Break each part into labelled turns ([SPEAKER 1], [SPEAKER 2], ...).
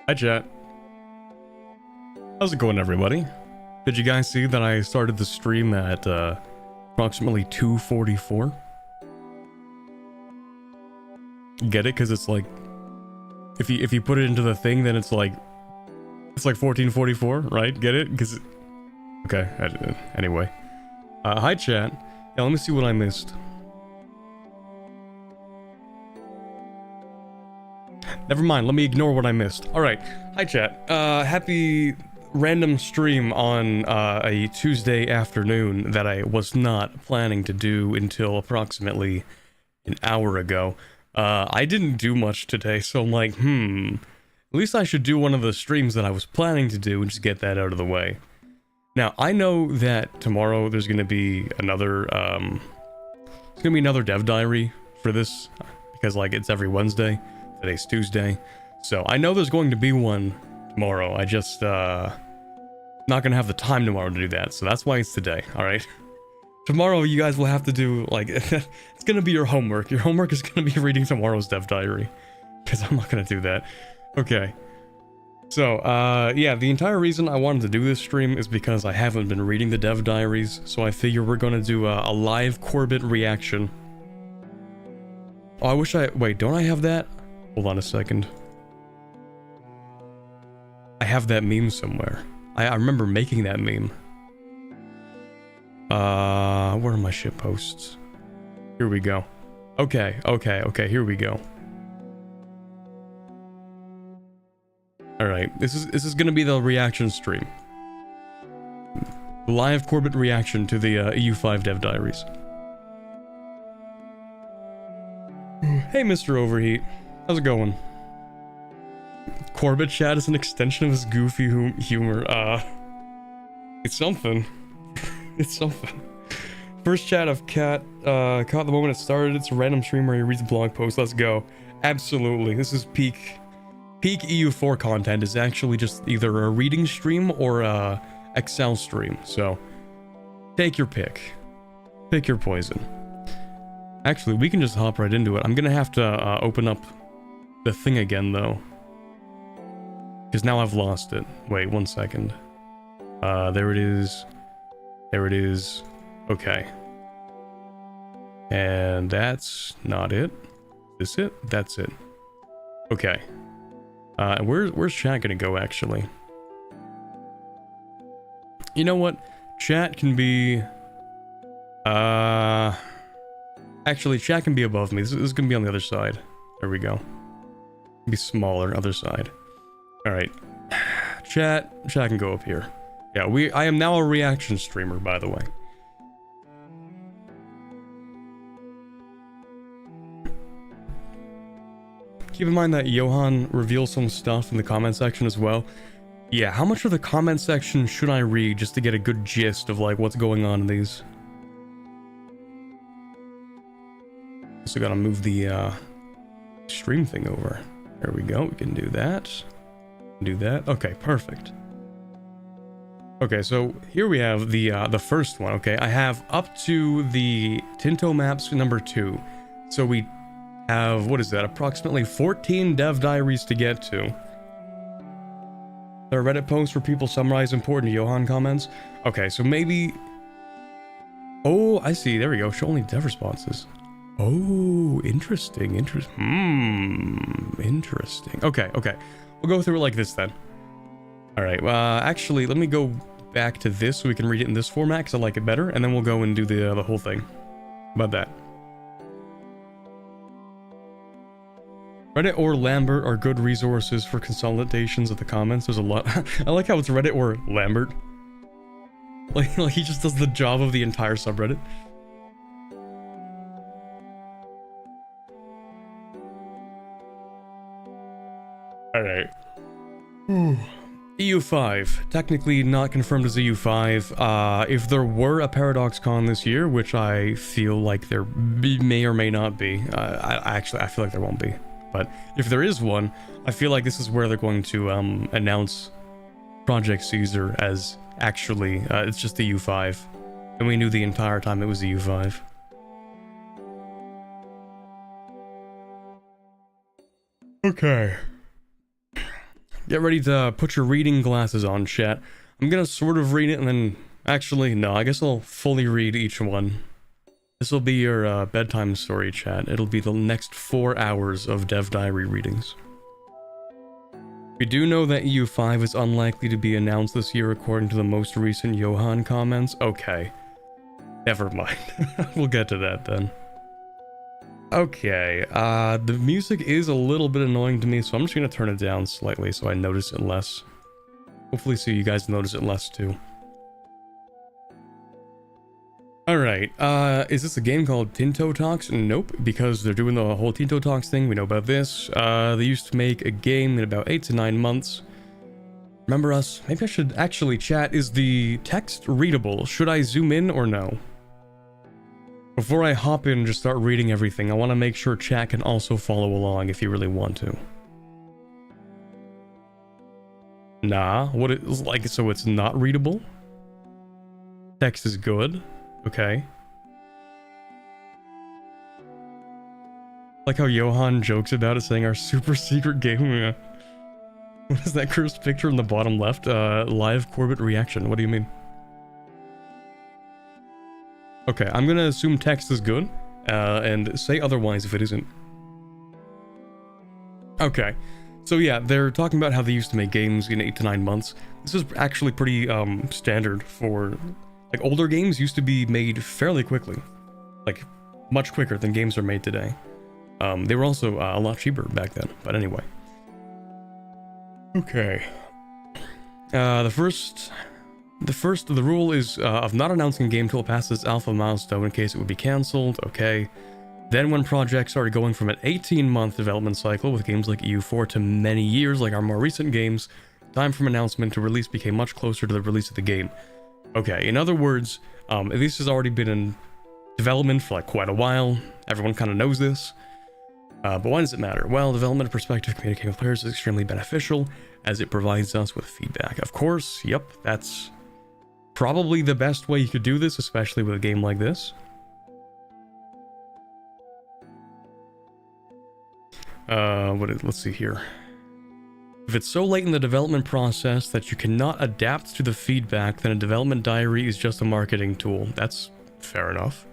[SPEAKER 1] Hi chat. How's it going, everybody? Did you guys see that I started the stream at approximately 2:44? Get it? Because it's like, if you put it into the thing, then it's like 14:44, right? Get it? Because okay. Anyway, hi chat. Yeah, let me see what I missed. Never mind, let me ignore what I missed. Alright, hi chat. Happy random stream on a Tuesday afternoon that I was not planning to do until approximately an hour ago. I didn't do much today, so I'm like, at least I should do one of the streams that I was planning to do and just get that out of the way. Now, I know that tomorrow there's gonna be another, dev diary for this, because like it's every Wednesday. Today's Tuesday, so I know there's going to be one tomorrow. I just not gonna have the time tomorrow to do that, so that's why it's today. All right. Tomorrow you guys will have to do like it's gonna be your homework. Your homework is gonna be reading tomorrow's dev diary, because I'm not gonna do that. Okay. So yeah, the entire reason I wanted to do this stream is because I haven't been reading the dev diaries, so I figure we're gonna do a live Corbett reaction. Oh, I wish wait, don't I have that? Hold on a second. I have that meme somewhere. I remember making that meme. Where are my shit posts? Here we go. Okay, here we go. Alright, this is gonna be the reaction stream. Live Corbett reaction to the EU5 dev diaries. Hey, Mr. Overheat. How's it going? Corbett chat is an extension of his goofy humor. It's something. It's something. First chat I've caught the moment it started. It's a random stream where he reads a blog post. Let's go. Absolutely. This is peak EU4 content. Is actually just either a reading stream or a Excel stream. So take your pick. Pick your poison. Actually, we can just hop right into it. I'm gonna have to open up the thing again, though. Because now I've lost it. Wait, 1 second. There it is. There it is. Okay. And that's not it. Is this it? That's it. Okay. Where's chat gonna go, actually? You know what? Chat can be... Actually, chat can be above me. This is gonna be on the other side. There we go. Be smaller, other side. Alright. Chat can go up here. Yeah, I am now a reaction streamer, by the way. Keep in mind that Johan reveals some stuff in the comment section as well. Yeah, how much of the comment section should I read just to get a good gist of like what's going on in these? Also gotta move the stream thing over. There we go, we can do that. Do that. Okay, perfect. Okay, so here we have the first one. Okay, I have up to the Tinto maps number 2. So we have, what is that, approximately 14 dev diaries to get to. There are Reddit posts where people summarize important Johan comments. Okay, so maybe... Oh, I see, there we go, show only dev responses. Oh, interesting, interesting. Okay, we'll go through it like this then. Alright, actually, let me go back to this so we can read it in this format, because I like it better, and then we'll go and do the whole thing. How about that? Reddit or Lambert are good resources for consolidations of the comments. There's a lot. I like how it's Reddit or Lambert. Like he just does the job of the entire subreddit. Alright. EU5. Technically not confirmed as EU5. If there were a Paradox Con this year, which I feel like there may or may not be. I feel like there won't be. But if there is one, I feel like this is where they're going to announce Project Caesar as actually, it's just the EU5. And we knew the entire time it was the EU5. Okay. Get ready to put your reading glasses on, chat. I'm gonna sort of read it and then... Actually, no, I guess I'll fully read each one. This will be your bedtime story, chat. It'll be the next 4 hours of Dev Diary readings. We do know that EU5 is unlikely to be announced this year according to the most recent Johan comments. Okay. Never mind. We'll get to that then. Okay, the music is a little bit annoying to me, so I'm just gonna turn it down slightly so I notice it less. Hopefully so you guys notice it less too. Alright, is this a game called Tinto Talks? Nope, because they're doing the whole Tinto Talks thing, we know about this. They used to make a game in about 8 to 9 months. Remember us? Maybe I should actually chat, is the text readable? Should I zoom in or no? Before I hop in and just start reading everything, I want to make sure chat can also follow along if you really want to. Nah, what is like, so it's not readable? Text is good. Okay. Like how Johan jokes about it, saying our super secret game. What is that cursed picture in the bottom left? Live Corbett reaction. What do you mean? Okay, I'm gonna assume text is good, and say otherwise if it isn't. Okay, so yeah, they're talking about how they used to make games in 8 to 9 months. This is actually pretty standard for... Like, older games used to be made fairly quickly. Like, much quicker than games are made today. They were also a lot cheaper back then, but anyway. Okay. The rule is of not announcing a game till it passes alpha milestone in case it would be cancelled. Okay. Then when projects started going from an 18-month development cycle with games like EU4 to many years like our more recent games, time from announcement to release became much closer to the release of the game. Okay, in other words, this has already been in development for like quite a while. Everyone kind of knows this. But why does it matter? Well, development perspective, communicating with players is extremely beneficial as it provides us with feedback. Of course, yep, that's probably the best way you could do this, especially with a game like this. Let's see here. If it's so late in the development process that you cannot adapt to the feedback, then a development diary is just a marketing tool. That's fair enough.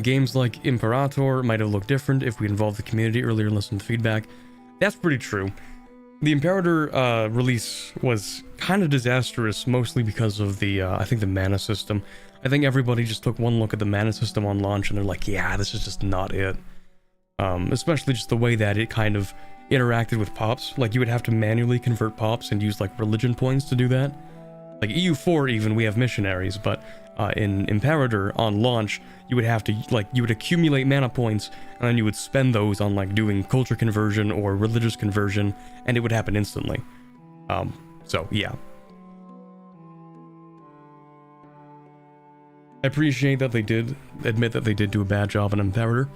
[SPEAKER 1] Games like Imperator might have looked different if we involved the community earlier and listened to feedback. That's pretty true. The Imperator release was kind of disastrous, mostly because of the, I think the mana system. I think everybody just took one look at the mana system on launch and they're like, yeah, this is just not it. Especially just the way that it kind of interacted with pops. Like, you would have to manually convert pops and use like religion points to do that. Like EU4 even, we have missionaries, but in Imperator on launch, you would have to, like, you would accumulate mana points and then you would spend those on like doing culture conversion or religious conversion, and it would happen instantly. So yeah. I appreciate that they did admit that they did do a bad job on Imperator.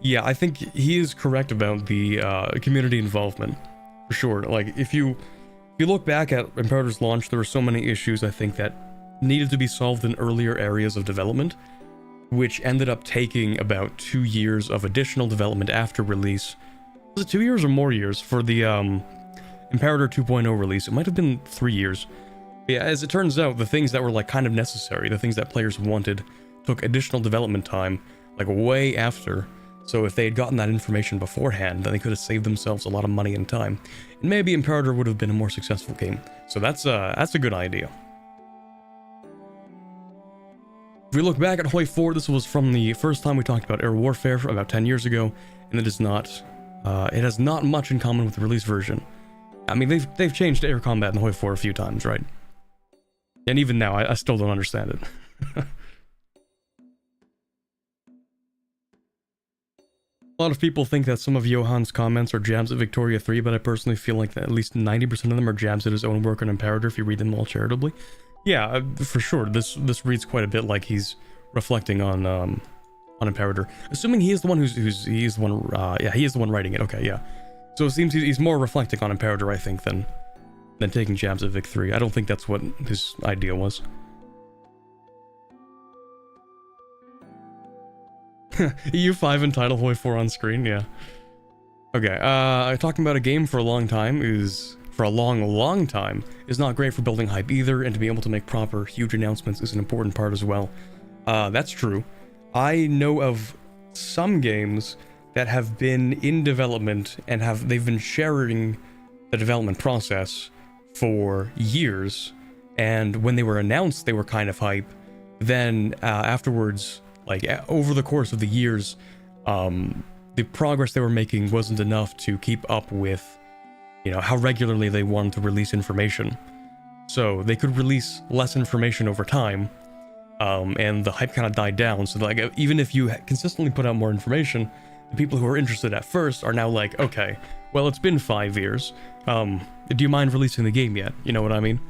[SPEAKER 1] Yeah, I think he is correct about the community involvement, for sure. Like, if you look back at Imperator's launch, there were so many issues, I think, that needed to be solved in earlier areas of development, which ended up taking about 2 years of additional development after release. Was it 2 years or more years for the Imperator 2.0 release? It might have been 3 years. But yeah, as it turns out, the things that were like kind of necessary, the things that players wanted, took additional development time, like way after. So if they had gotten that information beforehand, then they could have saved themselves a lot of money and time. And maybe Imperator would have been a more successful game. So that's a good idea. If we look back at Hoi 4, this was from the first time we talked about air warfare about 10 years ago, and it is not, it has not much in common with the release version. I mean, they've changed air combat in Hoi 4 a few times, right? And even now, I still don't understand it. A lot of people think that some of Johan's comments are jabs at Victoria 3, but I personally feel like that at least 90% of them are jabs at his own work on Imperator if you read them all charitably. Yeah, for sure. This reads quite a bit like he's reflecting on Imperator. Assuming he is the one he is the one, yeah, he is the one writing it. Okay, yeah. So it seems he's more reflecting on Imperator, I think, than taking jabs at Vic 3. I don't think that's what his idea was. EU5 and title Hoi 4 on screen, yeah. Okay, talking about a game for a long time is for a long time is not great for building hype either, and to be able to make proper huge announcements is an important part as well. That's true. I know of some games that have been in development and they've been sharing the development process for years, and when they were announced they were kind of hype. Then afterwards, like over the course of the years, the progress they were making wasn't enough to keep up with, you know, how regularly they wanted to release information. So they could release less information over time, and the hype kind of died down. So like, even if you consistently put out more information, the people who are interested at first are now like, okay, well, it's been 5 years. Do you mind releasing the game yet? You know what I mean?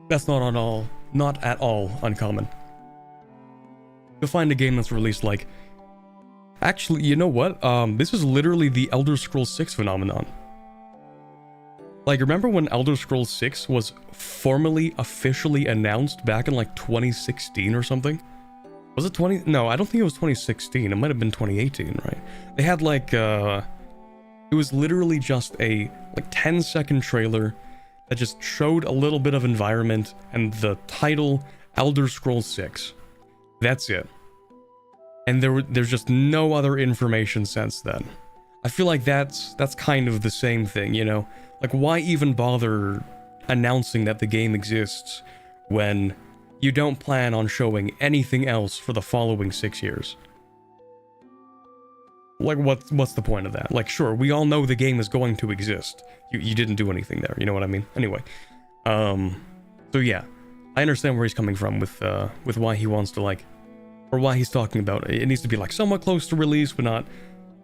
[SPEAKER 1] That's not at all uncommon. You'll find a game that's released like... Actually, you know what? This is literally the Elder Scrolls 6 phenomenon. Like, remember when Elder Scrolls 6 was formally, officially announced back in like 2016 or something? Was it 20? No, I don't think it was 2016. It might have been 2018, right? They had like, it was literally just a like 10-second trailer that just showed a little bit of environment and the title Elder Scrolls 6. That's it. And there's just no other information since then. I feel like that's kind of the same thing, you know? Like, why even bother announcing that the game exists when you don't plan on showing anything else for the following 6 years? Like, what's the point of that? Like, sure, we all know the game is going to exist. You didn't do anything there, you know what I mean? Anyway, so yeah, I understand where he's coming from with why he wants to, like, or why he's talking about it. It needs to be like somewhat close to release, but not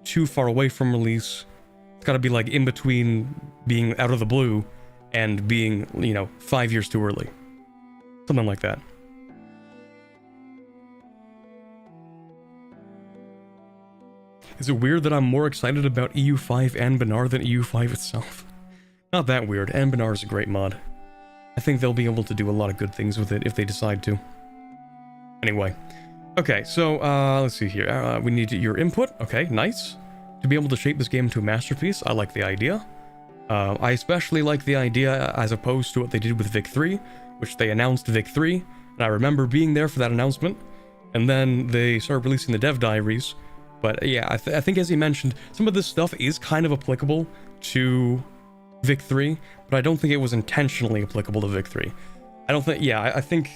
[SPEAKER 1] too far away from release. It's gotta be like in between being out of the blue and being, you know, 5 years too early. Something like that. Is it weird that I'm more excited about EU5 and Benar than EU5 itself? Not that weird. and Benar is a great mod. I think they'll be able to do a lot of good things with it if they decide to. Anyway. Okay, so, let's see here. We need your input. Okay, nice. To be able to shape this game into a masterpiece, I like the idea. I especially like the idea as opposed to what they did with Vic 3, which they announced Vic 3, and I remember being there for that announcement, and then they started releasing the dev diaries. But yeah, I think as he mentioned, some of this stuff is kind of applicable to Vic 3, but I don't think it was intentionally applicable to Vic 3. I don't think, yeah, I think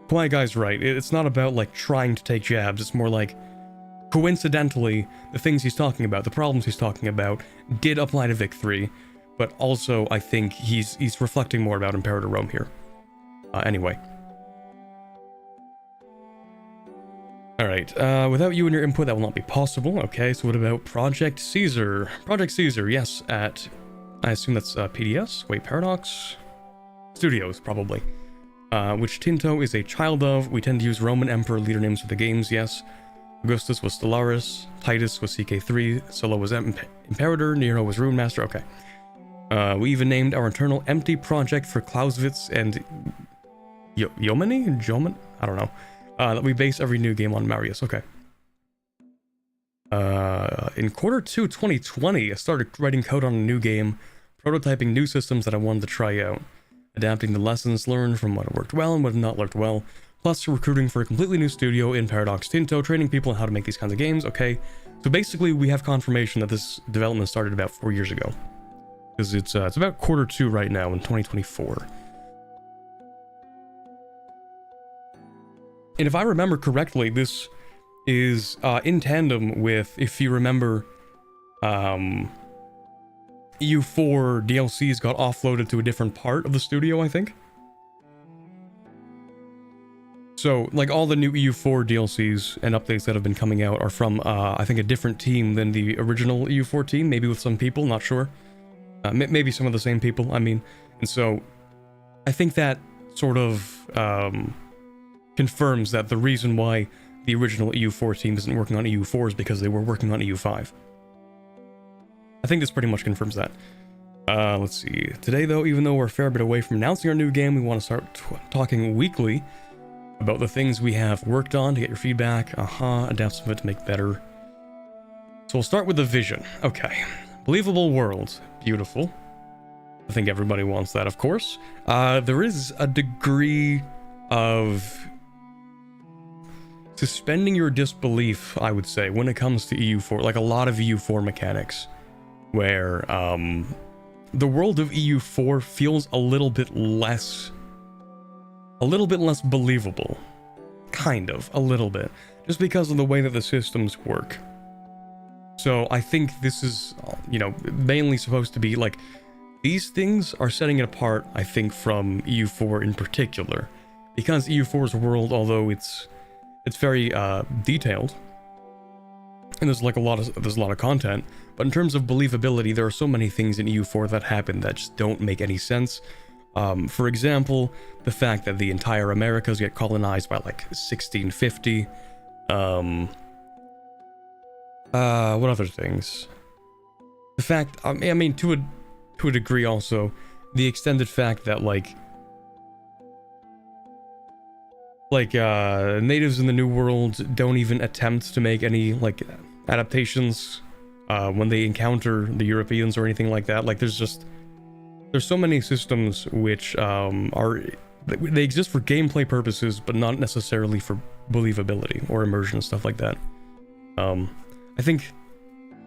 [SPEAKER 1] Quiet Guy's right. It's not about, like, trying to take jabs. It's more like, coincidentally, the things he's talking about, the problems he's talking about, did apply to Vic 3, but also I think he's reflecting more about Imperator Rome here. Anyway. Alright, without you and your input, that will not be possible. Okay, so what about Project Caesar? Project Caesar, yes, at... I assume that's PDS? Wait, Paradox? Studios, probably. Which Tinto is a child of. We tend to use Roman Emperor leader names for the games, yes. Augustus was Stellaris, Titus was CK3, Solo was Imperator, Nero was Rune Master, okay. We even named our internal empty project for Clausewitz and Jomini? I don't know. That we base every new game on Marius, okay. In Q2 2020, I started writing code on a new game, prototyping new systems that I wanted to try out, adapting the lessons learned from what worked well and what had not worked well, plus recruiting for a completely new studio in Paradox Tinto, training people on how to make these kinds of games, okay. So basically, we have confirmation that this development started about 4 years ago. Because it's about Q2 right now in 2024. And if I remember correctly, this is in tandem with, if you remember, EU4 DLCs got offloaded to a different part of the studio, I think. So, like, all the new EU4 DLCs and updates that have been coming out are from, I think, a different team than the original EU4 team, maybe with some people, not sure. Maybe some of the same people, I mean. And so, I think that sort of confirms that the reason why the original EU4 team isn't working on EU4 is because they were working on EU5. I think this pretty much confirms that. Let's see. Today, though, even though we're a fair bit away from announcing our new game, we want to start talking weekly about the things we have worked on to get your feedback. Adapt some of it to make better. So we'll start with the vision. Okay. Believable world. Beautiful. I think everybody wants that, of course. There is a degree of suspending your disbelief, I would say, when it comes to EU4, like a lot of EU4 mechanics, where the world of EU4 feels a little bit less believable. Kind of, a little bit, just because of the way that the systems work. So I think this is, you know, mainly supposed to be like, these things are setting it apart, I think, from EU4 in particular, because EU4's world, although it's very detailed, and there's a lot of content, but in terms of believability, there are so many things in EU4 that happen that just don't make any sense. For example, the fact that the entire Americas get colonized by like 1650. What other things? The fact, I mean, to a degree also, the extended fact that like natives in the New World don't even attempt to make any like adaptations when they encounter the Europeans or anything like that. Like there's so many systems which they exist for gameplay purposes, but not necessarily for believability or immersion and stuff like that. I think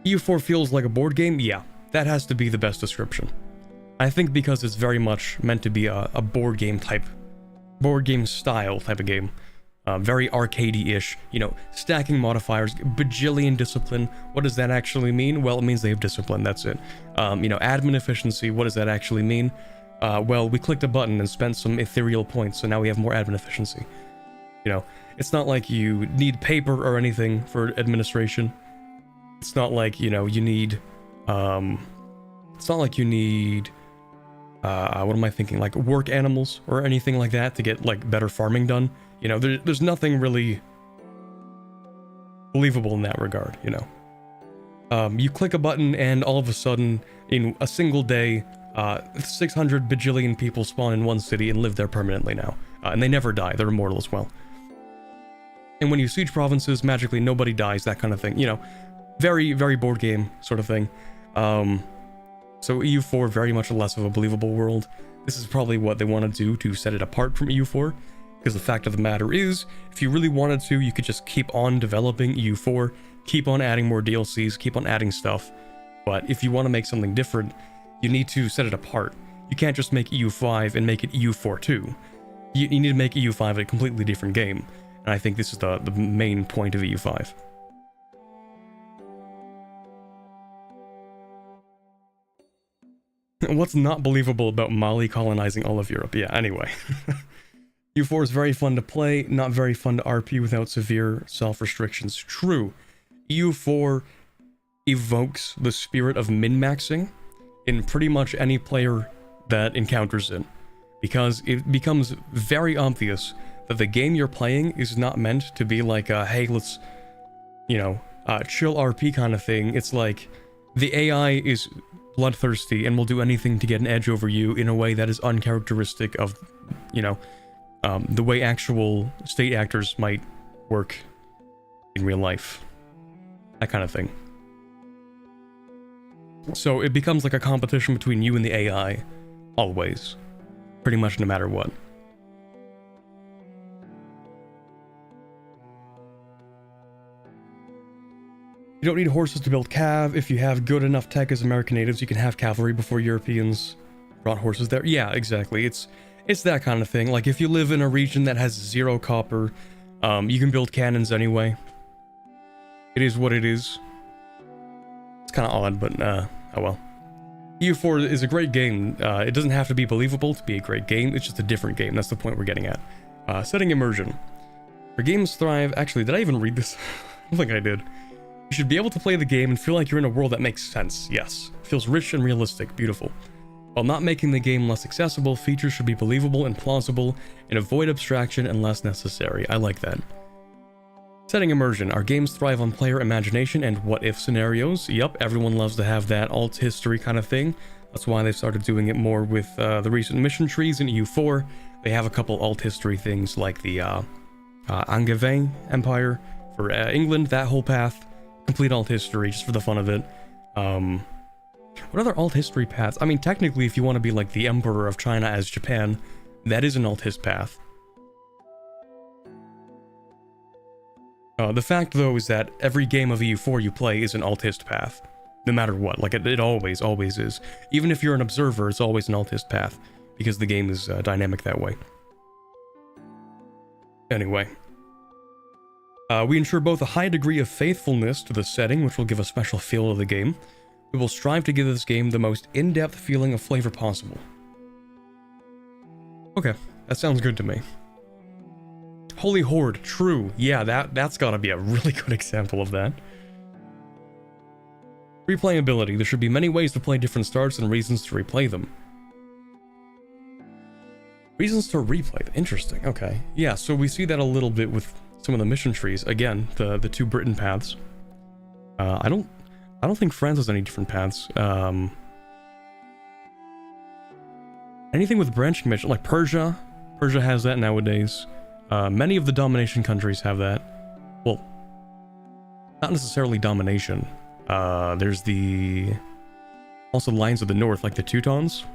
[SPEAKER 1] EU4 feels like a board game. Yeah, that has to be the best description. I think because it's very much meant to be a board game style type of game. Very arcadey-ish, you know, stacking modifiers, bajillion discipline. What does that actually mean? Well, it means they have discipline, that's it. You know, admin efficiency, what does that actually mean? Well, we clicked a button and spent some ethereal points, so now we have more admin efficiency. You know, it's not like you need paper or anything for administration. It's not like, you know, you need, it's not like you need, what am I thinking? Like work animals or anything like that to get like better farming done. You know, there's nothing really believable in that regard, you know. You click a button and all of a sudden, in a single day, 600 bajillion people spawn in one city and live there permanently now. And they never die, they're immortal as well. And when you siege provinces, magically nobody dies, that kind of thing, you know. Very, very board game sort of thing. So EU4, very much less of a believable world. This is probably what they want to do to set it apart from EU4. Because the fact of the matter is, if you really wanted to, you could just keep on developing EU4, keep on adding more DLCs, keep on adding stuff. But if you want to make something different, you need to set it apart. You can't just make EU5 and make it EU4 too. You need to make EU5 a completely different game. And I think this is the main point of EU5. What's not believable about Mali colonizing all of Europe? Yeah, anyway. EU4 is very fun to play, not very fun to RP without severe self-restrictions. True. EU4 evokes the spirit of min-maxing in pretty much any player that encounters it, because it becomes very obvious that the game you're playing is not meant to be like a, hey, let's, you know, chill RP kind of thing. It's like, the AI is bloodthirsty and will do anything to get an edge over you in a way that is uncharacteristic of, you know, the way actual state actors might work in real life. That kind of thing. So it becomes like a competition between you and the AI, always. Pretty much no matter what. You don't need horses to build cav. If you have good enough tech as American natives, you can have cavalry before Europeans brought horses there. Yeah, exactly. It's that kind of thing. Like, if you live in a region that has 0 copper, you can build cannons anyway. It is what it is. It's kind of odd, but, oh well. EU4 is a great game. It doesn't have to be believable to be a great game. It's just a different game. That's the point we're getting at. Setting immersion. For games thrive... Actually, did I even read this? I don't think I did. You should be able to play the game and feel like you're in a world that makes sense. Yes. Feels rich and realistic. Beautiful. While not making the game less accessible, features should be believable and plausible, and avoid abstraction unless necessary. I like that. Setting immersion. Our games thrive on player imagination and what-if scenarios. Yup, everyone loves to have that alt history kind of thing. That's why they've started doing it more with the recent mission trees in EU4. They have a couple alt history things like the Angevin Empire for England, that whole path. Complete alt history, just for the fun of it. What other alt history paths? I mean, technically, if you want to be like the Emperor of China as Japan, that is an alt hist path. The fact, though, is that every game of EU4 you play is an alt hist path. No matter what. Like, it always is. Even if you're an observer, it's always an alt hist path. Because the game is dynamic that way. Anyway. We ensure both a high degree of faithfulness to the setting, which will give a special feel to the game. We will strive to give this game the most in-depth feeling of flavor possible. Okay, that sounds good to me. Holy Horde, true. Yeah, that's gotta be a really good example of that. Replayability. There should be many ways to play different starts and reasons to replay them. Reasons to replay them. Interesting, okay. Yeah, so we see that a little bit with some of the mission trees. Again, the two Britain paths. I don't think France has any different paths. Anything with branching mission, like Persia. Persia has that nowadays. Many of the domination countries have that. Well, not necessarily domination. There's also lines of the north, like the Teutons.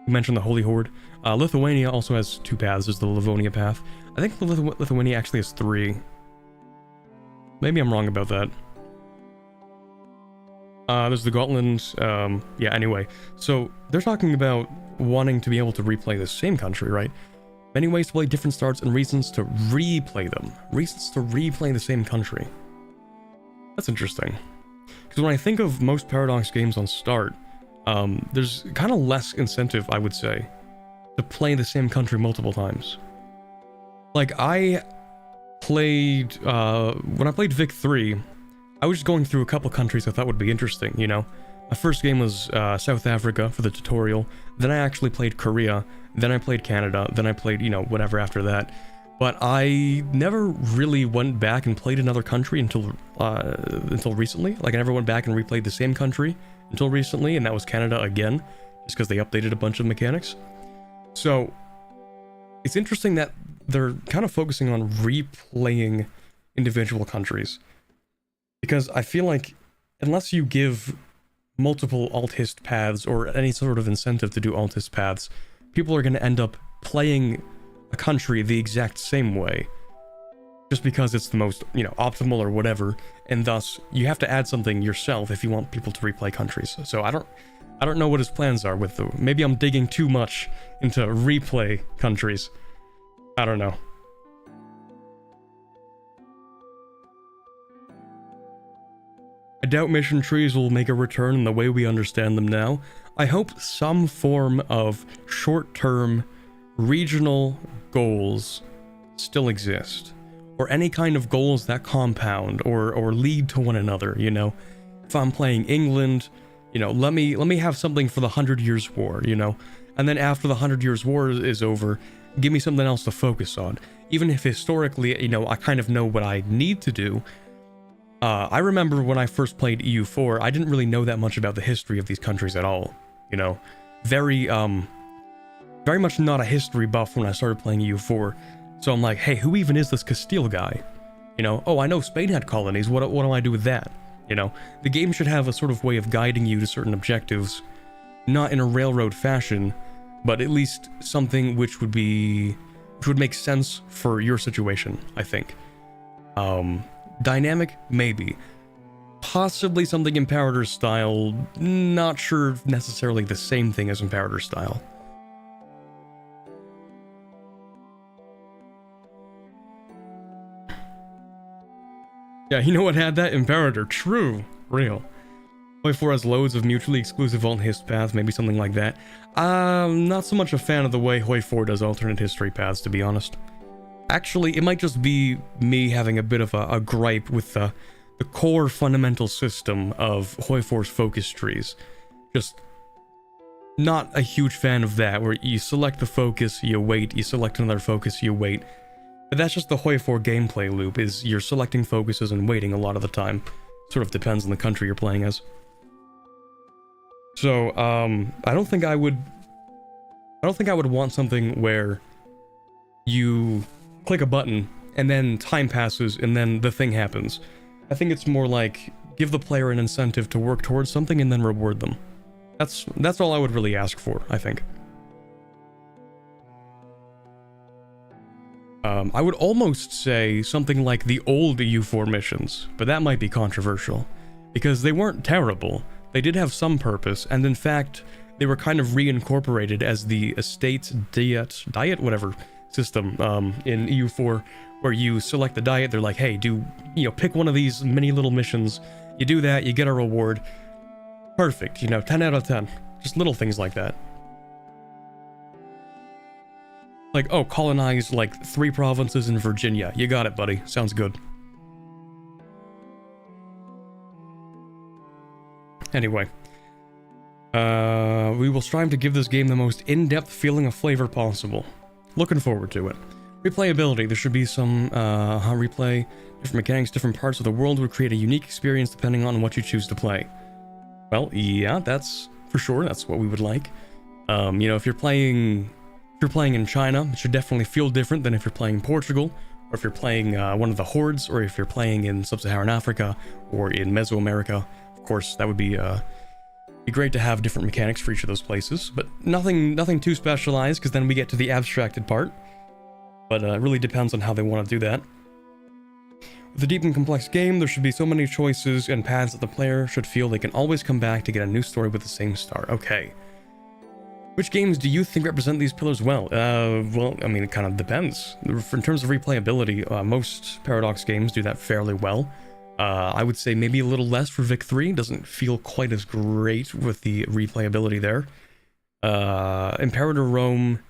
[SPEAKER 1] You mentioned the Holy Horde. Lithuania also has two paths. There's the Livonia path. I think Lithuania actually has three. Maybe I'm wrong about that. There's the Gotland. Yeah, anyway. So, they're talking about wanting to be able to replay the same country, right? Many ways to play different starts and reasons to replay them. Reasons to replay the same country. That's interesting. Because when I think of most Paradox games on start, there's kind of less incentive, I would say, to play the same country multiple times. Like, I played, when I played Vic 3, I was just going through a couple countries I thought would be interesting, you know? My first game was South Africa for the tutorial, then I actually played Korea, then I played Canada, then I played, you know, whatever after that. But I never really went back and played another country until recently. Like, I never went back and replayed the same country until recently, and that was Canada again, just because they updated a bunch of mechanics. So, it's interesting that they're kind of focusing on replaying individual countries. Because I feel like, unless you give multiple alt-hist paths, or any sort of incentive to do alt-hist paths, people are going to end up playing a country the exact same way. Just because it's the most, you know, optimal or whatever, and thus, you have to add something yourself if you want people to replay countries. So I don't know what his plans are with the... Maybe I'm digging too much into replay countries. I don't know. I doubt mission trees will make a return in the way we understand them now. I hope some form of short-term, regional goals still exist. Or any kind of goals that compound or lead to one another, you know? If I'm playing England, you know, let me have something for the 100 Years' War, you know? And then after the 100 Years' War is over, give me something else to focus on. Even if historically, you know, I kind of know what I need to do. I remember when I first played EU4, I didn't really know that much about the history of these countries at all, you know? Very much not a history buff when I started playing EU4. So I'm like, hey, who even is this Castile guy? You know, oh, I know Spain had colonies, what do I do with that? You know, the game should have a sort of way of guiding you to certain objectives, not in a railroad fashion, but at least something which would make sense for your situation, I think. Dynamic? Maybe. Possibly something Imperator style, not sure necessarily the same thing as Imperator style. Yeah, you know what had that? Imperator. True. Real. Hoi4 has loads of mutually exclusive alt-hist paths, maybe something like that. Not so much a fan of the way Hoi4 does alternate history paths, to be honest. Actually, it might just be me having a bit of a gripe with the core fundamental system of Hoi4's focus trees. Just not a huge fan of that, where you select the focus, you wait, you select another focus, you wait. But that's just the Hoi4 gameplay loop, is you're selecting focuses and waiting a lot of the time. Sort of depends on the country you're playing as. So, I don't think I would want something where you click a button and then time passes and then the thing happens. I think it's more like give the player an incentive to work towards something and then reward them. That's all I would really ask for, I think. I would almost say something like the old EU4 missions, but that might be controversial, because they weren't terrible. They did have some purpose, and in fact, they were kind of reincorporated as the estates diet whatever system in EU4, where you select the diet. They're like, hey, pick one of these mini little missions. You do that, you get a reward. Perfect, 10 out of 10. Just little things like that. Like, oh, colonize like 3 provinces in Virginia. You got it, buddy. Sounds good. Anyway. We will strive to give this game the most in-depth feeling of flavor possible. Looking forward to it. Replayability. There should be some replay. Different mechanics, different parts of the world would create a unique experience depending on what you choose to play. Well, yeah, that's for sure. That's what we would like. If you're playing in China, it should definitely feel different than if you're playing Portugal, or if you're playing one of the hordes, or if you're playing in Sub-Saharan Africa, or in Mesoamerica. Of course, that would be great to have different mechanics for each of those places, but nothing too specialized, because then we get to the abstracted part. But it really depends on how they want to do that. With a deep and complex game, there should be so many choices and paths that the player should feel they can always come back to get a new story with the same start. Okay. Which games do you think represent these pillars well? Well, I mean, it kind of depends. In terms of replayability, most Paradox games do that fairly well. I would say maybe a little less for Vic 3. Doesn't feel quite as great with the replayability there. Imperator Rome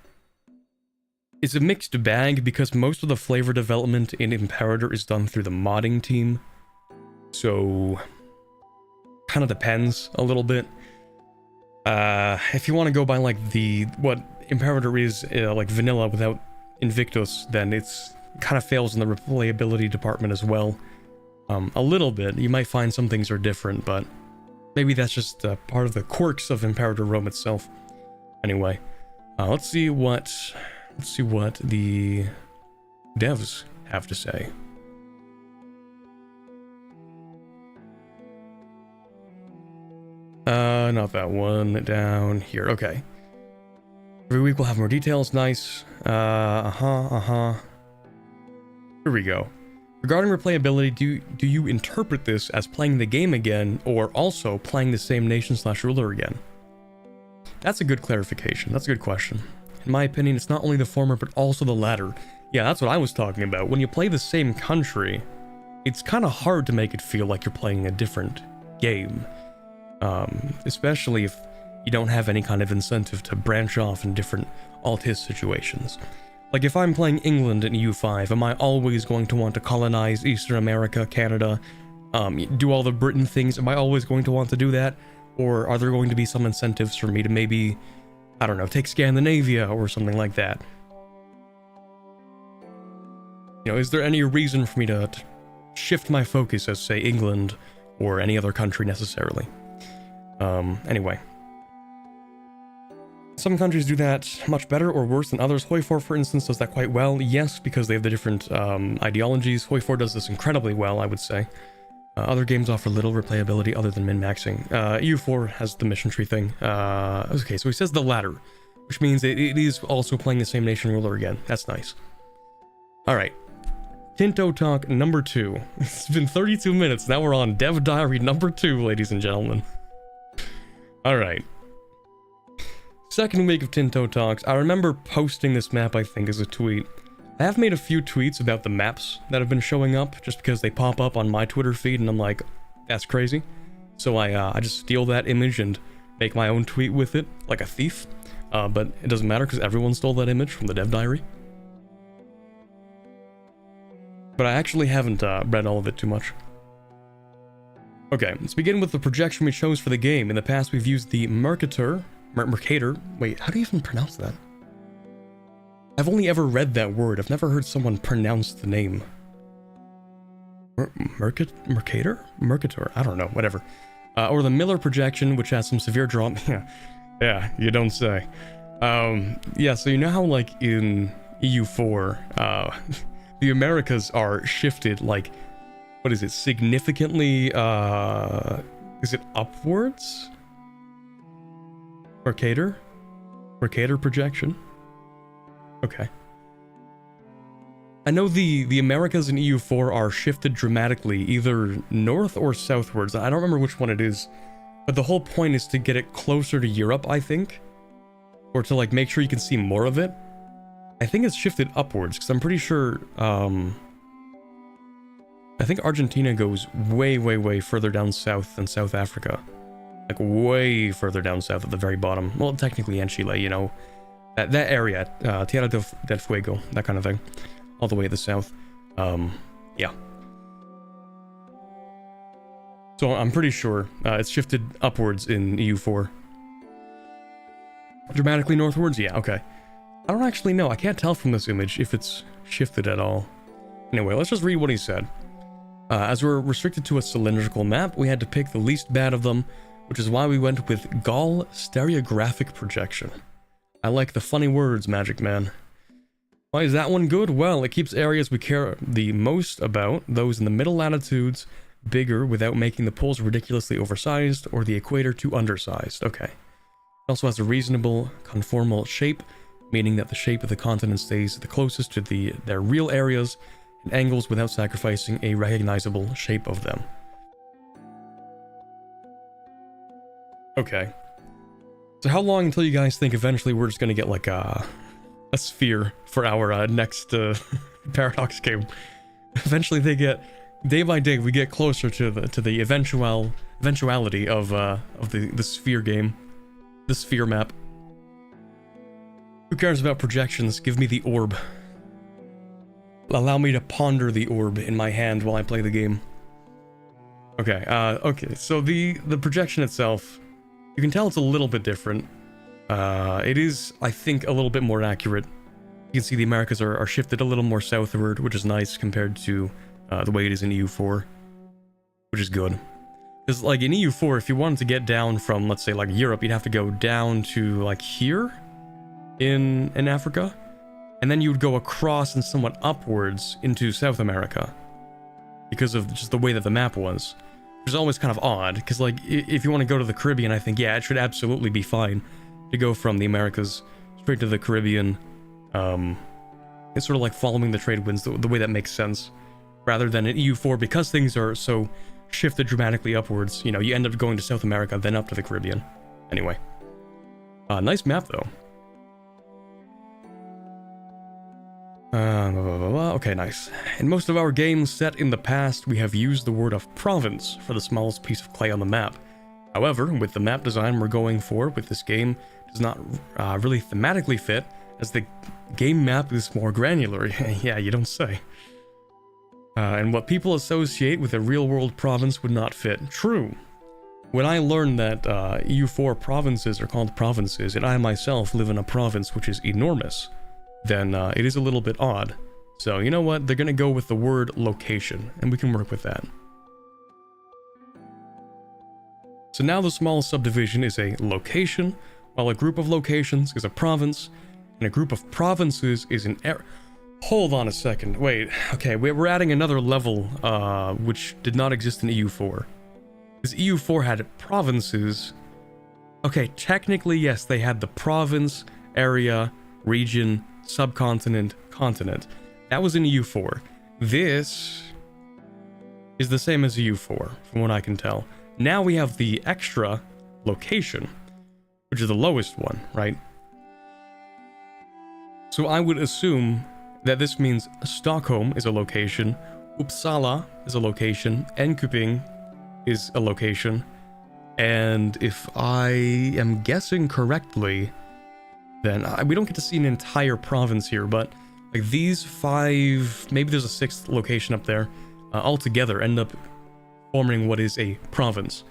[SPEAKER 1] is a mixed bag because most of the flavor development in Imperator is done through the modding team. So, kind of depends a little bit. If you want to go by like what Imperator is, like vanilla without Invictus, then it's kind of fails in the replayability department as well. A little bit. You might find some things are different, but maybe that's just part of the quirks of Imperator Rome itself. Anyway, let's see what the devs have to say. Not that one. Down here. Okay. Every week we'll have more details. Nice. Here we go. Regarding replayability, do you interpret this as playing the game again, or also playing the same nation/ruler again? That's a good clarification. That's a good question. In my opinion, it's not only the former, but also the latter. Yeah, that's what I was talking about. When you play the same country, it's kind of hard to make it feel like you're playing a different game. Especially if you don't have any kind of incentive to branch off in different alt-his situations. Like, if I'm playing England in EU5, am I always going to want to colonize Eastern America, Canada, do all the Britain things? Am I always going to want to do that? Or are there going to be some incentives for me to maybe, I don't know, take Scandinavia or something like that? Is there any reason for me to shift my focus as, say, England or any other country necessarily? Anyway. Some countries do that much better or worse than others. HOI4, for instance, does that quite well. Yes, because they have the different ideologies. HOI4 does this incredibly well, I would say. Other games offer little replayability other than min-maxing. EU4 has the mission tree thing. Okay, so he says the latter, which means it is also playing the same nation ruler again. That's nice. Alright. Tinto Talk number 2. It's been 32 minutes. Now we're on Dev Diary number 2, ladies and gentlemen. Alright. Second week of Tinto Talks. I remember posting this map, I think, as a tweet. I have made a few tweets about the maps that have been showing up, just because they pop up on my Twitter feed, and I'm like, that's crazy. So I just steal that image and make my own tweet with it, like a thief. But it doesn't matter, because everyone stole that image from the Dev Diary. But I actually haven't read all of it too much. Okay, let's begin with the projection we chose for the game. In the past, we've used the Mercator. Wait, how do you even pronounce that? I've only ever read that word. I've never heard someone pronounce the name. Mercator? Mercator? I don't know, whatever. Or the Miller projection, which has some severe drop. Yeah, you don't say. Yeah, so you know how, like, in EU4, the Americas are shifted, like, what is it, significantly, is it upwards? Mercator? Mercator projection? Okay. I know the Americas in EU4 are shifted dramatically, either north or southwards. I don't remember which one it is. But the whole point is to get it closer to Europe, I think. Or to, like, make sure you can see more of it. I think it's shifted upwards, because I'm pretty sure, I think Argentina goes way, way, way further down south than South Africa. Like, way further down south at the very bottom. Well, technically, and Chile, you know. That area, Tierra del Fuego, that kind of thing. All the way to the south. Yeah. So I'm pretty sure it's shifted upwards in EU4. Dramatically northwards? Yeah, okay. I don't actually know. I can't tell from this image if it's shifted at all. Anyway, let's just read what he said. As we're restricted to a cylindrical map, we had to pick the least bad of them, which is why we went with Gaull stereographic projection. I like the funny words, Magic Man. Why is that one good? Well, it keeps areas we care the most about, those in the middle latitudes, bigger without making the poles ridiculously oversized or the equator too undersized. Okay. It also has a reasonable conformal shape, meaning that the shape of the continent stays the closest to their real areas and angles without sacrificing a recognizable shape of them. Okay. So how long until you guys think eventually we're just gonna get like a sphere for our next Paradox game? Eventually they get, day by day we get closer to the eventuality of the sphere game, the sphere map. Who cares about projections? Give me the orb. Allow me to ponder the orb in my hand while I play the game. Okay, okay, so the projection itself, you can tell it's a little bit different. It is, I think, a little bit more accurate. You can see the Americas are shifted a little more southward, which is nice compared to the way it is in EU4, which is good. Because, like, in EU4, if you wanted to get down from, let's say, like, Europe, you'd have to go down to, like, here in Africa, and then you would go across and somewhat upwards into South America, because of just the way that the map was. Which is always kind of odd, because, like, if you want to go to the Caribbean, I think, yeah, it should absolutely be fine to go from the Americas straight to the Caribbean. It's sort of like following the trade winds, the way that makes sense, rather than in EU4, because things are so shifted dramatically upwards, you know, you end up going to South America, then up to the Caribbean. Anyway. Nice map, though. Okay, nice. In most of our games set in the past, we have used the word of province for the smallest piece of clay on the map. However, with the map design we're going for with this game, it does not really thematically fit, as the game map is more granular. Yeah, you don't say. And what people associate with a real-world province would not fit. True. When I learned that EU4 provinces are called provinces, and I myself live in a province which is enormous, then it is a little bit odd. So, you know what? They're gonna go with the word location, and we can work with that. So now the smallest subdivision is a location, while a group of locations is a province, and a group of provinces is an area. Hold on a second. Wait. Okay, we're adding another level, which did not exist in EU4. Because EU4 had provinces. Okay, technically, yes, they had the province, area, region, subcontinent, continent. That was in EU4. This is the same as EU4, from what I can tell. Now we have the extra location, which is the lowest one, right? So I would assume that this means Stockholm is a location, Uppsala is a location, Enköping is a location, and if I am guessing correctly, then we don't get to see an entire province here, but like these 5, maybe there's a 6th location up there, all together end up forming what is a province.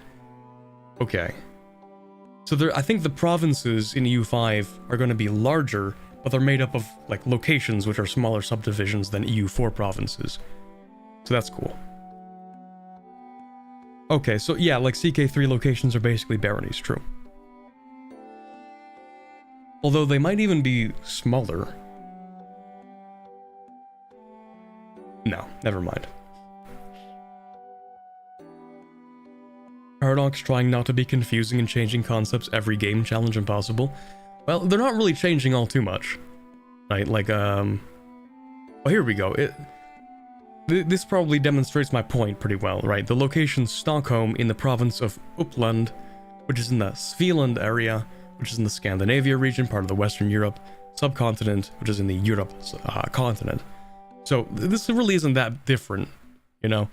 [SPEAKER 1] Okay. So I think the provinces in EU5 are going to be larger, but they're made up of like locations which are smaller subdivisions than EU4 provinces. So that's cool. Okay, so yeah, like CK3 locations are basically baronies, true. Although they might even be smaller. No, never mind. paradox, trying not to be confusing and changing concepts every game, challenge impossible. Well, they're not really changing all too much, right? Like, oh, here we go. This probably demonstrates my point pretty well, right? The location Stockholm in the province of Uppland, which is in the Svealand area, which is in the Scandinavia region, part of the Western Europe subcontinent, which is in the Europe continent. So this really isn't that different, you know?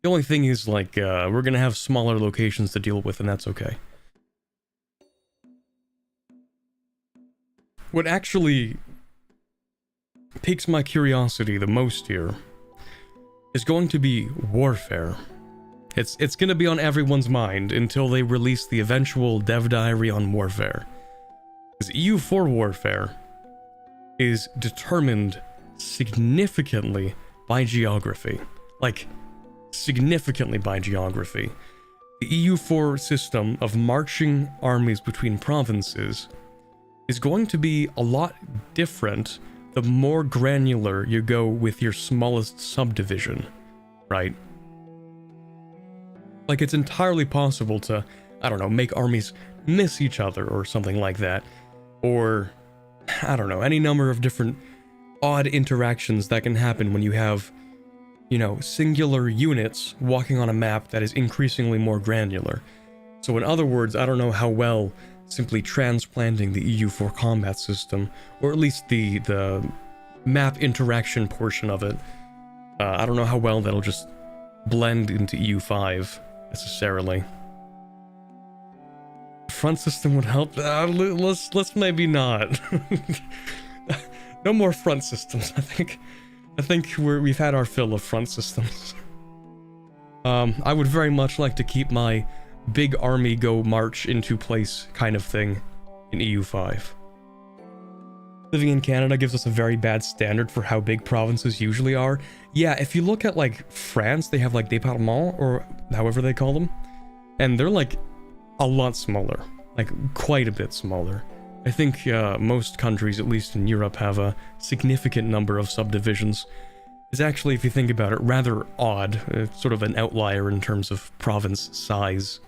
[SPEAKER 1] The only thing is, like, we're gonna have smaller locations to deal with, and that's okay. What actually piques my curiosity the most here is going to be warfare. It's gonna be on everyone's mind until they release the eventual dev diary on warfare. Because EU4 warfare is determined significantly by geography. Like, significantly by geography. The EU4 system of marching armies between provinces is going to be a lot different the more granular you go with your smallest subdivision, right? Like, it's entirely possible to, I don't know, make armies miss each other or something like that. Or, I don't know, any number of different odd interactions that can happen when you have, you know, singular units walking on a map that is increasingly more granular. So in other words, I don't know how well simply transplanting the EU4 combat system, or at least the map interaction portion of it, I don't know how well that'll just blend into EU5 necessarily. Front system would help. Let's maybe not. No more front systems. I think we've had our fill of front systems. I would very much like to keep my big army go march into place kind of thing in EU5. Living in Canada gives us a very bad standard for how big provinces usually are. Yeah, if you look at, like, France, they have, like, départements, or however they call them, and they're, like, a lot smaller. Like, quite a bit smaller. I think most countries, at least in Europe, have a significant number of subdivisions. It's actually, if you think about it, rather odd. It's sort of an outlier in terms of province size.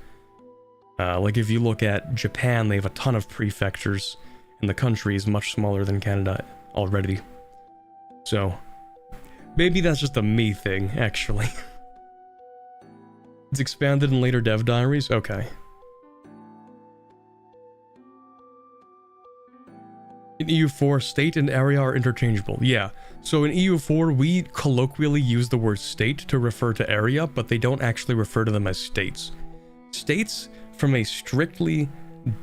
[SPEAKER 1] Like, if you look at Japan, they have a ton of prefectures, and the country is much smaller than Canada already. So, maybe that's just a me thing, actually. It's expanded in later dev diaries? Okay. In EU4, state and area are interchangeable. Yeah, so in EU4, we colloquially use the word state to refer to area, but they don't actually refer to them as states. States, from a strictly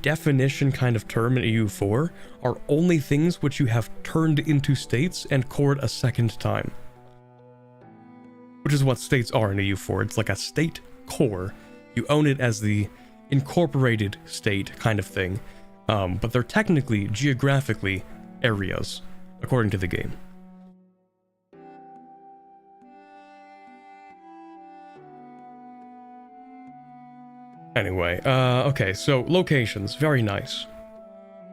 [SPEAKER 1] definition kind of term in EU4, are only things which you have turned into states and cored a second time. Which is what states are in EU4. It's like a state core. You own it as the incorporated state kind of thing. But they're technically, geographically, areas, according to the game. Anyway, okay, so locations, very nice.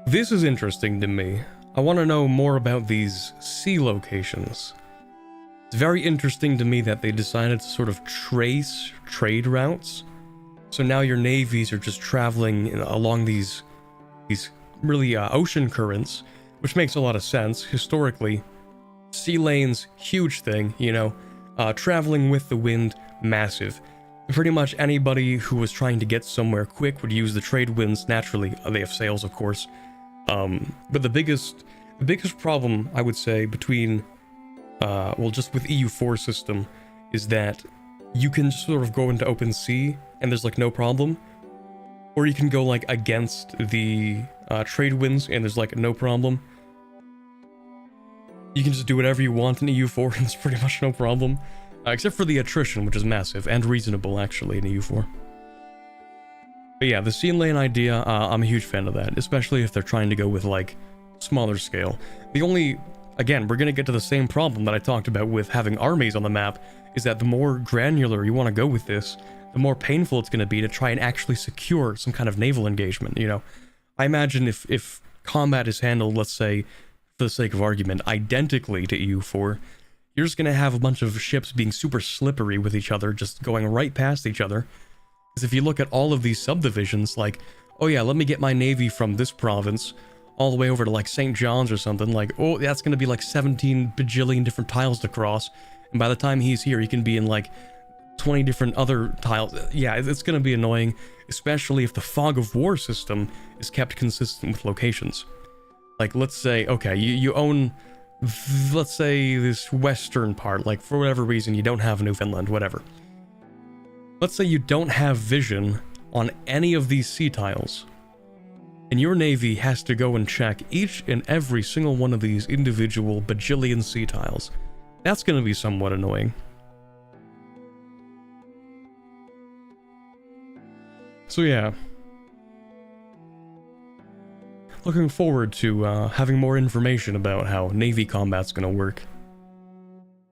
[SPEAKER 1] This is interesting to me. I want to know more about these sea locations. It's very interesting to me that they decided to sort of trace trade routes. So now your navies are just traveling along these really ocean currents, which makes a lot of sense. Historically, sea lanes, huge thing, you know, traveling with the wind, massive. Pretty much anybody who was trying to get somewhere quick would use the trade winds naturally. They have sails, of course. But the biggest problem, I would say, between, well, just with EU4 system, is that you can sort of go into open sea and there's like no problem. Or you can go like against the trade winds and there's like no problem. You can just do whatever you want in EU4 and there's pretty much no problem. Except for the attrition, which is massive and reasonable actually in EU4. But yeah, the sea lane idea, I'm a huge fan of that, especially if they're trying to go with like smaller scale. The only, again, we're gonna get to the same problem that I talked about with having armies on the map, is that the more granular you want to go with this, the more painful it's going to be to try and actually secure some kind of naval engagement, you know? I imagine if combat is handled, let's say, for the sake of argument, identically to EU4, you're just going to have a bunch of ships being super slippery with each other, just going right past each other. Because if you look at all of these subdivisions, like, oh yeah, let me get my navy from this province all the way over to like St. John's or something, like, oh, that's going to be like 17 bajillion different tiles to cross. And by the time he's here, he can be in like 20 different other tiles. Yeah, it's going to be annoying, especially if the fog of war system is kept consistent with locations. Like, let's say, okay, you own, let's say, this western part, like, for whatever reason, you don't have Newfoundland, whatever. Let's say you don't have vision on any of these sea tiles, and your navy has to go and check each and every single one of these individual bajillion sea tiles. That's going to be somewhat annoying. So yeah, looking forward to having more information about how Navy combat's gonna work.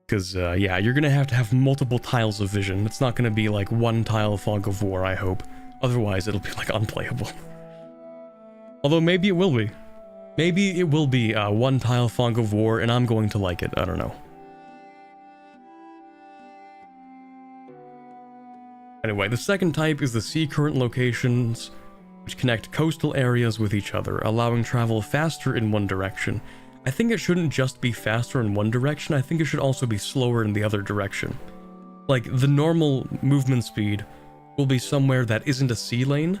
[SPEAKER 1] Because, yeah, you're gonna have multiple tiles of vision. It's not gonna be like one tile fog of war, I hope. Otherwise, it'll be like unplayable. Although maybe it will be. Maybe it will be one tile fog of war, and I'm going to like it. I don't know. Anyway, the second type is the sea current locations, which connect coastal areas with each other, allowing travel faster in one direction. I think it shouldn't just be faster in one direction, I think it should also be slower in the other direction. Like, the normal movement speed will be somewhere that isn't a sea lane,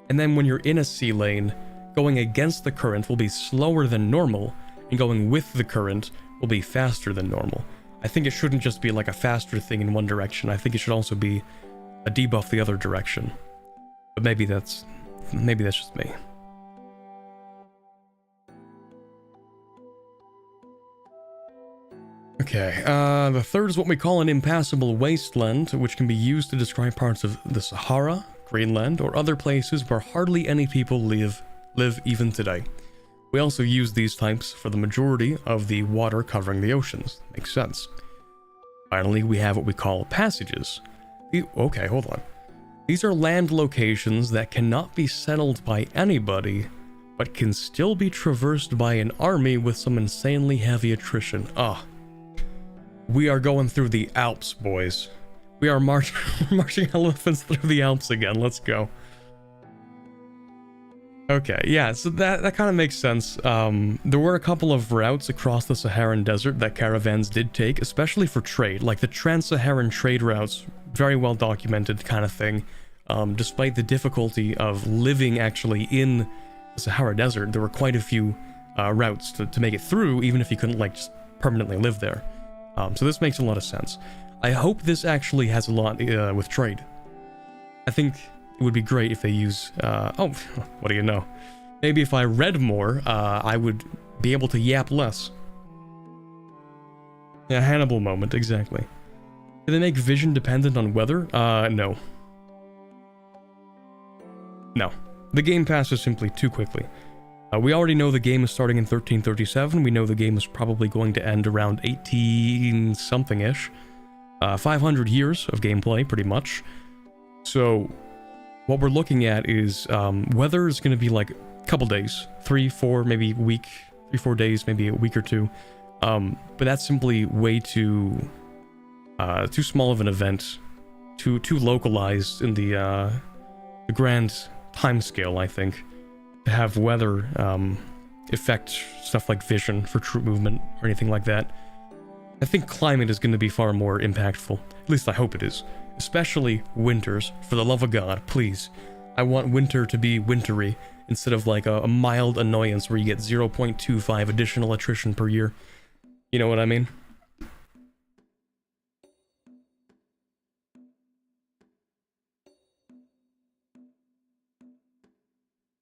[SPEAKER 1] and then when you're in a sea lane, going against the current will be slower than normal, and going with the current will be faster than normal. I think it shouldn't just be like a faster thing in one direction, I think it should also be a debuff the other direction. But maybe that's just me. Okay, the third is what we call an impassable wasteland, which can be used to describe parts of the Sahara, Greenland, or other places where hardly any people live even today. We also use these types for the majority of the water covering the oceans. Makes sense. Finally, we have what we call passages. Okay, hold on. These are land locations that cannot be settled by anybody, but can still be traversed by an army with some insanely heavy attrition. We are going through the Alps, boys. We are marching elephants through the Alps again. Let's go. Okay, yeah, so that kind of makes sense. There were a couple of routes across the Saharan desert that caravans did take, especially for trade, like the trans-Saharan trade routes, very well documented kind of thing. Despite the difficulty of living actually in the Sahara Desert, there were quite a few routes to make it through, even if you couldn't like just permanently live there. So this makes a lot of sense. I hope this actually has a lot with trade. I think it would be great if they use, oh, what do you know? Maybe if I read more, I would be able to yap less. Yeah, Hannibal moment, exactly. Do they make vision dependent on weather? No. No. The game passes simply too quickly. We already know the game is starting in 1337. We know the game is probably going to end around 18-something-ish. 500 years of gameplay, pretty much. So what we're looking at is weather is going to be like a couple days, 3, 4, maybe a week, 3, 4 days, maybe a week or two. But that's simply way too small of an event, too localized in the grand timescale, I think, to have weather affect stuff like vision for troop movement or anything like that. I think climate is going to be far more impactful. At least I hope it is. Especially winters. For the love of God, please. I want winter to be wintry instead of like a mild annoyance where you get 0.25 additional attrition per year. You know what I mean?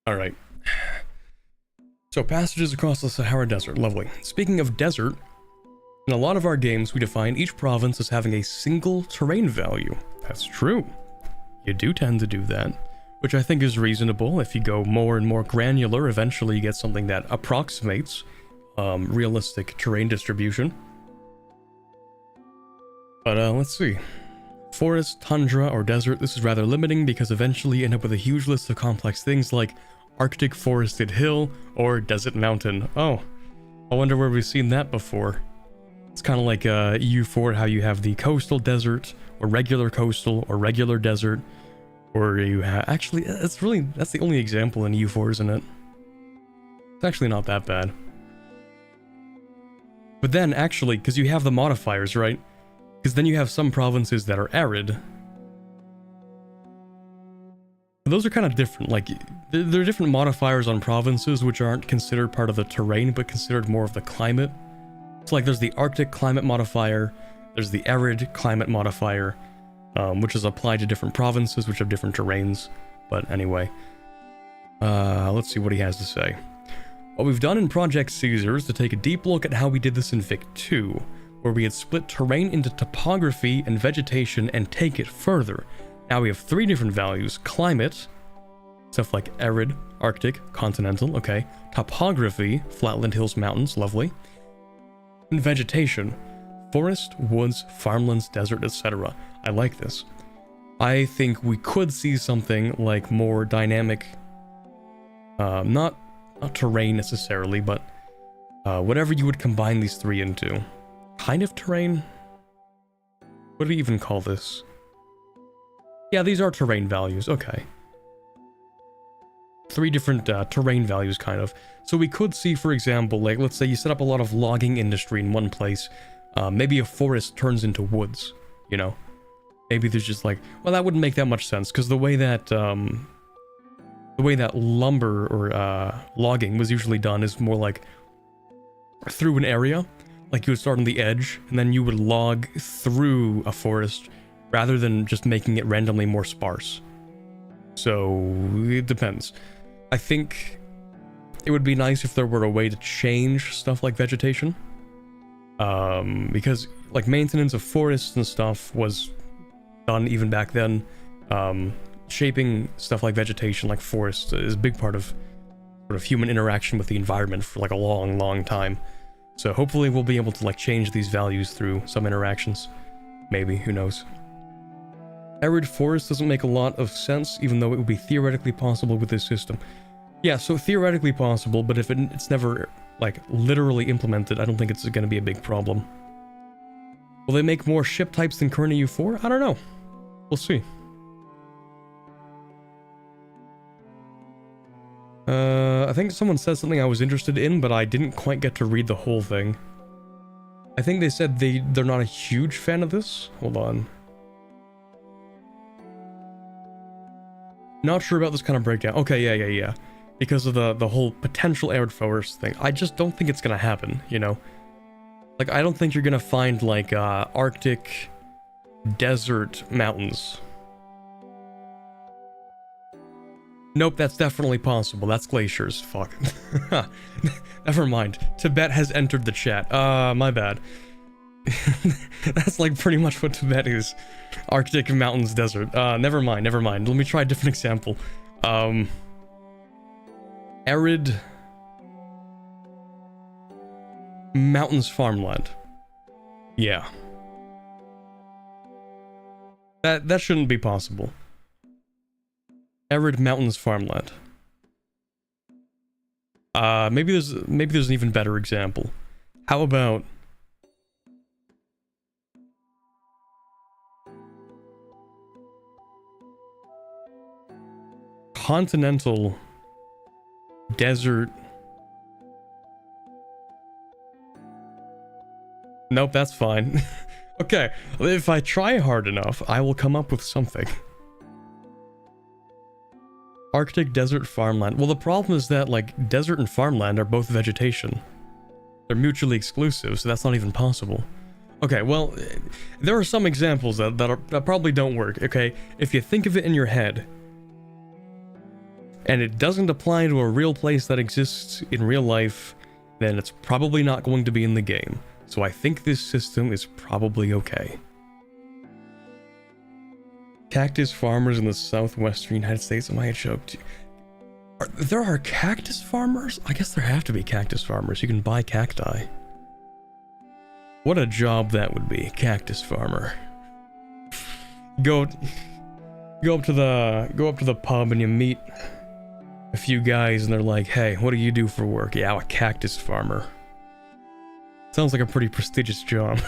[SPEAKER 1] Alright. So passages across the Sahara Desert, lovely. Speaking of desert, in a lot of our games we define each province as having a single terrain value. That's true. You do tend to do that, which I think is reasonable. If you go more and more granular, eventually you get something that approximates realistic terrain distribution. But let's see. Forest, tundra, or desert, this is rather limiting because eventually you end up with a huge list of complex things like Arctic forested hill or desert mountain. Oh, I wonder where we've seen that before. It's kind of like EU4, how you have the coastal desert, or regular coastal, or regular desert, Or you have... Actually, that's the only example in EU4, isn't it? It's actually not that bad. But then, actually, because you have the modifiers, right? Because then you have some provinces that are arid. Those are kind of different. Like, there are different modifiers on provinces which aren't considered part of the terrain, but considered more of the climate. So, like, there's the Arctic climate modifier, there's the arid climate modifier, which is applied to different provinces which have different terrains. But anyway, let's see what he has to say. What we've done in Project Caesar is to take a deep look at how we did this in Vic 2, where we had split terrain into topography and vegetation and take it further. Now we have 3 different values: climate, stuff like arid, Arctic, continental, okay, topography, flatland, hills, mountains, lovely, and vegetation, forest, woods, farmlands, desert, etc. I like this. I think we could see something like more dynamic, not terrain necessarily, but whatever you would combine these 3 into. Kind of terrain? What do we even call this? Yeah, these are terrain values, okay. 3 different terrain values, kind of. So we could see, for example, like, let's say you set up a lot of logging industry in one place. Maybe a forest turns into woods, you know? Maybe there's just like... Well, that wouldn't make that much sense, because the way that lumber or logging was usually done is more like through an area. Like, you would start on the edge, and then you would log through a forest, rather than just making it randomly more sparse. So, it depends. I think it would be nice if there were a way to change stuff like vegetation. Because, like, maintenance of forests and stuff was done even back then. Shaping stuff like vegetation, like forests, is a big part of sort of human interaction with the environment for like a long, long time. So hopefully we'll be able to like change these values through some interactions. Maybe, who knows. Arid forest doesn't make a lot of sense, even though it would be theoretically possible with this system. Yeah, so theoretically possible, but if it's never like literally implemented, I don't think it's going to be a big problem. Will they make more ship types than current EU4? I don't know. We'll see. I think someone said something I was interested in, but I didn't quite get to read the whole thing. I think they said they're not a huge fan of this. Hold on. Not sure about this kind of breakdown. Okay, yeah. Because of the whole potential arid forest thing. I just don't think it's gonna happen, you know? Like, I don't think you're gonna find, like, Arctic desert mountains. Nope, that's definitely possible. That's glaciers. Fuck. Never mind. Tibet has entered the chat. My bad. That's like pretty much what Tibet is. Arctic mountains, desert. Never mind. Let me try a different example. Arid mountains, farmland. Yeah. That shouldn't be possible. Arid mountains, farmland. Maybe there's an even better example. How about continental desert? Nope, that's fine. Okay, if I try hard enough, I will come up with something. Arctic desert farmland. Well, the problem is that, like, desert and farmland are both vegetation. They're mutually exclusive, so that's not even possible. Okay, well, there are some examples that probably don't work, okay? If you think of it in your head, and it doesn't apply to a real place that exists in real life, then it's probably not going to be in the game. So I think this system is probably okay. Cactus farmers in the southwestern United States. Am I choked? There are cactus farmers? I guess there have to be cactus farmers. You can buy cacti. What a job that would be, cactus farmer. Go up to the pub and you meet a few guys and they're like, "Hey, what do you do for work?" "Yeah, I'm a cactus farmer." Sounds like a pretty prestigious job.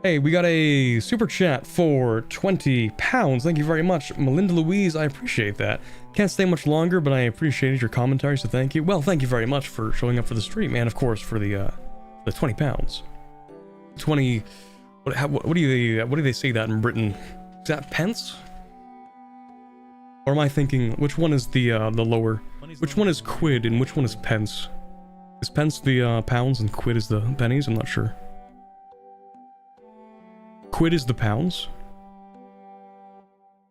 [SPEAKER 1] Hey, we got a super chat for 20 pounds. Thank you very much, Melinda Louise. I appreciate that. Can't stay much longer, but I appreciated your commentary, so thank you. Well, thank you very much for showing up for the stream, and of course for the 20 pounds. 20. What do they say that in Britain? Is that pence? Or am I thinking which one is the lower? Which one is quid and which one is pence? Is pence the pounds and quid is the pennies? I'm not sure. Quid is the pounds.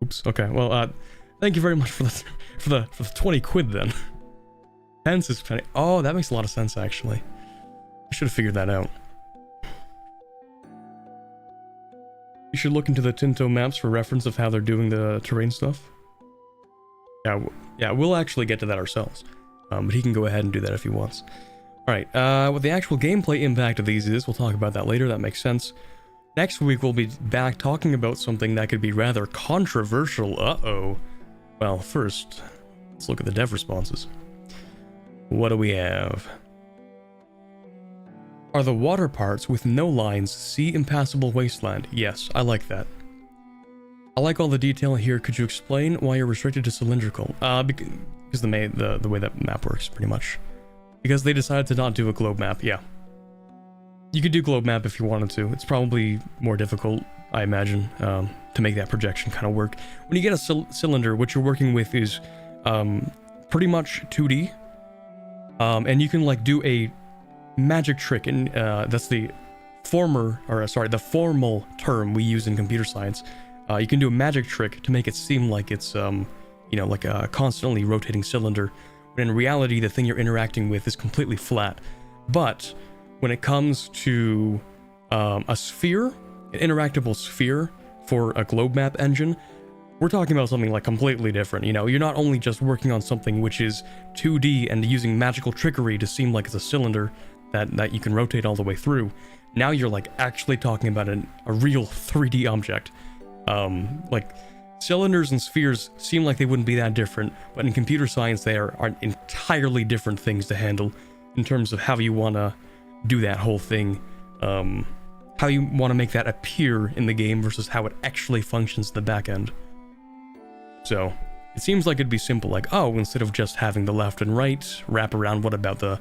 [SPEAKER 1] Oops. Okay. Well, thank you very much for the 20 quid then. Pence is penny. Oh, that makes a lot of sense actually. I should have figured that out. You should look into the Tinto maps for reference of how they're doing the terrain stuff. Yeah, we'll actually get to that ourselves. But he can go ahead and do that if he wants. Alright, what the actual gameplay impact of these is, we'll talk about that later, that makes sense. Next week we'll be back talking about something that could be rather controversial. Uh-oh. Well, first, let's look at the dev responses. What do we have? Are the water parts with no lines sea impassable wasteland? Yes, I like that. I like all the detail here. Could you explain why you're restricted to cylindrical? Because the way that map works, pretty much. Because they decided to not do a globe map, yeah. You could do globe map if you wanted to. It's probably more difficult, I imagine, to make that projection kind of work. When you get a cylinder, what you're working with is pretty much 2D. And you can like do a magic trick, and that's the formal term we use in computer science. You can do a magic trick to make it seem like it's like a constantly rotating cylinder, when in reality the thing you're interacting with is completely flat. But when it comes to a sphere, an interactable sphere for a globe map engine, we're talking about something like completely different. You know, you're not only just working on something which is 2D and using magical trickery to seem like it's a cylinder that you can rotate all the way through. Now you're like actually talking about a real 3D object. Like cylinders and spheres seem like they wouldn't be that different, but in computer science they are entirely different things to handle in terms of how you want to do that whole thing, how you want to make that appear in the game versus how it actually functions in the back end. So it seems like it'd be simple, like, oh, instead of just having the left and right wrap around, what about the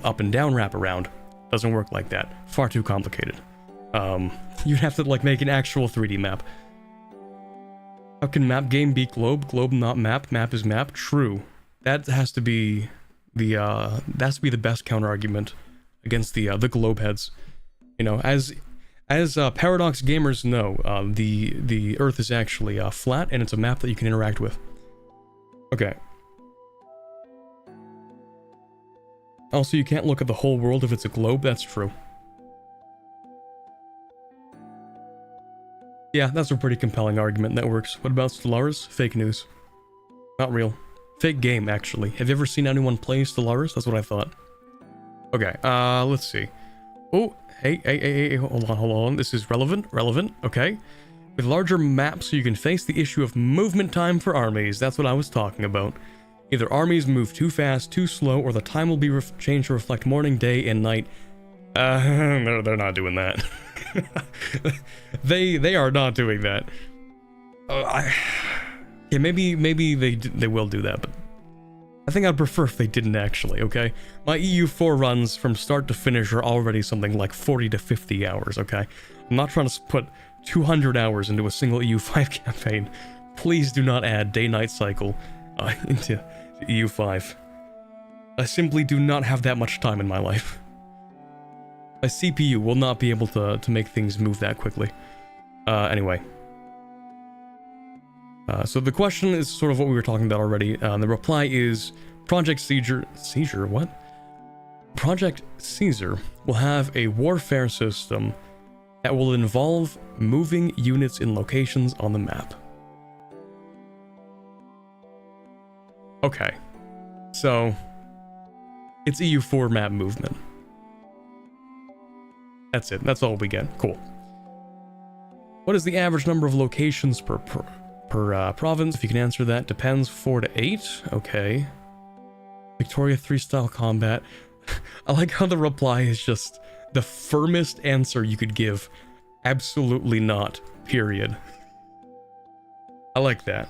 [SPEAKER 1] up and down wrap around? Doesn't work like that. Far too complicated. You'd have to like make an actual 3D map. How can map game be globe? Globe not map. Map is map. True. That has to be the best counter argument against the globe heads. You know, as Paradox gamers know, the Earth is actually flat, and it's a map that you can interact with. Okay. Also, you can't look at the whole world if it's a globe. That's true. Yeah, that's a pretty compelling argument. That works. What about Stellaris? Fake news. Not real. Fake game, actually. Have you ever seen anyone play Stellaris? That's what I thought. Okay, let's see. Oh, hey, hold on. This is relevant, okay. With larger maps, you can face the issue of movement time for armies. That's what I was talking about. Either armies move too fast, too slow, or the time will be changed to reflect morning, day, and night. They're not doing that. they are not doing that. Yeah, maybe they will do that, but I think I'd prefer if they didn't actually, okay? My EU4 runs from start to finish are already something like 40 to 50 hours, okay? I'm not trying to put 200 hours into a single EU5 campaign. Please do not add day-night cycle into EU5. I simply do not have that much time in my life. My CPU will not be able to make things move that quickly. Anyway. So the question is sort of what we were talking about already. The reply is Project Caesar, what? Project Caesar will have a warfare system that will involve moving units in locations on the map. Okay. So, it's EU4 map movement. That's it. That's all we get. Cool. What is the average number of locations per province? If you can answer that. Depends. 4 to 8. Okay. Victoria 3 style combat. I like how the reply is just the firmest answer you could give Absolutely not. Period. I like that.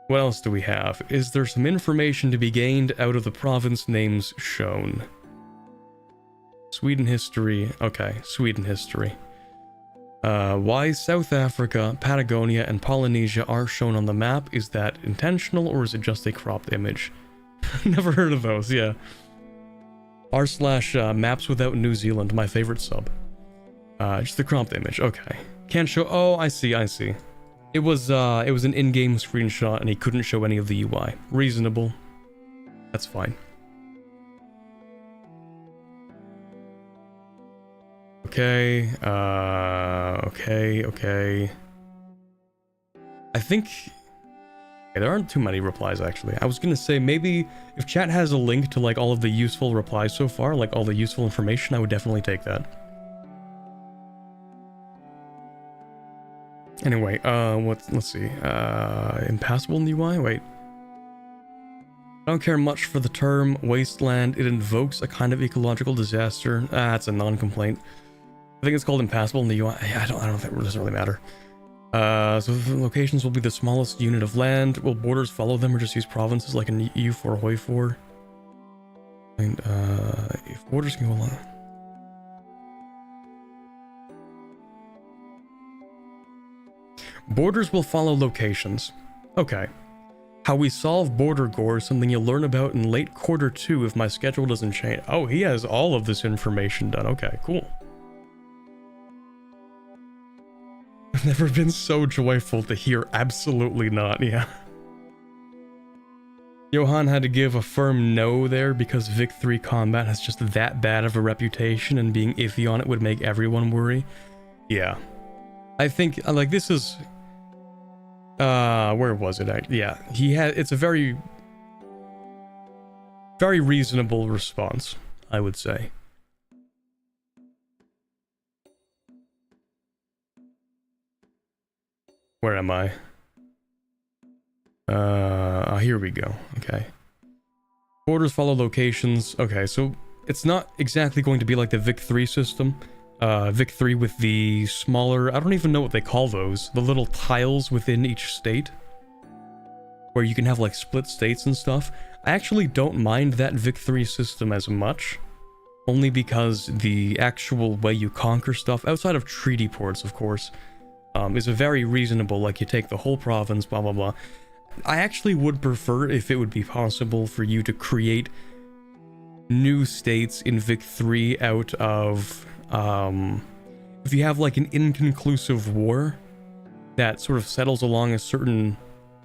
[SPEAKER 1] What else do we have? Is there some information to be gained out of the province names shown? Sweden history. Okay, Sweden history. Why South Africa, Patagonia, and Polynesia are shown on the map? Is that intentional or is it just a cropped image? Never heard of those, yeah. r/maps without New Zealand, my favorite sub. Just the cropped image, okay. Can't show, oh, I see. It was an in-game screenshot and he couldn't show any of the UI. Reasonable. That's fine. Okay, okay. I think... Okay, there aren't too many replies, actually. I was gonna say, maybe if chat has a link to, like, all of the useful replies so far, like, all the useful information, I would definitely take that. Anyway, let's see. Impassable in the UI? Wait. I don't care much for the term wasteland. It invokes a kind of ecological disaster. It's a non-complaint. I think it's called impassable in the UI. I don't think it doesn't really matter. So the locations will be the smallest unit of land. Will borders follow them or just use provinces like in EU4 HOI4? And if borders can go along. Borders will follow locations. Okay. How we solve border gore is something you'll learn about in late Q2 if my schedule doesn't change. Oh, he has all of this information done. Okay, cool. I've never been so joyful to hear absolutely not, yeah. Johan had to give a firm no there because Vic 3 combat has just that bad of a reputation and being iffy on it would make everyone worry. Yeah. I think, like, this is... where was it? Yeah, it's a very reasonable response, I would say. Where am I? Here we go. Okay. Borders follow locations. Okay, so it's not exactly going to be like the Vic 3 system. Vic 3 with the smaller, I don't even know what they call those, the little tiles within each state, where you can have like split states and stuff. I actually don't mind that Vic 3 system as much, only because the actual way you conquer stuff, outside of treaty ports of course, is a very reasonable, like you take the whole province, blah blah blah. I actually would prefer if it would be possible for you to create new states in Vic 3 out of... if you have like an inconclusive war that sort of settles along a certain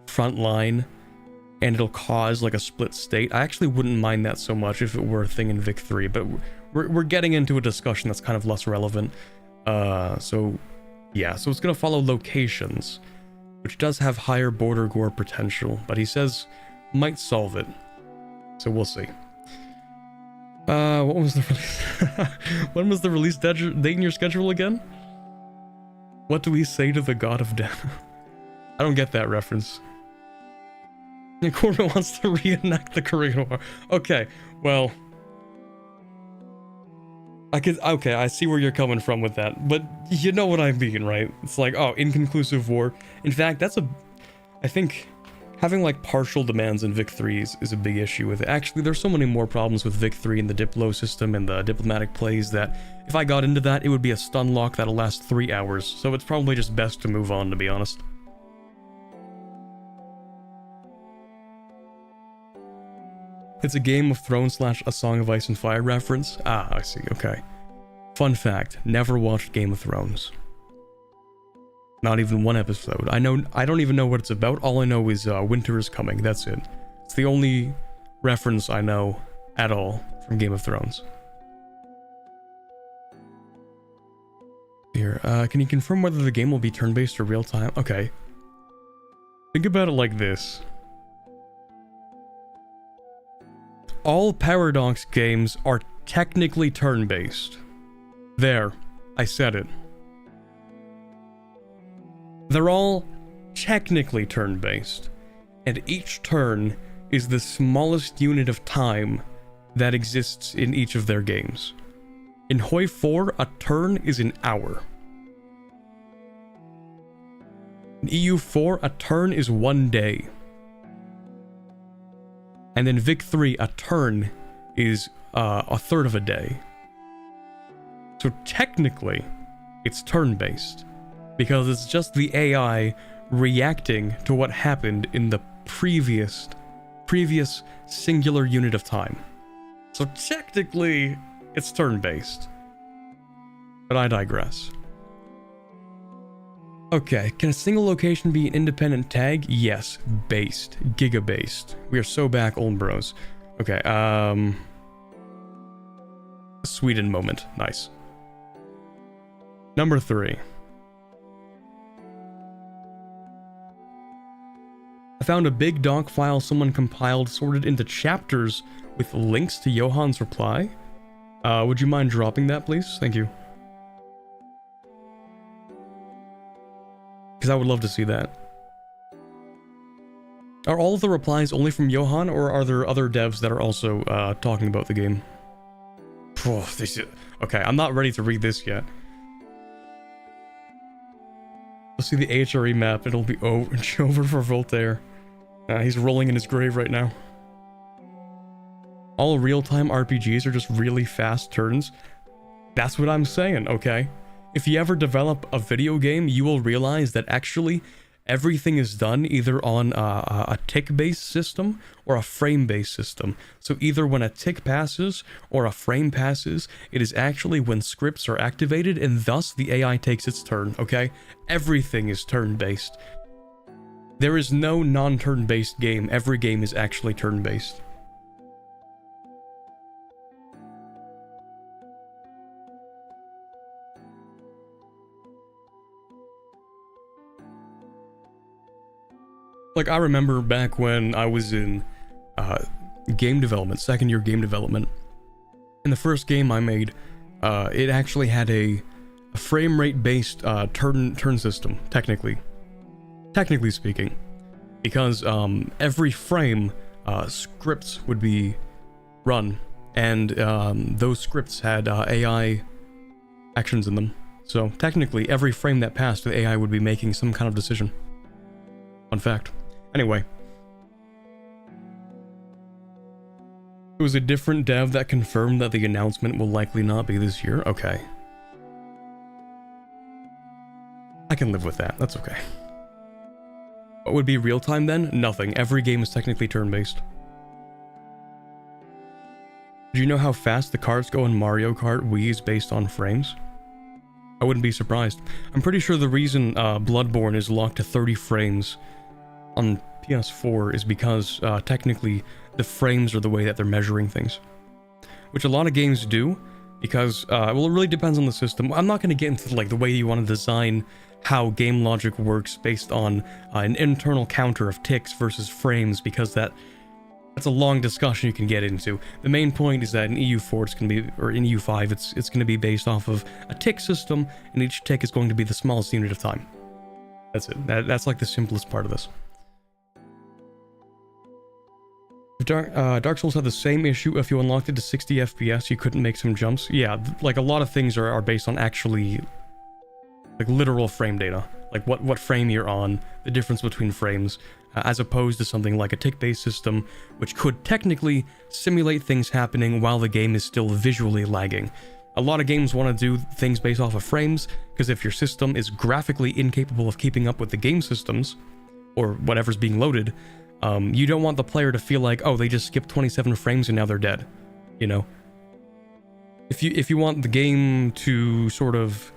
[SPEAKER 1] front line and it'll cause like a split state, I actually wouldn't mind that so much if it were a thing in Vic 3, but we're getting into a discussion that's kind of less relevant. So yeah, so it's gonna follow locations, which does have higher border gore potential, but he says might solve it, so we'll see. What was the release? When was the release date in your schedule again? What do we say to the god of death? I don't get that reference. Corbin wants to reenact the Korean War. Okay, well... Okay, I see where you're coming from with that, but you know what I mean, right? It's like, oh, inconclusive war. In fact, I think... having like partial demands in Vic 3 is a big issue with it. Actually, there's so many more problems with Vic 3 and the Diplo system and the diplomatic plays that if I got into that, it would be a stun lock that'll last 3 hours. So it's probably just best to move on, to be honest. It's a Game of Thrones / A Song of Ice and Fire reference? Ah, I see, okay. Fun fact, never watched Game of Thrones. Not even one episode. I don't even know what it's about. All I know is winter is coming. That's it. It's the only reference I know at all from Game of Thrones. Here, can you confirm whether the game will be turn-based or real-time? Okay. Think about it like this. All Paradox games are technically turn-based. There, I said it. They're all technically turn-based, and each turn is the smallest unit of time that exists in each of their games. In Hoi 4, a turn is an hour. In EU4, a turn is 1 day. And in Vic 3, a turn is a third of a day. So technically, it's turn-based, because it's just the AI reacting to what happened in the previous singular unit of time. So technically, it's turn-based. But I digress. Okay, can a single location be an independent tag? Yes, based. Giga-based. We are so back, old bros. Okay, Sweden moment. Nice. Number 3. I found a big doc file someone compiled, sorted into chapters with links to Johan's reply. Would you mind dropping that, please? Thank you. Because I would love to see that. Are all of the replies only from Johan, or are there other devs that are also talking about the game? Okay, I'm not ready to read this yet. Let's see the HRE map. It'll be over for Voltaire. He's rolling in his grave right now. All real-time RPGs are just really fast turns. That's what I'm saying, okay? If you ever develop a video game, you will realize that actually everything is done either on a tick-based system or a frame-based system. So either when a tick passes or a frame passes, it is actually when scripts are activated, and thus the AI takes its turn, okay? Everything is turn-based. There is no non-turn-based game. Every game is actually turn-based. Like, I remember back when I was in game development, second year game development, and the first game I made, it actually had a frame rate based turn system, technically speaking, because every frame scripts would be run, and those scripts had AI actions in them. So technically every frame that passed, the AI would be making some kind of decision. Fun fact. Anyway, it was a different dev that confirmed that the announcement will likely not be this year. Okay. I can live with that. That's okay. What would be real time then? Nothing. Every game is technically turn-based. Do you know how fast the cars go in Mario Kart Wii is based on frames? I wouldn't be surprised. I'm pretty sure the reason Bloodborne is locked to 30 frames on PS4 is because technically the frames are the way that they're measuring things, which a lot of games do, because well, it really depends on the system. I'm not going to get into like the way you want to design how game logic works based on an internal counter of ticks versus frames, because that's a long discussion you can get into. The main point is that in EU4 it's going to be, or in EU5 it's going to be based off of a tick system, and each tick is going to be the smallest unit of time. That's it. That's like the simplest part of this. Dark Souls had the same issue. If you unlocked it to 60 FPS, you couldn't make some jumps. Yeah, like a lot of things are based on actually, like, literal frame data. Like what frame you're on, the difference between frames, as opposed to something like a tick-based system, which could technically simulate things happening while the game is still visually lagging. A lot of games want to do things based off of frames, because if your system is graphically incapable of keeping up with the game systems, or whatever's being loaded, you don't want the player to feel like, oh, they just skipped 27 frames and now they're dead, you know? If you want the game to sort of,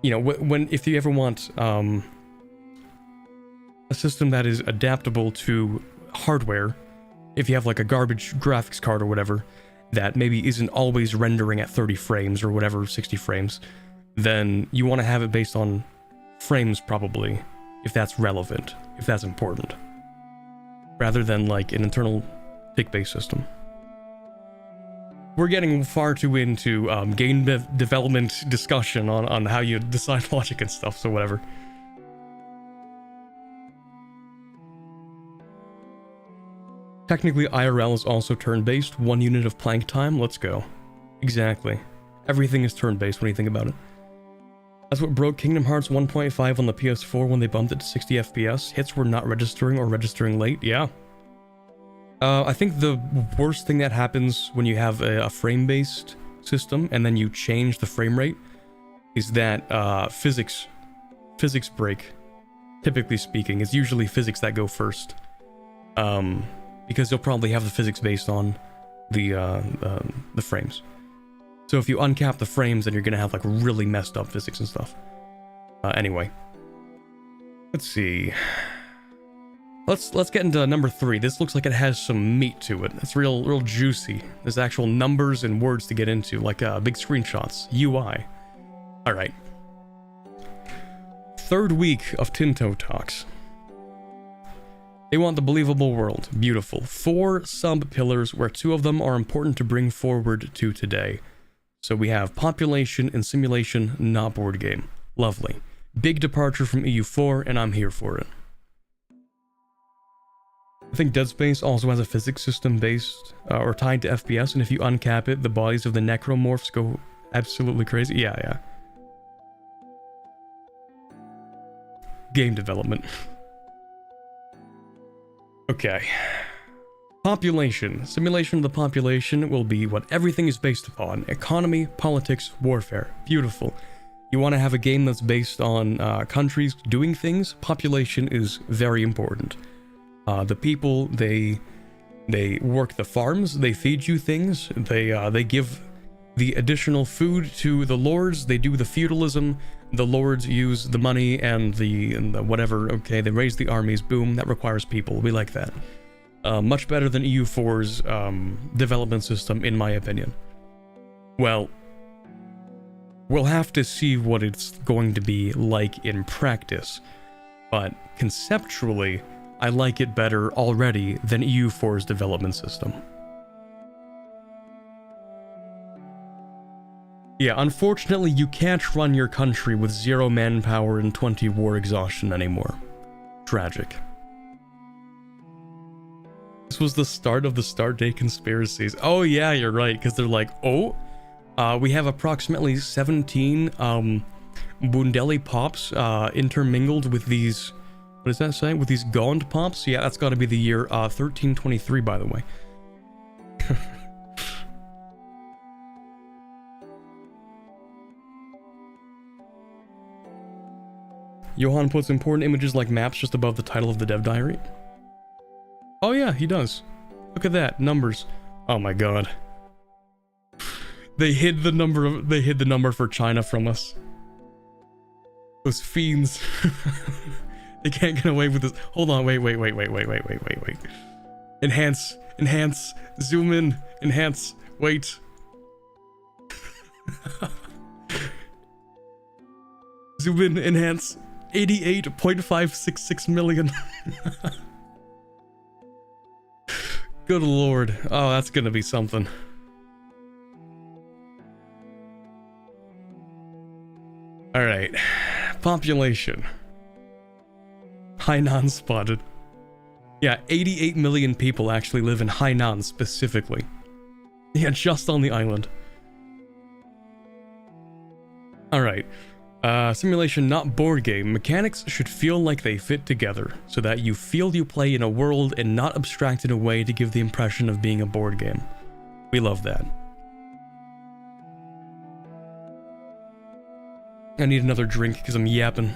[SPEAKER 1] you know, if you ever want a system that is adaptable to hardware, if you have like a garbage graphics card or whatever, that maybe isn't always rendering at 30 frames or whatever, 60 frames, then you want to have it based on frames probably, if that's relevant, if that's important, rather than like an internal tick-based system. We're getting far too into game development discussion on how you decide logic and stuff, so whatever. Technically, IRL is also turn-based, 1 unit of plank time, let's go. Exactly. Everything is turn-based when you think about it. That's what broke Kingdom Hearts 1.5 on the PS4 when they bumped it to 60 FPS. Hits were not registering or registering late. Yeah. I think the worst thing that happens when you have a frame-based system and then you change the frame rate is that physics break. Typically speaking, it's usually physics that go first. Because you'll probably have the physics based on the frames. So if you uncap the frames, then you're gonna have like really messed up physics and stuff. Anyway, let's see. Let's get into number 3. This looks like it has some meat to it. It's real juicy. There's actual numbers and words to get into, like big screenshots. UI. All right. 3rd week of Tinto talks. They want the believable world. Beautiful. 4 sub-pillars where 2 of them are important to bring forward to today. So we have population and simulation, not board game. Lovely. Big departure from EU4, and I'm here for it. I think Dead Space also has a physics system based or tied to FPS, and if you uncap it, the bodies of the necromorphs go absolutely crazy. Yeah. Game development. Okay. Population. Simulation of the population will be what everything is based upon. Economy, politics, warfare. Beautiful. You want to have a game that's based on countries doing things? Population is very important. The people, they work the farms, they feed you things, they give the additional food to the lords, they do the feudalism, the lords use the money and the whatever, okay, they raise the armies, boom, that requires people, we like that. Much better than EU4's development system, in my opinion. Well, we'll have to see what it's going to be like in practice, but conceptually, I like it better already than EU4's development system. Yeah, unfortunately, you can't run your country with 0 manpower and 20 war exhaustion anymore. Tragic. This was the start of the start date conspiracies. Oh yeah, you're right, because they're like, oh, we have approximately 17 Bundelli pops intermingled with these... What does that say? With these Gond pops? Yeah, that's got to be the year 1323, by the way. Johan puts important images like maps just above the title of the dev diary. Oh yeah, he does. Look at that, numbers. Oh my god. They hid the number for China from us. Those fiends. They can't get away with this. Hold on, wait. Enhance, zoom in, enhance, wait. Zoom in, enhance, 88.566 million. Good lord. Oh, that's gonna be something. Alright. Population. Hainan spotted. Yeah, 88 million people actually live in Hainan specifically. Yeah, just on the island. Alright. Simulation, not board game. Mechanics should feel like they fit together, so that you feel you play in a world and not abstracted away to give the impression of being a board game. We love that. I need another drink because I'm yapping.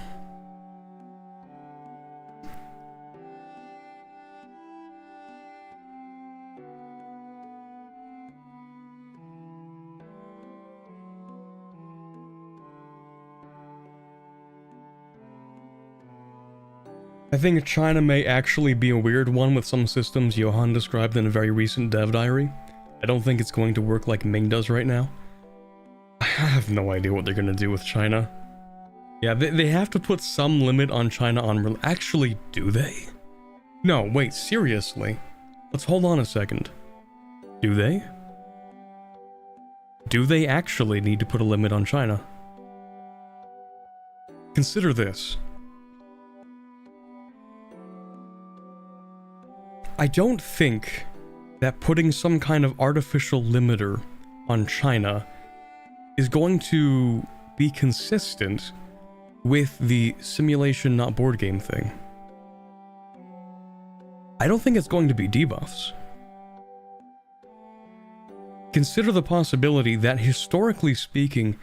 [SPEAKER 1] I think China may actually be a weird one with some systems Johan described in a very recent dev diary. I don't think it's going to work like Ming does right now. I have no idea what they're going to do with China. Yeah, they have to put some limit on China on... Actually, do they? No, wait, seriously? Let's hold on a second. Do they? Do they actually need to put a limit on China? Consider this. I don't think that putting some kind of artificial limiter on China is going to be consistent with the simulation not board game thing. I don't think it's going to be debuffs. Consider the possibility that historically speaking,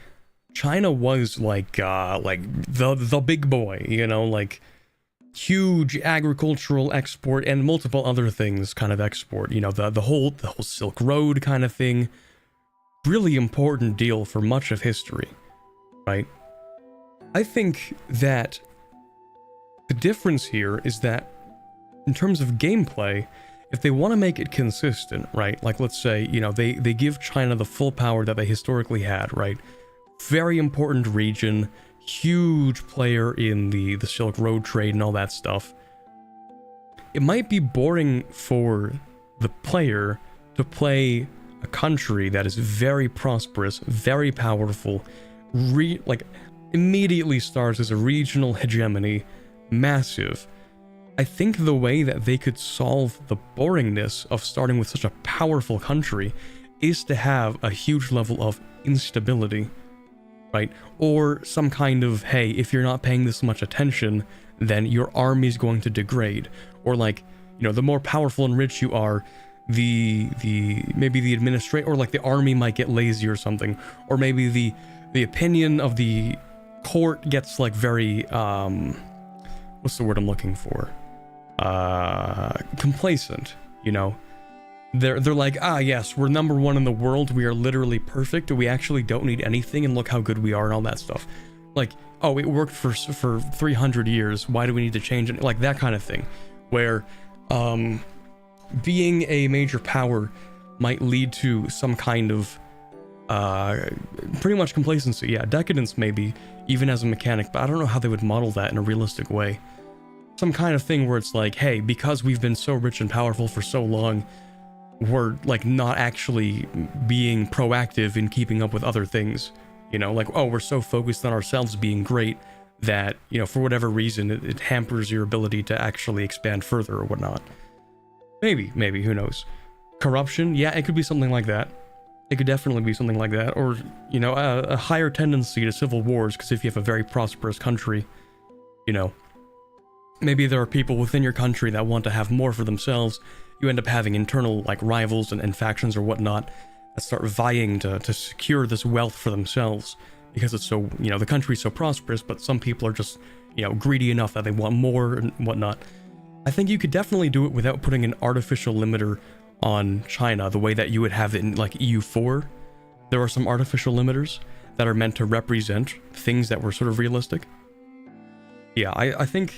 [SPEAKER 1] China was like the big boy, you know, like huge agricultural export and multiple other things kind of export, you know, the whole Silk Road kind of thing. Really important deal for much of history, right? I think that the difference here is that in terms of gameplay, if they want to make it consistent, right? Like, let's say, you know, they give China the full power that they historically had, right? Very important region, huge player in the Silk Road trade and all that stuff. It might be boring for the player to play a country that is very prosperous, very powerful, like immediately starts as a regional hegemony, massive. I think the way that they could solve the boringness of starting with such a powerful country is to have a huge level of instability, right? Or some kind of, hey, if you're not paying this much attention, then your army is going to degrade. Or like, you know, the more powerful and rich you are, maybe the administrator, or like the army might get lazy or something. Or maybe the opinion of the court gets like very, what's the word I'm looking for? Complacent, you know? They're like, ah, yes, we're number one in the world, we are literally perfect, we actually don't need anything, and look how good we are, and all that stuff. Like, oh, it worked for 300 years, why do we need to change it? Like, that kind of thing, where, being a major power might lead to some kind of, pretty much complacency, yeah, decadence maybe, even as a mechanic, but I don't know how they would model that in a realistic way. Some kind of thing where it's like, hey, because we've been so rich and powerful for so long, we're like not actually being proactive in keeping up with other things, you know, like, oh, we're so focused on ourselves being great that, you know, for whatever reason, it hampers your ability to actually expand further or whatnot. Maybe, who knows? Corruption, yeah, it could be something like that. It could definitely be something like that, or, you know, a higher tendency to civil wars, because if you have a very prosperous country, you know, maybe there are people within your country that want to have more for themselves. You end up having internal, like, rivals and factions or whatnot that start vying to secure this wealth for themselves because it's so, you know, the country's so prosperous, but some people are just, you know, greedy enough that they want more and whatnot. I think you could definitely do it without putting an artificial limiter on China the way that you would have it in, like, EU4. There are some artificial limiters that are meant to represent things that were sort of realistic. Yeah, I think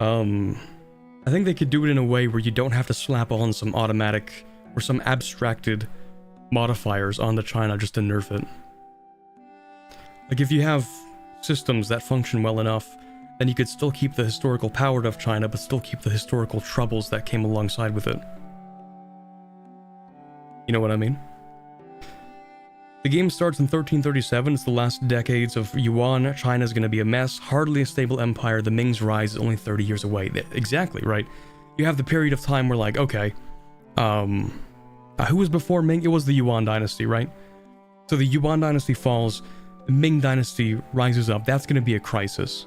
[SPEAKER 1] they could do it in a way where you don't have to slap on some automatic or some abstracted modifiers onto China just to nerf it. Like, if you have systems that function well enough, then you could still keep the historical power of China, but still keep the historical troubles that came alongside with it. You know what I mean? The game starts in 1337, it's the last decades of Yuan, China's gonna be a mess, hardly a stable empire, the Ming's rise is only 30 years away. Exactly, right? You have the period of time where, like, okay, who was before Ming? It was the Yuan dynasty, right? So the Yuan dynasty falls, the Ming dynasty rises up, that's gonna be a crisis.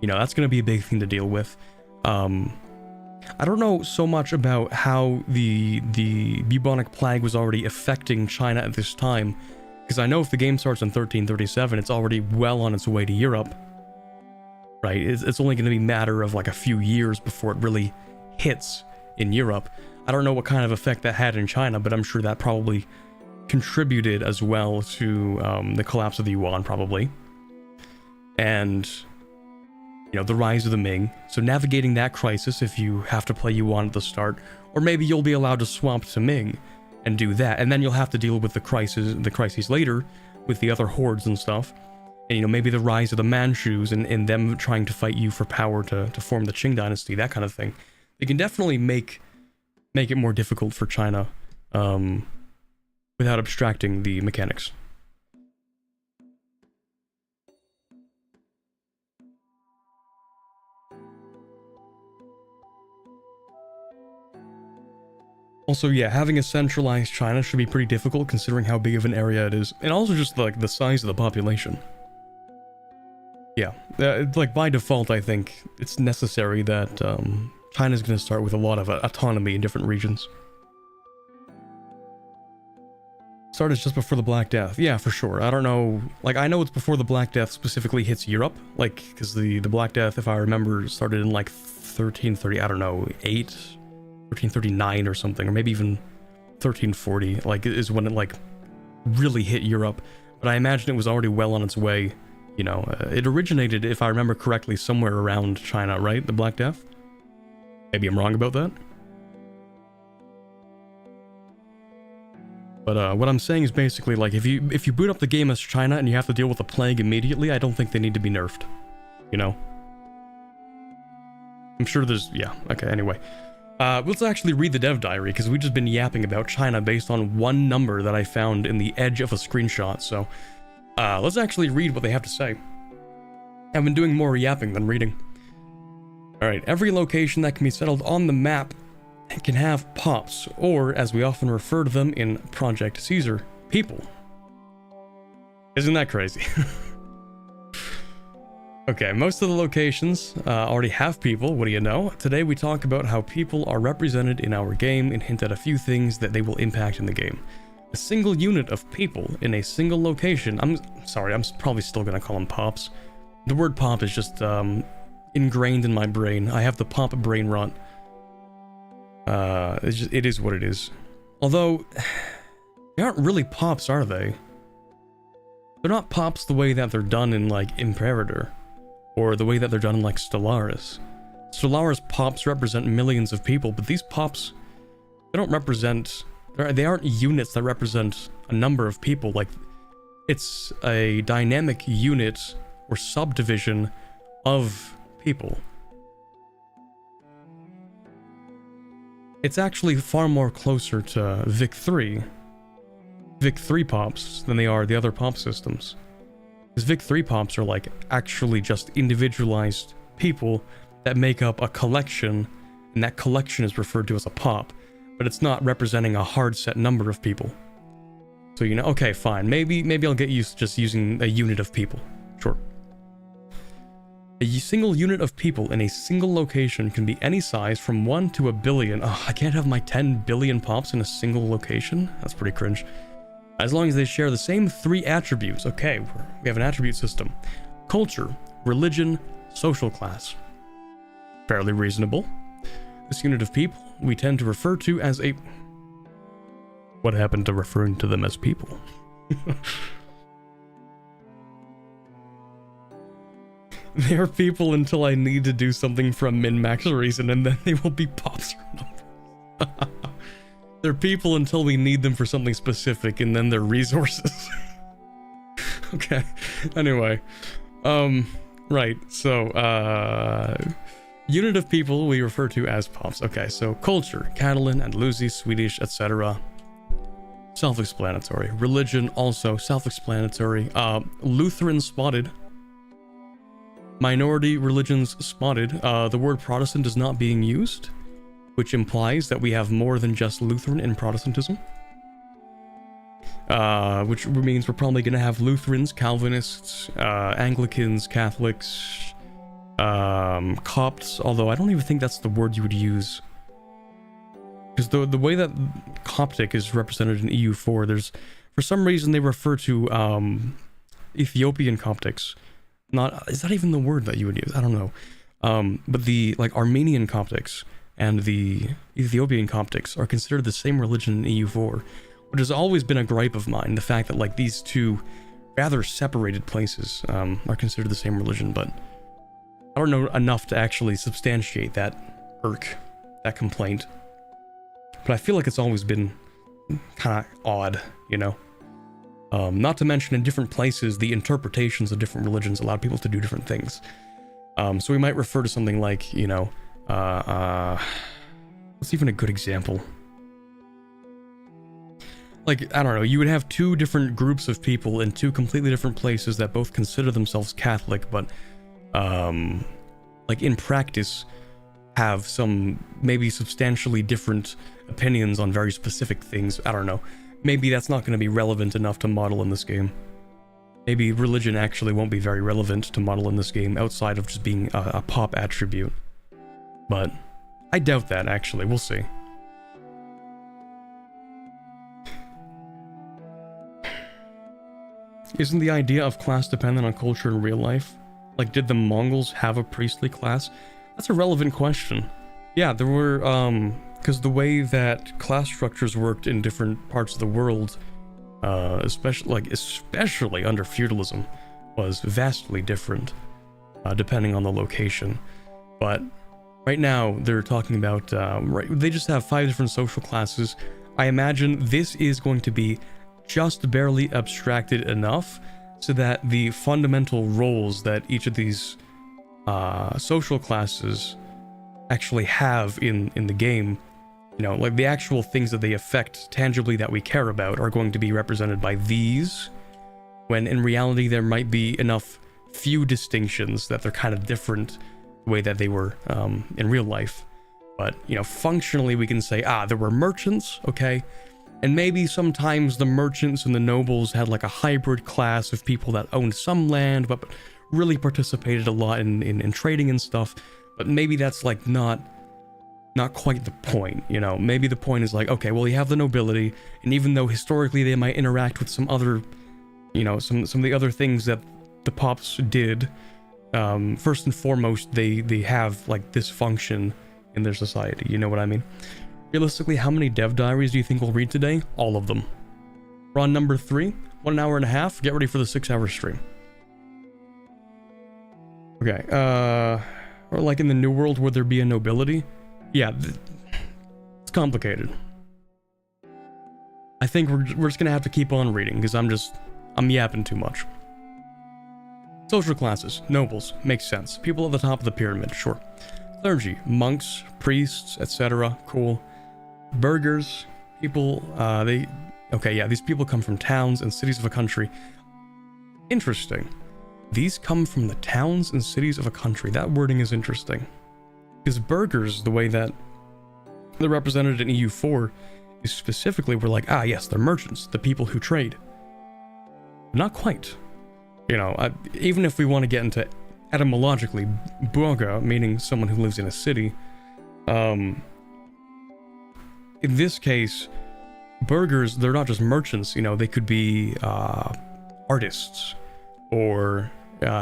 [SPEAKER 1] You know, that's gonna be a big thing to deal with. I don't know so much about how the bubonic plague was already affecting China at this time, because I know if the game starts in 1337, it's already well on its way to Europe, right? It's only going to be a matter of like a few years before it really hits in Europe. I don't know what kind of effect that had in China, but I'm sure that probably contributed as well to the collapse of the Yuan, probably. And, you know, the rise of the Ming. So navigating that crisis, if you have to play Yuan at the start, or maybe you'll be allowed to swap to Ming and do that, and then you'll have to deal with the crises later with the other hordes and stuff, and, you know, maybe the rise of the Manchus and them trying to fight you for power to form the Qing dynasty, that kind of thing. They can definitely make it more difficult for China without abstracting the mechanics. Also, yeah, having a centralized China should be pretty difficult considering how big of an area it is, and also just like the size of the population. Yeah, like by default, I think it's necessary that China's going to start with a lot of autonomy in different regions. Started just before the Black Death. Yeah, for sure. I don't know. Like, I know it's before the Black Death specifically hits Europe. Like, because the Black Death, if I remember, started in like 1330, I don't know, 1339 or something, or maybe even 1340, like, is when it, like, really hit Europe. But I imagine it was already well on its way, you know. It originated, if I remember correctly, somewhere around China, right? The Black Death? Maybe I'm wrong about that. But what I'm saying is basically, like, if you boot up the game as China and you have to deal with the plague immediately, I don't think they need to be nerfed. You know? I'm sure there's... yeah, okay, anyway. Let's actually read the dev diary, because we've just been yapping about China based on one number that I found in the edge of a screenshot, so... let's actually read what they have to say. I've been doing more yapping than reading. Alright, every location that can be settled on the map can have pops, or, as we often refer to them in Project Caesar, people. Isn't that crazy? Okay, most of the locations already have people, what do you know? Today we talk about how people are represented in our game and hint at a few things that they will impact in the game. A single unit of people in a single location, I'm sorry, I'm probably still gonna call them pops. The word pop is just ingrained in my brain. I have the pop brain rot. It is what it is. Although, they aren't really pops, are they? They're not pops the way that they're done in, like, Imperator, or the way that they're done in, like, Stellaris. Stellaris pops represent millions of people, but these pops, they don't represent... They aren't units that represent a number of people. Like, it's a dynamic unit or subdivision of people. It's actually far more closer to Vic-3 pops than they are the other pop systems. Because Vic-3 pops are like actually just individualized people that make up a collection, and that collection is referred to as a pop, but it's not representing a hard set number of people. So, you know, okay, fine, maybe I'll get used to just using a unit of people. Sure. A single unit of people in a single location can be any size from 1 to 1 billion. Oh, I can't have my 10 billion pops in a single location? That's pretty cringe. As long as they share the same 3 attributes. Okay, we have an attribute system. Culture, religion, social class. Fairly reasonable. This unit of people we tend to refer to as a... What happened to referring to them as people? They are people until I need to do something for a min-max reason, and then they will be pops or numbers. They're people until we need them for something specific, and then they're resources. Okay, anyway. Right, so, unit of people we refer to as pops. Okay, so culture, Catalan, Andalusi, Swedish, etc. Self-explanatory. Religion, also self-explanatory. Lutheran spotted. Minority religions spotted. The word Protestant is not being used, which implies that we have more than just Lutheran in Protestantism. Which means we're probably going to have Lutherans, Calvinists, Anglicans, Catholics, Copts, although I don't even think that's the word you would use. Because the way that Coptic is represented in EU4, there's, for some reason they refer to Ethiopian Coptics. Is that even the word that you would use? I don't know. But the, like, Armenian Coptics and the Ethiopian Coptics are considered the same religion in EU4, which has always been a gripe of mine, the fact that, like, these two rather separated places are considered the same religion, but I don't know enough to actually substantiate that that complaint. But I feel like it's always been kind of odd, you know? Not to mention in different places, the interpretations of different religions allow people to do different things. So we might refer to something like, you know, what's even a good example? Like, I don't know, you would have 2 different groups of people in 2 completely different places that both consider themselves Catholic, but, like, in practice, have some maybe substantially different opinions on very specific things. I don't know. Maybe that's not going to be relevant enough to model in this game. Maybe religion actually won't be very relevant to model in this game outside of just being a pop attribute. But I doubt that, actually. We'll see. Isn't the idea of class dependent on culture in real life? Like, did the Mongols have a priestly class? That's a relevant question. Yeah, there were, because the way that class structures worked in different parts of the world, especially under feudalism, was vastly different, depending on the location. But right now, they're talking about, they just have 5 different social classes. I imagine this is going to be just barely abstracted enough so that the fundamental roles that each of these social classes actually have in the game, you know, like the actual things that they affect tangibly that we care about are going to be represented by these, when in reality there might be enough few distinctions that they're kind of different the way that they were in real life. But, you know, functionally we can say, there were merchants, okay? And maybe sometimes the merchants and the nobles had like a hybrid class of people that owned some land, but really participated a lot in trading and stuff. But maybe that's like not quite the point, you know? Maybe the point is like, okay, well, you have the nobility, and even though historically they might interact with some other, you know, some of the other things that the pops did, first and foremost, they have like this function in their society, you know what I mean? Realistically, how many dev diaries do you think we'll read today? All of them. We're on number 3, 1 hour and a half. Get ready for the 6-hour stream. Okay, or like in the New World, would there be a nobility? Yeah, it's complicated. I think we're just gonna have to keep on reading, because I'm yapping too much. Social classes, nobles, makes sense. People at the top of the pyramid, sure. Clergy, monks, priests, etc., cool. Burghers, people, these people come from towns and cities of a country. Interesting. These come from the towns and cities of a country. That wording is interesting. Because burghers, the way that they're represented in EU4, is specifically, we're like, yes, they're merchants, the people who trade. But not quite. You know, even if we want to get into etymologically, burger, meaning someone who lives in a city, in this case, burghers, they're not just merchants, you know, they could be artists, or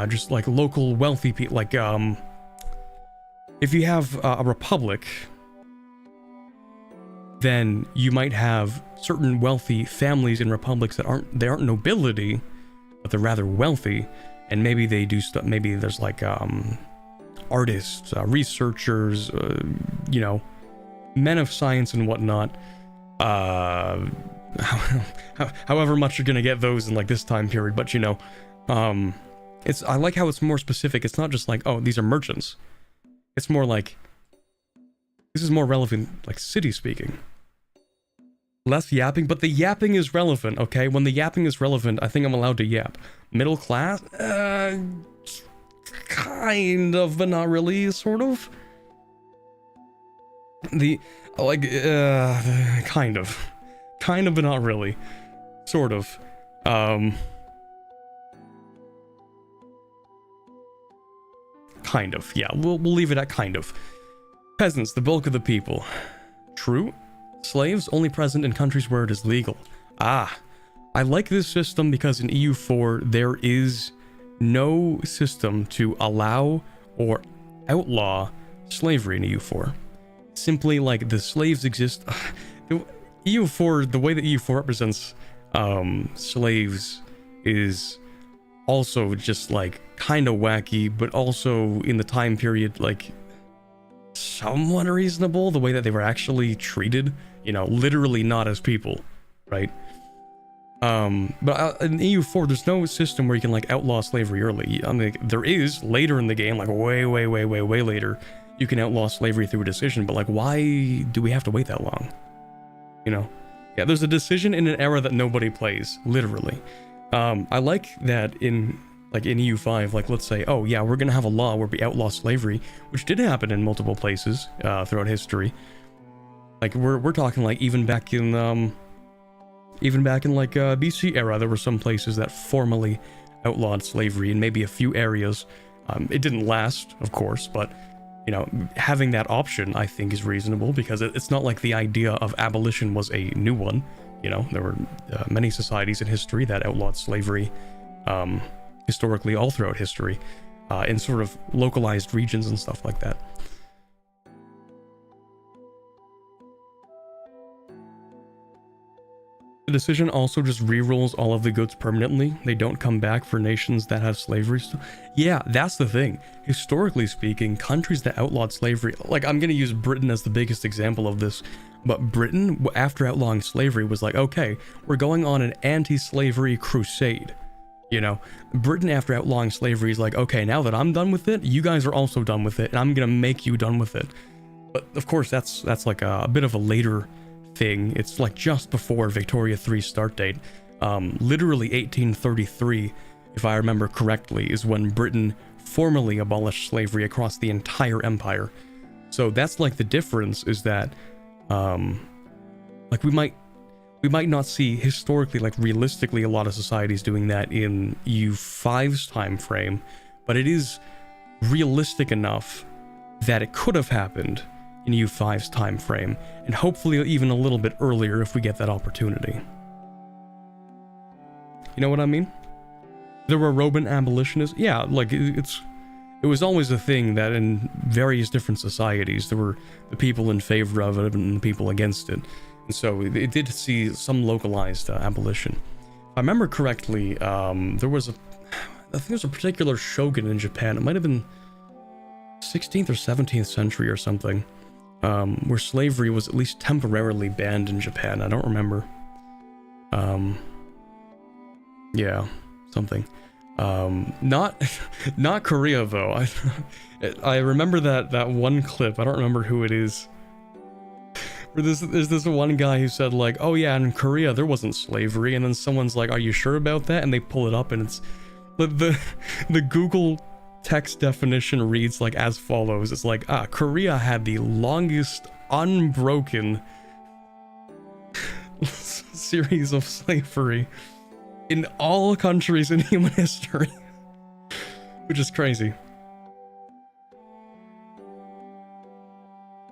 [SPEAKER 1] just like local wealthy people, like, if you have a republic, then you might have certain wealthy families in republics that aren't nobility, but they're rather wealthy, and maybe they do stuff, maybe there's like artists, researchers, you know, men of science and whatnot. However much you're gonna get those in like this time period, but you know, I like how it's more specific. It's not just like, oh, these are merchants. It's more like, this is more relevant, like city speaking. Less yapping, but the yapping is relevant, okay? When the yapping is relevant, I think I'm allowed to yap. Middle class? Kind of, but not really, sort of. Kind of. Kind of, but not really. Sort of. Kind of, yeah. We'll leave it at kind of. Peasants, the bulk of the people. True. Slaves, only present in countries where it is legal. I like this system because in EU4, there is no system to allow or outlaw slavery in EU4. Simply, like, the slaves exist. EU4, the way that EU4 represents slaves is also just, like, kind of wacky, but also in the time period, like, somewhat reasonable, the way that they were actually treated, you know, literally not as people, right? But in EU4, there's no system where you can, like, outlaw slavery early. I mean, there is later in the game, like, way later, you can outlaw slavery through a decision, but, like, why do we have to wait that long? You know? Yeah, there's a decision in an era that nobody plays, literally. I like that in like in EU5, like let's say, oh yeah, we're gonna have a law where we outlaw slavery, which did happen in multiple places throughout history. Like we're talking like even back in like BC era, there were some places that formally outlawed slavery in maybe a few areas. It didn't last, of course, but you know, having that option I think is reasonable, because it's not like the idea of abolition was a new one. You know, there were many societies in history that outlawed slavery, historically all throughout history, in sort of localized regions and stuff like that. The decision also just re-rolls all of the goods permanently. They don't come back for nations that have slavery still. Yeah, that's the thing. Historically speaking, countries that outlawed slavery, like I'm gonna use Britain as the biggest example of this, but Britain, after outlawing slavery, was like, okay, we're going on an anti-slavery crusade. You know, Britain after outlawing slavery is like, okay, now that I'm done with it, you guys are also done with it, and I'm gonna make you done with it. But of course, that's like a bit of a later thing. It's like just before Victoria III's start date. Literally 1833, if I remember correctly, is when Britain formally abolished slavery across the entire empire. So that's like the difference, is that like we might not see historically, like realistically, a lot of societies doing that in EU5's time frame, but it is realistic enough that it could have happened in EU5's time frame, and hopefully even a little bit earlier if we get that opportunity. You know what I mean? There were Roman abolitionists. Yeah, like it was always a thing that in various different societies there were the people in favor of it and the people against it, and so it did see some localized abolition. If I remember correctly, I think there was a particular shogun in Japan. It might have been 16th or 17th century or something, where slavery was at least temporarily banned in Japan. I don't remember. Yeah, something. Not Korea though. I remember that one clip. I don't remember who it is. Where there's this one guy who said like, oh yeah, in Korea there wasn't slavery, and then someone's like, are you sure about that? And they pull it up, and it's the Google text definition reads like as follows. It's like, Korea had the longest unbroken series of slavery in all countries in human history, which is crazy.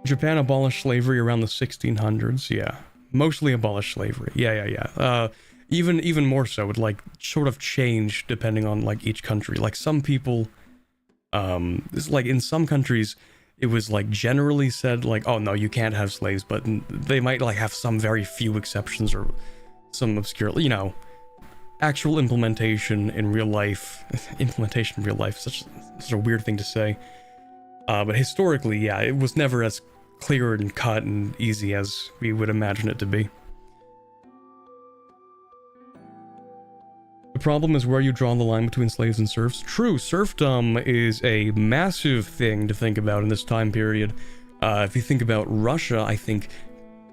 [SPEAKER 1] Japan abolished slavery around the 1600s. Yeah, mostly abolished slavery. Yeah. Even more so, it like sort of changed depending on like each country. Like some people, it's like in some countries it was like generally said like, oh no, you can't have slaves, but they might like have some very few exceptions or some obscure, you know, actual implementation in real life. Such a weird thing to say, but historically, yeah, it was never as clear and cut and easy as we would imagine it to be. The problem is where you draw the line between slaves and serfs. True, serfdom is a massive thing to think about in this time period. If you think about Russia, I think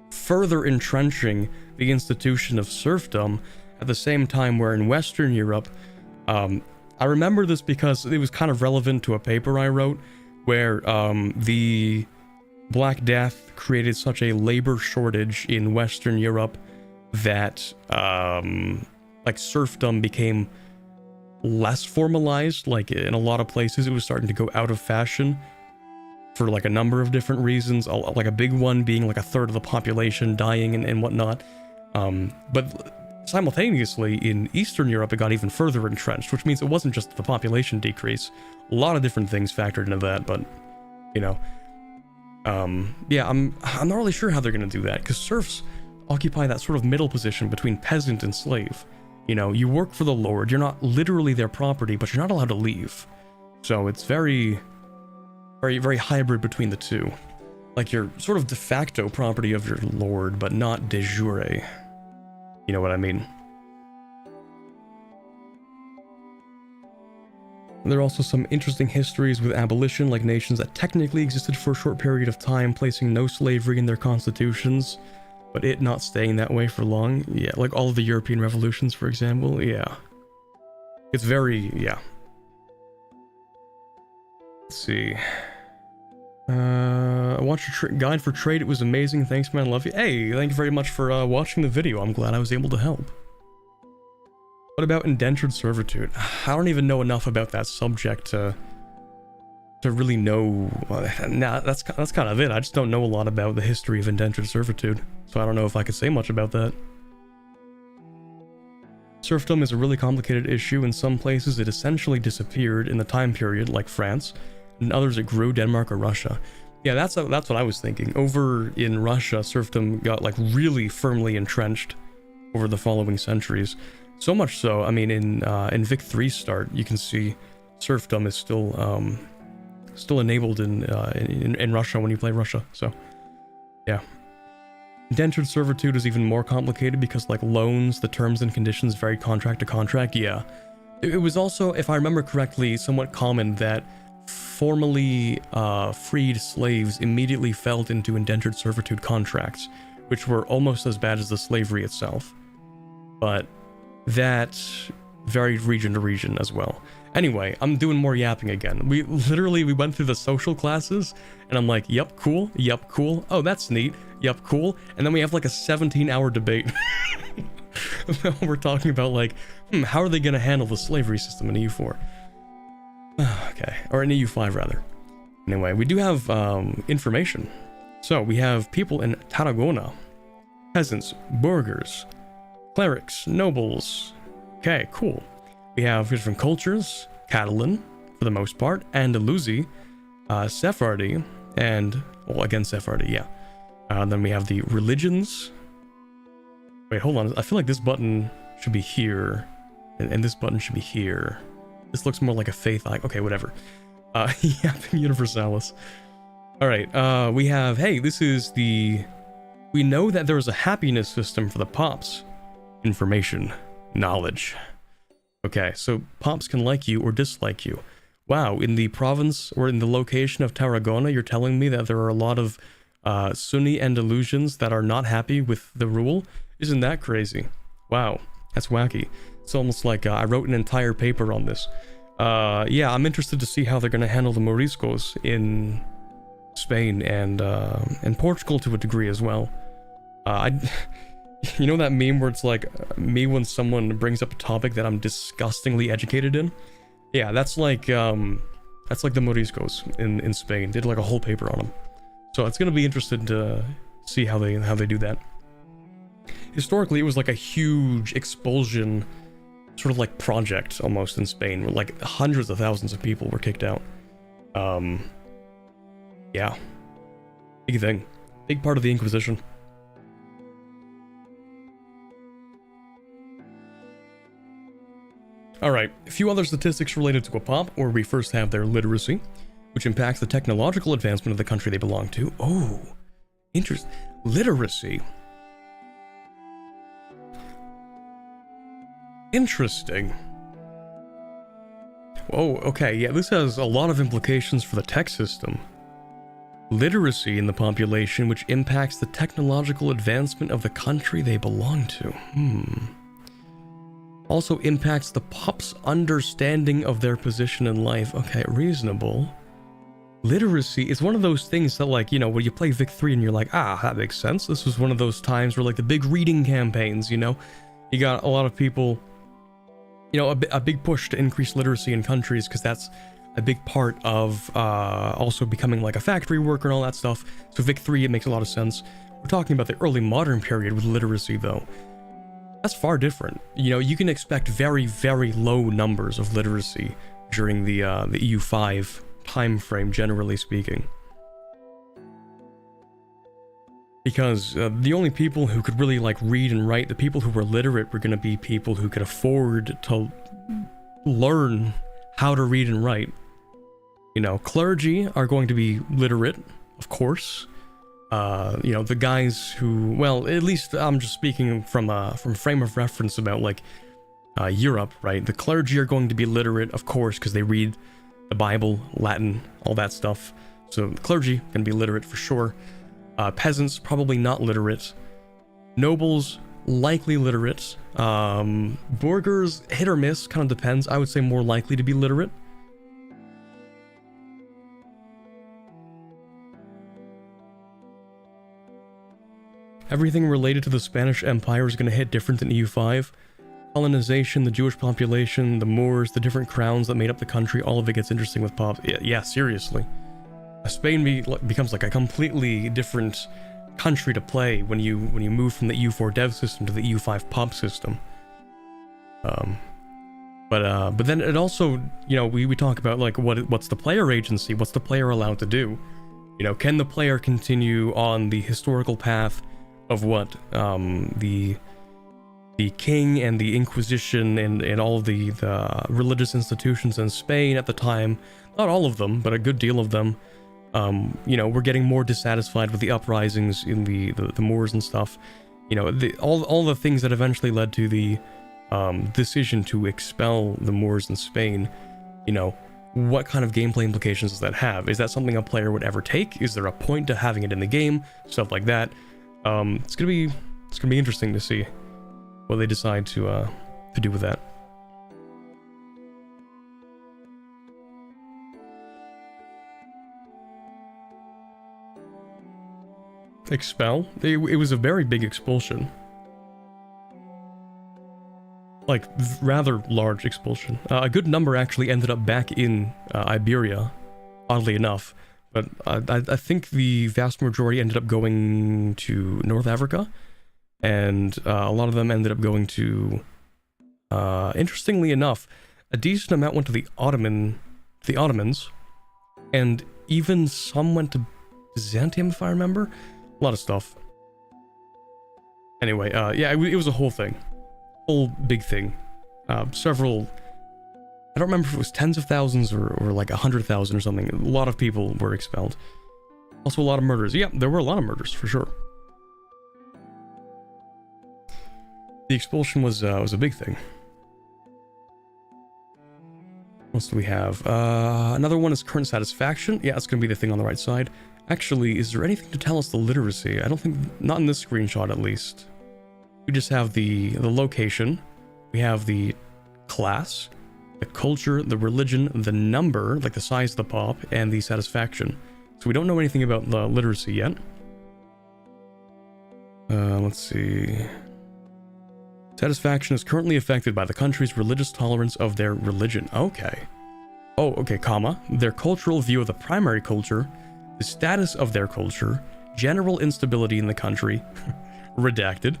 [SPEAKER 1] further entrenching the institution of serfdom at the same time where in Western Europe, I remember this because it was kind of relevant to a paper I wrote where the Black Death created such a labor shortage in Western Europe that like serfdom became less formalized. Like in a lot of places it was starting to go out of fashion for like a number of different reasons, like a big one being like a third of the population dying and whatnot. But simultaneously in Eastern Europe it got even further entrenched, which means it wasn't just the population decrease. A lot of different things factored into that, but you know, yeah, I'm not really sure how they're gonna do that, because serfs occupy that sort of middle position between peasant and slave. You know, you work for the lord, you're not literally their property, but you're not allowed to leave. So it's very, very, very hybrid between the two. Like you're sort of de facto property of your lord, but not de jure. You know what I mean? There are also some interesting histories with abolition, like nations that technically existed for a short period of time, placing no slavery in their constitutions, but it not staying that way for long. Yeah, like all of the European revolutions, for example. Yeah. It's very, yeah, see. Watch your guide for trade. It was amazing. Thanks, man. Love you. Hey, thank you very much for watching the video. I'm glad I was able to help. What about indentured servitude? I don't even know enough about that subject to really know. Nah, that's kind of it. I just don't know a lot about the history of indentured servitude, so I don't know if I could say much about that. Serfdom is a really complicated issue. In some places, it essentially disappeared in the time period, like France. In others, it grew, Denmark or Russia. Yeah, that's what I was thinking. Over in Russia, serfdom got like really firmly entrenched over the following centuries. So much so, I mean, in Vic 3's start, you can see serfdom is still enabled in Russia when you play Russia. So, yeah. Indentured servitude is even more complicated because, like loans, the terms and conditions vary contract to contract. Yeah, it was also, if I remember correctly, somewhat common that formerly freed slaves immediately fell into indentured servitude contracts, which were almost as bad as the slavery itself. But that varied region to region as well. Anyway, I'm doing more yapping again. We went through the social classes, and I'm like, yep, cool, yep, cool. Oh, that's neat, yep, cool. And then we have like a 17-hour debate. We're talking about like, how are they going to handle the slavery system in EU4? Okay, or in EU5 rather. Anyway, we do have information. So we have people in Tarragona, peasants, burghers, clerics, nobles. Okay, cool. We have different cultures: Catalan, for the most part, Andalusi, Sephardi, and, well, again, Sephardi, yeah. Then we have the religions. Wait, hold on. I feel like this button should be here, and this button should be here. This looks more like a faith icon. Okay, whatever. Yeah, Universalis. All right, we have, hey, this is the... We know that there is a happiness system for the pops. Information. Knowledge. Okay, so pops can like you or dislike you. Wow, in the province or in the location of Tarragona, you're telling me that there are a lot of Sunni Andalusians that are not happy with the rule? Isn't that crazy? Wow, that's wacky. It's almost like I wrote an entire paper on this. Yeah, I'm interested to see how they're going to handle the Moriscos in Spain and Portugal to a degree as well. You know that meme where it's like me when someone brings up a topic that I'm disgustingly educated in? Yeah, that's like the Moriscos in Spain. They did like a whole paper on them. So it's gonna be interesting to see how they do that. Historically, it was like a huge expulsion, sort of like project almost in Spain, where like hundreds of thousands of people were kicked out. Yeah, big thing, big part of the Inquisition. Alright, a few other statistics related to a pop, where we first have their literacy, which impacts the technological advancement of the country they belong to. Oh, interesting. Literacy. Interesting. Oh, okay, yeah, this has a lot of implications for the tech system. Literacy in the population, which impacts the technological advancement of the country they belong to. Also impacts the pop's understanding of their position in life. Okay, reasonable. Literacy is one of those things that, like, you know, when you play Vic 3 and you're like, ah, that makes sense. This was one of those times where, like, the big reading campaigns, you know, you got a lot of people, you know, a big push to increase literacy in countries, because that's a big part of also becoming like a factory worker and all that stuff. So Vic 3, it makes a lot of sense. We're talking about the early modern period with literacy, though. That's far different. You know, you can expect very, very low numbers of literacy during the EU5 time frame, generally speaking. Because the only people who could really, like, read and write, the people who were literate, were going to be people who could afford to learn how to read and write. You know, clergy are going to be literate, of course. You know, the guys who, well, at least I'm just speaking from frame of reference about, like, Europe, right? The clergy are going to be literate, of course, because they read the Bible, Latin, all that stuff. So the clergy going to be literate for sure. Peasants, probably not literate. Nobles, likely literate. Burghers, hit or miss, kind of depends. I would say more likely to be literate. Everything related to the Spanish Empire is going to hit different than EU5. Colonization, the Jewish population, the Moors, the different crowns that made up the country, all of it gets interesting with pop. Yeah, seriously. Spain becomes like a completely different country to play when you move from the EU4 dev system to the EU5 pop system. But then it also, you know, we talk about like what's the player agency, what's the player allowed to do? You know, can the player continue on the historical path of what the king and the Inquisition and all of the religious institutions in Spain at the time, not all of them, but a good deal of them, you know, were getting more dissatisfied with the uprisings in the Moors and stuff. You know, all the things that eventually led to the decision to expel the Moors in Spain. You know, what kind of gameplay implications does that have? Is that something a player would ever take? Is there a point to having it in the game? Stuff like that. It's gonna be interesting to see what they decide to do with that. Expel? It was a very big expulsion. Like, rather large expulsion. A good number actually ended up back in Iberia, oddly enough. But I think the vast majority ended up going to North Africa. And a lot of them ended up going to, interestingly enough, a decent amount went to the Ottomans, and even some went to Byzantium, if I remember. A lot of stuff. Anyway, yeah, it was a whole thing. Whole big thing. Several, I don't remember if it was tens of thousands or like 100,000 or something. A lot of people were expelled. Also a lot of murders. Yeah, there were a lot of murders, for sure. The expulsion was a big thing. What else do we have? Another one is current satisfaction. Yeah, it's going to be the thing on the right side. Actually, is there anything to tell us the literacy? I don't think, not in this screenshot at least. We just have the location. We have the class, the culture, the religion, the number, like the size of the pop, and the satisfaction. So we don't know anything about the literacy yet. Let's see. Satisfaction is currently affected by the country's religious tolerance of their religion. Okay. Oh, okay, comma. Their cultural view of the primary culture, the status of their culture, general instability in the country, redacted,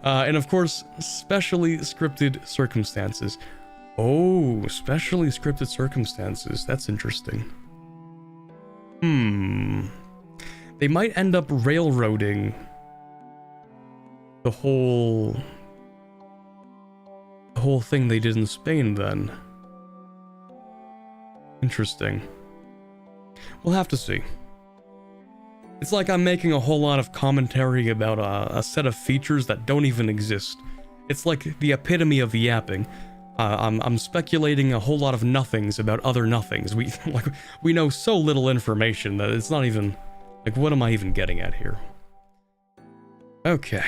[SPEAKER 1] and of course, specially scripted circumstances. Oh, specially scripted circumstances. That's interesting. They might end up railroading the whole thing they did in Spain then. Interesting. We'll have to see. It's like I'm making a whole lot of commentary about a set of features that don't even exist. It's like the epitome of yapping. I'm speculating a whole lot of nothings about other nothings. We know so little information that it's not even, like, what am I even getting at here? Okay.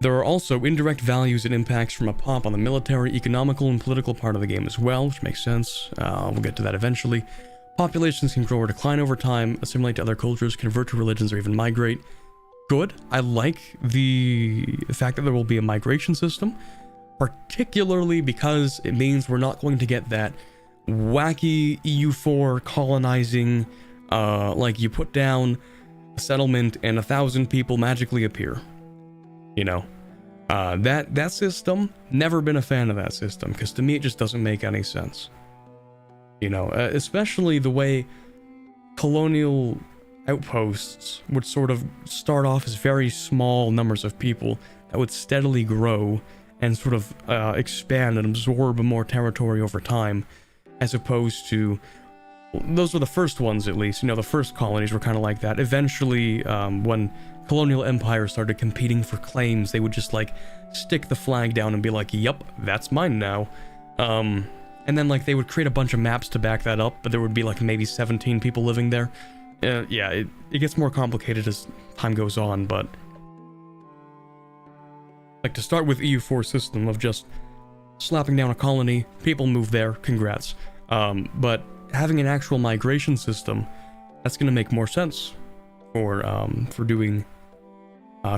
[SPEAKER 1] There are also indirect values and impacts from a pop on the military, economical, and political part of the game as well, which makes sense. We'll get to that eventually. Populations can grow or decline over time, assimilate to other cultures, convert to religions, or even migrate. Good. I like the fact that there will be a migration system, particularly because it means we're not going to get that wacky EU4 colonizing, like you put down a settlement and 1,000 people magically appear. You know, that system, never been a fan of that system, because to me it just doesn't make any sense. You know, especially the way colonial outposts would sort of start off as very small numbers of people that would steadily grow and sort of expand and absorb more territory over time, as opposed to, those were the first ones at least, you know, the first colonies were kind of like that. Eventually, when colonial empires started competing for claims, they would just like stick the flag down and be like, yep, that's mine now. And then like they would create a bunch of maps to back that up, but there would be like maybe 17 people living there. Yeah, it gets more complicated as time goes on, but like to start with EU4 system of just slapping down a colony, people move there, congrats. But having an actual migration system, that's going to make more sense. for doing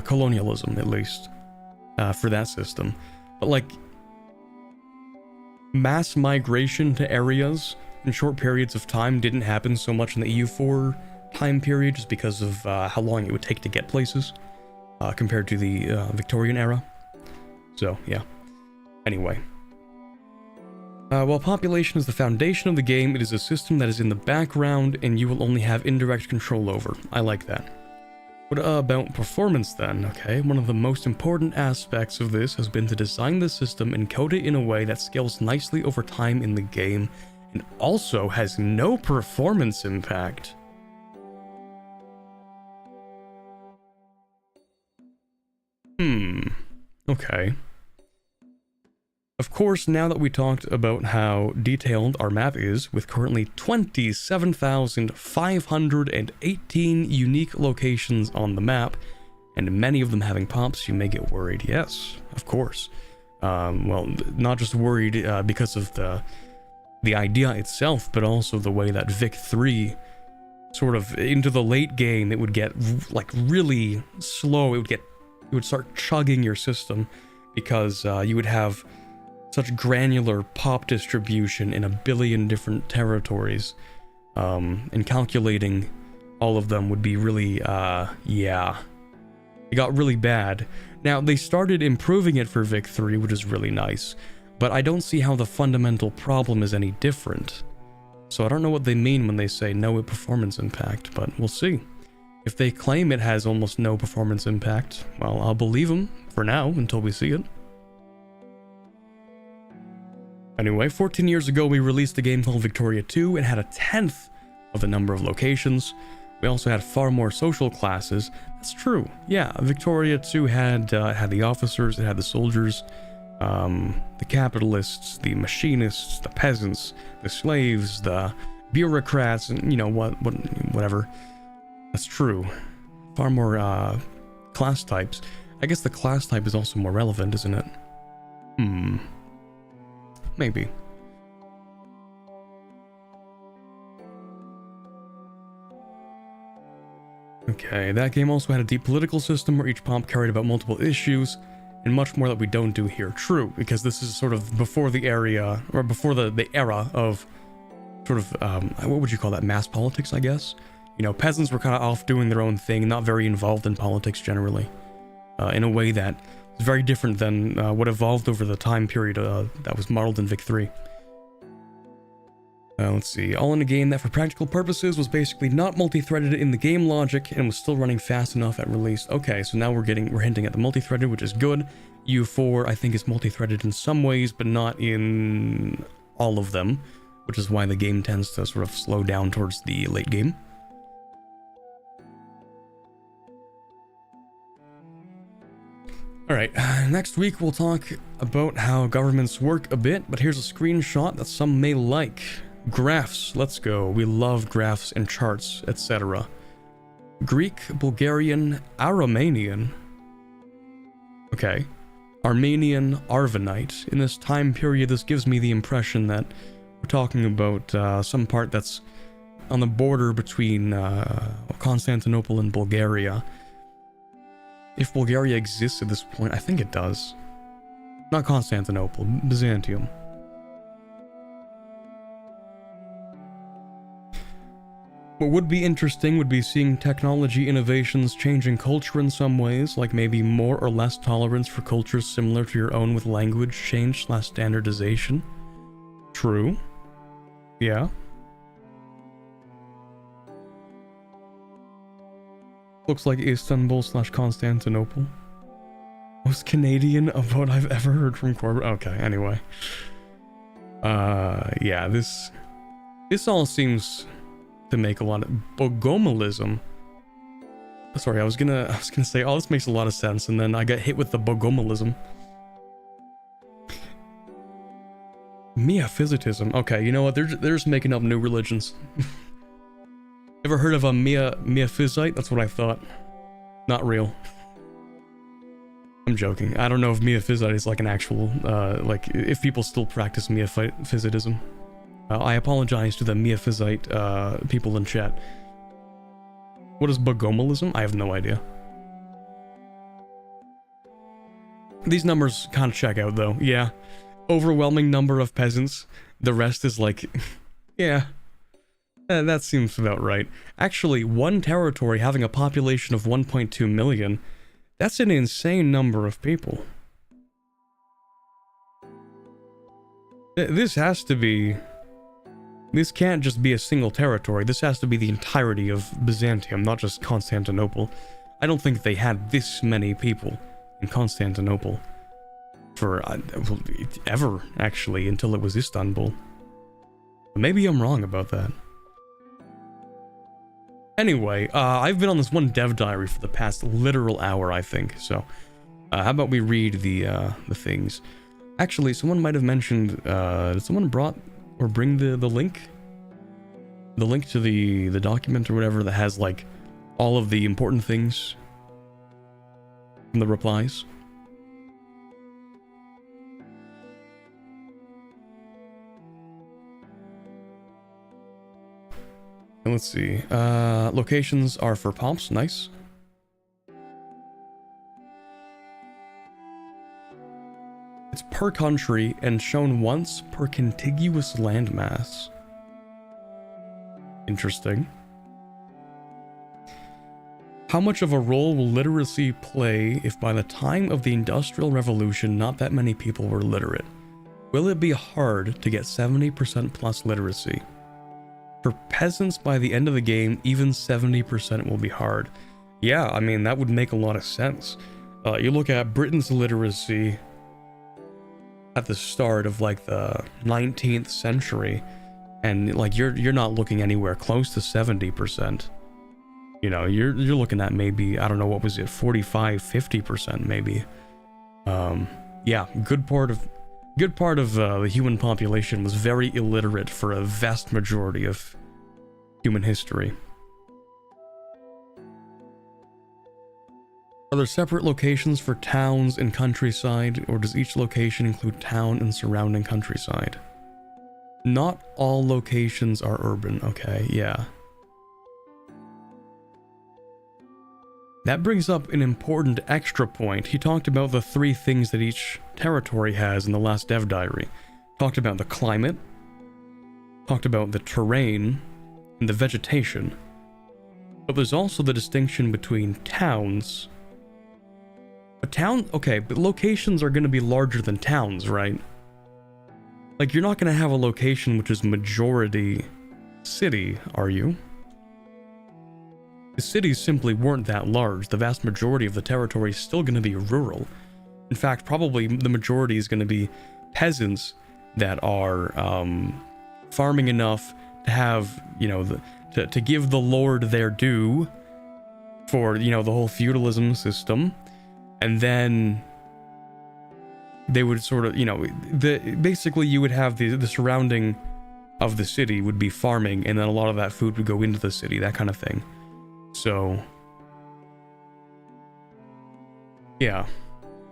[SPEAKER 1] colonialism, at least for that system. But like mass migration to areas in short periods of time didn't happen so much in the EU4 time period, just because of how long it would take to get places compared to the Victorian era. So yeah. Anyway. While population is the foundation of the game, it is a system that is in the background and you will only have indirect control over. I like that. What about performance then? Okay, one of the most important aspects of this has been to design the system and code it in a way that scales nicely over time in the game and also has no performance impact. Okay. Of course, now that we talked about how detailed our map is, with currently 27,518 unique locations on the map, and many of them having pops, you may get worried. Yes, of course. Well, not just worried because of the idea itself, but also the way that Vic 3, sort of into the late game, it would get like really slow. It would start chugging your system because you would have such granular pop distribution in a billion different territories, and calculating all of them would be really, yeah. It got really bad. Now, they started improving it for Vic 3, which is really nice, but I don't see how the fundamental problem is any different. So I don't know what they mean when they say no performance impact, but we'll see. If they claim it has almost no performance impact, well, I'll believe them for now until we see it. Anyway, 14 years ago, we released a game called Victoria 2 and had a 10th of the number of locations. We also had far more social classes. That's true. Yeah, Victoria 2 had the officers, it had the soldiers, the capitalists, the machinists, the peasants, the slaves, the bureaucrats, and you know whatever. That's true. Far more class types. I guess the class type is also more relevant, isn't it? Maybe. Okay, that game also had a deep political system where each pomp carried about multiple issues, and much more that we don't do here. True, because this is sort of before the area, or before the era of sort of, what would you call that, mass politics, I guess? You know, peasants were kind of off doing their own thing, not very involved in politics generally, in a way that is very different than what evolved over the time period that was modeled in Vic 3. Let's see, all in a game that for practical purposes was basically not multi-threaded in the game logic and was still running fast enough at release. Okay, so now we're hinting at the multi-threaded, which is good. EU4 I think is multi-threaded in some ways, but not in all of them, which is why the game tends to sort of slow down towards the late game. Alright, next week we'll talk about how governments work a bit, but here's a screenshot that some may like. Graphs, let's go. We love graphs and charts, etc. Greek, Bulgarian, Aromanian. Okay. Armenian, Arvanite. In this time period, this gives me the impression that we're talking about some part that's on the border between Constantinople and Bulgaria. If Bulgaria exists at this point, I think it does. Not Constantinople, Byzantium. What would be interesting would be seeing technology innovations changing culture in some ways, like maybe more or less tolerance for cultures similar to your own with language change / standardization. True. Yeah. Looks like Istanbul / Constantinople. Most Canadian of what I've ever heard from Corbett. Okay, anyway. Yeah, this all seems to make a lot of bogomalism. Sorry, I was gonna say, oh, this makes a lot of sense, and then I got hit with the bogomalism. Miaphysitism. Okay, you know what? They're just making up new religions. Ever heard of a Miaphysite? That's what I thought. Not real. I'm joking. I don't know if Miaphysite is like an actual, like, if people still practice Miaphysitism. I apologize to the Miaphysite people in chat. What is Bogomalism? I have no idea. These numbers kind of check out, though. Yeah. Overwhelming number of peasants. The rest is like... yeah. That seems about right. Actually, one territory having a population of 1.2 million, that's an insane number of people. This has to be... This can't just be a single territory. This has to be the entirety of Byzantium, not just Constantinople. I don't think they had this many people in Constantinople for ever, actually, until it was Istanbul. But maybe I'm wrong about that. Anyway, I've been on this one dev diary for the past literal hour, I think. So, how about we read the things? Actually, someone might have mentioned. Did someone bring the link? The link to the document or whatever that has like all of the important things from the replies. And let's see. Locations are for pomps. Nice. It's per country and shown once per contiguous landmass. Interesting. How much of a role will literacy play if by the time of the Industrial Revolution not that many people were literate? Will it be hard to get 70% plus literacy? For peasants by the end of the game, even 70% will be hard. Yeah, I mean, that would make a lot of sense. You look at Britain's literacy at the start of like the 19th century, and like you're not looking anywhere close to 70%. You know, you're looking at maybe, I don't know, what was it, 45-50% maybe. Yeah, good part of the human population was very illiterate for a vast majority of human history. Are there separate locations for towns and countryside, or does each location include town and surrounding countryside? Not all locations are urban. Okay, yeah. That brings up an important extra point. He talked about the 3 things that each territory has in the last dev diary. Talked about the climate, talked about the terrain, and the vegetation. But there's also the distinction between towns. A town, okay, but locations are going to be larger than towns, right? Like, you're not going to have a location which is majority city, are you? The cities simply weren't that large. The vast majority of the territory is still going to be rural. In fact, probably the majority is going to be peasants that are farming enough to have, you know, to give the lord their due for, you know, the whole feudalism system. And then they would sort of, you know, basically you would have the surrounding of the city would be farming, and then a lot of that food would go into the city, that kind of thing. So, yeah,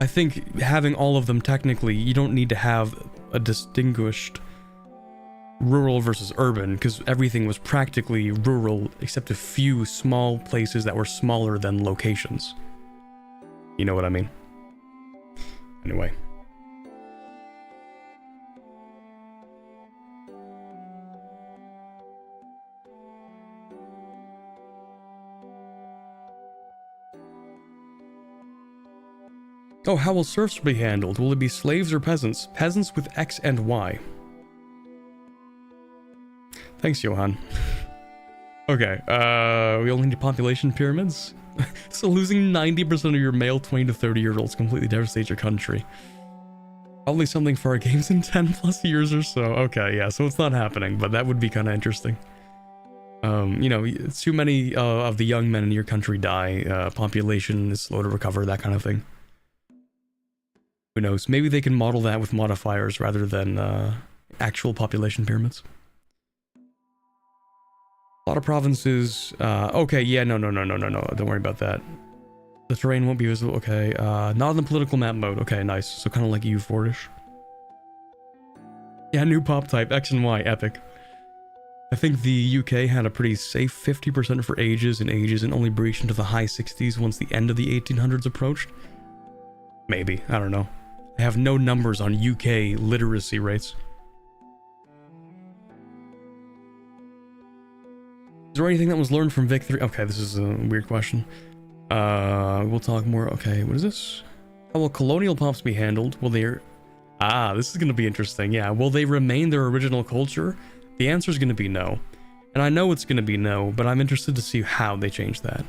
[SPEAKER 1] I think having all of them, technically, you don't need to have a distinguished rural versus urban, because everything was practically rural, except a few small places that were smaller than locations. You know what I mean? Anyway. Oh, how will serfs be handled? Will it be slaves or peasants? Peasants with X and Y. Thanks, Johan. Okay, we only need population pyramids? So losing 90% of your male 20 to 30-year-olds completely devastates your country. Probably something for our games in 10 plus years or so. Okay, yeah, so it's not happening, but that would be kind of interesting. You know, too many of the young men in your country die, population is slow to recover, that kind of thing. Who knows? Maybe they can model that with modifiers rather than actual population pyramids. A lot of provinces. Okay, yeah, no. Don't worry about that. The terrain won't be visible. Okay, not in the political map mode. Okay, nice. So kind of like EU4-ish. Yeah, new pop type, X and Y, epic. I think the UK had a pretty safe 50% for ages and only breached into the high 60s once the end of the 1800s approached. Maybe, I don't know. I have no numbers on UK literacy rates. Is there anything that was learned from Vic 3? Okay, this is a weird question. We'll talk more. Okay, what is this? How will colonial pops be handled? Will they... this is going to be interesting. Yeah, will they remain their original culture? The answer is going to be no. And I know it's going to be no, but I'm interested to see how they change that.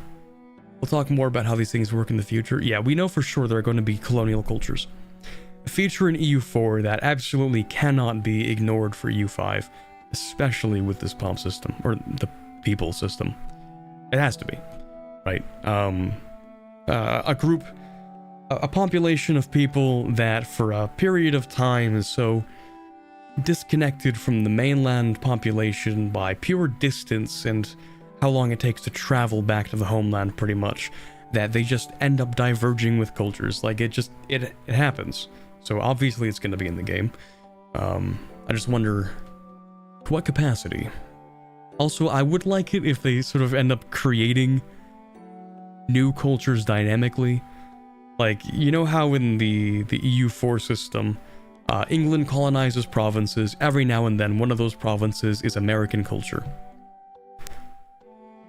[SPEAKER 1] We'll talk more about how these things work in the future. Yeah, we know for sure there are going to be colonial cultures. A feature in EU4 that absolutely cannot be ignored for EU5, especially with this pop system, or the people system. It has to be, right? A group, a population of people that for a period of time is so disconnected from the mainland population by pure distance and how long it takes to travel back to the homeland, pretty much, that they just end up diverging with cultures. Like, it happens. So obviously it's going to be in the game. I just wonder to what capacity. Also, I would like it if they sort of end up creating new cultures dynamically. Like, you know how in the EU4 system, England colonizes provinces. Every now and then, one of those provinces is American culture.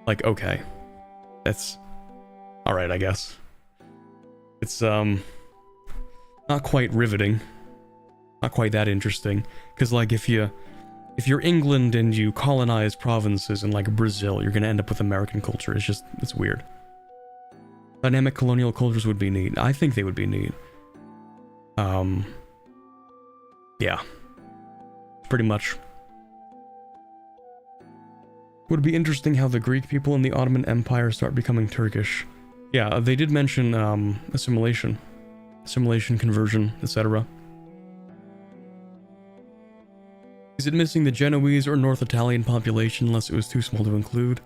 [SPEAKER 1] Like, okay. That's... alright, I guess. It's, not quite riveting. Not quite that interesting. Because, like, if you're England and you colonize provinces in, like, Brazil, you're gonna end up with American culture. It's weird. Dynamic colonial cultures would be neat. I think they would be neat. Yeah. Pretty much. Would be interesting how the Greek people in the Ottoman Empire start becoming Turkish. Yeah, they did mention assimilation, conversion, etc. Is it missing the Genoese or North Italian population unless it was too small to include?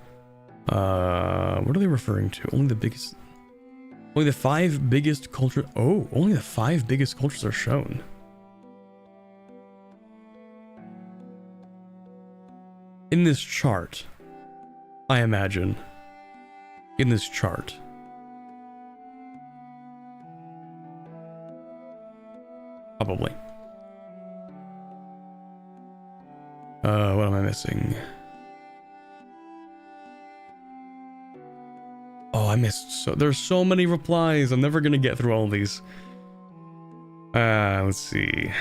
[SPEAKER 1] What are they referring to? Only the 5 biggest cultures. Oh, only the 5 biggest cultures are shown. In this chart, I imagine. In this chart. Probably. What am I missing? Oh, I missed there's so many replies. I'm never gonna get through all of these. Let's see.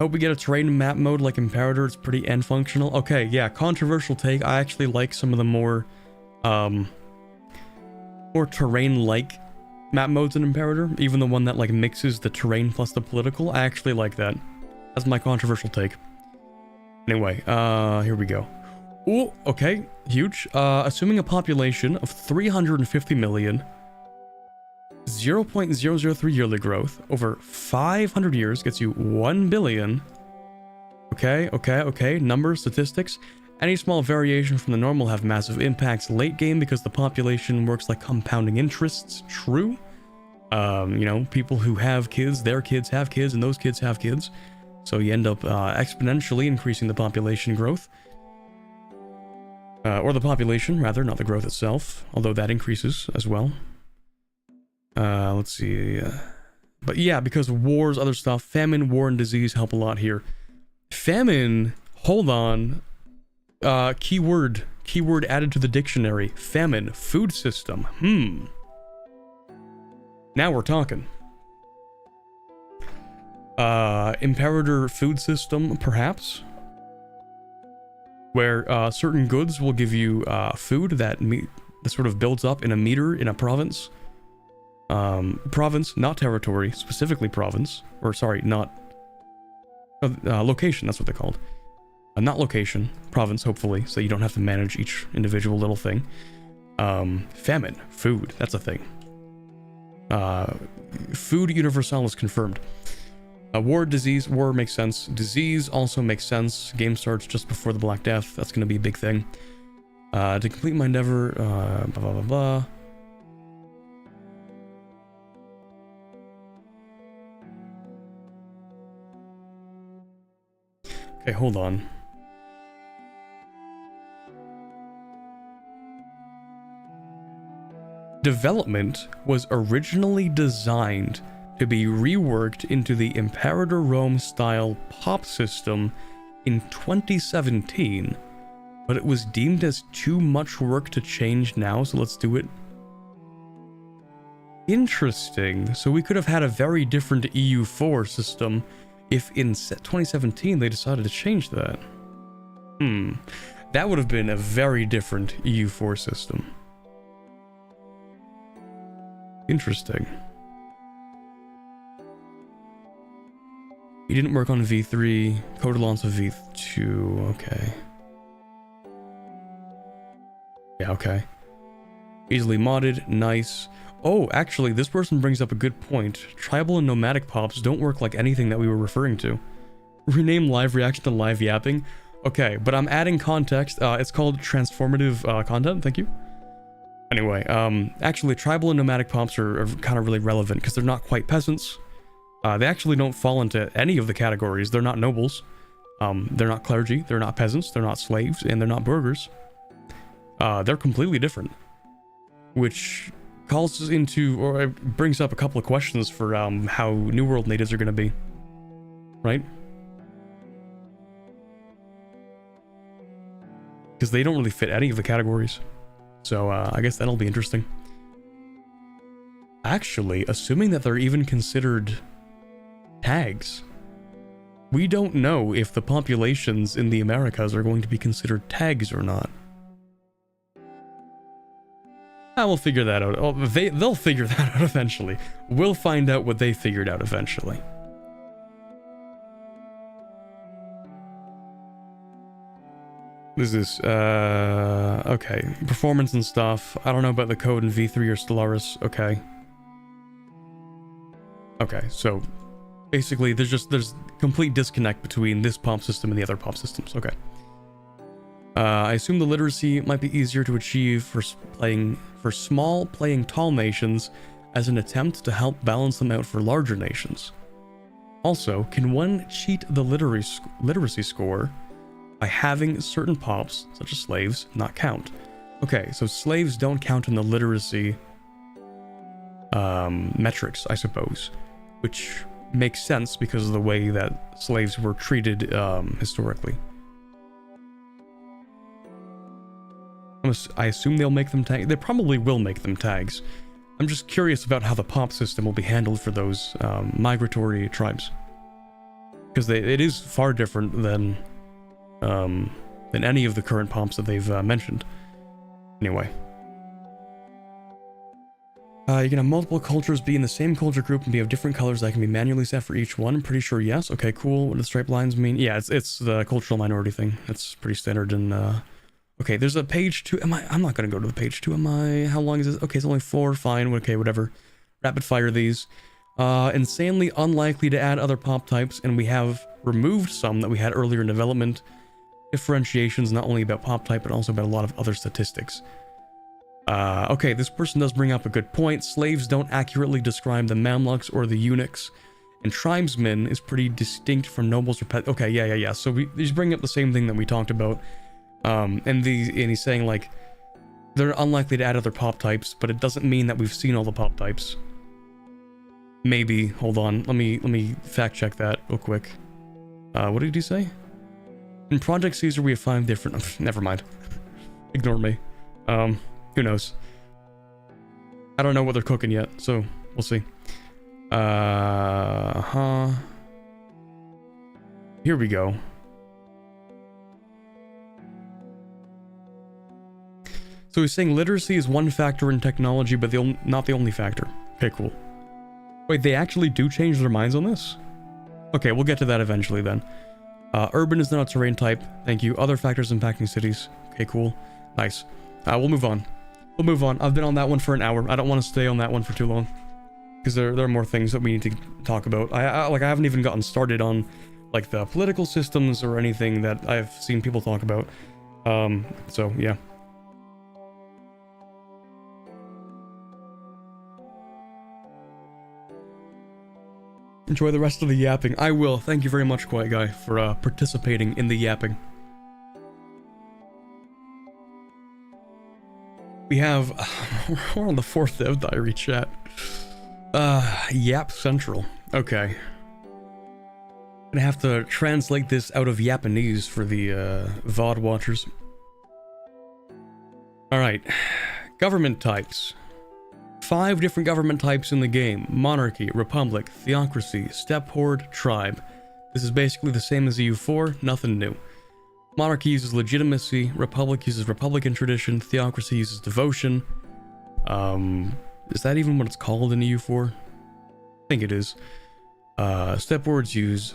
[SPEAKER 1] Hope we get a terrain map mode like Imperator. It's pretty end functional. Okay, yeah, controversial take. I actually like some of the more terrain-like map modes in Imperator. Even the one that like mixes the terrain plus the political. I actually like that. That's my controversial take. Anyway, here we go. Ooh, okay, huge. Assuming a population of 350 million, 0.003 yearly growth over 500 years gets you 1 billion. Okay. Numbers, statistics. Any small variation from the normal have massive impacts late game because the population works like compounding interests. True. You know, people who have kids, their kids have kids, and those kids have kids. So you end up exponentially increasing the population growth. Or the population, rather, not the growth itself. Although that increases as well. Let's see. But yeah, because wars, other stuff, famine, war, and disease help a lot here. Famine, hold on. Keyword added to the dictionary. Famine, food system. Now we're talking. Imperator food system, perhaps? Where certain goods will give you food that sort of builds up in a meter in a province. Province, not territory, specifically province. Or sorry, not... location, that's what they're called. Not location, province, hopefully, so you don't have to manage each individual little thing. Famine, food, that's a thing. Food universalis confirmed. War, disease, war makes sense. Disease also makes sense. Game starts just before the Black Death. That's going to be a big thing. To complete my endeavor, blah, blah, blah, blah. Okay, hold on. Development was originally designed to be reworked into the Imperator Rome style pop system in 2017, but it was deemed as too much work to change now, so let's do it. Interesting. So we could have had a very different EU4 system if in 2017 they decided to change that. That would have been a very different EU4 system. Interesting. He didn't work on V3, coded on to V2, okay. Yeah, okay. Easily modded, nice. Oh, actually, this person brings up a good point. Tribal and nomadic pops don't work like anything that we were referring to. Rename live reaction to live yapping. Okay, but I'm adding context. It's called transformative content, thank you. Anyway, actually, tribal and nomadic pops are kind of really relevant because they're not quite peasants. They actually don't fall into any of the categories. They're not nobles. They're not clergy. They're not peasants. They're not slaves. And they're not burghers. They're completely different. Which calls into, or brings up a couple of questions for how New World natives are going to be. Right? Because they don't really fit any of the categories. So I guess that'll be interesting. Actually, assuming that they're even considered tags, we don't know if the populations in the Americas are going to be considered tags or not. We'll figure that out. Oh, they'll figure that out eventually. We'll find out what they figured out eventually. What is this? Okay. Performance and stuff. I don't know about the code in V3 or Stellaris. Okay. Okay, so basically there's complete disconnect between this pop system and the other pop systems. Okay. I assume the literacy might be easier to achieve for small playing tall nations as an attempt to help balance them out for larger nations. Also, can one cheat the literacy score by having certain pops, such as slaves, not count? Okay, so slaves don't count in the literacy metrics, I suppose, which makes sense because of the way that slaves were treated historically. I assume they'll make them tags. They probably will make them tags. I'm just curious about how the pop system will be handled for those migratory tribes, because it is far different than any of the current pops that they've mentioned. Anyway, you can have multiple cultures be in the same culture group and be of different colors that can be manually set for each one. I'm pretty sure yes. Okay, cool. What do the striped lines mean? Yeah, it's the cultural minority thing. It's pretty standard in. Okay, there's a page 2. I'm not going to go to the page 2, am I? How long is this? Okay, it's only 4, fine, okay, whatever. Rapid fire these. Insanely unlikely to add other pop types, and we have removed some that we had earlier in development. Differentiations not only about pop type, but also about a lot of other statistics. Okay, this person does bring up a good point. Slaves don't accurately describe the Mamluks or the eunuchs, and tribesmen is pretty distinct from nobles or pet. Okay, yeah. So he's bringing up the same thing that we talked about. And he's saying like they're unlikely to add other pop types, but it doesn't mean that we've seen all the pop types. Maybe. Hold on. Let me fact check that real quick. What did he say? In Project Caesar, we have 5 different. Never mind. Ignore me. Who knows? I don't know what they're cooking yet, so we'll see. Here we go. So he's saying literacy is one factor in technology, but not the only factor. Okay, cool. Wait, they actually do change their minds on this? Okay, we'll get to that eventually then. Urban is not a terrain type. Thank you. Other factors impacting cities. Okay, cool. Nice. We'll move on. We'll move on. I've been on that one for an hour. I don't want to stay on that one for too long, because there are more things that we need to talk about. I haven't even gotten started on like the political systems or anything that I've seen people talk about. So yeah. Enjoy the rest of the yapping. I will. Thank you very much, Quiet Guy, for participating in the yapping. We have... we're on the 4th Dev Diary chat. Yap Central. Okay. Gonna have to translate this out of Japanese for the VOD watchers. Alright. Government types. 5 different government types in the game. Monarchy, Republic, Theocracy, Steppe Horde, Tribe. This is basically the same as EU4, nothing new. Monarchy uses legitimacy, Republic uses Republican tradition, Theocracy uses devotion. Is that even what it's called in EU4? I think it is. Steppe Hordes use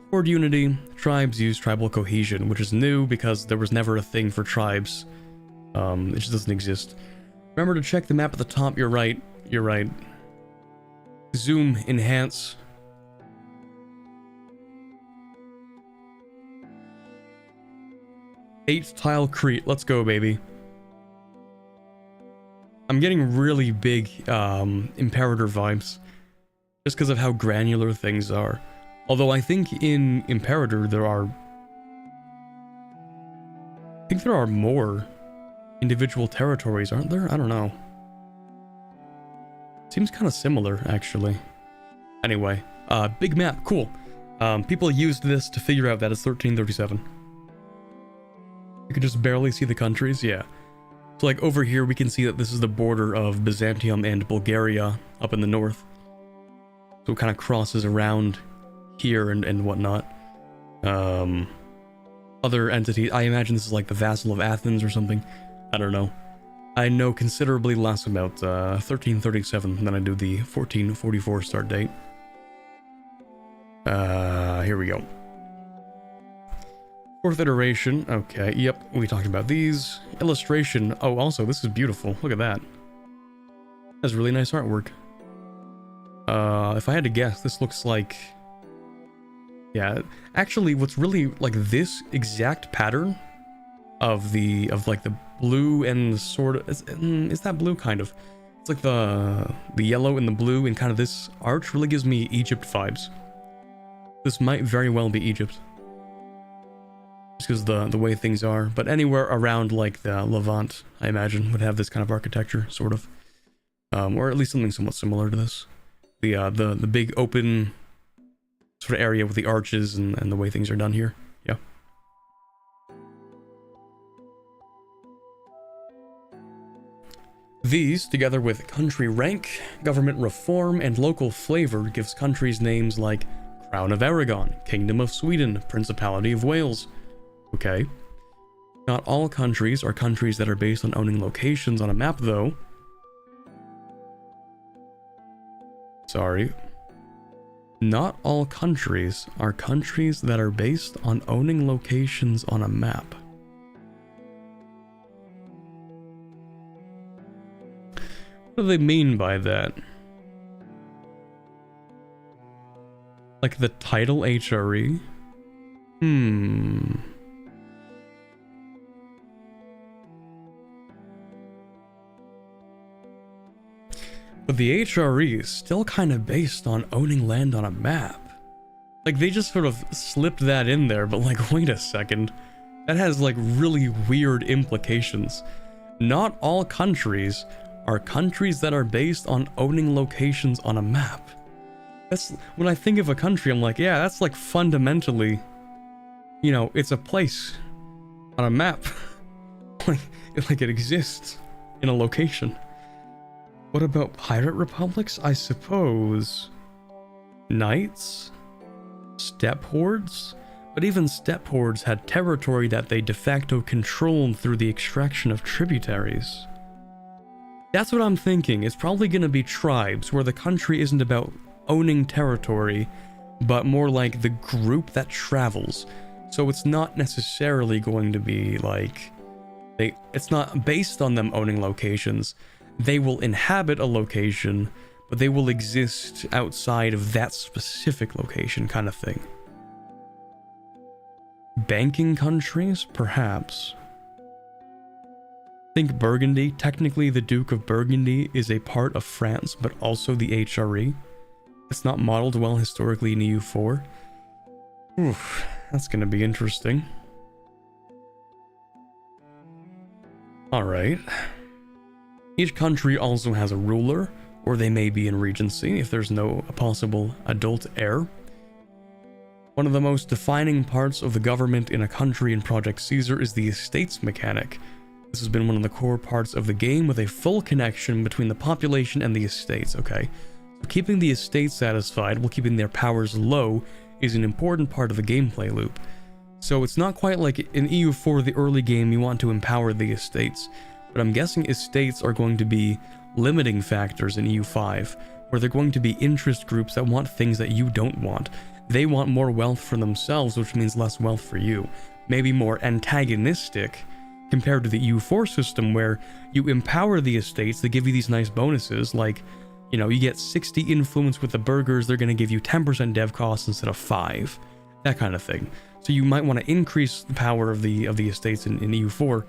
[SPEAKER 1] Horde unity, Tribes use tribal cohesion, which is new because there was never a thing for tribes. It just doesn't exist. Remember to check the map at the top. You're right. You're right. Zoom, enhance. Eight tile Crete. Let's go, baby. I'm getting really big Imperator vibes. Just because of how granular things are. Although I think in Imperator there are... I think there are more individual territories, aren't there? I don't know. Seems kind of similar, actually. Anyway, big map, cool. People used this to figure out that it's 1337. You can just barely see the countries, yeah. So like over here we can see that this is the border of Byzantium and Bulgaria up in the north. So it kind of crosses around here and whatnot. Other entities, I imagine this is like the vassal of Athens or something. I don't know. I know considerably less about 1337 than I do the 1444 start date. Here we go. 4th iteration. Okay, yep, we talked about these. Illustration. Oh, also, this is beautiful. Look at that. That's really nice artwork. If I had to guess, this looks like... Yeah, actually, what's really, like, this exact pattern of like the blue and sort of... Is that blue? Kind of. It's like the yellow and the blue and kind of this arch really gives me Egypt vibes. This might very well be Egypt. Just because the way things are. But anywhere around, like, the Levant, I imagine, would have this kind of architecture, sort of. Or at least something somewhat similar to this. The big open sort of area with the arches and the way things are done here. Yeah. These, together with country rank, government reform, and local flavor, gives countries names like Crown of Aragon, Kingdom of Sweden, Principality of Wales. Okay. Not all countries are countries that are based on owning locations on a map, though. Sorry. Not all countries are countries that are based on owning locations on a map. What do they mean by that? Like the title HRE? But the HRE is still kind of based on owning land on a map. Like, they just sort of slipped that in there, but like, wait a second. That has like really weird implications. Not all countries are countries that are based on owning locations on a map. That's, when I think of a country, I'm like, yeah, that's like fundamentally, you know, it's a place on a map. like it exists in a location. What about pirate republics? I suppose knights? Steppe hordes? But even steppe hordes had territory that they de facto controlled through the extraction of tributaries. That's what I'm thinking. It's probably going to be tribes, where the country isn't about owning territory, but more like the group that travels. So it's not necessarily going to be like... it's not based on them owning locations. They will inhabit a location, but they will exist outside of that specific location, kind of thing. Banking countries? Perhaps. Think Burgundy. Technically, the Duke of Burgundy is a part of France, but also the HRE. It's not modeled well historically in EU4. Oof, that's gonna be interesting. Alright. Each country also has a ruler, or they may be in regency if there's no possible adult heir. One of the most defining parts of the government in a country in Project Caesar is the estates mechanic. This has been one of the core parts of the game, with a full connection between the population and the estates, okay? So keeping the estates satisfied while keeping their powers low is an important part of the gameplay loop. So it's not quite like in EU4, the early game, you want to empower the estates, but I'm guessing estates are going to be limiting factors in EU5, where they're going to be interest groups that want things that you don't want. They want more wealth for themselves, which means less wealth for you. Maybe more antagonistic compared to the EU4 system, where you empower the estates, they give you these nice bonuses, like, you know, you get 60 influence with the burghers, they're going to give you 10% dev costs instead of 5. That kind of thing. So you might want to increase the power of the estates in EU4,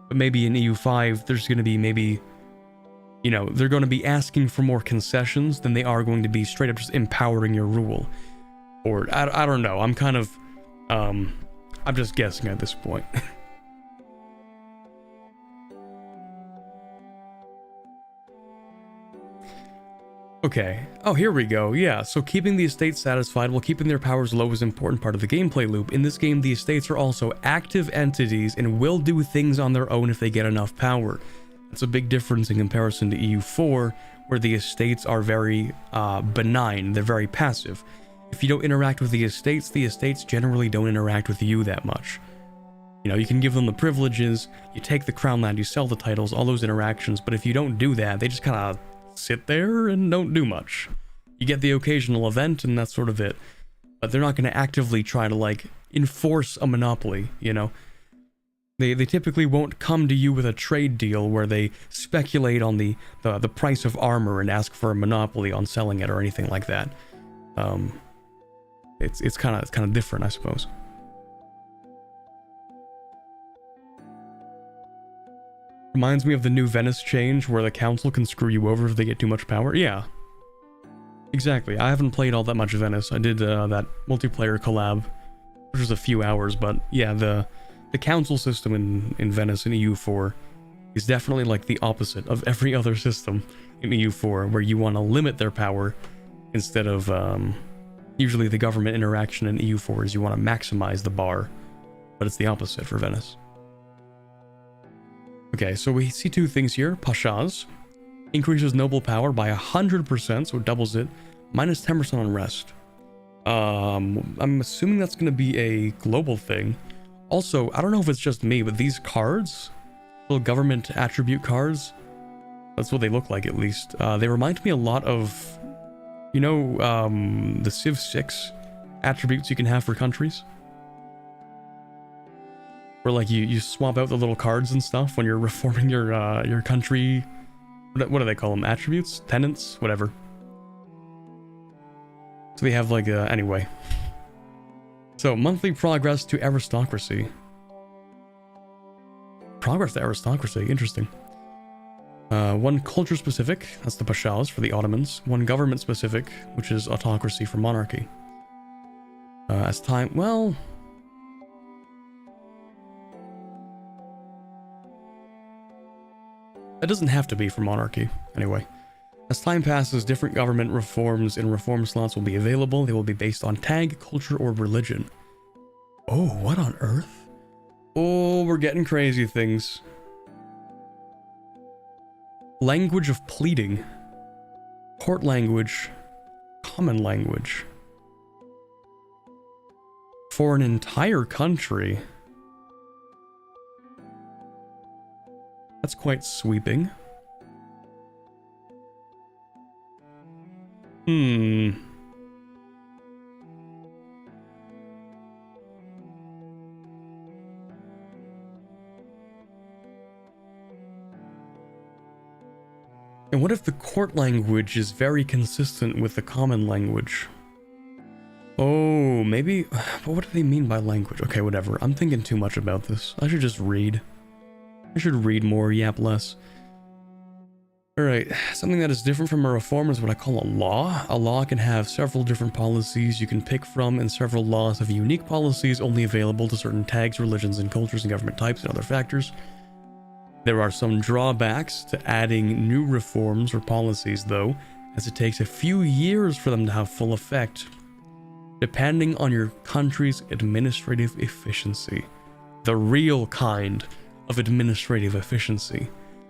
[SPEAKER 1] but maybe in EU5, there's going to be maybe, you know, they're going to be asking for more concessions than they are going to be straight up just empowering your rule. Or, I don't know, I'm kind of, I'm just guessing at this point. Okay, oh, here we go, yeah, so keeping the estates satisfied while keeping their powers low is an important part of the gameplay loop. In this game, the estates are also active entities and will do things on their own if they get enough power. That's a big difference in comparison to EU4, where the estates are very benign, they're very passive. If you don't interact with the estates generally don't interact with you that much. You know, you can give them the privileges, you take the crown land, you sell the titles, all those interactions, but if you don't do that, they just kind of sit there and don't do much. You get the occasional event and that's sort of it. But they're not going to actively try to, like, enforce a monopoly, you know? They typically won't come to you with a trade deal where they speculate on the price of armor and ask for a monopoly on selling it or anything like that. It's kind of different, I suppose. Reminds me of the new Venice change where the council can screw you over if they get too much power. Yeah, exactly. I haven't played all that much Venice. I did that multiplayer collab, which was a few hours, but yeah, the council system in Venice in EU4 is definitely like the opposite of every other system in EU4, where you want to limit their power instead of usually the government interaction in EU4 is you want to maximize the bar, but it's the opposite for Venice. Okay, so we see two things here. Pashas increases noble power by 100%, so it doubles it, minus 10% on rest. I'm assuming that's going to be a global thing. Also, I don't know if it's just me, but these cards, little government attribute cards, that's what they look like at least. They remind me a lot of, you know, the Civ 6 attributes you can have for countries. Where, like, you swap out the little cards and stuff when you're reforming your country. What do they call them? Attributes? Tenants? Whatever. So they have, like, anyway. So, monthly progress to aristocracy. Progress to aristocracy, interesting. One culture specific, that's the Pashas for the Ottomans. One government specific, which is autocracy for monarchy. As time, well... That doesn't have to be for monarchy, anyway. As time passes, different government reforms and reform slots will be available. They will be based on tag, culture, or religion. Oh, what on earth? Oh, we're getting crazy things. Language of pleading. Court language. Common language. For an entire country. That's quite sweeping. And what if the court language is very consistent with the common language? Oh, maybe... But what do they mean by language? Okay, whatever. I'm thinking too much about this. I should just read. I should read more, yap less. Alright, something that is different from a reform is what I call a law. A law can have several different policies you can pick from, and several laws have unique policies only available to certain tags, religions, and cultures, and government types, and other factors. There are some drawbacks to adding new reforms or policies, though, as it takes a few years for them to have full effect, depending on your country's administrative efficiency. The real kind of administrative efficiency.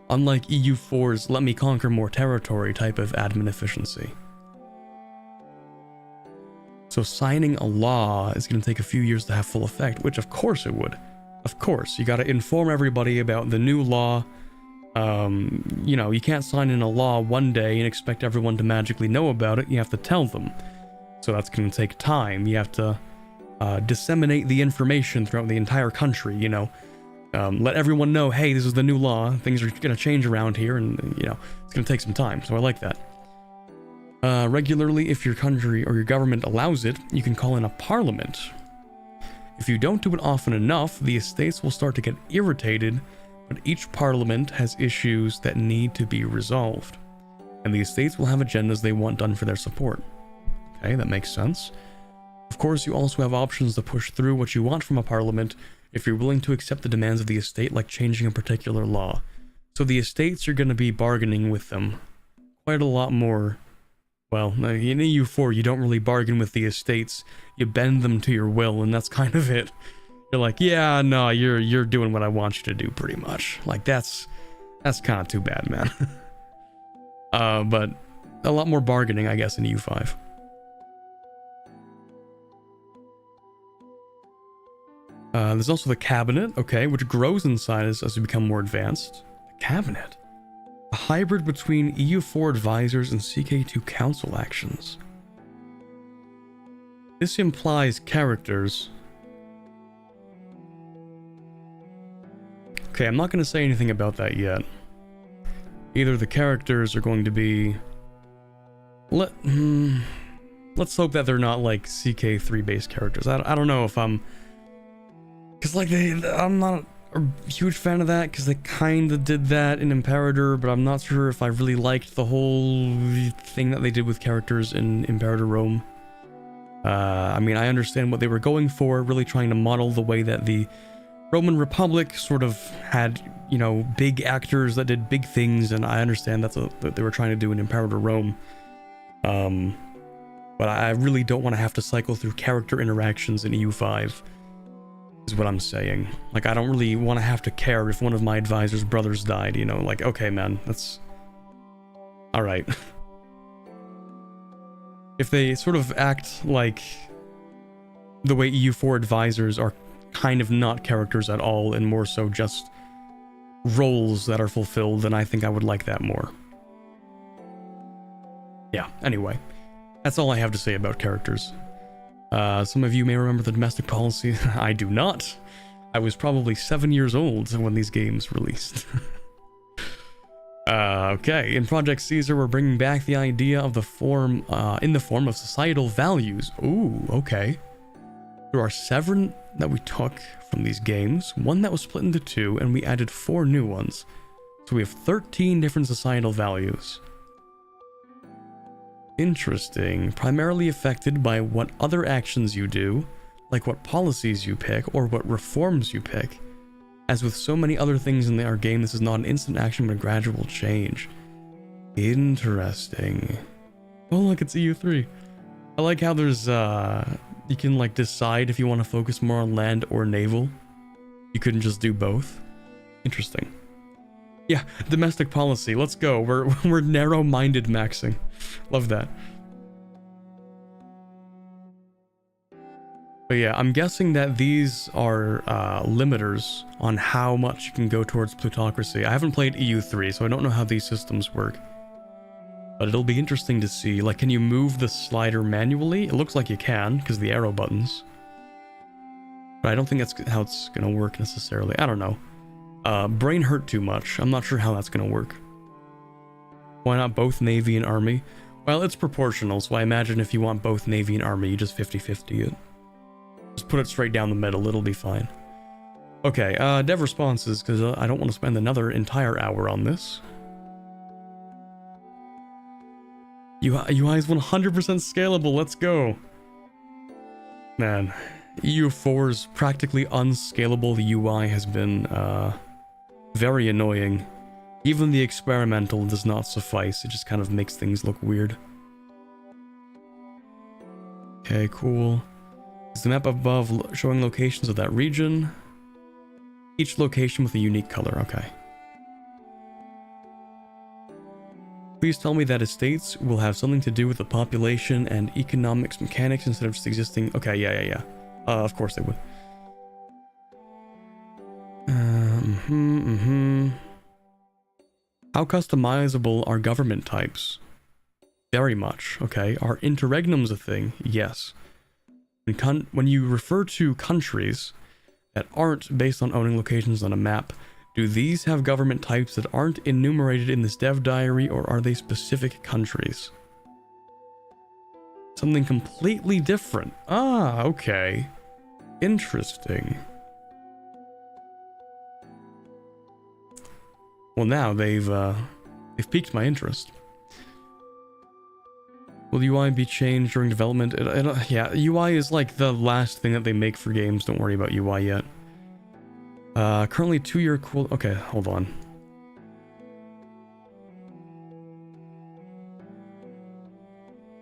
[SPEAKER 1] Unlike EU4's let me conquer more territory type of admin efficiency. So signing a law is going to take a few years to have full effect, which of course it would. Of course, you got to inform everybody about the new law. You know, you can't sign in a law one day and expect everyone to magically know about it. You have to tell them. So that's going to take time. You have to disseminate the information throughout the entire country, you know. Let everyone know, hey, this is the new law, things are going to change around here, and, you know, it's going to take some time, so I like that. Regularly, if your country or your government allows it, you can call in a parliament. If you don't do it often enough, the estates will start to get irritated, but each parliament has issues that need to be resolved, and the estates will have agendas they want done for their support. Okay, that makes sense. Of course, you also have options to push through what you want from a parliament if you're willing to accept the demands of the estate, like changing a particular law. So the estates are going to be bargaining with them quite a lot more. Well, in EU4, you don't really bargain with the estates. You bend them to your will, and that's kind of it. You're like, yeah, no, you're doing what I want you to do, pretty much. Like, that's kind of too bad, man. But a lot more bargaining, I guess, in EU5. There's also the cabinet, okay, which grows in size as you become more advanced. The cabinet? A hybrid between EU4 advisors and CK2 council actions. This implies characters. Okay, I'm not going to say anything about that yet. Either the characters are going to be... Let's hope that they're not like CK3 based characters. I don't know if I'm... Because, like, I'm not a huge fan of that, because they kind of did that in Imperator, but I'm not sure if I really liked the whole thing that they did with characters in Imperator Rome. I mean, I understand what they were going for, really trying to model the way that the Roman Republic sort of had, you know, big actors that did big things, and I understand that's what they were trying to do in Imperator Rome. But I really don't want to have to cycle through character interactions in EU5. Is what I'm saying. Like, I don't really want to have to care if one of my advisor's brothers died, you know, like, okay, man, that's... Alright. If they sort of act like the way EU4 advisors are kind of not characters at all, and more so just roles that are fulfilled, then I think I would like that more. Yeah, anyway. That's all I have to say about characters. Some of you may remember the domestic policy. I do not. I was probably 7 years old when these games released. Okay, in Project Caesar, we're bringing back the idea of the form, in the form of societal values. Ooh, okay. There are 7 that we took from these games, 1 that was split into 2, and we added 4 new ones. So we have 13 different societal values. Interesting. Primarily affected by what other actions you do, like what policies you pick, or what reforms you pick. As with so many other things in our game, this is not an instant action, but a gradual change. Interesting. Oh look, it's EU3. I like how there's, you can like decide if you want to focus more on land or naval. You couldn't just do both. Interesting. Yeah, domestic policy. Let's go. We're narrow-minded maxing. Love that. But yeah, I'm guessing that these are limiters on how much you can go towards plutocracy. I haven't played EU3, so I don't know how these systems work. But it'll be interesting to see. Like, can you move the slider manually? It looks like you can, because of the arrow buttons. But I don't think that's how it's gonna work necessarily. I don't know. Brain hurt too much. I'm not sure how that's gonna work. Why not both Navy and Army? Well, it's proportional, so I imagine if you want both Navy and Army, you just 50-50 it. Just put it straight down the middle, it'll be fine. Okay, dev responses, because I don't want to spend another entire hour on this. UI is 100% scalable. Let's go. Man, EU4's practically unscalable UI has been very annoying. Even the experimental does not suffice. It just kind of makes things look weird. Okay, cool. Is the map above showing locations of that region? Each location with a unique color. Okay. Please tell me that estates will have something to do with the population and economics mechanics instead of just existing. Okay, yeah. Of course they would. How customizable are government types? Very much. Okay. Are interregnums a thing? Yes. When you refer to countries that aren't based on owning locations on a map, do these have government types that aren't enumerated in this dev diary, or are they specific countries? Something completely different. Ah, okay. Interesting. Well, now they've piqued my interest. Will UI be changed during development? Yeah, UI is like the last thing that they make for games. Don't worry about UI yet. Currently 2-year cool. Okay, hold on.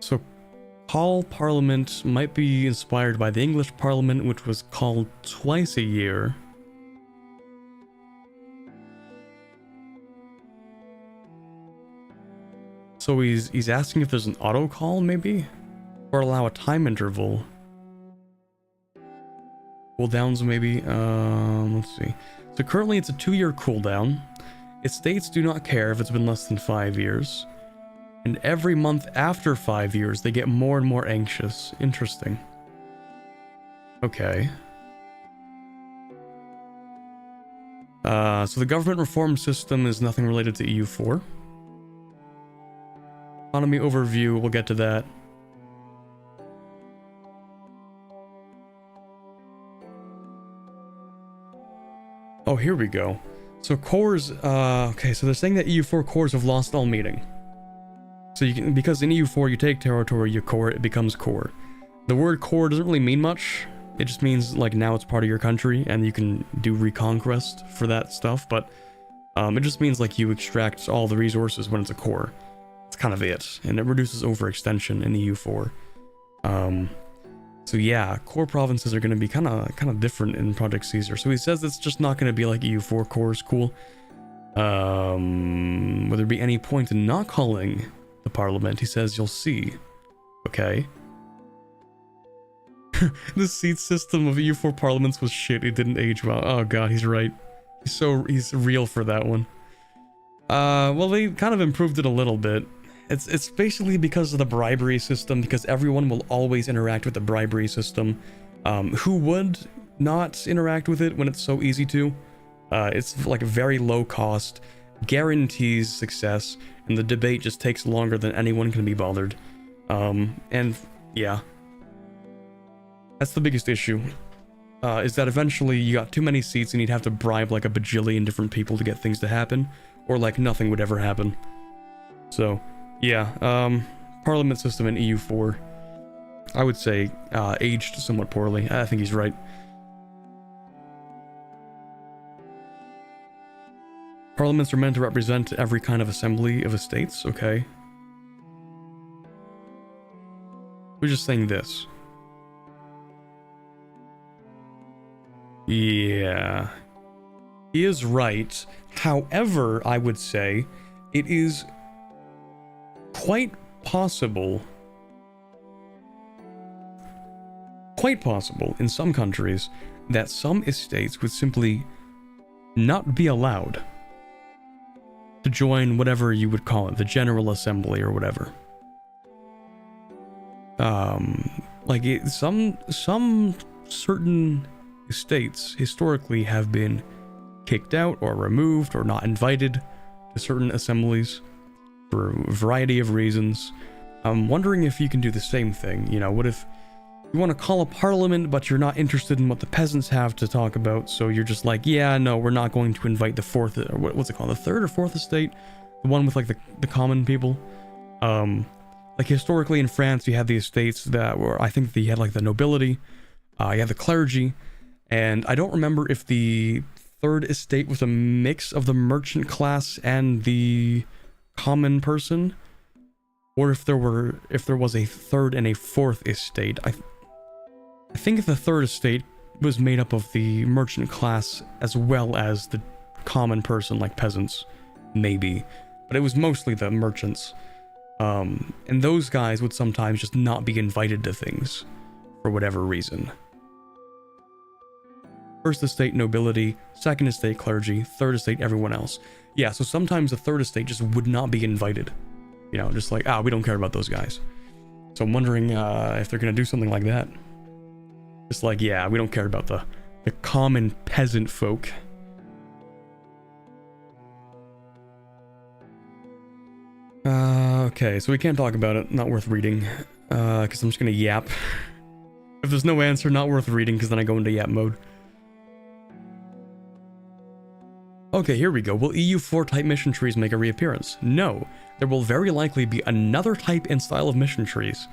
[SPEAKER 1] So, call Parliament might be inspired by the English Parliament, which was called twice a year. So he's asking if there's an auto call, maybe? Or allow a time interval. Cooldowns, maybe? Let's see. So currently it's a 2-year cooldown. Estates do not care if it's been less than 5 years. And every month after 5 years, they get more and more anxious. Interesting. Okay. So the government reform system is nothing related to EU4. Economy overview, we'll get to that. Oh, here we go. So cores, okay, so they're saying that EU4 cores have lost all meaning. So you can, because in EU4 you take territory, you core, it becomes core. The word core doesn't really mean much. It just means like now it's part of your country and you can do reconquest for that stuff, but it just means like you extract all the resources when it's a core. That's kind of it, and it reduces overextension in EU4. So yeah, core provinces are going to be kind of different in Project Caesar. So he says it's just not going to be like EU4 cores. Cool. Will there be any point in not calling the parliament? He says you'll see. Okay. The seat system of EU4 parliaments was shit. It didn't age well. Oh god, he's right. He's real for that one. Well, they kind of improved it a little bit. It's basically because of the bribery system, because everyone will always interact with the bribery system. Who would not interact with it when it's so easy to? It's like a very low cost, guarantees success, and the debate just takes longer than anyone can be bothered. And yeah. That's the biggest issue, is that eventually you got too many seats and you'd have to bribe like a bajillion different people to get things to happen, or like nothing would ever happen. So, yeah, parliament system in EU4, I would say, aged somewhat poorly. I think he's right. Parliaments are meant to represent every kind of assembly of estates, okay. We're just saying this. Yeah, he is right. However, I would say it is quite possible in some countries that some estates would simply not be allowed to join whatever you would call it, the General Assembly or whatever. Like some certain estates historically have been kicked out or removed or not invited to certain assemblies for a variety of reasons. I'm wondering if you can do the same thing. You know, what if you want to call a parliament but you're not interested in what the peasants have to talk about, so you're just like, yeah, no, we're not going to invite the fourth, or what's it called, the third or fourth estate, the one with like the common people. like historically in France, you had the estates that were, I think you had like the nobility, you had the clergy, and I don't remember if the third estate was a mix of the merchant class and the common person, or if there was a third and a fourth estate. I think the third estate was made up of the merchant class as well as the common person, like peasants, maybe, but it was mostly the merchants. And those guys would sometimes just not be invited to things for whatever reason. First estate nobility, second estate clergy, third estate everyone else. Yeah, so sometimes the third estate just would not be invited. You know, just like, we don't care about those guys. So I'm wondering if they're gonna do something like that. Just like, yeah, we don't care about the common peasant folk. Okay, so we can't talk about it. Not worth reading. Because I'm just gonna yap. If there's no answer, not worth reading, because then I go into yap mode. Okay, here we go. Will EU4 type mission trees make a reappearance? No. There will very likely be another type and style of mission trees.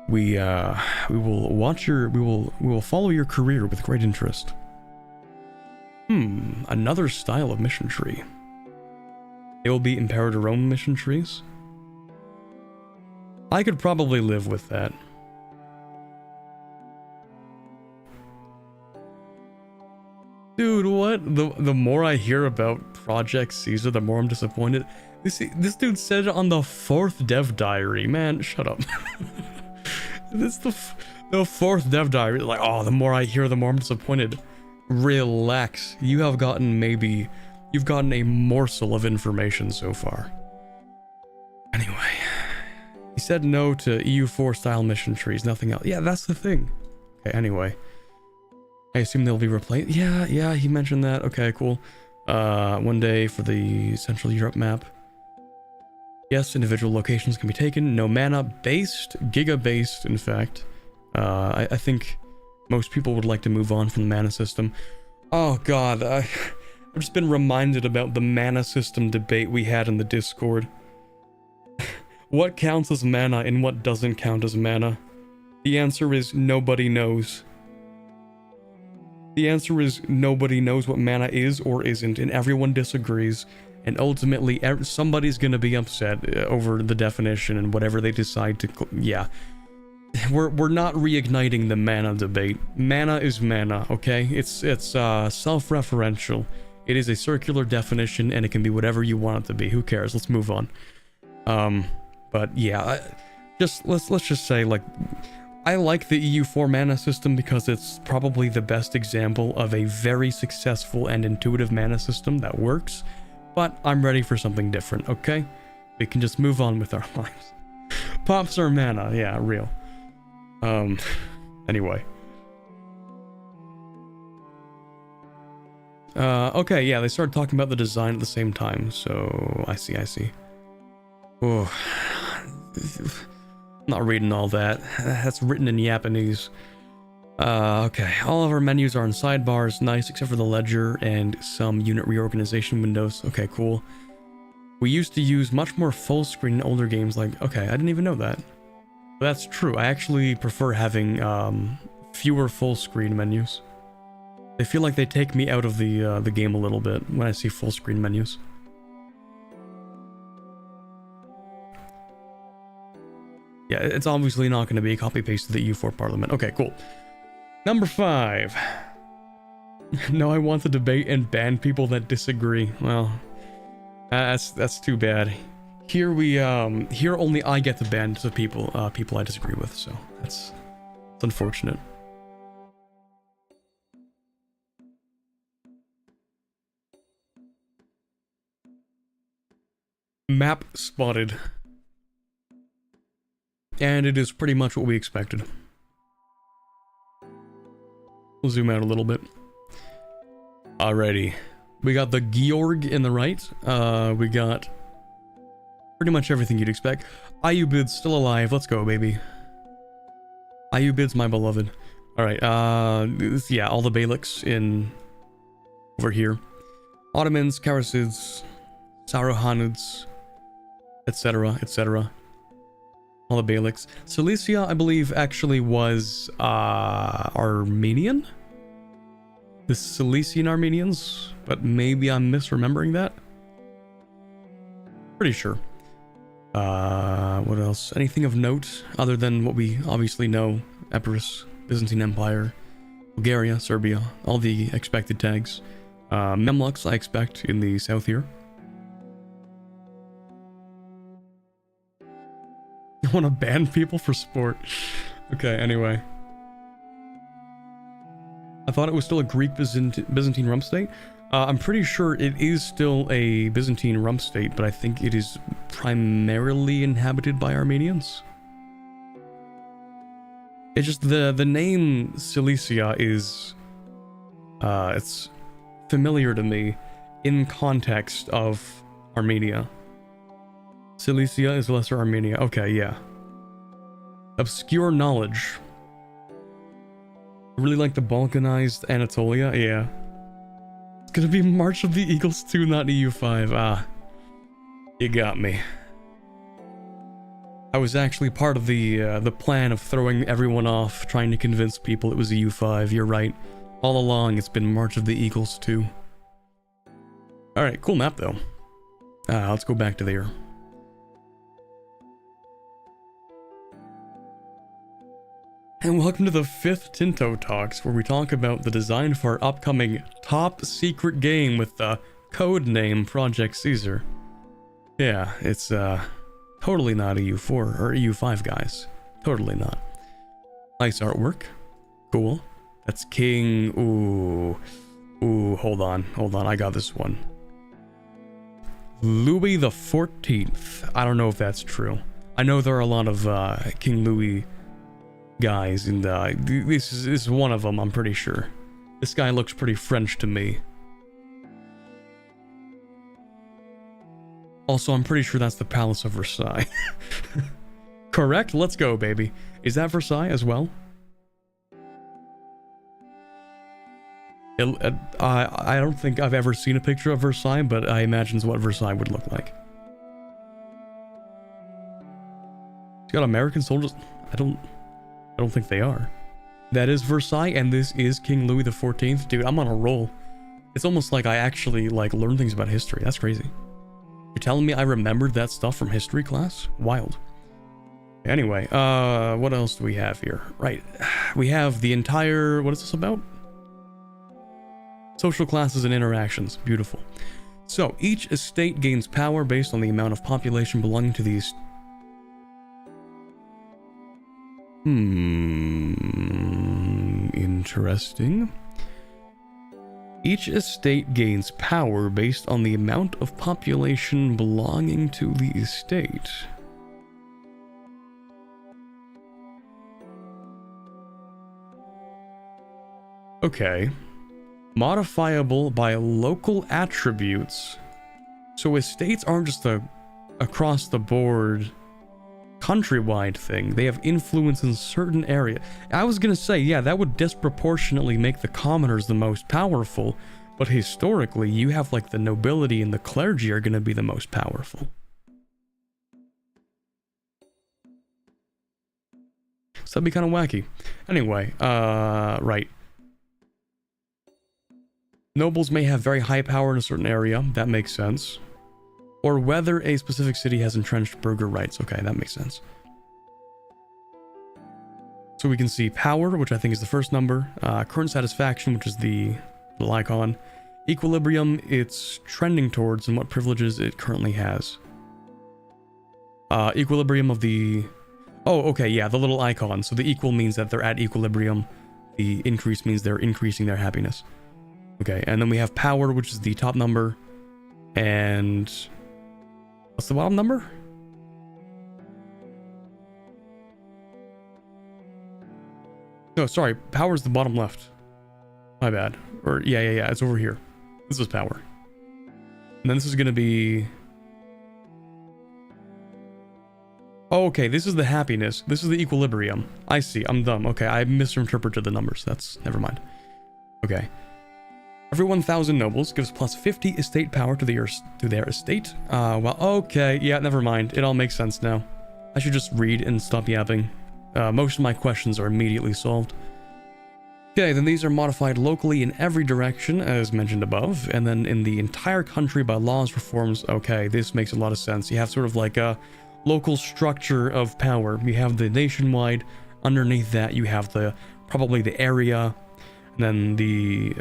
[SPEAKER 1] We will follow your career with great interest. Another style of mission tree. They will be Imperator Rome mission trees. I could probably live with that. Dude, what? The more I hear about Project Caesar, the more I'm disappointed. This dude said it on the 4th dev diary. Man, shut up. This the 4th dev diary. Like, oh, the more I hear, the more I'm disappointed. Relax. You've gotten a morsel of information so far. Anyway, he said no to EU4 style mission trees, nothing else. Yeah, that's the thing. Okay, anyway. I assume they'll be replaced. Yeah, he mentioned that. Okay, cool. One day for the Central Europe map. Yes, individual locations can be taken. No mana based, giga based, in fact. I think most people would like to move on from the mana system. Oh god, I've just been reminded about the mana system debate we had in the Discord. What counts as mana and what doesn't count as mana? The answer is nobody knows. The answer is nobody knows what mana is or isn't, and everyone disagrees, and ultimately somebody's gonna be upset over the definition and whatever they decide to... Yeah. We're not reigniting the mana debate. Mana is mana, okay? It's self-referential. It is a circular definition, and it can be whatever you want it to be. Who cares? Let's move on. But yeah, let's just say, like... I like the EU4 mana system because it's probably the best example of a very successful and intuitive mana system that works, but I'm ready for something different, okay? We can just move on with our lives. Pops are mana, yeah, real. Anyway. Okay, yeah, they started talking about the design at the same time, so I see. Oh. Not reading all that. That's written in Japanese. Okay. All of our menus are in sidebars. Nice, except for the ledger and some unit reorganization windows. Okay, cool. We used to use much more full screen in older games like... Okay, I didn't even know that. But that's true. I actually prefer having fewer full screen menus. They feel like they take me out of the game a little bit when I see full screen menus. Yeah, it's obviously not going to be a copy-paste of the EU4 Parliament. Okay, cool. Number 5. No, I want to debate and ban people that disagree. Well, that's too bad. Here only I get to ban the people I disagree with, so it's unfortunate. Map spotted. And it is pretty much what we expected. We'll zoom out a little bit. Alrighty. We got the Georg in the right. We got pretty much everything you'd expect. Ayubid's still alive. Let's go, baby. Ayubid's my beloved. Alright, yeah, all the Beyliks in... over here. Ottomans, Karasids, Saruhanids, etc., etc. All the Beyliks. Cilicia, I believe, actually was Armenian? The Cilician Armenians? But maybe I'm misremembering that? Pretty sure. What else? Anything of note other than what we obviously know? Epirus, Byzantine Empire, Bulgaria, Serbia, all the expected tags. Memluks, I expect, in the south here. I want to ban people for sport. Okay, anyway. I thought it was still a Greek Byzantine rump state. I'm pretty sure it is still a Byzantine rump state, but I think it is primarily inhabited by Armenians. It's just the name Cilicia is... it's familiar to me in context of Armenia. Cilicia is Lesser Armenia. Okay, yeah. Obscure knowledge. Really like the Balkanized Anatolia? Yeah. It's gonna be March of the Eagles 2, not EU5. Ah. You got me. I was actually part of the plan of throwing everyone off, trying to convince people it was EU5. You're right. All along, it's been March of the Eagles 2. Alright, cool map though. Let's go back to there. And welcome to the 5th Tinto Talks, where we talk about the design for our upcoming top secret game with the code name Project Caesar. Yeah, it's totally not EU4 or EU5, guys. Totally not. Nice artwork. Cool. That's King... Ooh, hold on, I got this one. Louis the 14th. I don't know if that's true. I know there are a lot of King Louis guys, and this is one of them, I'm pretty sure. This guy looks pretty French to me. Also, I'm pretty sure that's the Palace of Versailles. Correct? Let's go, baby. Is that Versailles as well? I don't think I've ever seen a picture of Versailles, but I imagine what Versailles would look like. It's got American soldiers. I don't think they are. That is Versailles, and this is King Louis the 14th. Dude, I'm on a roll. It's almost like I actually, learn things about history. That's crazy. You're telling me I remembered that stuff from history class? Wild. Anyway, what else do we have here? Right, we have the entire... What is this about? Social classes and interactions. Beautiful. So, each estate gains power based on the amount of population belonging to these... Interesting. Each estate gains power based on the amount of population belonging to the estate. Okay. Modifiable by local attributes. So estates aren't just a across the board countrywide thing. They have influence in certain area. I was gonna say, yeah, that would disproportionately make the commoners the most powerful, but historically you have the nobility and the clergy are gonna be the most powerful. So that'd be kind of wacky. Anyway, right. Nobles may have very high power in a certain area. That makes sense. Or whether a specific city has entrenched burgher rights. Okay, that makes sense. So we can see power, which I think is the first number. Current satisfaction, which is the little icon. Equilibrium, it's trending towards, and what privileges it currently has. Equilibrium of the... Oh, okay, yeah, the little icon. So the equal means that they're at equilibrium. The increase means they're increasing their happiness. Okay, and then we have power, which is the top number. And... what's the bottom number? No, sorry, power is the bottom left. My bad. Or, yeah, it's over here. This is power. And then this is gonna be... oh, okay, this is the happiness. This is the equilibrium. I see, I'm dumb. Okay, I misinterpreted the numbers. That's... never mind. Okay. Every 1,000 nobles gives plus 50 estate power to their estate. Well, okay, yeah, never mind. It all makes sense now. I should just read and stop yapping. Most of my questions are immediately solved. Okay, then these are modified locally in every direction, as mentioned above, and then in the entire country by laws, reforms. Okay, this makes a lot of sense. You have sort of like a local structure of power. You have the nationwide. Underneath that, you have probably the area, and then you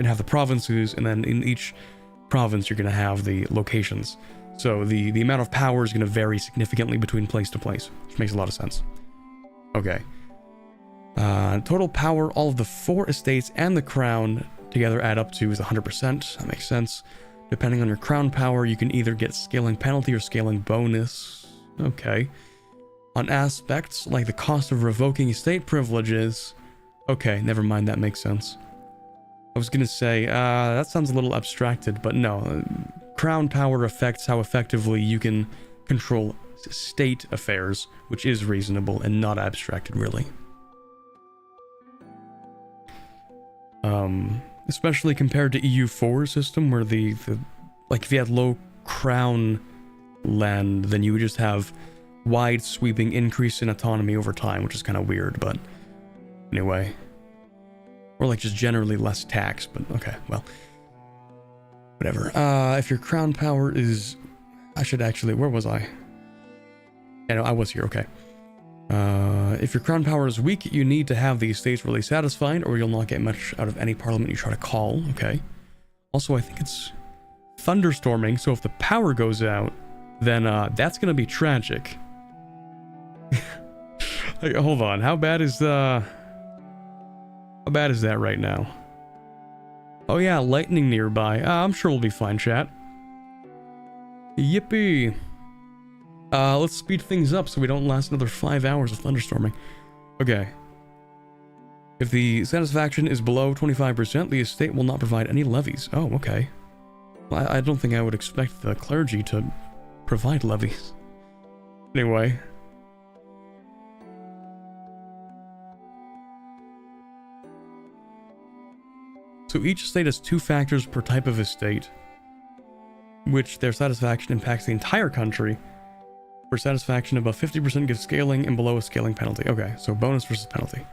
[SPEAKER 1] have the provinces, and then in each province, you're going to have the locations. So the amount of power is going to vary significantly between place to place, which makes a lot of sense. Okay. Total power, all of the 4 estates and the crown together add up to is 100%. That makes sense. Depending on your crown power, you can either get scaling penalty or scaling bonus. Okay. On aspects like the cost of revoking estate privileges. Okay, never mind, that makes sense. I was gonna say, that sounds a little abstracted, but no. Crown power affects how effectively you can control state affairs, which is reasonable and not abstracted, really. Especially compared to EU4 system, where like if you had low crown land, then you would just have wide sweeping increase in autonomy over time, which is kind of weird, but anyway. Or like just generally less tax, but okay, well. Whatever. If your crown power is... I should actually... Where was I? Yeah, no, I was here, okay. If your crown power is weak, you need to have the estates really satisfied, or you'll not get much out of any parliament you try to call, okay. Also, I think it's thunderstorming, so if the power goes out, then that's gonna be tragic. Like, hold on, how bad is that right now? Oh yeah, lightning nearby. I'm sure we'll be fine, chat. Yippee! Let's speed things up so we don't last another 5 hours of thunderstorming. Okay. If the satisfaction is below 25%, the estate will not provide any levies. Oh, okay. Well, I don't think I would expect the clergy to provide levies. Anyway. So each estate has 2 factors per type of estate, which their satisfaction impacts the entire country. For satisfaction, above 50% gives scaling, and below a scaling penalty. Okay, so bonus versus penalty.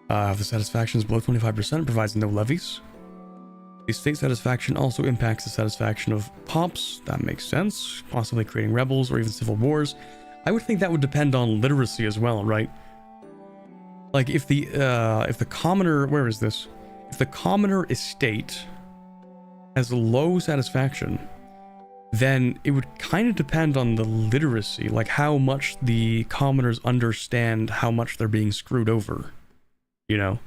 [SPEAKER 1] If the satisfaction is below 25%, provides no levies. The state satisfaction also impacts the satisfaction of pops. That makes sense. Possibly creating rebels or even civil wars. I would think that would depend on literacy as well, right? Like if the commoner... Where is this? If the commoner estate has low satisfaction, then it would kind of depend on the literacy, like how much the commoners understand how much they're being screwed over, you know?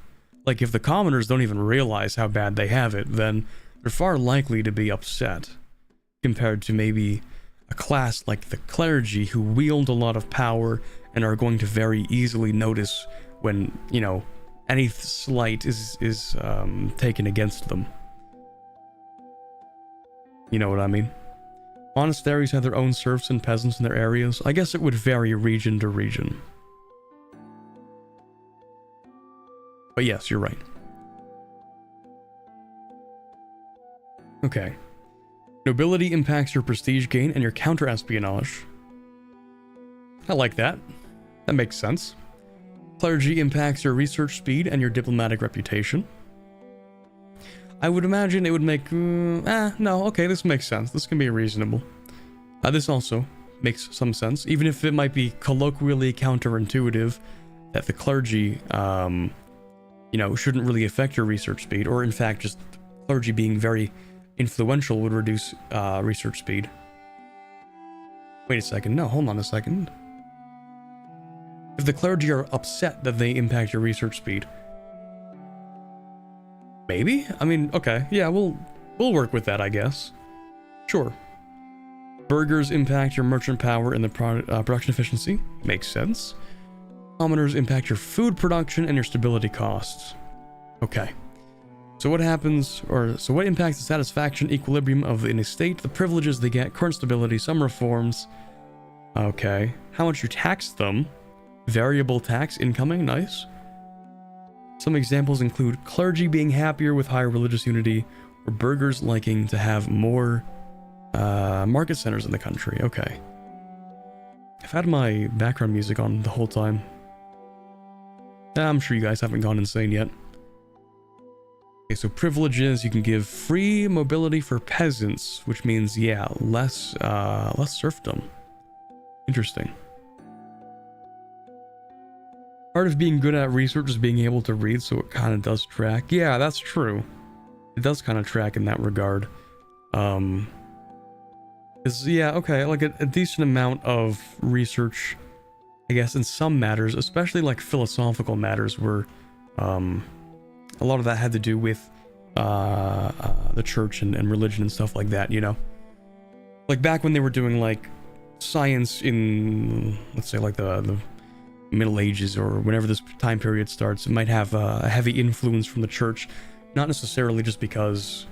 [SPEAKER 1] Like if the commoners don't even realize how bad they have it, then they're far likely to be upset, compared to maybe a class like the clergy who wield a lot of power and are going to very easily notice when, you know, any slight is taken against them. You know what I mean? Monasteries have their own serfs and peasants in their areas. I guess it would vary region to region. But yes, you're right. Okay. Nobility impacts your prestige gain and your counter-espionage. I like that. That makes sense. Clergy impacts your research speed and your diplomatic reputation. I would imagine it would make... no, okay, this makes sense. This can be reasonable. This also makes some sense, even if it might be colloquially counterintuitive that the clergy, you know, shouldn't really affect your research speed, or in fact, just clergy being very influential would reduce research speed. Wait a second. No, hold on a second. If the clergy are upset that they impact your research speed, maybe? I mean, okay, yeah, we'll work with that, I guess. Sure. Burghers impact your merchant power and the production efficiency. Makes sense. Commoners impact your food production and your stability costs. Okay. So what happens, so what impacts the satisfaction equilibrium of an estate, the privileges they get, current stability, some reforms. Okay. How much you tax them. Variable tax incoming, nice. Some examples include clergy being happier with higher religious unity, or burghers liking to have more market centers in the country. Okay. I've had my background music on the whole time. I'm sure you guys haven't gone insane yet. Okay, so privileges, you can give free mobility for peasants, which means, yeah, less serfdom. Interesting. Part of being good at research is being able to read, so it kind of does track. Yeah, that's true. It does kind of track in that regard. Yeah, okay, like a decent amount of research, I guess, in some matters, especially like philosophical matters, where a lot of that had to do with the church and religion and stuff like that, you know? Like back when they were doing like science in, let's say, like the Middle Ages or whenever this time period starts, it might have a heavy influence from the church, not necessarily just because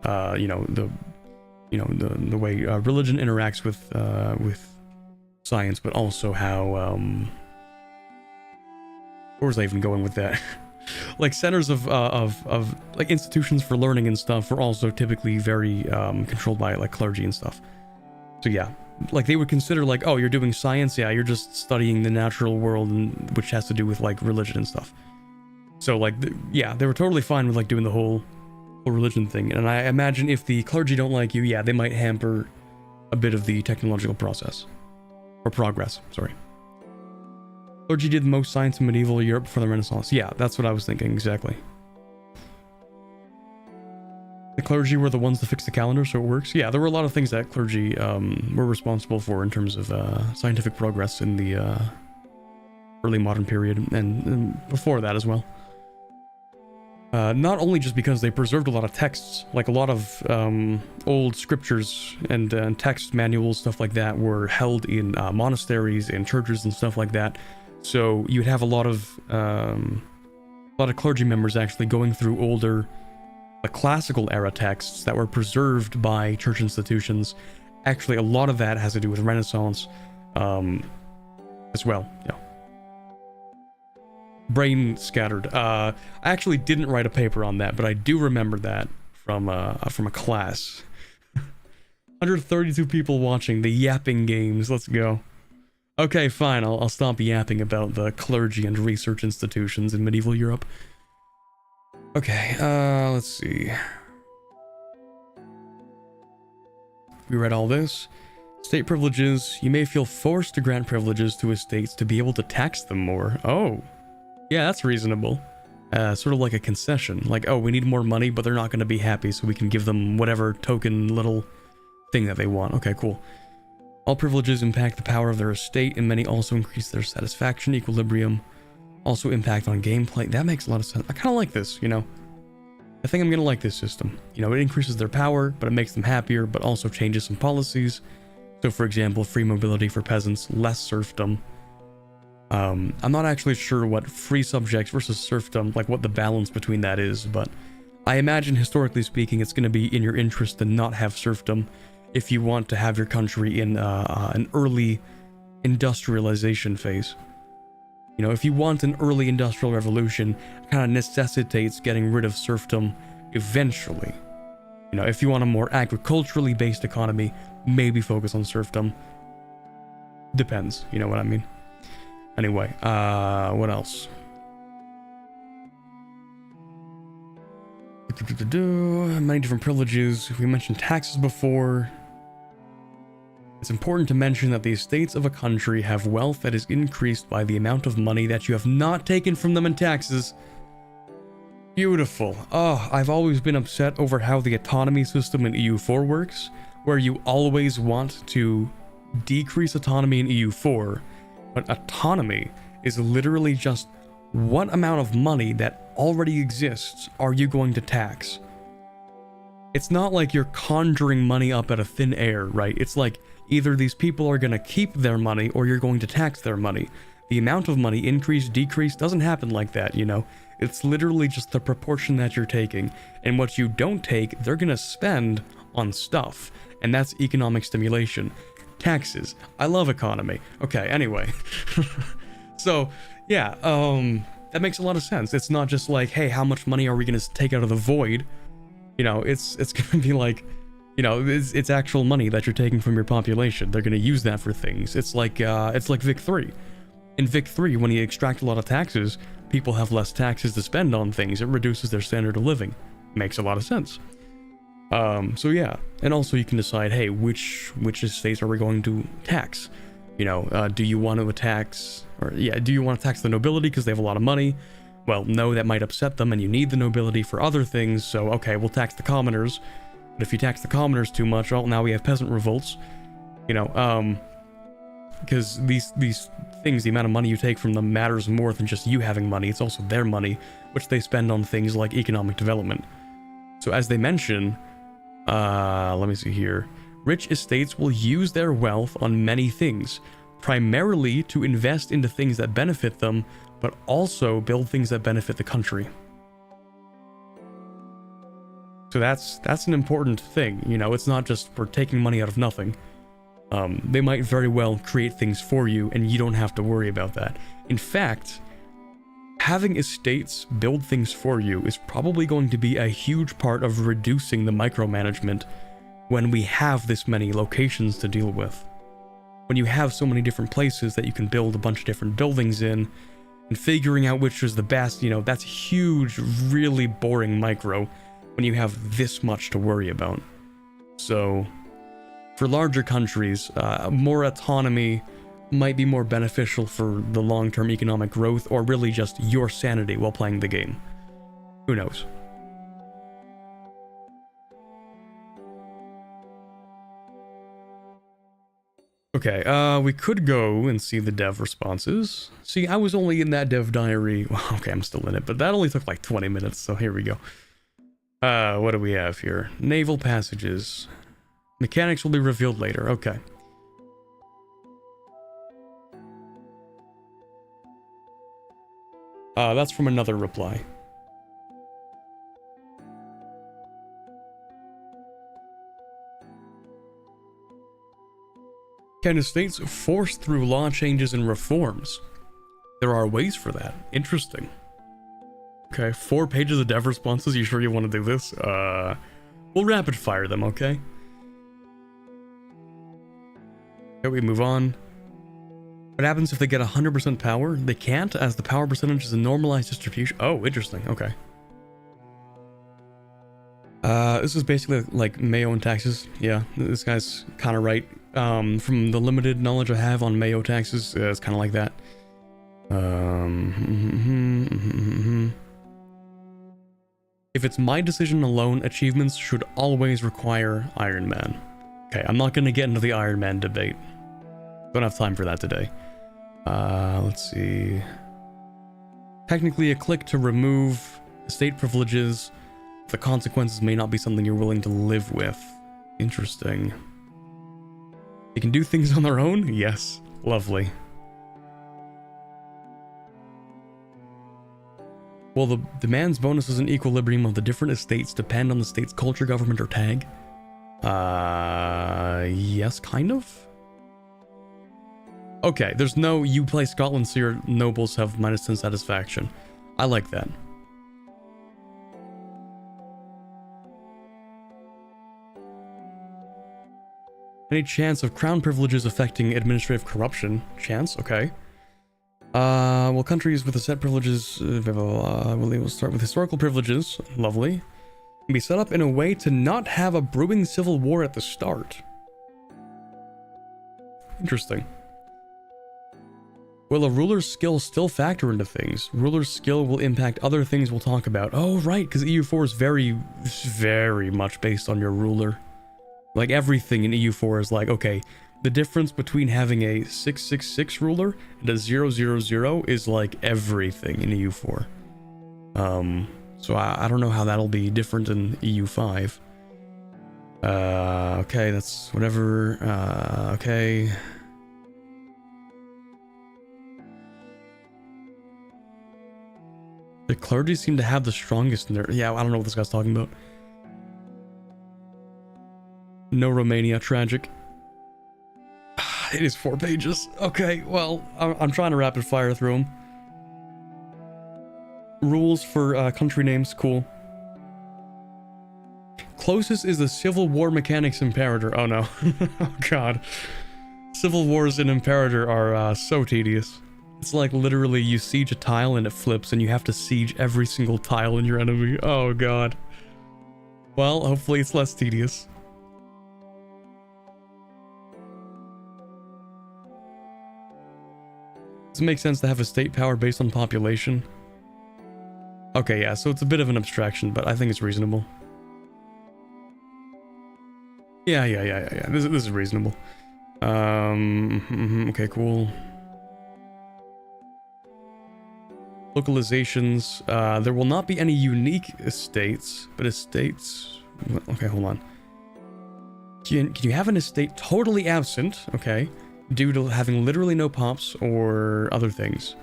[SPEAKER 1] you know, the way religion interacts with science, but also how where was I even going with that? Like centers of like institutions for learning and stuff are also typically very controlled by like clergy and stuff. So yeah, like they would consider like, oh, you're doing science, yeah, you're just studying the natural world, and which has to do with like religion and stuff. So like yeah, they were totally fine with like doing the whole religion thing. And I imagine if the clergy don't like you, yeah, they might hamper a bit of the technological process or progress. Sorry. Clergy did the most science in medieval Europe before the Renaissance. Yeah, that's what I was thinking, exactly. The clergy were the ones to fix the calendar, so it works. Yeah, there were a lot of things that clergy were responsible for in terms of scientific progress in the early modern period, and before that as well. Not only just because they preserved a lot of texts, like a lot of old scriptures and text manuals, stuff like that, were held in monasteries and churches and stuff like that. So you'd have a lot of clergy members actually going through older, classical era texts that were preserved by church institutions. Actually, a lot of that has to do with Renaissance as well. Yeah. Brain scattered. I actually didn't write a paper on that, but I do remember that from a class. 132 people watching the yapping games. Let's go. Okay, fine. I'll stop yapping about the clergy and research institutions in medieval Europe. Okay, let's see. We read all this. State privileges. You may feel forced to grant privileges to estates to be able to tax them more. Oh. Yeah, that's reasonable. Sort of like a concession. Like, oh, we need more money, but they're not going to be happy, so we can give them whatever token little thing that they want. Okay, cool. All privileges impact the power of their estate, and many also increase their satisfaction, equilibrium, also impact on gameplay. That makes a lot of sense. I kind of like this, you know. I think I'm going to like this system. You know, it increases their power, but it makes them happier, but also changes some policies. So, for example, free mobility for peasants, less serfdom. I'm not actually sure what free subjects versus serfdom, like what the balance between that is, but I imagine historically speaking, it's going to be in your interest to not have serfdom if you want to have your country in an early industrialization phase. You know, if you want an early industrial revolution, it kind of necessitates getting rid of serfdom eventually. You know, if you want a more agriculturally based economy, maybe focus on serfdom. Depends, you know what I mean? Anyway, what else? Many different privileges. We mentioned taxes before. It's important to mention that the estates of a country have wealth that is increased by the amount of money that you have not taken from them in taxes. Beautiful. Oh, I've always been upset over how the autonomy system in EU4 works, where you always want to decrease autonomy in EU4, but autonomy is literally just what amount of money that already exists are you going to tax? It's not like you're conjuring money up out of thin air, right? It's like either these people are going to keep their money or you're going to tax their money. The amount of money, increase, decrease, doesn't happen like that, you know? It's literally just the proportion that you're taking. And what you don't take, they're going to spend on stuff. And that's economic stimulation. Taxes. I love economy. Okay, anyway. So, yeah, That makes a lot of sense. It's not just like, hey, how much money are we going to take out of the void? You know, it's going to be like, you know, it's actual money that you're taking from your population. They're going to use that for things. It's like Vic 3. In Vic 3, when you extract a lot of taxes, people have less taxes to spend on things. It reduces their standard of living. Makes a lot of sense. So yeah, and also you can decide, hey, which estates are we going to tax? You know, do you want to tax the nobility because they have a lot of money? Well, no, that might upset them, and you need the nobility for other things. So okay, we'll tax the commoners. But if you tax the commoners too much, well, now we have peasant revolts. You know, because these things, the amount of money you take from them matters more than just you having money. It's also their money, which they spend on things like economic development. So as they mention, let me see here. Rich estates will use their wealth on many things, primarily to invest into things that benefit them, but also build things that benefit the country. So that's an important thing. You know, it's not just we're taking money out of nothing. They might very well create things for you, and you don't have to worry about that. In fact, having estates build things for you is probably going to be a huge part of reducing the micromanagement when we have this many locations to deal with. When you have so many different places that you can build a bunch of different buildings in, and figuring out which is the best, you know, that's huge, really boring micro when you have this much to worry about. So, for larger countries, more autonomy might be more beneficial for the long-term economic growth, or really just your sanity while playing the game. Who knows? Okay, we could go and see the dev responses. See, I was only in that dev diary. Well, okay, I'm still in it, but that only took like 20 minutes, so here we go. What do we have here? Naval passages. Mechanics will be revealed later, okay. That's from another reply. Can estates force through law changes and reforms? There are ways for that. Interesting. Okay, 4 pages of dev responses. You sure you want to do this? We'll rapid fire them, okay? Okay, we move on. What happens if they get 100% power? They can't, as the power percentage is a normalized distribution. Oh, interesting. Okay. This is basically like Mayo and taxes. Yeah, this guy's kind of right. From the limited knowledge I have on Mayo taxes, it's kind of like that. If it's my decision alone, achievements should always require Iron Man. Okay, I'm not going to get into the Iron Man debate. Don't have time for that today. Let's see. Technically, a click to remove estate privileges. The consequences may not be something you're willing to live with. Interesting. They can do things on their own? Yes. Lovely. Well, the demands, bonuses, and equilibrium of the different estates depend on the state's culture, government, or tag. Yes, kind of? Okay, there's no, you play Scotland so your nobles have -10 satisfaction. I like that. Any chance of crown privileges affecting administrative corruption? Chance, okay. Well, countries with the set privileges, we'll start with historical privileges, lovely. Can be set up in a way to not have a brewing civil war at the start. Interesting. Will a ruler's skill still factor into things? Ruler's skill will impact other things we'll talk about. Oh, right, because EU4 is very, very much based on your ruler. Like, everything in EU4 is like, okay, the difference between having a 666 ruler and a 000 is like everything in EU4. So I don't know how that'll be different in EU5. Okay, that's whatever. Okay. The clergy seem to have the strongest in there. Yeah, I don't know what this guy's talking about. No Romania, tragic. It is 4 pages. Okay, well, I'm trying to rapid fire through them. rules for country names, cool. Closest is the Civil War Mechanics Imperator. Oh no. Oh god. Civil Wars in Imperator are so tedious. It's like literally you siege a tile and it flips and you have to siege every single tile in your enemy. Oh god. Well, hopefully it's less tedious. Does it make sense to have a state power based on population? Okay, yeah, so it's a bit of an abstraction, but I think it's reasonable. Yeah. This is reasonable. Okay, cool. Localizations. There will not be any unique estates, but estates... Okay, hold on. Can you have an estate totally absent, okay, due to having literally no pops or other things?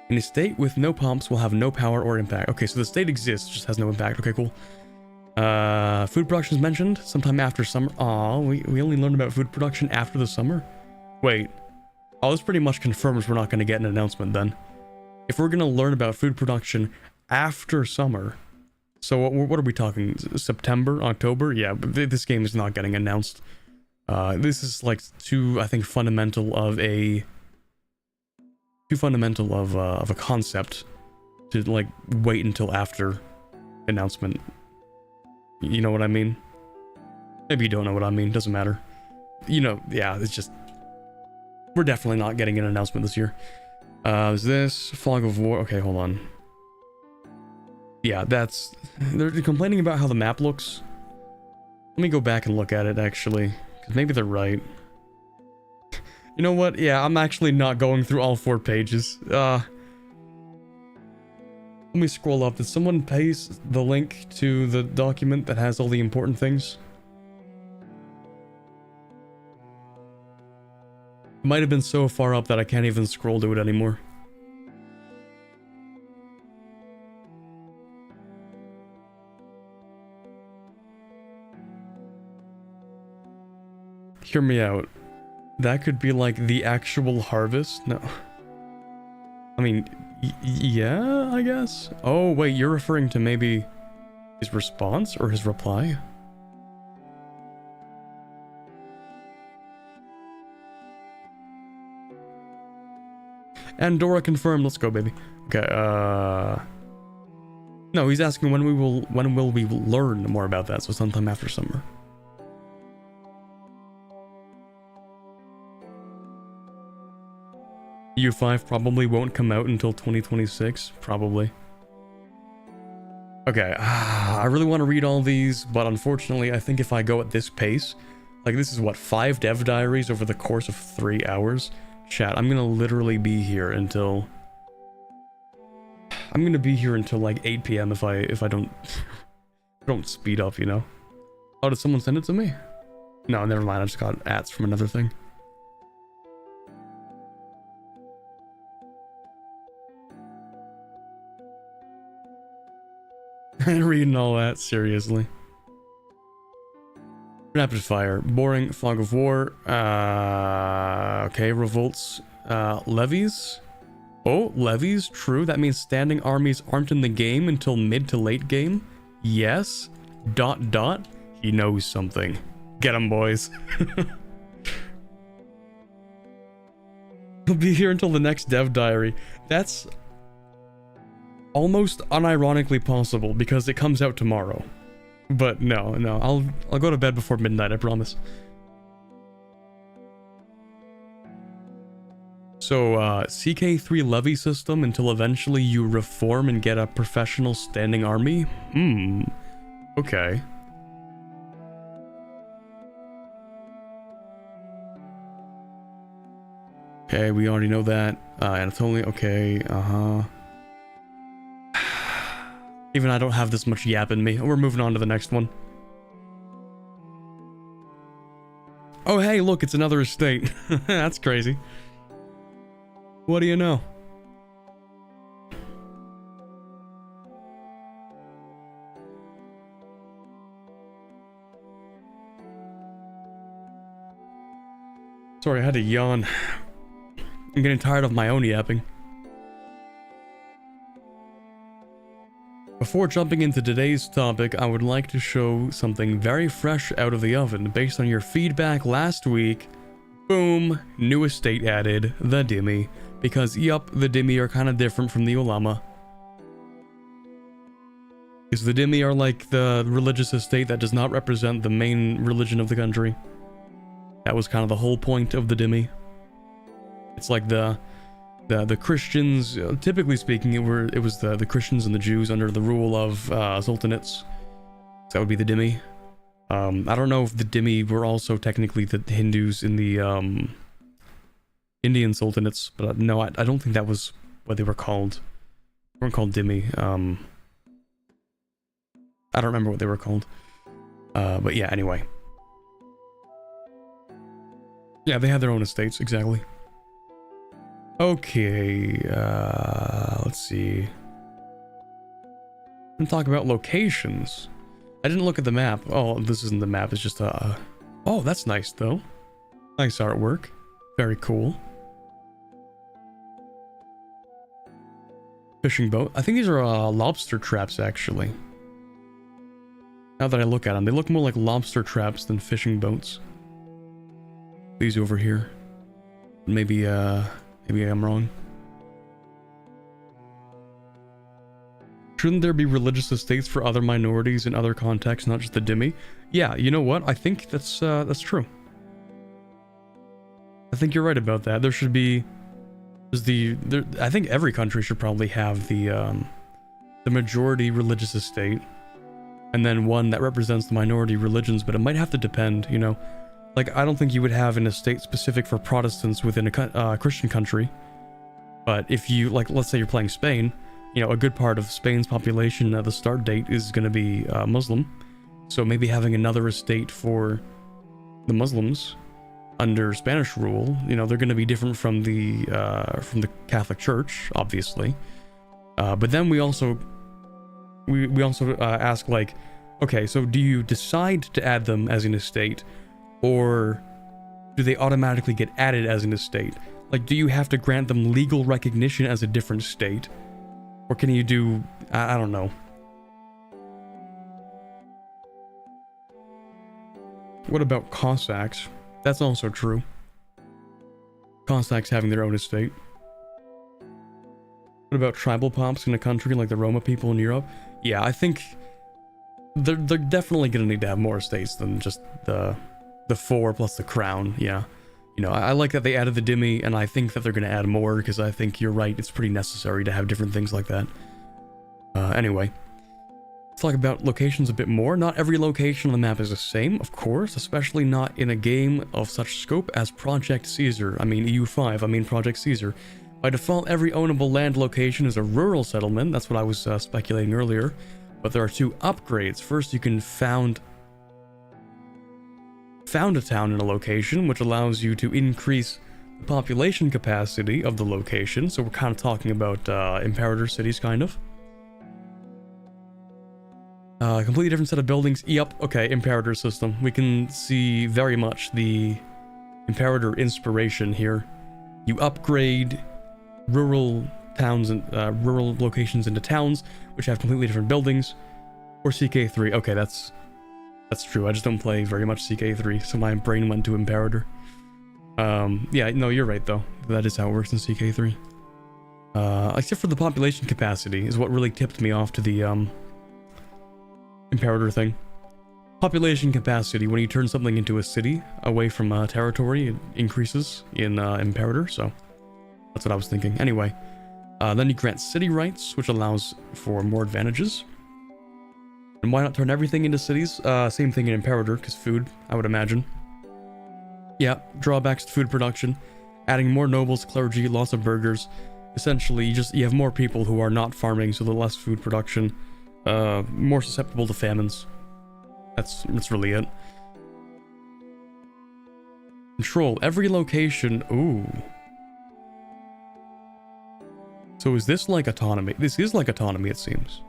[SPEAKER 1] An estate with no pops will have no power or impact. Okay, so the state exists, just has no impact. Okay, cool. Food production is mentioned sometime after summer. Aw, we only learned about food production after the summer? Wait. Oh, this pretty much confirms we're not going to get an announcement then. If we're going to learn about food production after summer, so what are we talking? September? October? Yeah, but this game is not getting announced. This is like too, I think, fundamental of a concept to like wait until after announcement. You know what I mean? Maybe you don't know what I mean, doesn't matter. You know, yeah, it's just... We're definitely not getting an announcement this year. Is this Fog of War? Okay, hold on. Yeah, that's... They're complaining about how the map looks. Let me go back and look at it, actually. Because maybe they're right. You know what? Yeah, I'm actually not going through all 4 pages. Let me scroll up. Did someone paste the link to the document that has all the important things? It might have been so far up that I can't even scroll to it anymore. Hear me out. That could be like the actual harvest? No. I mean, yeah, I guess. Oh, wait, you're referring to maybe his response or his reply? Andorra confirmed. Let's go, baby. Okay, no, he's asking when will we learn more about that, so sometime after summer. EU5 probably won't come out until 2026, probably. Okay, I really want to read all these, but unfortunately, I think if I go at this pace, like this is what, 5 dev diaries over the course of 3 hours? Chat, I'm gonna literally be here until... I'm gonna be here until like 8 PM if I don't... don't speed up, you know? Oh, did someone send it to me? No, never mind, I just got ads from another thing. Reading all that, seriously. Rapid fire. Boring. Fog of war. Okay, revolts. Levies. Oh, levies. True. That means standing armies aren't in the game until mid to late game. Yes. ... He knows something. Get him, boys. He'll be here until the next dev diary. That's almost unironically possible because it comes out tomorrow. But no, I'll go to bed before midnight, I promise. So, CK3 levy system until eventually you reform and get a professional standing army? Okay. Okay, we already know that. Anatolia, okay, Even I don't have this much yap in me. We're moving on to the next one. Oh, hey, look, it's another estate. That's crazy. What do you know? Sorry, I had to yawn. I'm getting tired of my own yapping. Before jumping into today's topic, I would like to show something very fresh out of the oven. Based on your feedback last week, boom, new estate added, the Dhimmi. Because, yup, the Dhimmi are kind of different from the Ulama. Because the Dhimmi are like the religious estate that does not represent the main religion of the country. That was kind of the whole point of the Dhimmi. It's like the Christians, typically speaking, it was the Christians and the Jews under the rule of sultanates. So that would be the Dhimmi. I don't know if the Dhimmi were also technically the Hindus in the Indian sultanates, but no, I don't think that was what they were called. They weren't called Dhimmi. I don't remember what they were called. But yeah, anyway. Yeah, they had their own estates, exactly. Okay, let's see. I'm gonna talk about locations. I didn't look at the map. Oh, this isn't the map, it's just oh, that's nice though. Nice artwork. Very cool. Fishing boat. I think these are lobster traps, actually. Now that I look at them, they look more like lobster traps than fishing boats. These over here. Maybe I'm wrong. Shouldn't there be religious estates for other minorities in other contexts, not just the Dhimmi? Yeah, you know what? I think that's true. I think you're right about that. There should be... I think every country should probably have the majority religious estate, and then one that represents the minority religions, but it might have to depend, you know? Like, I don't think you would have an estate specific for Protestants within a Christian country. But if you, like, let's say you're playing Spain, you know, a good part of Spain's population at the start date is going to be Muslim. So maybe having another estate for the Muslims under Spanish rule, you know, they're going to be different from the Catholic Church, obviously. But then we also ask, like, okay, so do you decide to add them as an estate, or do they automatically get added as an estate? Like, do you have to grant them legal recognition as a different state? Or can you do... I don't know. What about Cossacks? That's also true. Cossacks having their own estate. What about tribal pops in a country like the Roma people in Europe? Yeah, I think... They're definitely gonna need to have more estates than just the 4 plus the crown, yeah. You know, I like that they added the Dhimmi, and I think that they're going to add more, because I think you're right, it's pretty necessary to have different things like that. Anyway. Let's talk about locations a bit more. Not every location on the map is the same, of course, especially not in a game of such scope as Project Caesar. I mean EU5, I mean Project Caesar. By default, every ownable land location is a rural settlement, that's what I was speculating earlier. But there are 2 upgrades. First, you can found a town in a location, which allows you to increase the population capacity of the location. So we're kind of talking about imperator cities, kind of. Completely different set of buildings. Yep, okay, imperator system. We can see very much the imperator inspiration here. You upgrade rural towns and rural locations into towns, which have completely different buildings. Or CK3. Okay, that's true. I just don't play very much CK3, so my brain went to Imperator. Yeah, no, you're right, though. That is how it works in CK3. Except for the population capacity is what really tipped me off to the Imperator thing. Population capacity, when you turn something into a city away from territory, it increases in Imperator, so that's what I was thinking. Anyway, then you grant city rights, which allows for more advantages. And why not turn everything into cities? Same thing in Imperator, because food, I would imagine. Yeah, drawbacks to food production. Adding more nobles, clergy, lots of burgers. Essentially, you have more people who are not farming, so the less food production. More susceptible to famines. That's really it. Control. Every location... Ooh. So is this like autonomy? This is like autonomy, it seems.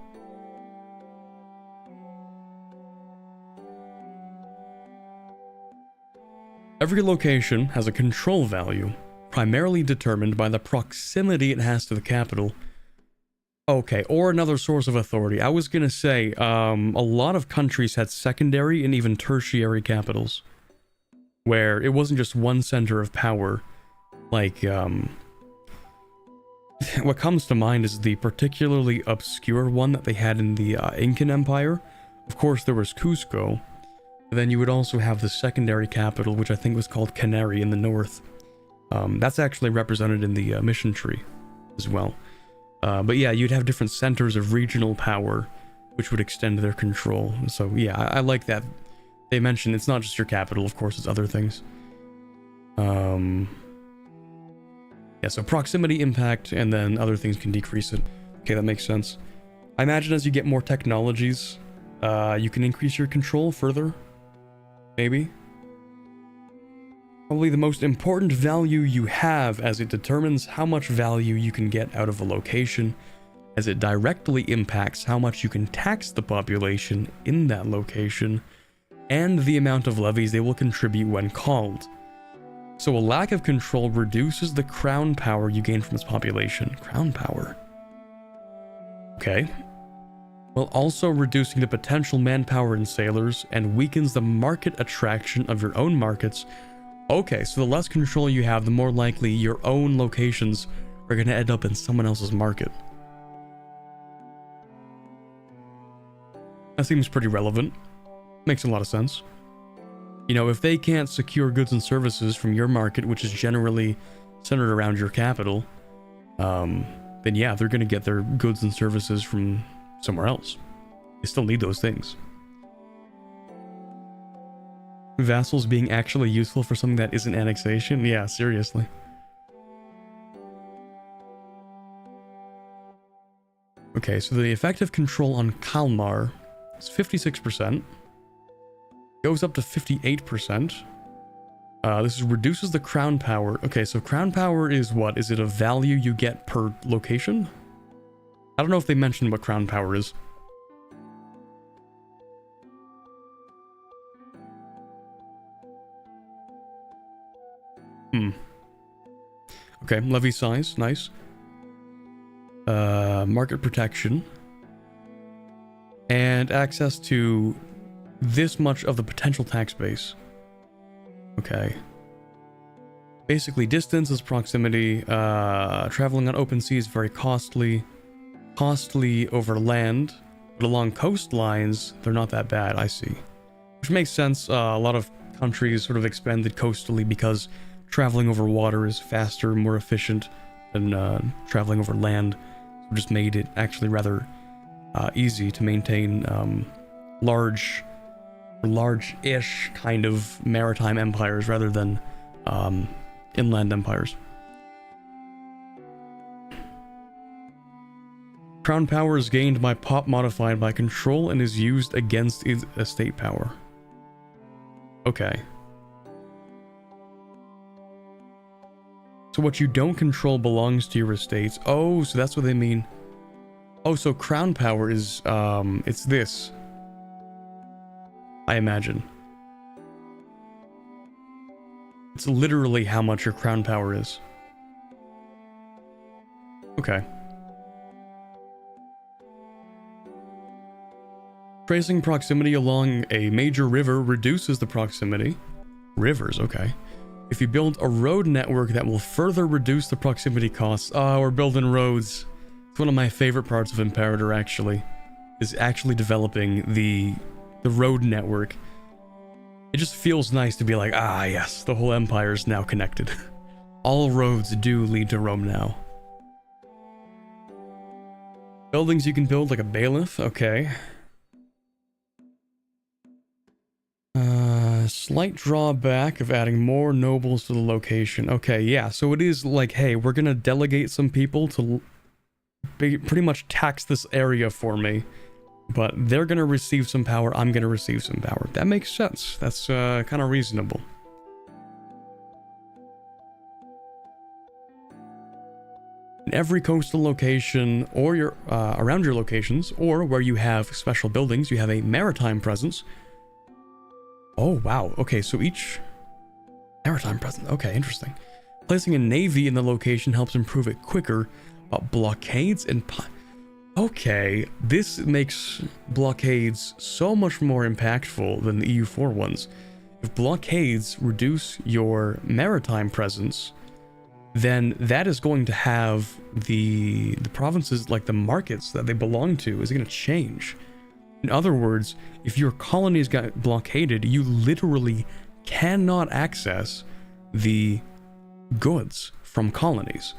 [SPEAKER 1] Every location has a control value, primarily determined by the proximity it has to the capital. Okay, or another source of authority. I was gonna say, a lot of countries had secondary and even tertiary capitals, where it wasn't just one center of power. Like, what comes to mind is the particularly obscure one that they had in the Incan Empire. Of course, there was Cusco. Then you would also have the secondary capital, which I think was called Canary in the north. That's actually represented in the mission tree as well. But yeah, you'd have different centers of regional power, which would extend their control. So yeah, I like that. They mentioned it's not just your capital, of course, it's other things. Yeah, so proximity impact, and then other things can decrease it. Okay, that makes sense. I imagine as you get more technologies, you can increase your control further. Maybe. Probably the most important value you have, as it determines how much value you can get out of a location, as it directly impacts how much you can tax the population in that location, and the amount of levies they will contribute when called. So a lack of control reduces the crown power you gain from its population. Crown power. Okay. While also reducing the potential manpower in sailors and weakens the market attraction of your own markets. Okay, so the less control you have, the more likely your own locations are going to end up in someone else's market. That seems pretty relevant. Makes a lot of sense. You know, if they can't secure goods and services from your market, which is generally centered around your capital, then yeah, they're going to get their goods and services from somewhere else. They still need those things. Vassals being actually useful for something that isn't annexation? Yeah, seriously. Okay, so the effective control on Kalmar is 56%. Goes up to 58%. This reduces the crown power. Okay, so crown power is what? Is it a value you get per location? I don't know if they mentioned what crown power is. Okay, levy size, nice. Market protection. And access to this much of the potential tax base. Okay. Basically, distance is proximity. Traveling on open sea is very costly. Costly over land. But along coastlines, they're not that bad, I see. Which makes sense. A lot of countries sort of expanded coastally because traveling over water is faster, more efficient than traveling over land. So just made it actually rather easy to maintain large-ish kind of maritime empires rather than inland empires. Crown power is gained by pop modified by control and is used against its estate power. Okay. So what you don't control belongs to your estates. Oh, so that's what they mean. Oh, so crown power is, it's this. I imagine. It's literally how much your crown power is. Okay. Tracing proximity along a major river reduces the proximity. Rivers, okay. If you build a road network that will further reduce the proximity costs. Oh, we're building roads. It's one of my favorite parts of Imperator, actually. Is actually developing the road network. It just feels nice to be like, ah yes, the whole empire is now connected. All roads do lead to Rome now. Buildings you can build like a bailiff, okay. Slight drawback of adding more nobles to the location. Okay, yeah, so it is like, hey, we're gonna delegate some people to pretty much tax this area for me. But they're gonna receive some power, I'm gonna receive some power. That makes sense. That's kind of reasonable. In every coastal location, or your around your locations, or where you have special buildings, you have a maritime presence. Oh, wow. Okay, so each maritime presence. Okay, interesting. Placing a navy in the location helps improve it quicker. Blockades and... Okay, this makes blockades so much more impactful than the EU4 ones. If blockades reduce your maritime presence, then that is going to have the provinces, like the markets that they belong to, is going to change. In other words, if your colonies got blockaded, you literally cannot access the goods from colonies.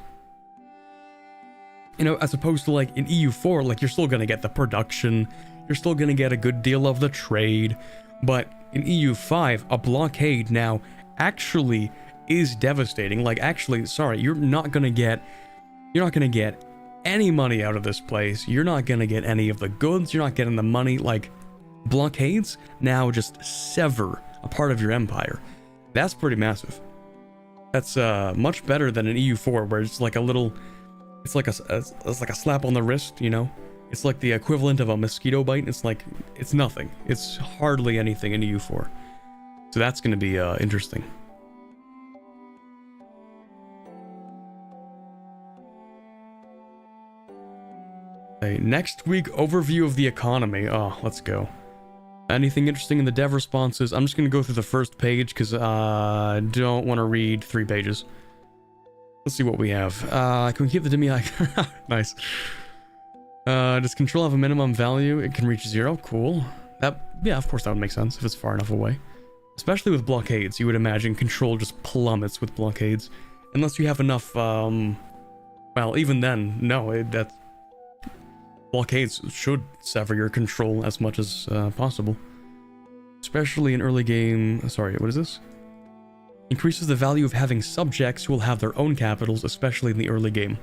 [SPEAKER 1] You know, as opposed to like in EU4, like you're still gonna get the production, you're still gonna get a good deal of the trade, but in EU5, a blockade now actually is devastating. Like actually, sorry, you're not gonna get any money out of this place. You're not gonna get any of the goods, you're not getting the money. Like, blockades now just sever a part of your empire. That's pretty massive. That's much better than an EU4 where it's like a little, it's like a slap on the wrist, you know? It's like the equivalent of a mosquito bite. It's like, it's nothing. It's hardly anything in EU4. So that's going to be interesting. Okay, next week, overview of the economy. Oh, let's go. Anything interesting in the dev responses? I'm just going to go through the first page because I don't want to read 3 pages. Let's see what we have. Can we keep the demi-eye? Nice. Does control have a minimum value? It can reach 0. Cool. Yeah, of course that would make sense if it's far enough away. Especially with blockades, you would imagine control just plummets with blockades. Unless you have enough, well, even then, no, blockades should sever your control as much as possible. Especially in early game... Sorry, what is this? Increases the value of having subjects who will have their own capitals, especially in the early game.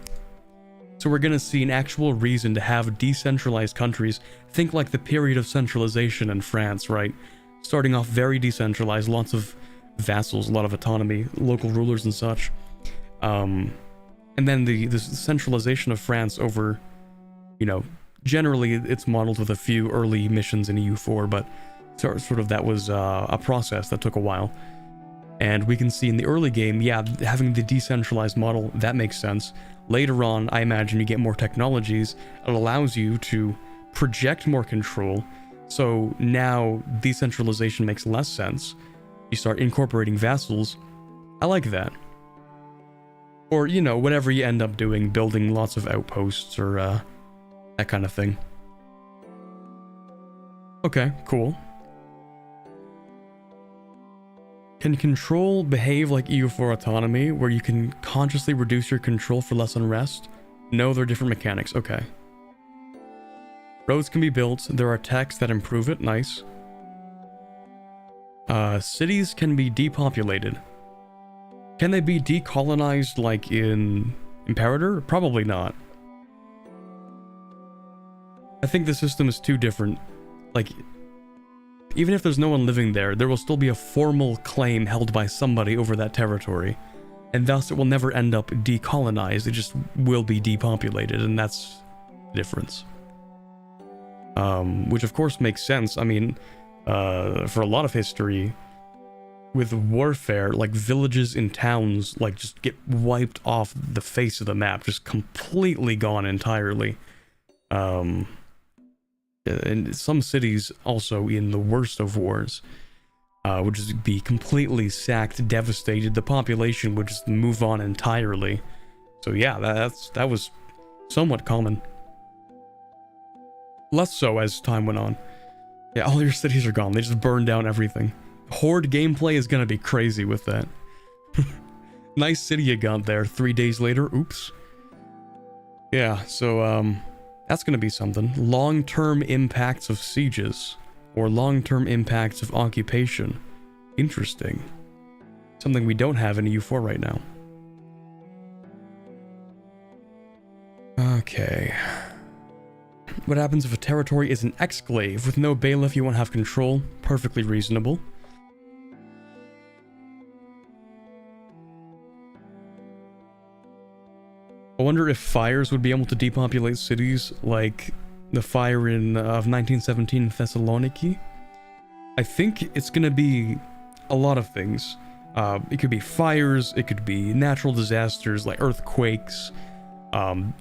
[SPEAKER 1] So we're gonna see an actual reason to have decentralized countries. Think like the period of centralization in France, right? Starting off very decentralized, lots of vassals, a lot of autonomy, local rulers and such. And then the centralization of France over, you know, generally it's modeled with a few early missions in EU4, but sort of that was a process that took a while. And we can see in the early game, yeah, having the decentralized model, that makes sense. Later on, I imagine you get more technologies. It allows you to project more control. So now decentralization makes less sense. You start incorporating vassals. I like that. Or, you know, whatever you end up doing, building lots of outposts or that kind of thing. Okay, cool. Can control behave like EU4 autonomy, where you can consciously reduce your control for less unrest? No, they're different mechanics. Okay. Roads can be built. There are techs that improve it. Nice. Cities can be depopulated. Can they be decolonized like in Imperator? Probably not. I think the system is too different. Like, even if there's no one living there, there will still be a formal claim held by somebody over that territory, and thus it will never end up decolonized. It just will be depopulated, and that's the difference. Which of course makes sense. I mean, for a lot of history, with warfare, like villages and towns, like just get wiped off the face of the map, just completely gone entirely. And some cities also in the worst of wars would just be completely sacked, devastated. The population would just move on entirely. So yeah, that was somewhat common. Less so as time went on. Yeah, all your cities are gone. They just burned down everything. Horde gameplay is gonna be crazy with that. Nice city you got there. 3 days later, oops. Yeah, so that's gonna be something. Long-term impacts of sieges, or long-term impacts of occupation. Interesting. Something we don't have in EU4 right now. Okay. What happens if a territory is an exclave? With no bailiff, you won't have control. Perfectly reasonable. I wonder if fires would be able to depopulate cities like the fire of 1917 in Thessaloniki. I think it's gonna be a lot of things. It could be fires, it could be natural disasters like earthquakes,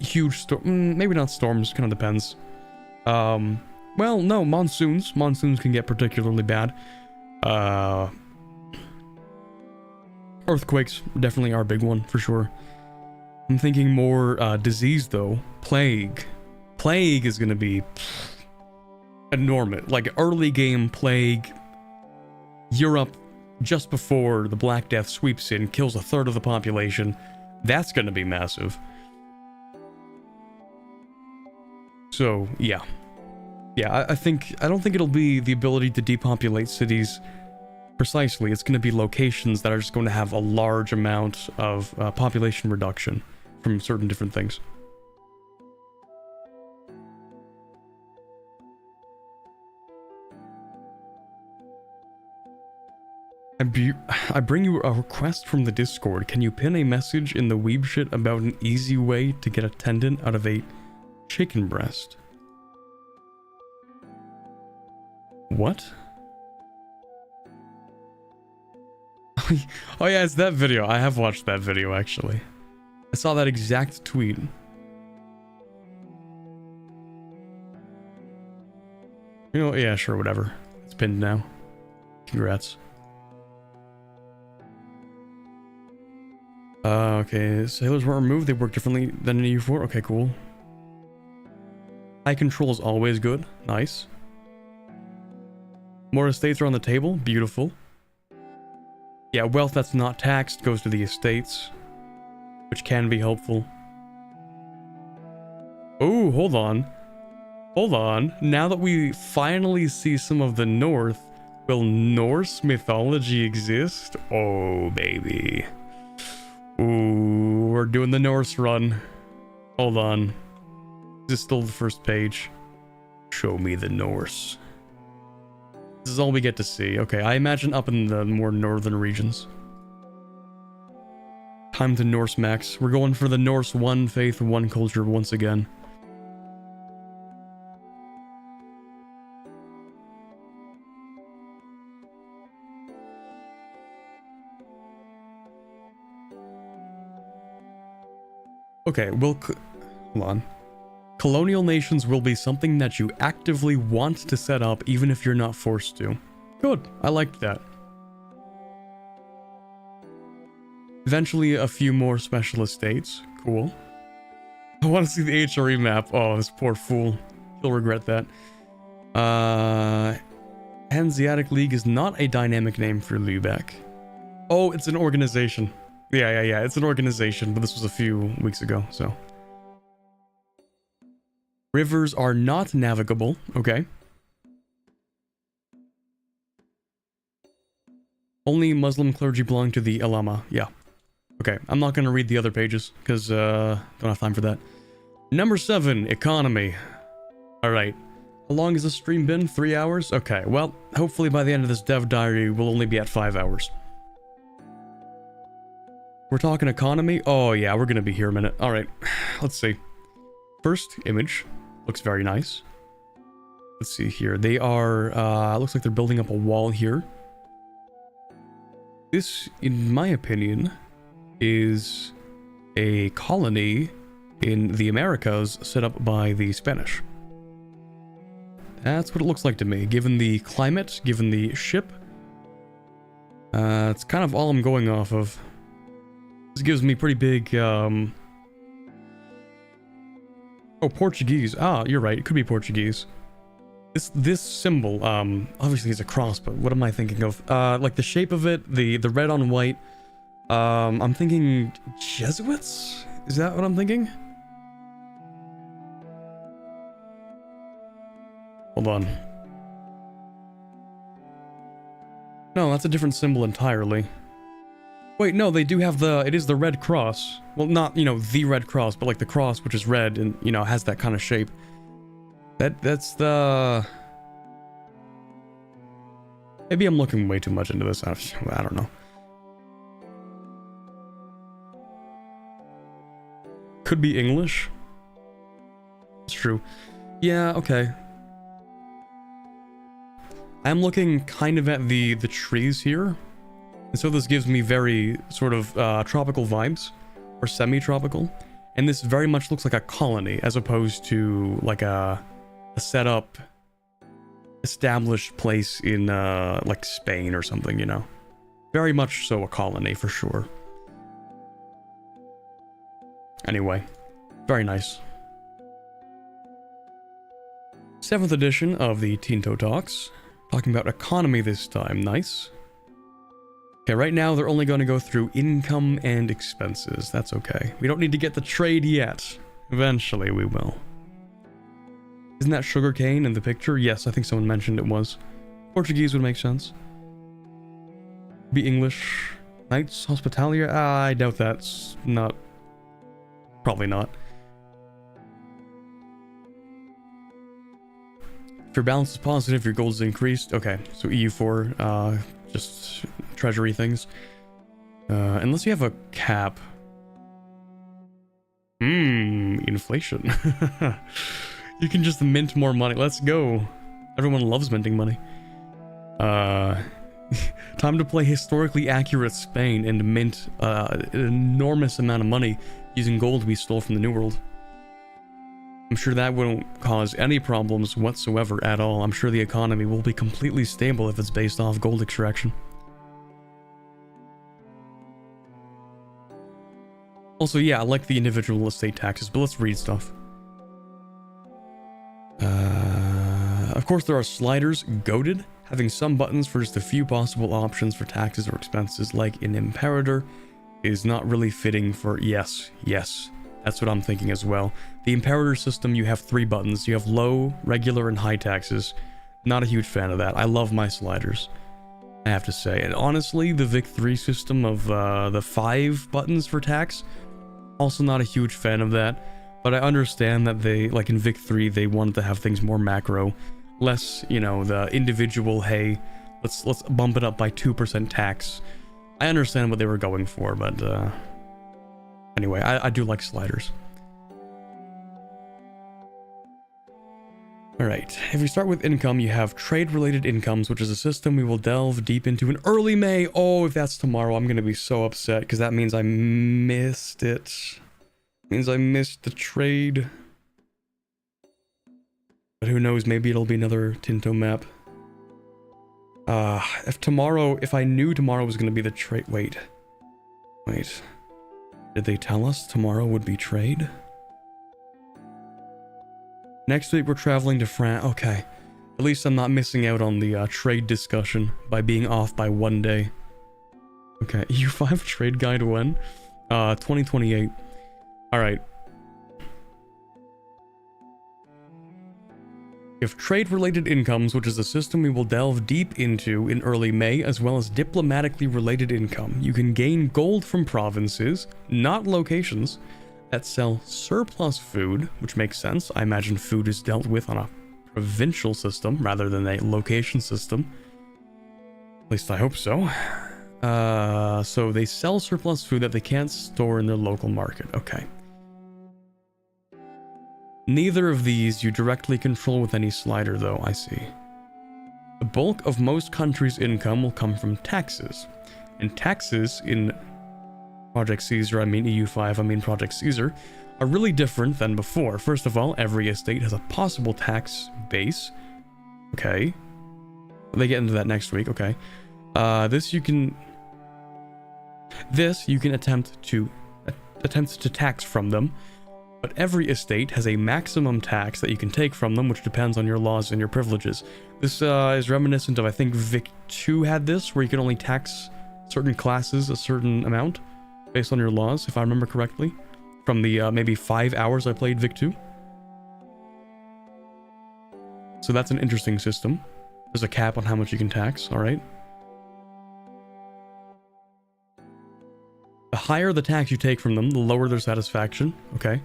[SPEAKER 1] Huge storm, maybe not storms, kind of depends. Well, no, monsoons can get particularly bad. Earthquakes definitely are a big one for sure. I'm thinking more disease though. Plague is gonna be enormous. Like early game plague, Europe just before the Black Death sweeps in, kills a third of the population. That's gonna be massive. So yeah, I don't think it'll be the ability to depopulate cities precisely. It's going to be locations that are just going to have a large amount of population reduction from certain different things. I bring you a request from the Discord. Can you pin a message in the weeb shit about an easy way to get a tendon out of a chicken breast? What? Oh yeah, it's that video. I have watched that video actually. I saw that exact tweet. You know, yeah, sure, whatever. It's pinned now. Congrats. Okay, sailors weren't removed. They work differently than in EU4. Okay, cool. High control is always good. Nice. More estates are on the table. Beautiful. Yeah, wealth that's not taxed goes to the estates, which can be helpful. Oh, hold on. Hold on. Now that we finally see some of the North, will Norse mythology exist? Oh, baby. Ooh, we're doing the Norse run. Hold on. This is still the first page. Show me the Norse. This is all we get to see. Okay, I imagine up in the more northern regions. Time to Norse max. We're going for the Norse one faith, one culture once again. Okay, well, hold on. Colonial nations will be something that you actively want to set up even if you're not forced to. Good, I liked that. Eventually a few more special estates. Cool. I want to see the HRE map. Oh, this poor fool. He'll regret that. Hanseatic League is not a dynamic name for Lübeck. Oh, it's an organization. Yeah, it's an organization, but this was a few weeks ago, so. Rivers are not navigable. Okay. Only Muslim clergy belong to the Ulama. Yeah. Okay, I'm not going to read the other pages, because, don't have time for that. Number 7, economy. Alright. How long has this stream been? 3 hours? Okay, well, hopefully by the end of this dev diary, we'll only be at 5 hours. We're talking economy? Oh yeah, we're going to be here a minute. Alright, let's see. First image. Looks very nice. Let's see here. They are, looks like they're building up a wall here. This, in my opinion, is a colony in the Americas set up by the Spanish. That's what it looks like to me, given the climate, given the ship. It's kind of all I'm going off of. This gives me pretty big, Oh, Portuguese. Ah, you're right. It could be Portuguese. This symbol, obviously it's a cross, but what am I thinking of? Like the shape of it, the red on white. I'm thinking Jesuits? Is that what I'm thinking? Hold on. No, that's a different symbol entirely. Wait, no, they do have it is the Red Cross. Well, not, you know, the Red Cross, but like the cross, which is red and, you know, has that kind of shape. That's the... Maybe I'm looking way too much into this. I don't know. Could be English. It's true. Yeah, okay. I'm looking kind of at the trees here. And so this gives me very sort of tropical vibes, or semi-tropical. And this very much looks like a colony as opposed to like a set up, established place in like Spain or something, you know. Very much so a colony for sure. Anyway, very nice. 7th edition of the Tinto Talks. Talking about economy this time. Nice. Okay, right now they're only going to go through income and expenses. That's okay. We don't need to get the trade yet. Eventually we will. Isn't that sugarcane in the picture? Yes, I think someone mentioned it was. Portuguese would make sense. Be English. Knights, Hospitalia? I doubt that's not... Probably not. If your balance is positive, your gold is increased. Okay, so EU4, just treasury things. Unless you have a cap. Inflation. You can just mint more money. Let's go. Everyone loves minting money. Time to play historically accurate Spain and mint an enormous amount of money using gold we stole from the New World. I'm sure that won't cause any problems whatsoever at all. I'm sure the economy will be completely stable if it's based off gold extraction. Also, yeah, I like the individual estate taxes, but let's read stuff. Of course, there are sliders, goated, having some buttons for just a few possible options for taxes or expenses, like an imperator, is not really fitting for... Yes, that's what I'm thinking as well. The imperator system, you have 3 buttons. You have low, regular, and high taxes. Not a huge fan of that. I love my sliders, I have to say. And honestly, the Vic 3 system of the 5 buttons for tax, also not a huge fan of that. But I understand that they, like in Vic 3, they wanted to have things more macro. Less, you know, the individual, hey, let's bump it up by 2% tax. I understand what they were going for, but anyway, I do like sliders. Alright, if we start with income, you have trade-related incomes, which is a system we will delve deep into in early May. Oh, if that's tomorrow, I'm gonna be so upset, because that means I missed it. Means I missed the trade. But who knows, maybe it'll be another Tinto map. If I knew tomorrow was gonna be the trade... Wait. Did they tell us tomorrow would be trade? Next week we're traveling to France. Okay. At least I'm not missing out on the trade discussion by being off by 1 day. Okay, EU5 trade guide when? 2028. Alright. You have trade-related incomes, which is a system we will delve deep into in early May, as well as diplomatically related income. You can gain gold from provinces, not locations, that sell surplus food, which makes sense. I imagine food is dealt with on a provincial system rather than a location system. At least I hope so. So they sell surplus food that they can't store in their local market. Okay. Neither of these you directly control with any slider, though, I see. The bulk of most countries' income will come from taxes. And taxes in Project Caesar, I mean EU5, I mean Project Caesar, are really different than before. First of all, every estate has a possible tax base. Okay. They get into that next week, okay. This you can attempt to tax from them. But every estate has a maximum tax that you can take from them, which depends on your laws and your privileges. This is reminiscent of, I think, Vic 2 had this, where you can only tax certain classes a certain amount based on your laws, if I remember correctly, from the maybe 5 hours I played Vic 2. So that's an interesting system. There's a cap on how much you can tax, alright? The higher the tax you take from them, the lower their satisfaction, okay?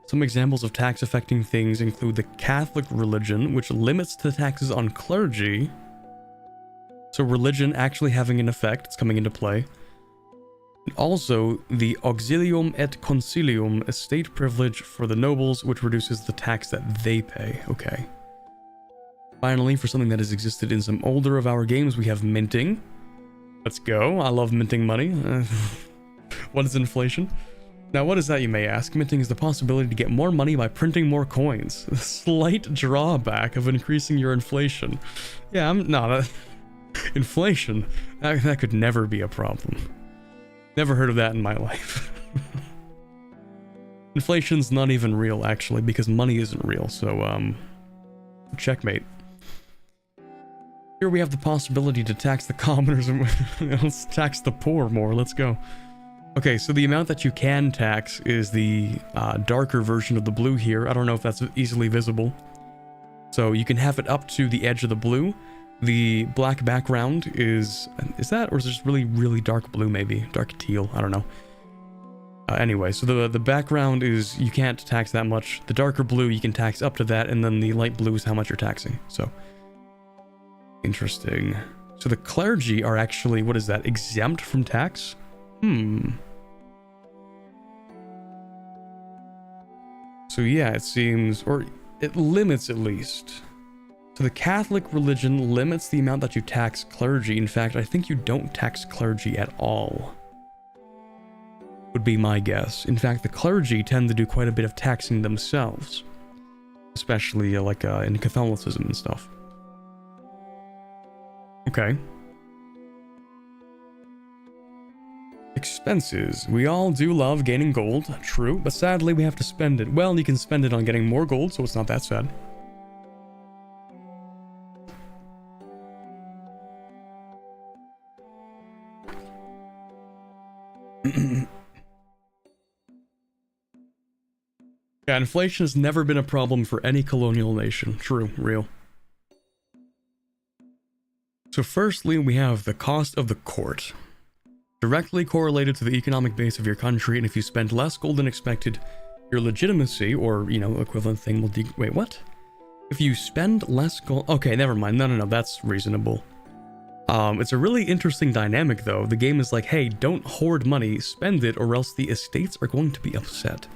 [SPEAKER 1] Some examples of tax affecting things include the Catholic religion, which limits the taxes on clergy. So religion actually having an effect, it's coming into play. And also, the auxilium et consilium, estate privilege for the nobles, which reduces the tax that they pay. Okay. Finally, for something that has existed in some older of our games, we have minting. Let's go. I love minting money. What is inflation? Now, what is that, you may ask? Minting is the possibility to get more money by printing more coins. A slight drawback of increasing your inflation. Yeah, inflation, that could never be a problem. Never heard of that in my life. Inflation's not even real, actually, because money isn't real, so, checkmate. Here we have the possibility to tax the commoners and let's tax the poor more. Let's go. Okay, so the amount that you can tax is the darker version of the blue here. I don't know if that's easily visible. So you can have it up to the edge of the blue. The black background is that, or is it just really, really dark blue maybe? Dark teal, I don't know. Anyway, so the background is, you can't tax that much. The darker blue, you can tax up to that, and then the light blue is how much you're taxing, so. Interesting. So the clergy are actually, what is that, exempt from tax? So yeah, it seems, or it limits at least. So the Catholic religion limits the amount that you tax clergy. In fact, I think you don't tax clergy at all. Would be my guess. In fact, the clergy tend to do quite a bit of taxing themselves. Especially like in Catholicism and stuff. Okay. Expenses. We all do love gaining gold, true, but sadly we have to spend it. Well, you can spend it on getting more gold, so it's not that sad. Yeah, inflation has never been a problem for any colonial nation. True, real. So firstly, we have the cost of the court. Directly correlated to the economic base of your country, and if you spend less gold than expected, your legitimacy, or, you know, equivalent thing will wait, what? If you spend less gold... Okay, never mind. No, that's reasonable. It's a really interesting dynamic, though. The game is like, hey, don't hoard money, spend it, or else the estates are going to be upset.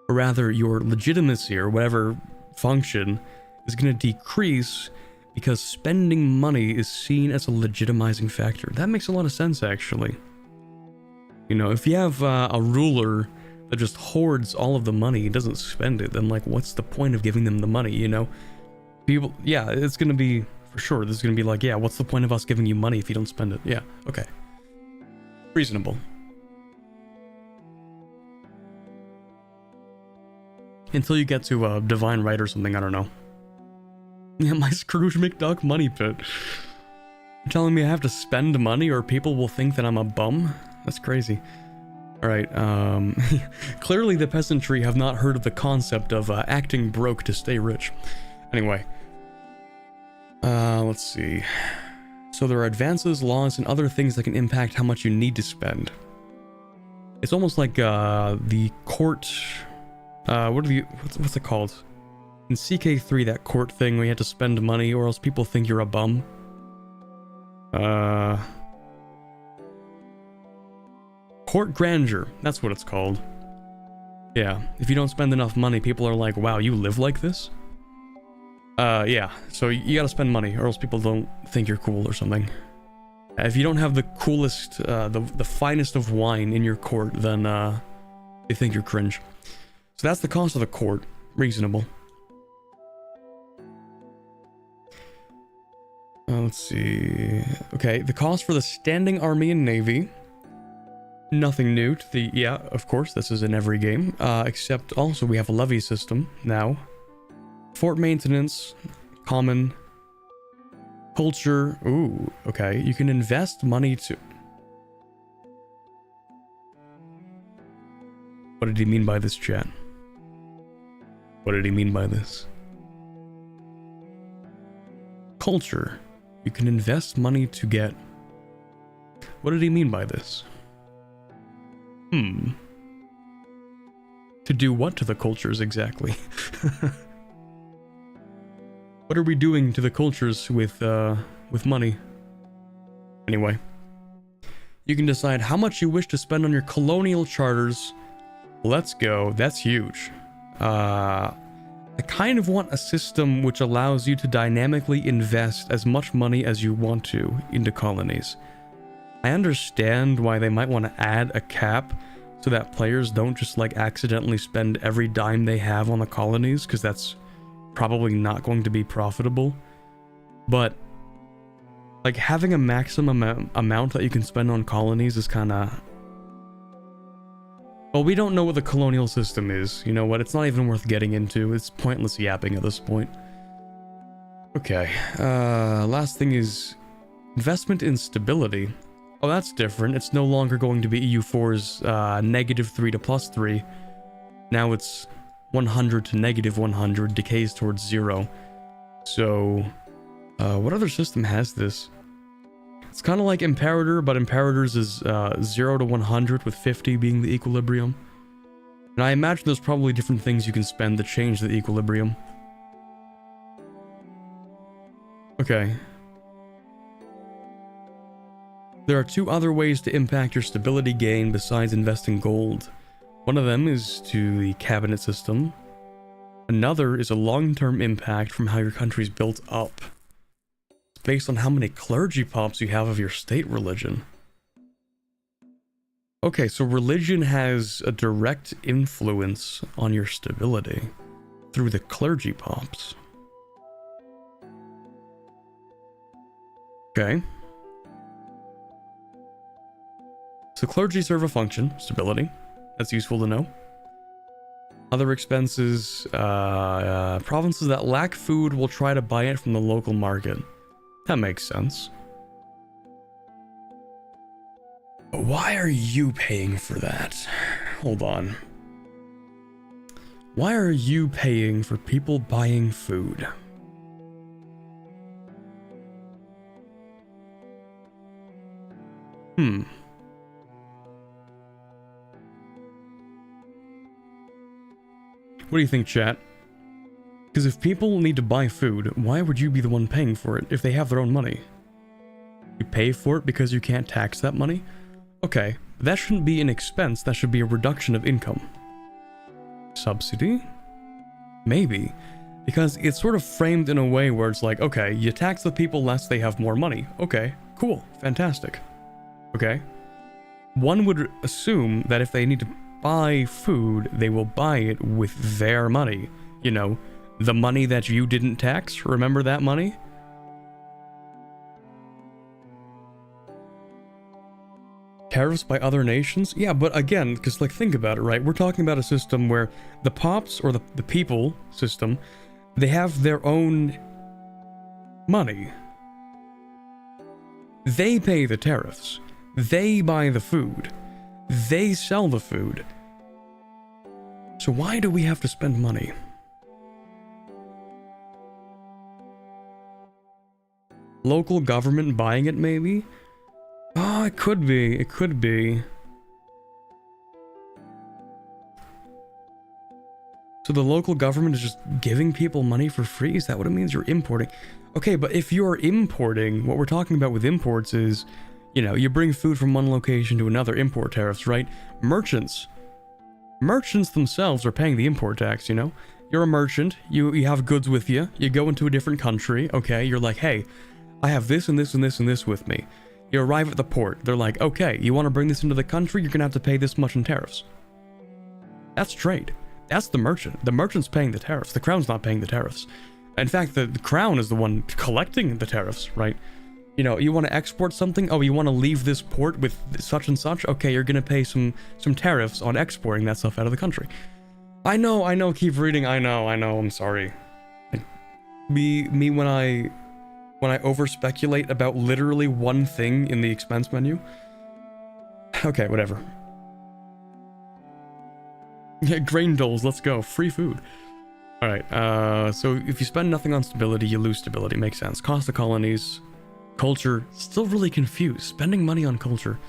[SPEAKER 1] Or rather, your legitimacy, or whatever function, is going to decrease because spending money is seen as a legitimizing factor. That makes a lot of sense, actually. You know, if you have a ruler that just hoards all of the money and doesn't spend it, then, like, what's the point of giving them the money, you know? People, yeah, it's gonna be, for sure, this is gonna be like, yeah, what's the point of us giving you money if you don't spend it? Yeah, okay. Reasonable. Until you get to a divine right or something, I don't know. Yeah, my Scrooge McDuck money pit. You're telling me I have to spend money or people will think that I'm a bum? That's crazy. Alright, clearly the peasantry have not heard of the concept of acting broke to stay rich. Anyway. Let's see. So there are advances, laws, and other things that can impact how much you need to spend. It's almost like the court... what's it called? In CK3, that court thing where you had to spend money or else people think you're a bum. Court grandeur, that's what it's called. Yeah, if you don't spend enough money, people are like, wow, you live like this? Yeah, so you gotta spend money or else people don't think you're cool or something. If you don't have the coolest, the finest of wine in your court, then they think you're cringe. So that's the cost of the court. Reasonable. Let's see. Okay, the cost for the standing army and navy. Nothing new to the... Yeah, of course, this is in every game. Except also we have a levy system now. Fort maintenance. Common. Culture. Ooh, okay. You can invest money to... What did he mean by this, chat? What did he mean by this? Culture. You can invest money to get... What did he mean by this? To do what to the cultures exactly? What are we doing to the cultures with money? Anyway. You can decide how much you wish to spend on your colonial charters. Let's go. That's huge. I kind of want a system which allows you to dynamically invest as much money as you want to into colonies. I understand why they might want to add a cap so that players don't just like accidentally spend every dime they have on the colonies, because that's probably not going to be profitable. But like having a maximum amount that you can spend on colonies is kind of... Well, we don't know what the colonial system is. You know what? It's not even worth getting into. It's pointless yapping at this point. Okay. Last thing is investment in stability. Oh, that's different. It's no longer going to be EU4's -3 to +3. Now it's 100 to -100, decays towards 0. So, what other system has this? It's kind of like Imperator, but Imperator's is 0 to 100, with 50 being the equilibrium. And I imagine there's probably different things you can spend to change the equilibrium. Okay. There are 2 other ways to impact your stability gain besides investing gold. One of them is to the cabinet system. Another is a long-term impact from how your country's built up. It's based on how many clergy pops you have of your state religion. Okay, so religion has a direct influence on your stability through the clergy pops. Okay. So clergy serve a function, stability. That's useful to know. Other expenses, provinces that lack food will try to buy it from the local market. That makes sense. But why are you paying for that? Hold on. Why are you paying for people buying food? What do you think, chat? Because if people need to buy food, why would you be the one paying for it if they have their own money? You pay for it because you can't tax that money? Okay, that shouldn't be an expense, that should be a reduction of income. Subsidy? Maybe. Because it's sort of framed in a way where it's like, okay, you tax the people less, they have more money. Okay, cool, fantastic. Okay. One would assume that if they need to buy food, they will buy it with their money. You know, the money that you didn't tax, remember that money? Tariffs by other nations? Yeah, but again, because like think about it, right? We're talking about a system where the pops, or the people system, they have their own money. They pay the tariffs. They buy the food. They sell the food. So why do we have to spend money? Local government buying it, maybe? Oh, it could be. It could be. So the local government is just giving people money for free? Is that what it means? You're importing. Okay, but if you're importing, what we're talking about with imports is, you know, you bring food from one location to another, import tariffs, right? Merchants themselves are paying the import tax, you know? You're a merchant, you have goods with you, you go into a different country, okay? You're like, hey, I have this and this and this and this with me. You arrive at the port, they're like, okay, you want to bring this into the country, you're gonna have to pay this much in tariffs. That's trade. That's the merchant. The merchant's paying the tariffs. The crown's not paying the tariffs. In fact, the crown is the one collecting the tariffs, right? You know, you want to export something? Oh, you want to leave this port with such and such? Okay, you're gonna pay some tariffs on exporting that stuff out of the country. I know, keep reading. I know, I'm sorry. Me when I over-speculate about literally one thing in the expense menu. Okay, whatever. Yeah, grain doles, let's go. Free food. Alright, so if you spend nothing on stability, you lose stability. Makes sense. Cost of colonies. Culture, still really confused. Spending money on culture.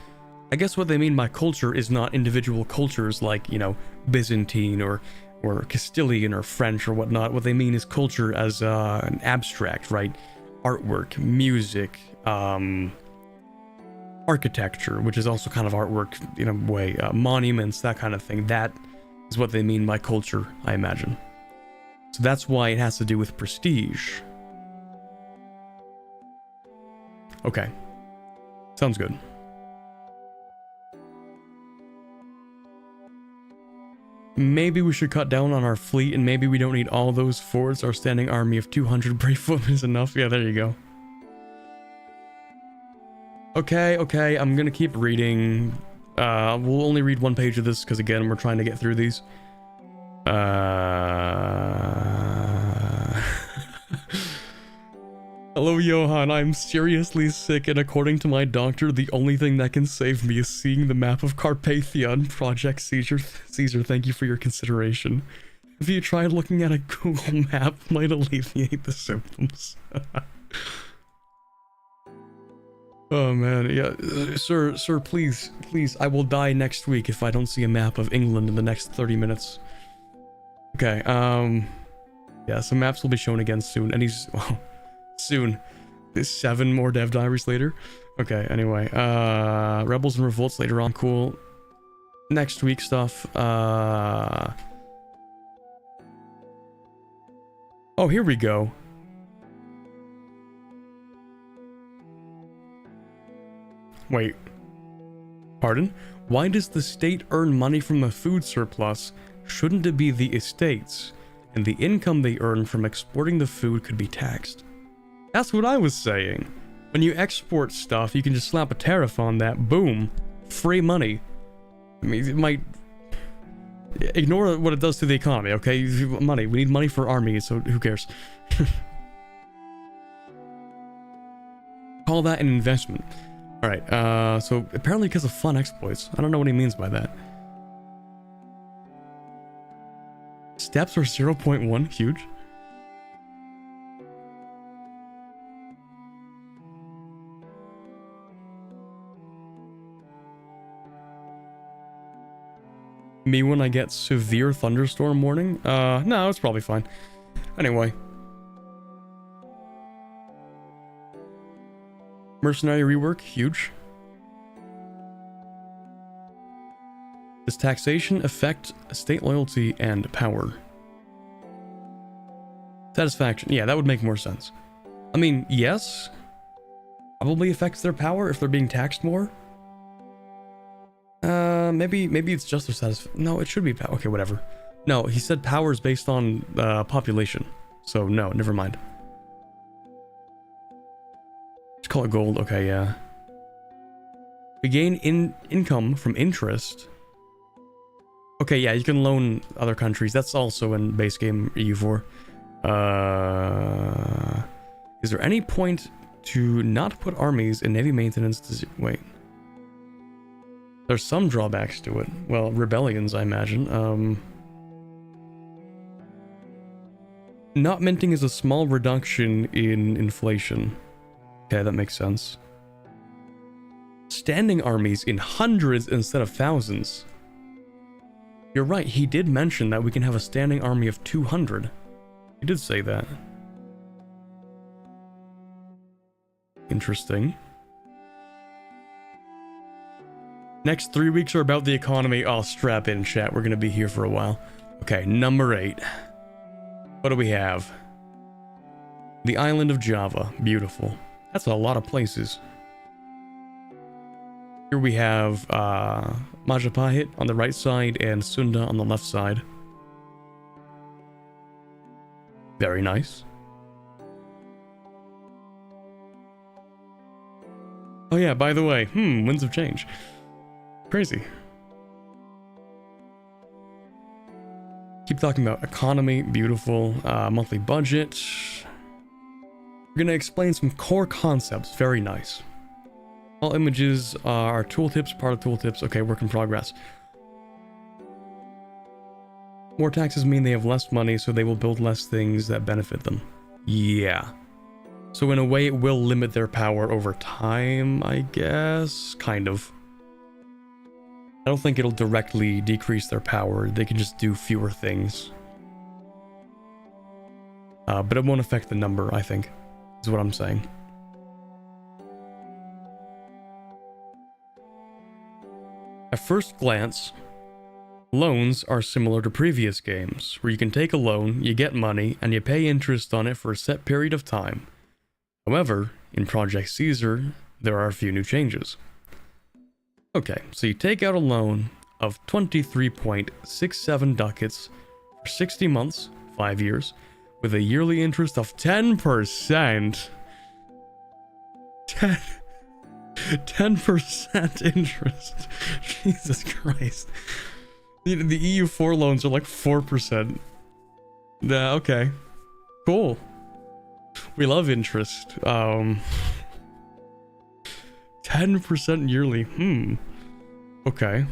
[SPEAKER 1] I guess what they mean by culture is not individual cultures like, you know, Byzantine or Castilian or French or whatnot. What they mean is culture as an abstract, right? Artwork, music, architecture, which is also kind of artwork in a way, monuments, that kind of thing. That is what they mean by culture, I imagine. So that's why it has to do with prestige. Okay. Sounds good. maybe we should cut down on our fleet, and maybe we don't need all those forts. Our standing army of 200 brave footmen is enough. Yeah, there you go. Okay, I'm gonna keep reading. We'll only read one page of this, because again, we're trying to get through these. Hello, Johan. I'm seriously sick, and according to my doctor, the only thing that can save me is seeing the map of Carpathia on Project Caesar. Caesar, thank you for your consideration. Have you tried looking at a Google map? Might alleviate the symptoms. Oh man, yeah, sir, please, I will die next week if I don't see a map of England in the next 30 minutes. Okay, yeah, so maps will be shown again soon, and well, soon. 7 more dev diaries later. Okay, anyway, Rebels and Revolts later on, cool. Next week stuff, oh, here we go. Wait. Pardon? Why does the state earn money from the food surplus? Shouldn't it be the estates? And the income they earn from exporting the food could be taxed. That's what I was saying. When you export stuff, you can just slap a tariff on that. Boom. Free money. I mean, it might... Ignore what it does to the economy, okay? Money. We need money for armies, so who cares? Call that an investment. Alright, so apparently because of fun exploits. I don't know what he means by that. Steps are 0.1, huge. Me when I get severe thunderstorm warning? No, it's probably fine. Anyway. Mercenary rework, huge. Does taxation affect state loyalty and power? Satisfaction, yeah, that would make more sense. I mean, yes. Probably affects their power if they're being taxed more. Maybe it's just their satisfaction. No, it should be power. Okay, whatever. No, he said power is based on population. So no, never mind. Just call it gold. Okay, yeah. We gain income from interest. Okay, yeah, you can loan other countries. That's also in base game EU4. Is there any point to not put armies in navy maintenance to... Wait. There's some drawbacks to it. Well, rebellions, I imagine. Not minting is a small reduction in inflation. Okay, that makes sense. Standing armies in hundreds instead of thousands. You're right, he did mention that we can have a standing army of 200. He did say that. Interesting. Next 3 weeks are about the economy. Oh, strap in, chat. We're gonna be here for a while. Okay, number 8. What do we have? The island of Java. Beautiful. That's a lot of places. Here we have Majapahit on the right side and Sunda on the left side. Very nice. Oh yeah, by the way, winds of change. Crazy. Keep talking about economy, beautiful, monthly budget. We're gonna explain some core concepts, very nice. All images are tooltips, part of tooltips. Okay, work in progress. More taxes mean they have less money, so they will build less things that benefit them. Yeah. So in a way, it will limit their power over time, I guess? Kind of. I don't think it'll directly decrease their power. They can just do fewer things. But it won't affect the number, I think, is what I'm saying. At first glance, loans are similar to previous games, where you can take a loan, you get money, and you pay interest on it for a set period of time. However, in Project Caesar, there are a few new changes. Okay, so you take out a loan, of 23.67 ducats for 60 months, 5 years, with a yearly interest of 10%. 10% interest. Jesus Christ. The EU4 loans are like 4%. Yeah, okay. Cool. We love interest. 10% yearly. Okay.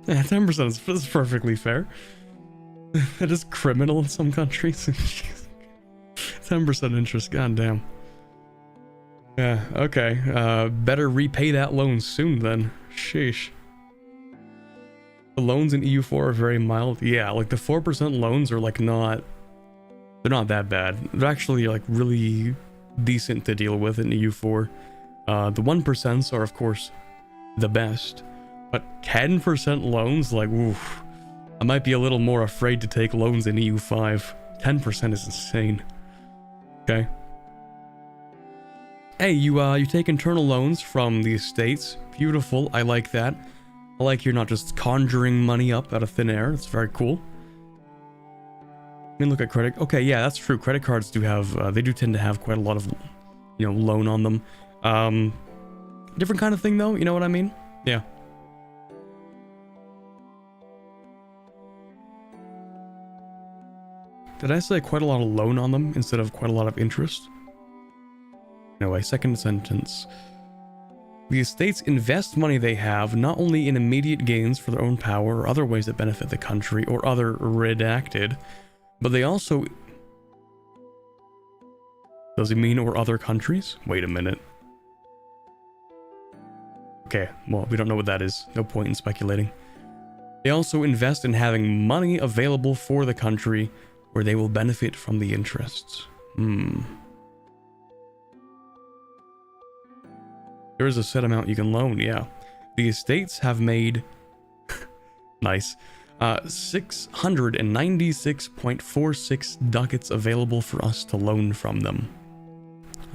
[SPEAKER 1] Yeah, 10% is perfectly fair. That is criminal in some countries. 10% interest, goddamn. Yeah, okay. Better repay that loan soon then. Sheesh. The loans in EU4 are very mild. Yeah, like the 4% loans are like they're not that bad. They're actually like really decent to deal with in EU4. The 1% are of course the best, but 10% loans, like, oof. I might be a little more afraid to take loans in EU5. 10% is insane. Okay. Hey, you take internal loans from the estates. Beautiful, I like that. I like you're not just conjuring money up out of thin air. It's very cool. Let me look at credit. Okay, yeah, that's true. Credit cards do have, they do tend to have quite a lot of, loan on them. Different kind of thing though, you know what I mean? Yeah. Did I say quite a lot of loan on them instead of quite a lot of interest? Anyway, second sentence. The estates invest money they have not only in immediate gains for their own power or other ways that benefit the country or other redacted, but they also... Does it mean or other countries? Wait a minute. Okay, well, we don't know what that is. No point in speculating. They also invest in having money available for the country where they will benefit from the interests. There is a set amount you can loan, yeah. The estates have made... nice. 696.46 ducats available for us to loan from them.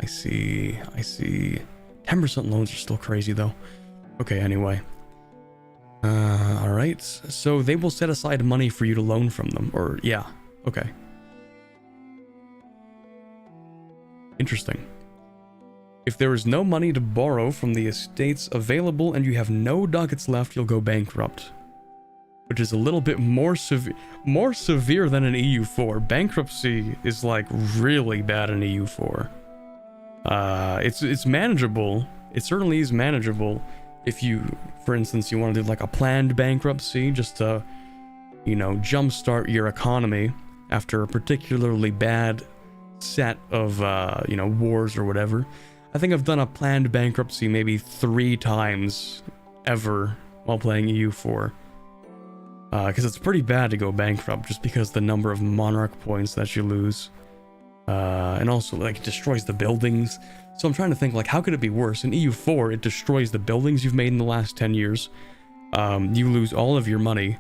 [SPEAKER 1] I see. 10% loans are still crazy, though. Okay, anyway. Alright. So they will set aside money for you to loan from them. Or, yeah. Okay. Interesting. If there is no money to borrow from the estates available and you have no ducats left, you'll go bankrupt. Which is a little bit more severe than an EU4. Bankruptcy is like really bad in EU4. It's manageable. It certainly is manageable if you, for instance, you want to do like a planned bankruptcy just to, jumpstart your economy after a particularly bad set of, wars or whatever. I think I've done a planned bankruptcy maybe 3 times ever while playing EU4. Because it's pretty bad to go bankrupt just because the number of monarch points that you lose. And also, like, it destroys the buildings. So I'm trying to think, like, how could it be worse? In EU4, it destroys the buildings you've made in the last 10 years. You lose all of your money.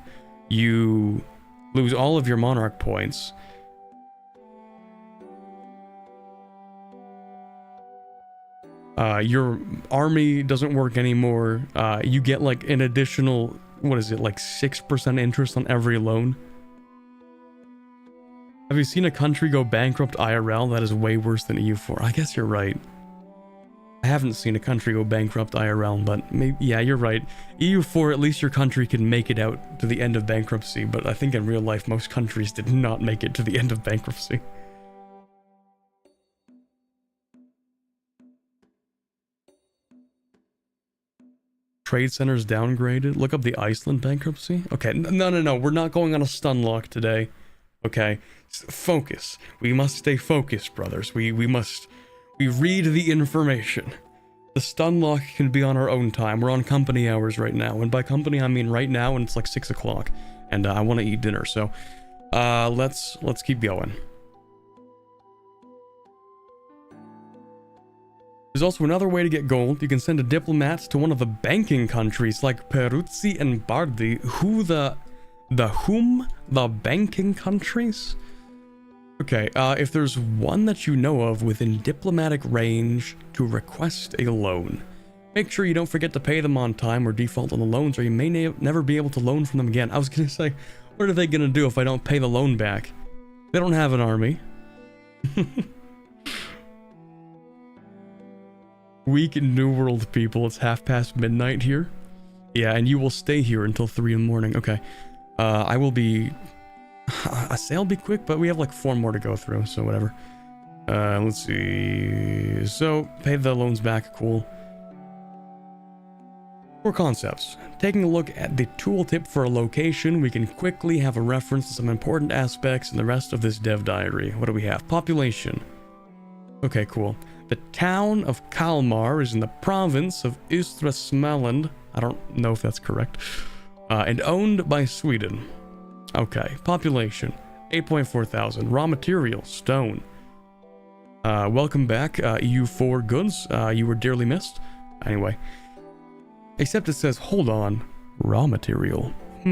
[SPEAKER 1] You lose all of your monarch points. Your army doesn't work anymore. You get, like, an additional... What is it, like 6% interest on every loan? Have you seen a country go bankrupt IRL? That is way worse than EU4. I guess you're right. I haven't seen a country go bankrupt IRL, but maybe, yeah, you're right. EU4, at least your country can make it out to the end of bankruptcy, but I think in real life, most countries did not make it to the end of bankruptcy. Trade centers downgraded. Look up the Iceland bankruptcy. Okay, no. We're not going on a stun lock today. Okay, focus. We must stay focused, brothers. We read the information. The stun lock can be on our own time. We're on company hours right now, and by company I mean right now, and it's like 6 o'clock, and I want to eat dinner. So, let's keep going. There's also another way to get gold. You can send a diplomat to one of the banking countries like Peruzzi and Bardi. The banking countries? Okay, if there's one that you know of within diplomatic range to request a loan, Make sure you don't forget to pay them on time or default on the loans, or you may never be able to loan from them again. I was gonna say, what are they gonna do if I don't pay the loan back? They don't have an army. Weak New World people, it's midnight here. Yeah, and you will stay here until 3 in the morning. Okay. I will be... I say I'll be quick, but we have like 4 more to go through, so whatever. Let's see... So, pay the loans back, cool. 4 concepts. Taking a look at the tooltip for a location, we can quickly have a reference to some important aspects in the rest of this dev diary. What do we have? Population. Okay, cool. The town of Kalmar is in the province of Östra Småland. I don't know if that's correct. And owned by Sweden. Okay, population. 8.4 thousand. Raw materials, stone. Welcome back, EU4 goods. You were dearly missed. Anyway. Except it says, hold on, raw material. What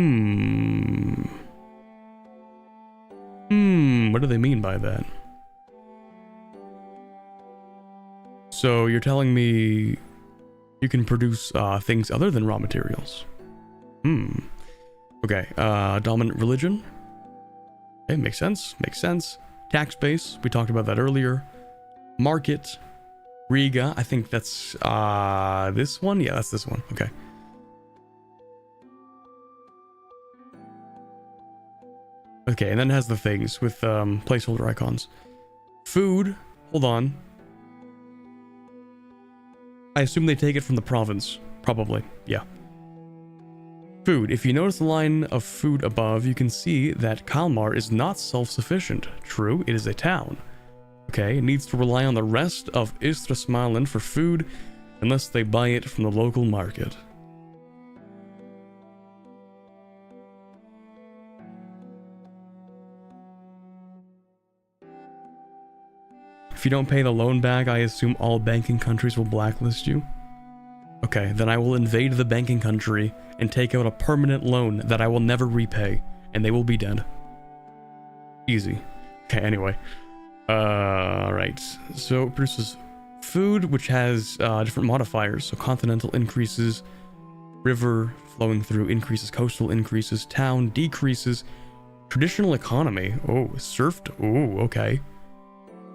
[SPEAKER 1] do they mean by that? So you're telling me you can produce things other than raw materials? Okay, dominant religion. Okay, makes sense, makes sense. Tax base, we talked about that earlier. Market. Riga, I think that's this one? Yeah, that's this one. Okay. Okay, and then it has the things with placeholder icons. Food, hold on. I assume they take it from the province. Probably, yeah. Food. If you notice the line of food above, you can see that Kalmar is not self-sufficient. True, it is a town. Okay, it needs to rely on the rest of Östra Småland for food unless they buy it from the local market. If you don't pay the loan back, I assume all banking countries will blacklist you. Okay, then I will invade the banking country and take out a permanent loan that I will never repay, and they will be dead. Easy. Okay, anyway. Right. So it produces food, which has different modifiers. So continental increases, river flowing through increases, coastal increases, town decreases, traditional economy. Oh, oh, okay.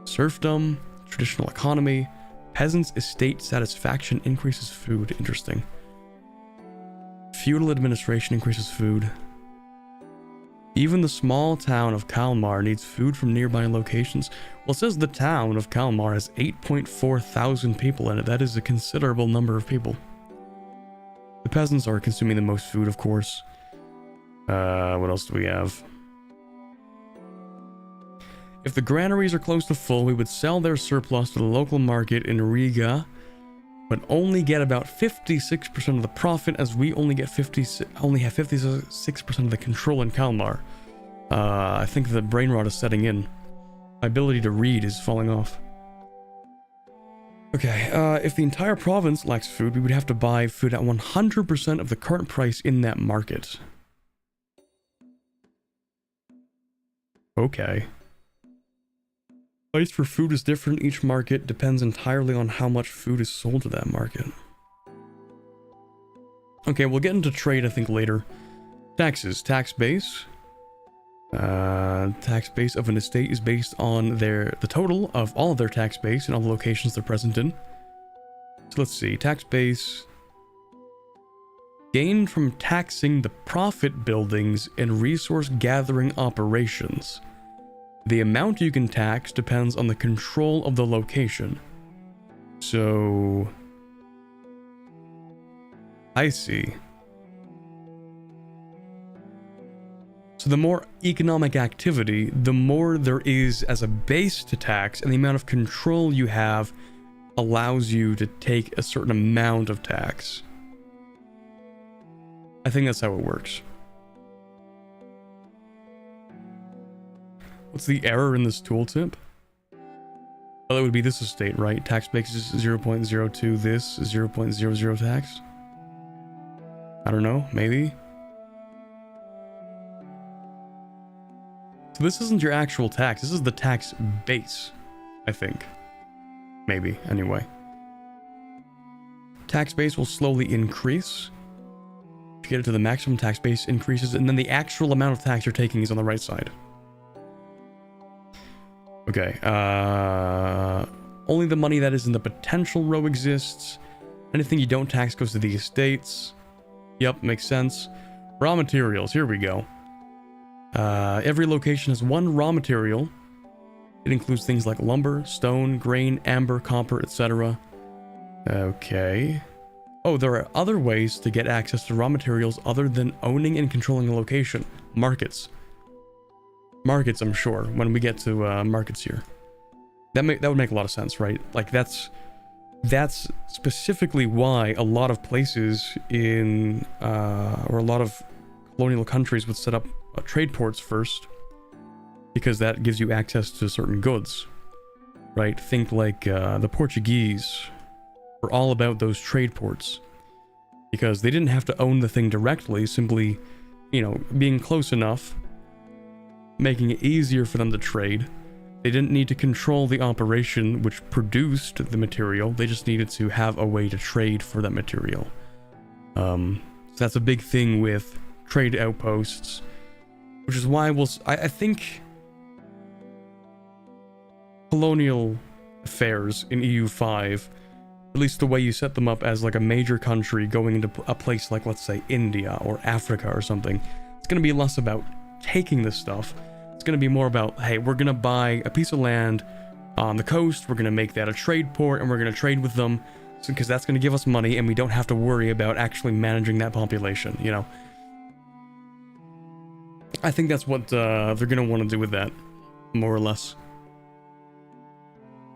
[SPEAKER 1] Serfdom, traditional economy, peasants' estate satisfaction increases food. Interesting. Feudal administration increases food. Even the small town of Kalmar needs food from nearby locations. Well, it says the town of Kalmar has 8.4 thousand people in it. That is a considerable number of people. The peasants are consuming the most food, of course. What else do we have? If the granaries are close to full, we would sell their surplus to the local market in Riga, but only get about 56% of the profit, as we only have 56% of the control in Kalmar. I think the brain rot is setting in. My ability to read is falling off. Okay, if the entire province lacks food, we would have to buy food at 100% of the current price in that market. Okay. Price for food is different. Each market depends entirely on how much food is sold to that market. Okay, we'll get into trade, I think, later. Taxes. Tax base. Tax base of an estate is based on the total of all of their tax base and all the locations they're present in. So let's see. Tax base. Gained from taxing the profit buildings and resource gathering operations. The amount you can tax depends on the control of the location. So... I see. So the more economic activity, the more there is as a base to tax, and the amount of control you have allows you to take a certain amount of tax. I think that's how it works. What's the error in this tooltip? Well, that would be this estate, right? Tax base is 0.02, this is 0.00 tax? I don't know, maybe? So this isn't your actual tax, this is the tax base, I think. Maybe, anyway. tax base will slowly increase. If you get it to the maximum, tax base increases, and then the actual amount of tax you're taking is on the right side. Okay, only the money that is in the potential row exists. Anything you don't tax goes to the estates. Yep, makes sense. Raw materials, here we go. Every location has one raw material. It includes things like lumber, stone, grain, amber, copper, etc. Okay. Oh, there are other ways to get access to raw materials other than owning and controlling a location. Markets. Markets, I'm sure, when we get to markets here. That would make a lot of sense, right? Like, that's specifically why a lot of places in, or a lot of colonial countries would set up trade ports first, because that gives you access to certain goods, right? Think like the Portuguese were all about those trade ports, because they didn't have to own the thing directly, simply, you know, being close enough, making it easier for them to trade. They didn't need to control the operation which produced the material, they just needed to have a way to trade for that material. So that's a big thing with trade outposts, which is why I think colonial affairs in EU5, at least the way you set them up as like a major country going into a place like, let's say, India or Africa or something, it's going to be less about taking this stuff. It's going to be more about, hey, we're going to buy a piece of land on the coast, we're going to make that a trade port, and we're going to trade with them, because that's going to give us money, and we don't have to worry about actually managing that population, you know? I think that's what they're going to want to do with that, more or less.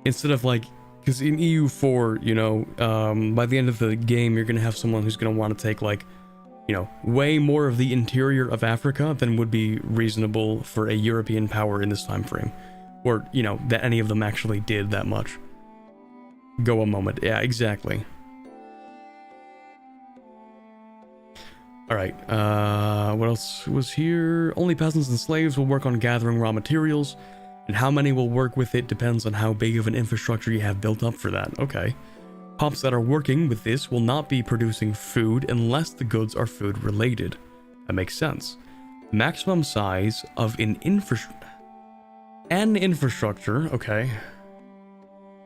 [SPEAKER 1] Instead of like, because in EU4, you know, by the end of the game, you're going to have someone who's going to want to take, like, you know, way more of the interior of Africa than would be reasonable for a European power in this time frame. Or, you know, that any of them actually did that much. Go a moment. Yeah, exactly. Alright, what else was here? Only peasants and slaves will work on gathering raw materials, and how many will work with it depends on how big of an infrastructure you have built up for that. Okay. Pops that are working with this will not be producing food unless the goods are food related. That makes sense. Maximum size of an infrastructure, okay.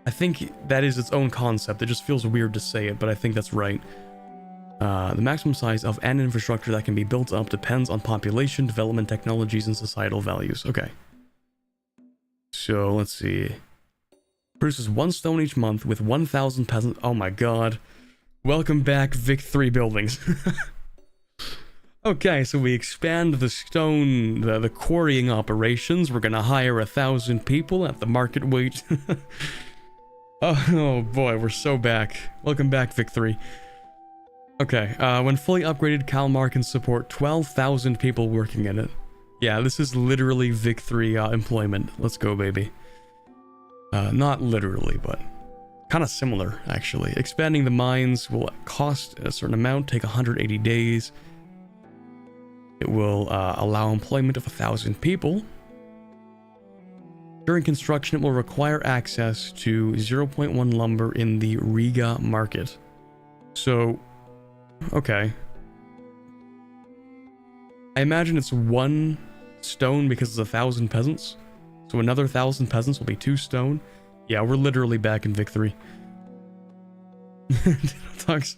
[SPEAKER 1] I think that is its own concept. It just feels weird to say it, but I think that's right. The maximum size of an infrastructure that can be built up depends on population, development, technologies, and societal values. Okay. So, let's see. Produces 1 stone each month with 1,000 peasants. Oh my god. Welcome back, Vic 3 buildings. Okay, so we expand the stone, the quarrying operations. We're gonna hire 1,000 people at the market weight. Oh boy, we're so back. Welcome back, Vic 3. Okay, when fully upgraded, Kalmar can support 12,000 people working in it. Yeah, this is literally Vic 3 employment. Let's go, baby. Not literally, but kind of similar, actually. Expanding the mines will cost a certain amount, take 180 days. It will allow employment of 1,000 people. During construction, it will require access to 0.1 lumber in the Riga market. So, okay. I imagine it's 1 stone because it's 1,000 peasants. So another 1,000 peasants will be 2 stone. Yeah, we're literally back in victory. Dogs.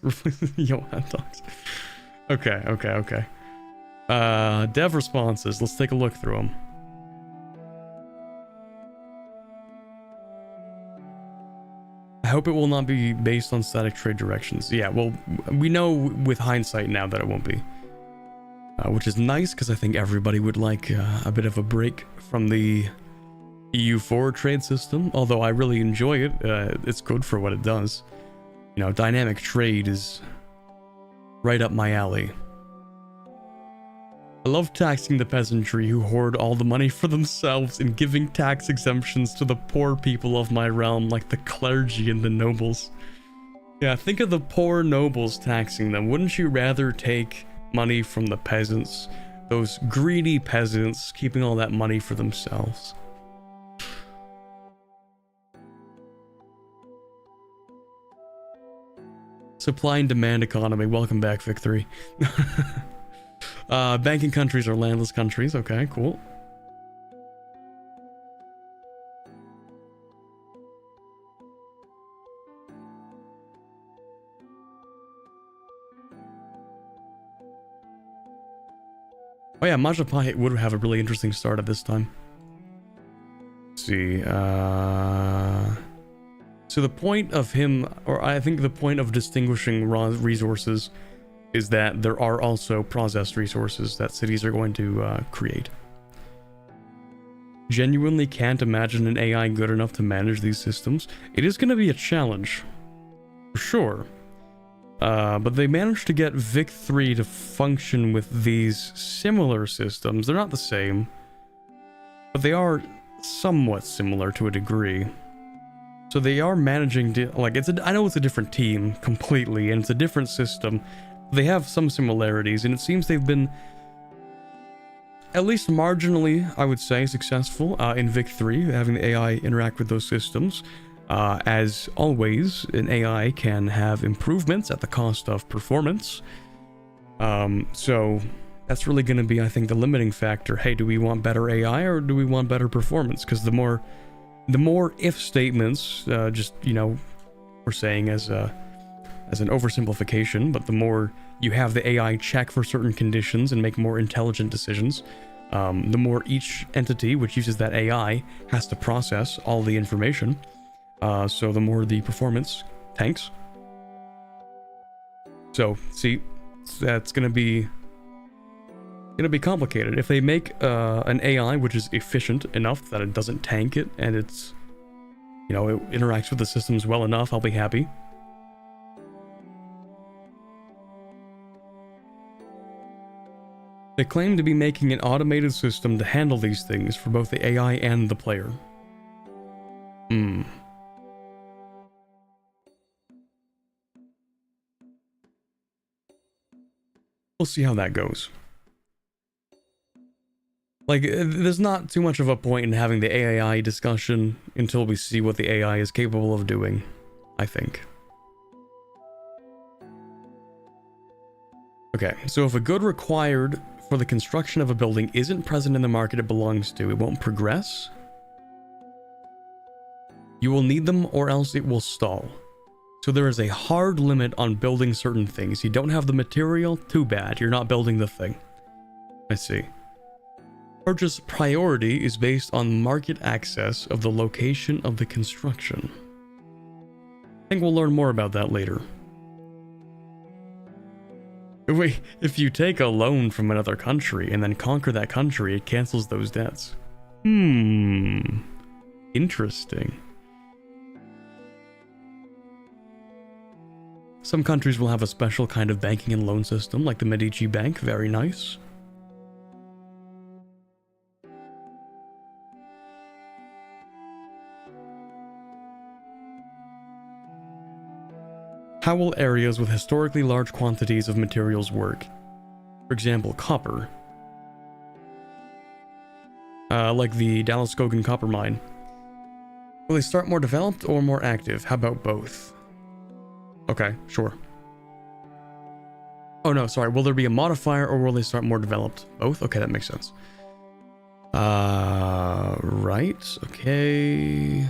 [SPEAKER 1] Yo, dogs. Okay. Dev responses. Let's take a look through them. I hope it will not be based on static trade directions. Yeah, well, we know with hindsight now that it won't be. Which is nice, because I think everybody would like a bit of a break from the EU4 trade system. Although I really enjoy it. It's good for what it does. You know, dynamic trade is right up my alley. I love taxing the peasantry who hoard all the money for themselves and giving tax exemptions to the poor people of my realm, like the clergy and the nobles. Yeah, think of the poor nobles taxing them. Wouldn't you rather take money from the peasants? Those greedy peasants keeping all that money for themselves. Supply and demand economy. Welcome back, Vic3. Banking countries are landless countries. Okay, cool. Oh yeah, Majapahit would have a really interesting start at this time. Let's see, so the point of him, or I think the point of distinguishing raw resources is that there are also processed resources that cities are going to create. Genuinely can't imagine an AI good enough to manage these systems. It is going to be a challenge, for sure. But they managed to get Vic3 to function with these similar systems. They're not the same, but they are somewhat similar to a degree. So they are managing to, like, I know it's a different team completely, and it's a different system. They have some similarities, and it seems they've been at least marginally, I would say, successful in Vic3, having the AI interact with those systems. As always, an AI can have improvements at the cost of performance. So that's really going to be, I think, the limiting factor. Hey, do we want better AI or do we want better performance? Because the more if statements, just, you know, we're saying as an oversimplification, but the more you have the AI check for certain conditions and make more intelligent decisions, the more each entity which uses that AI has to process all the information. So the more the performance tanks. So, see, that's gonna be complicated. If they make an AI which is efficient enough that it doesn't tank it, and it's, you know, it interacts with the systems well enough, I'll be happy. They claim to be making an automated system to handle these things for both the AI and the player. We'll see how that goes. Like, there's not too much of a point in having the AI discussion until we see what the AI is capable of doing, I think. Okay, so if a good required for the construction of a building isn't present in the market it belongs to, it won't progress. You will need them or else it will stall. So there is a hard limit on building certain things. You don't have the material? Too bad, you're not building the thing. I see. Purchase priority is based on market access of the location of the construction. I think we'll learn more about that later. Wait, if you take a loan from another country and then conquer that country, it cancels those debts. Interesting. Some countries will have a special kind of banking and loan system, like the Medici Bank. Very nice. How will areas with historically large quantities of materials work? For example, copper. Like the Dallas-Skogan copper mine. Will they start more developed or more active? How about both? Okay, sure. Oh no, sorry. Will there be a modifier or will they start more developed? Both? Okay, that makes sense. Right. Okay.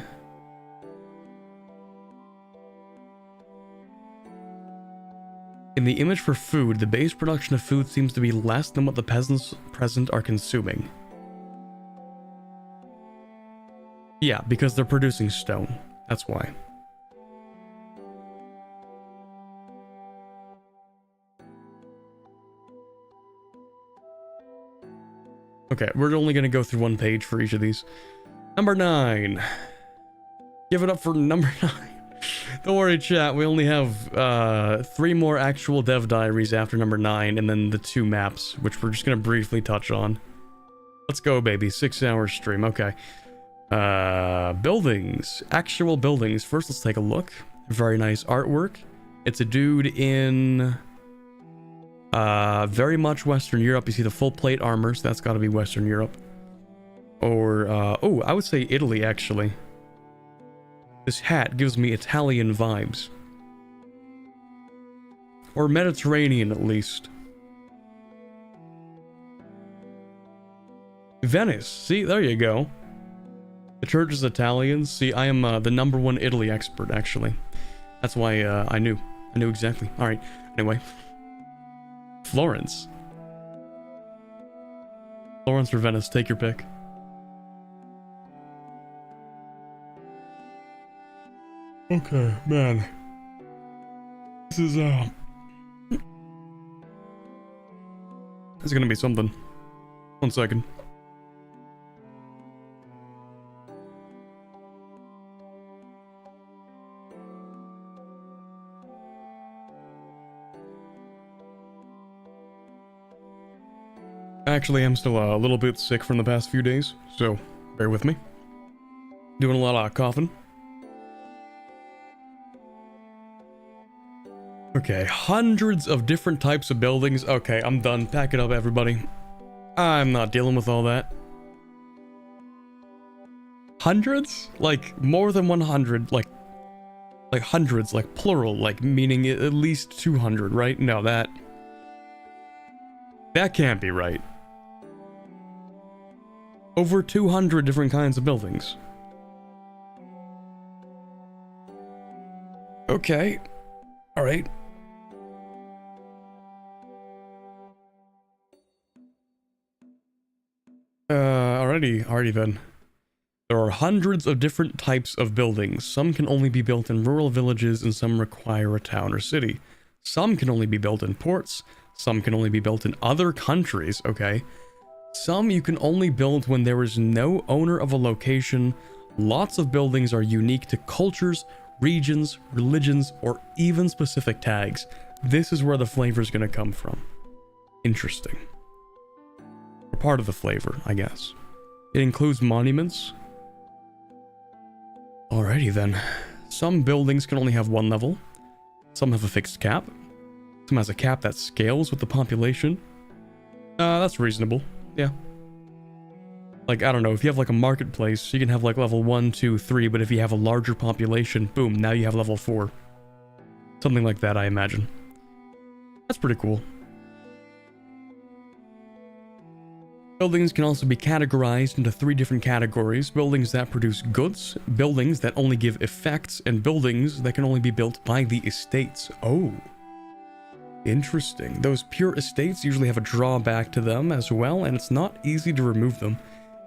[SPEAKER 1] In the image for food, the base production of food seems to be less than what the peasants present are consuming. Yeah, because they're producing stone. That's why. Okay, we're only going to go through one page for each of these. Number 9. Give it up for number 9. Don't worry, chat. We only have 3 more actual dev diaries after number 9, and then the 2 maps, which we're just going to briefly touch on. Let's go, baby. 6-hour stream. Okay. Buildings. Actual buildings. First, let's take a look. Very nice artwork. It's a dude in very much Western Europe. You see the full plate armor, so that's got to be Western Europe. Or, oh, I would say Italy, actually. This hat gives me Italian vibes. Or Mediterranean, at least. Venice. See, there you go. The church is Italian. See, I am the #1 Italy expert, actually. That's why I knew. I knew exactly. Alright, anyway. Florence. Florence or Venice, take your pick. Okay, man. This is gonna be something. 1 second. Actually, I'm still a little bit sick from the past few days, so bear with me. Doing a lot of coughing. Okay, hundreds of different types of buildings. Okay, I'm done. Pack it up, everybody. I'm not dealing with all that. Hundreds? Like, more than 100, like hundreds, like plural, like meaning at least 200, right? No, that can't be right. Over 200 different kinds of buildings. Okay. All right. Alrighty then. There are hundreds of different types of buildings. Some can only be built in rural villages and some require a town or city. Some can only be built in ports. Some can only be built in other countries, okay? Some you can only build when there is no owner of a location. Lots of buildings are unique to cultures, regions, religions, or even specific tags. This is where the flavor is going to come from. Interesting. Or part of the flavor, I guess. It includes monuments. Alrighty then. Some buildings can only have 1 level. Some have a fixed cap. Some has a cap that scales with the population. That's reasonable. Yeah. Like, I don't know, if you have like a marketplace, you can have like level 1, 2, 3, but if you have a larger population, boom, now you have level 4. Something like that, I imagine. That's pretty cool. Buildings can also be categorized into 3 different categories: buildings that produce goods, buildings that only give effects, and buildings that can only be built by the estates. Oh. Interesting. Those pure estates usually have a drawback to them as well, and it's not easy to remove them.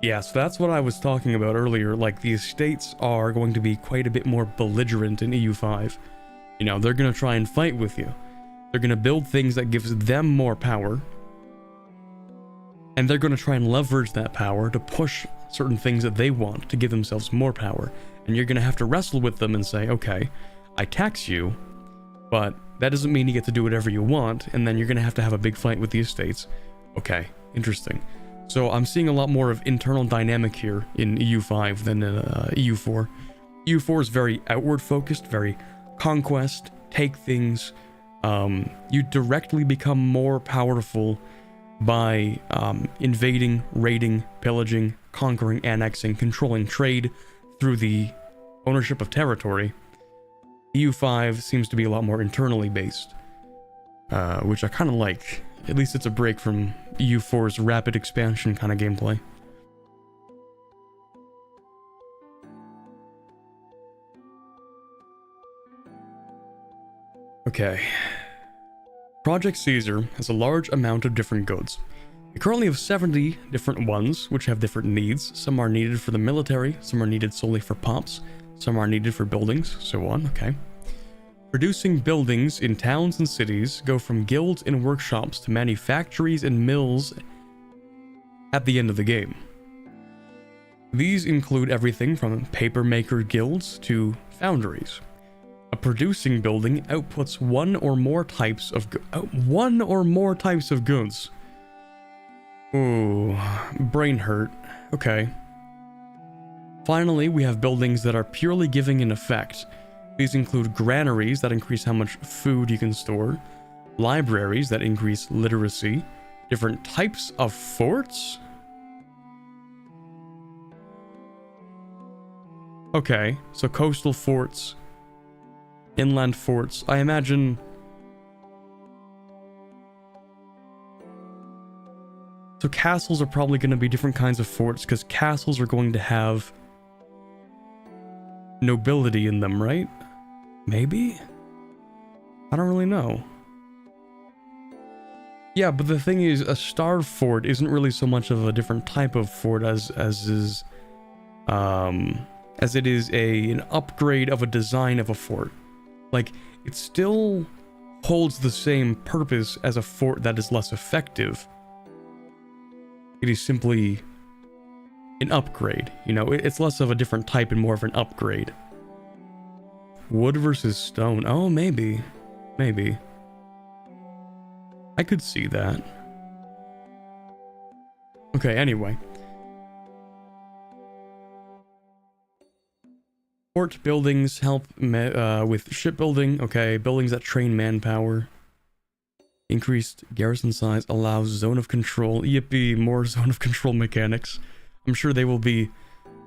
[SPEAKER 1] Yeah, so that's what I was talking about earlier. Like, the estates are going to be quite a bit more belligerent in EU5. You know, they're going to try and fight with you. They're going to build things that gives them more power. And they're going to try and leverage that power to push certain things that they want to give themselves more power. And you're going to have to wrestle with them and say, okay, I tax you, but that doesn't mean you get to do whatever you want, and then you're going to have a big fight with the estates. Okay, interesting. So I'm seeing a lot more of internal dynamic here in EU5 than in EU4. EU4 is very outward focused, very conquest, take things. You directly become more powerful by invading, raiding, pillaging, conquering, annexing, controlling trade through the ownership of territory. EU5 seems to be a lot more internally based, which I kind of like. At least it's a break from EU4's rapid expansion kind of gameplay. Okay. Project Caesar has a large amount of different goods. We currently have 70 different ones, which have different needs. Some are needed for the military, some are needed solely for pops, some are needed for buildings, so on, okay. Producing buildings in towns and cities go from guilds and workshops to manufactories and mills at the end of the game. These include everything from paper maker guilds to foundries. A producing building outputs one or more types of goods. Ooh, brain hurt. Okay. Finally, we have buildings that are purely giving an effect. These include granaries that increase how much food you can store, libraries that increase literacy, different types of forts. Okay, so coastal forts, inland forts. I imagine So castles are probably going to be different kinds of forts, because castles are going to have nobility in them, right? Maybe? I don't really know. Yeah, but the thing is, a star fort isn't really so much of a different type of fort as it is an upgrade of a design of a fort. Like, it still holds the same purpose as a fort that is less effective. It is simply an upgrade, you know? It's less of a different type and more of an upgrade. Wood versus stone. Oh, maybe. Maybe. I could see that. Okay, anyway. Fort buildings help with shipbuilding. Okay, buildings that train manpower. Increased garrison size allows zone of control. Yippee, more zone of control mechanics. I'm sure they will be...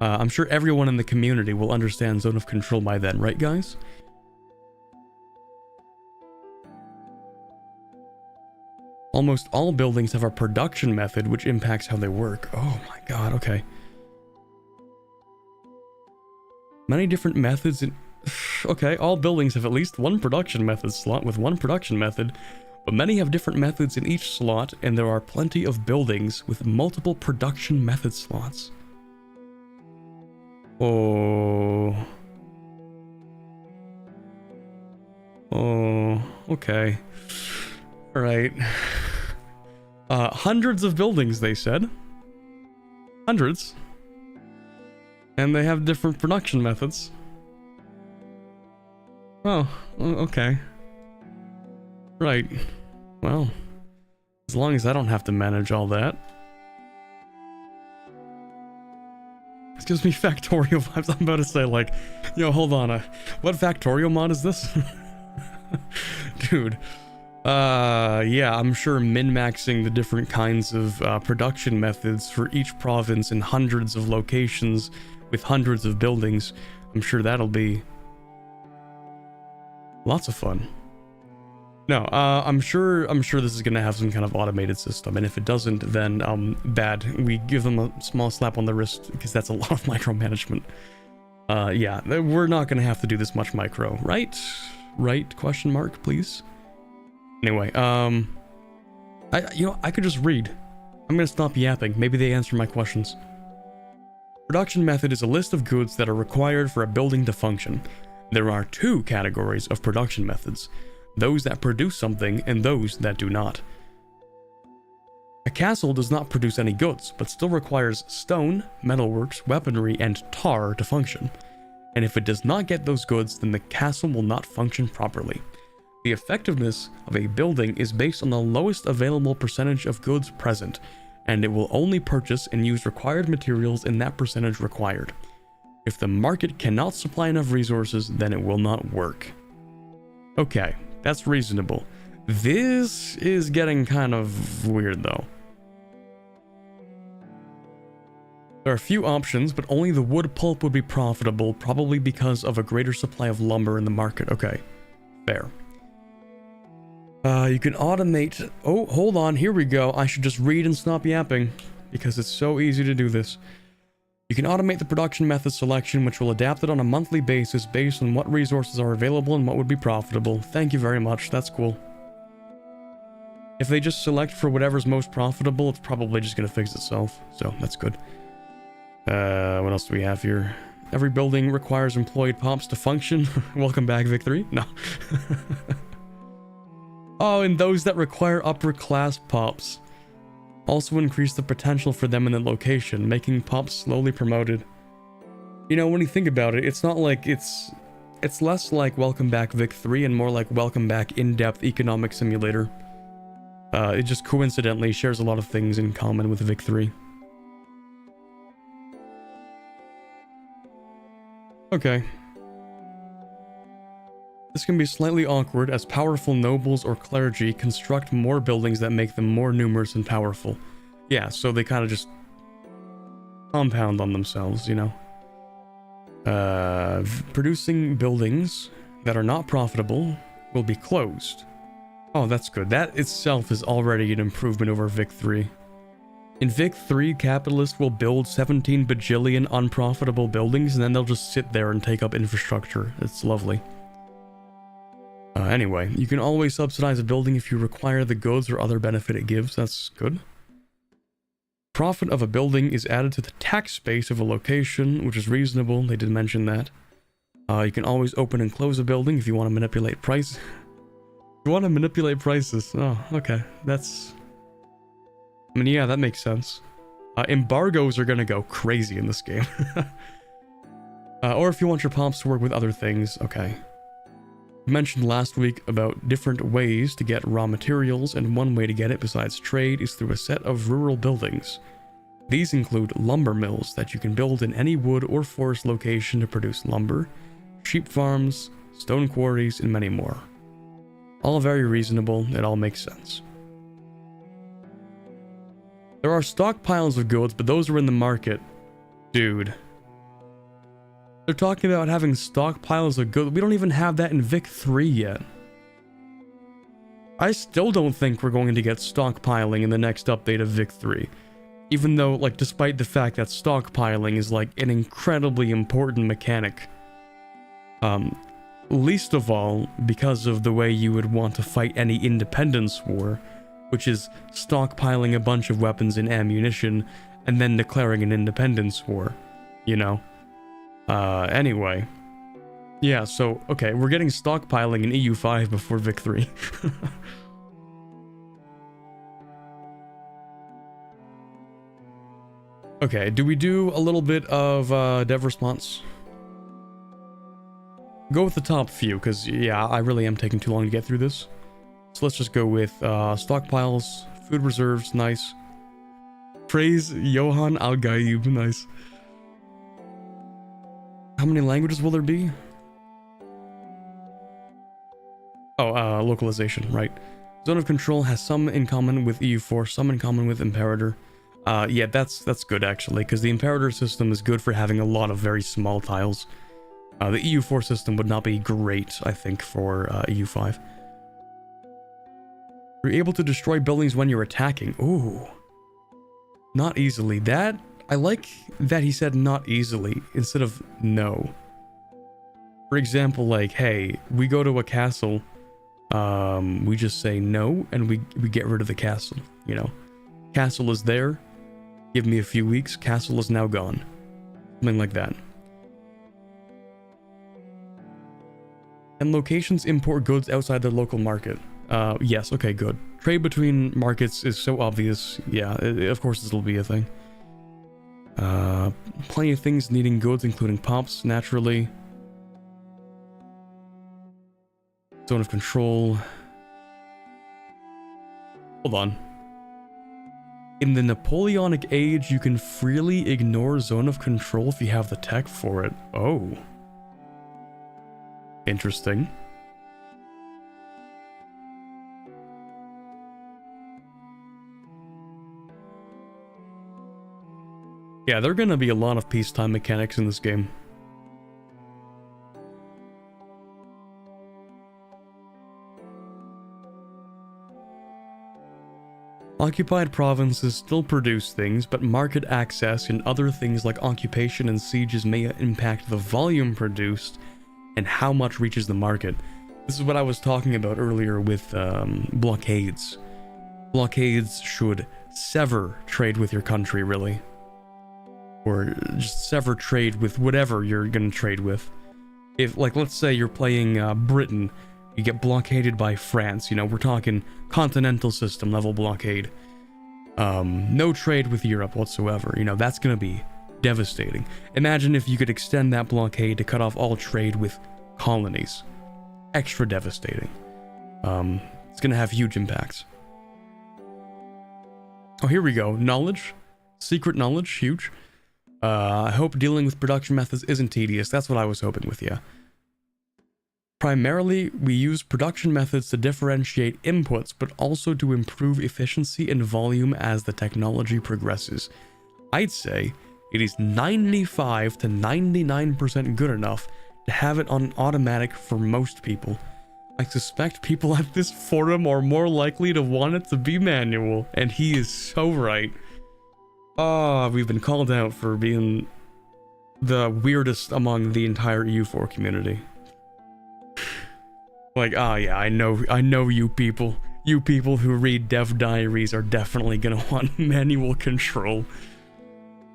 [SPEAKER 1] I'm sure everyone in the community will understand zone of control by then, right guys? Almost all buildings have a production method which impacts how they work. Oh my god, okay. Many different methods in... Okay, all buildings have at least one production method slot with one production method, but many have different methods in each slot, and there are plenty of buildings with multiple production method slots. Oh. Oh, okay. Alright. Hundreds of buildings, they said. Hundreds. And they have different production methods. Oh, okay. Right. Well, as long as I don't have to manage all that. This gives me factorial vibes. I'm about to say, like, yo, hold on. What factorial mod is this? Dude. Yeah, I'm sure min-maxing the different kinds of production methods for each province in hundreds of locations with hundreds of buildings, I'm sure that'll be lots of fun. No, I'm sure this is gonna have some kind of automated system, and if it doesn't, then bad. We give them a small slap on the wrist, because that's a lot of micromanagement. Yeah, we're not gonna have to do this much micro, right? Right? Question mark, please. Anyway, I could just read. I'm gonna stop yapping. Maybe they answer my questions. Production method is a list of goods that are required for a building to function. There are two categories of production methods: those that produce something and those that do not. A castle does not produce any goods, but still requires stone, metalworks, weaponry, and tar to function. And if it does not get those goods, then the castle will not function properly. The effectiveness of a building is based on the lowest available percentage of goods present, and it will only purchase and use required materials in that percentage required. If the market cannot supply enough resources, then it will not work. Okay, that's reasonable. This is getting kind of weird though. There are a few options, but only the wood pulp would be profitable, probably because of a greater supply of lumber in the market. Okay, fair. You can automate... Oh, hold on, here we go. I should just read and stop yapping, because it's so easy to do this. You can automate the production method selection, which will adapt it on a monthly basis based on what resources are available and what would be profitable. Thank you very much, that's cool. If they just select for whatever's most profitable, it's probably just going to fix itself, so that's good. What else do we have here? Every building requires employed pops to function. Welcome back, Victory. No. Oh, and those that require upper class pops also increase the potential for them in the location, making pops slowly promoted. You know, when you think about it, it's not like it's less like Welcome Back Vic 3 and more like Welcome Back In-Depth Economic Simulator. It just coincidentally shares a lot of things in common with Vic 3. Okay. This can be slightly awkward as powerful nobles or clergy construct more buildings that make them more numerous and powerful. Yeah, so they kind of just compound on themselves, you know. Producing buildings that are not profitable will be closed. Oh, that's good. That itself is already an improvement over Vic 3. In Vic 3, capitalists will build 17 bajillion unprofitable buildings and then they'll just sit there and take up infrastructure. It's lovely. Anyway, you can always subsidize a building if you require the goods or other benefit it gives. That's good. Profit of a building is added to the tax base of a location, which is reasonable. They did mention that. You can always open and close a building if you want to manipulate price. You want to manipulate prices. Oh, okay. That's... I mean, yeah, that makes sense. Embargoes are gonna go crazy in this game. Or if you want your pops to work with other things, okay. We mentioned last week about different ways to get raw materials, and one way to get it besides trade is through a set of rural buildings. These include lumber mills that you can build in any wood or forest location to produce lumber, sheep farms, stone quarries, and many more. All very reasonable, it all makes sense. There are stockpiles of goods, but those are in the market. Dude. They're talking about having stockpiles of goods. We don't even have that in Vic 3 yet. I still don't think we're going to get stockpiling in the next update of Vic 3. Even though, like, despite the fact that stockpiling is, like, an incredibly important mechanic. Least of all, because of the way you would want to fight any independence war, which is stockpiling a bunch of weapons and ammunition, and then declaring an independence war, you know? Anyway. Yeah, so, okay, we're getting stockpiling in EU5 before Vic 3. Okay, do we do a little bit of dev response? Go with the top few, because, yeah, I really am taking too long to get through this. So let's just go with stockpiles, food reserves, nice. Praise Johan Al-Gaib, nice. How many languages will there be? Oh, localization, right. Zone of control has some in common with EU4, some in common with Imperator. Yeah, that's good actually, because the Imperator system is good for having a lot of very small tiles. The EU4 system would not be great, I think, for EU5. You're able to destroy buildings when you're attacking. Ooh. Not easily. That, I like that he said not easily instead of no. For example, like, hey, we go to a castle, we just say no, and we get rid of the castle, you know. Castle is there, give me a few weeks, castle is now gone. Something like that. And locations import goods outside their local market. Yes, okay, good. Trade between markets is so obvious. Yeah, of course this will be a thing. Plenty of things needing goods, including pops, naturally. Zone of control. Hold on. In the Napoleonic age, you can freely ignore zone of control if you have the tech for it. Oh. Interesting. Yeah, there are gonna be a lot of peacetime mechanics in this game. Occupied provinces still produce things, but market access and other things like occupation and sieges may impact the volume produced and how much reaches the market. This is what I was talking about earlier with blockades. Blockades should sever trade with your country, really. Or just sever trade with whatever you're gonna trade with. If, like, let's say you're playing Britain, you get blockaded by France, you know, we're talking continental system level blockade. No trade with Europe whatsoever, you know, that's gonna be devastating. Imagine if you could extend that blockade to cut off all trade with colonies. Extra devastating. It's gonna have huge impacts. Oh, here we go. Knowledge. Secret knowledge. Huge. I hope dealing with production methods isn't tedious. That's what I was hoping with you. Primarily, we use production methods to differentiate inputs, but also to improve efficiency and volume as the technology progresses. I'd say it is 95 to 99% good enough to have it on automatic for most people. I suspect people at this forum are more likely to want it to be manual, and he is so right. Oh, we've been called out for being the weirdest among the entire EU4 community. Like, oh yeah, I know you people. You people who read dev diaries are definitely gonna want manual control.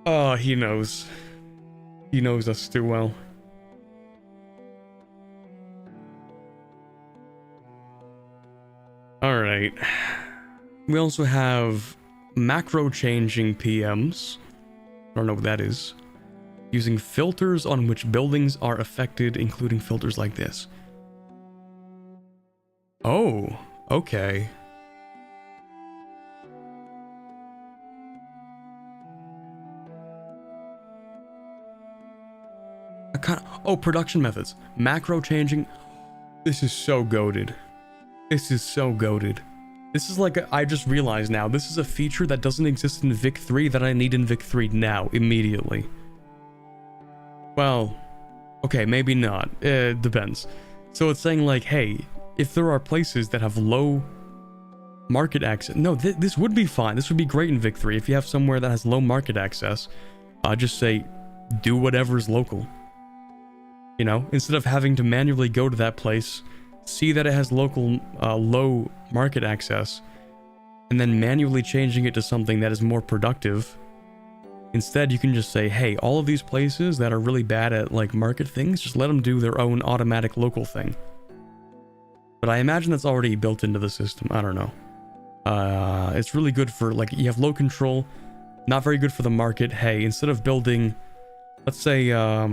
[SPEAKER 1] Oh, he knows. He knows us too well. Alright. We also have macro changing PMs. I don't know what that is. Using filters on which buildings are affected, including filters like this. Oh, okay. Oh, production methods. Macro changing. This is so goated. This is so goated. This is like, I just realized now, this is a feature that doesn't exist in Vic 3 that I need in Vic 3 now, immediately. Well, okay, maybe not. It depends. So it's saying like, hey, if there are places that have low market access... No, this would be fine. This would be great in Vic 3. If you have somewhere that has low market access, just say, do whatever's local. You know, instead of having to manually go to that place, see that it has local low market access, and then manually changing it to something that is more productive. Instead, you can just say, hey, all of these places that are really bad at like market things, just let them do their own automatic local thing. But I imagine that's already built into the system. I don't know. It's really good for, like, you have low control, not very good for the market. Hey, instead of building, let's say, I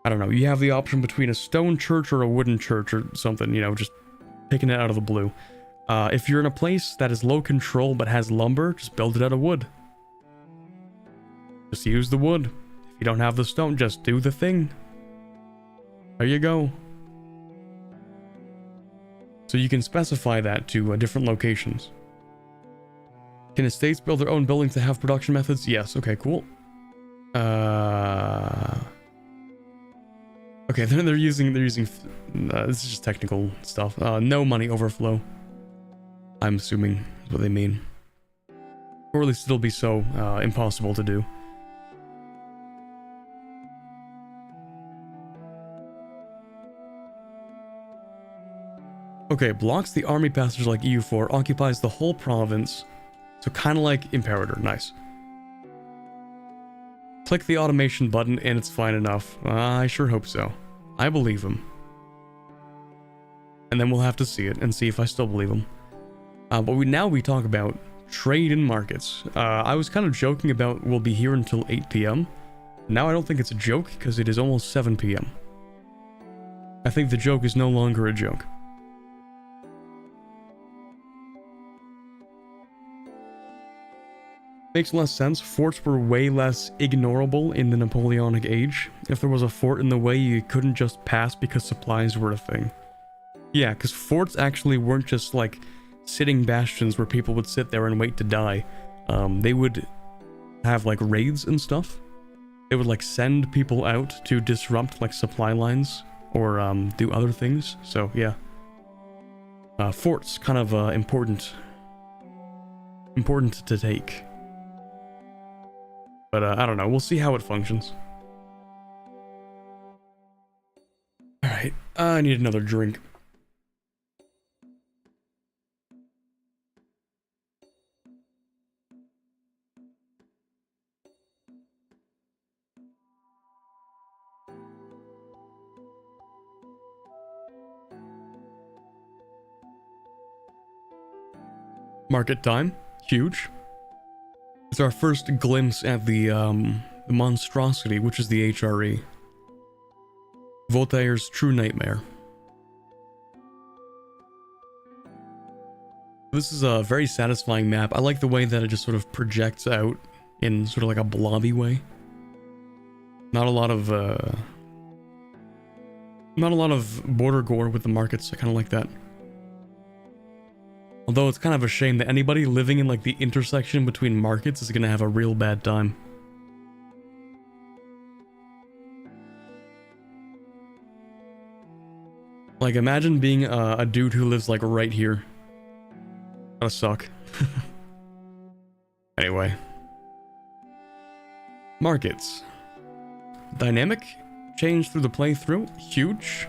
[SPEAKER 1] don't know, you have the option between a stone church or a wooden church or something, you know, just picking it out of the blue. If you're in a place that is low control but has lumber, just build it out of wood. Just use the wood. If you don't have the stone, just do the thing. There you go. So you can specify that to different locations. Can estates build their own buildings to have production methods? Yes. Okay, cool. Okay, they're using this is just technical stuff. No money overflow. I'm assuming is what they mean. Or at least it'll be so impossible to do. Okay, blocks the army passage like EU4, occupies the whole province. So kind of like Imperator, nice. Click the automation button and it's fine enough. I sure hope so. I believe him. And then we'll have to see it and see if I still believe him. But now we talk about trade and markets. I was kind of joking about we'll be here until 8 p.m. Now I don't think it's a joke because it is almost 7 p.m. I think the joke is no longer a joke. Makes less sense. Forts were way less ignorable in the Napoleonic age. If there was a fort in the way, you couldn't just pass because supplies were a thing. Yeah, because forts actually weren't just like sitting bastions where people would sit there and wait to die. They would have like raids and stuff. They would like send people out to disrupt like supply lines or do other things. So yeah, forts kind of important to take. But I don't know, we'll see how it functions. Alright, I need another drink. Market time, huge. It's our first glimpse at the monstrosity, which is the HRE. Voltaire's true nightmare. This is a very satisfying map. I like the way that it just sort of projects out in sort of like a blobby way. Not a lot of border gore with the markets. I kind of like that. Although it's kind of a shame that anybody living in like the intersection between markets is gonna have a real bad time. Like imagine being a dude who lives like right here. Gotta suck. Anyway. Anyway. Markets. Dynamic. Change through the playthrough. Huge.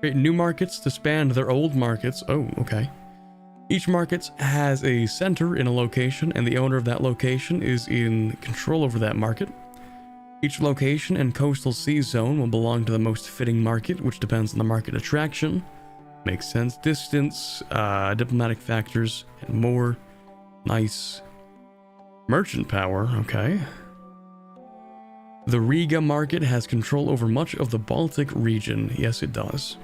[SPEAKER 1] Create new markets to span their old markets. Oh, okay. Each market has a center in a location, and the owner of that location is in control over that market. Each location and coastal sea zone will belong to the most fitting market, which depends on the market attraction. Makes sense. Distance, diplomatic factors, and more. Nice. Merchant power, okay. The Riga market has control over much of the Baltic region. Yes, it does.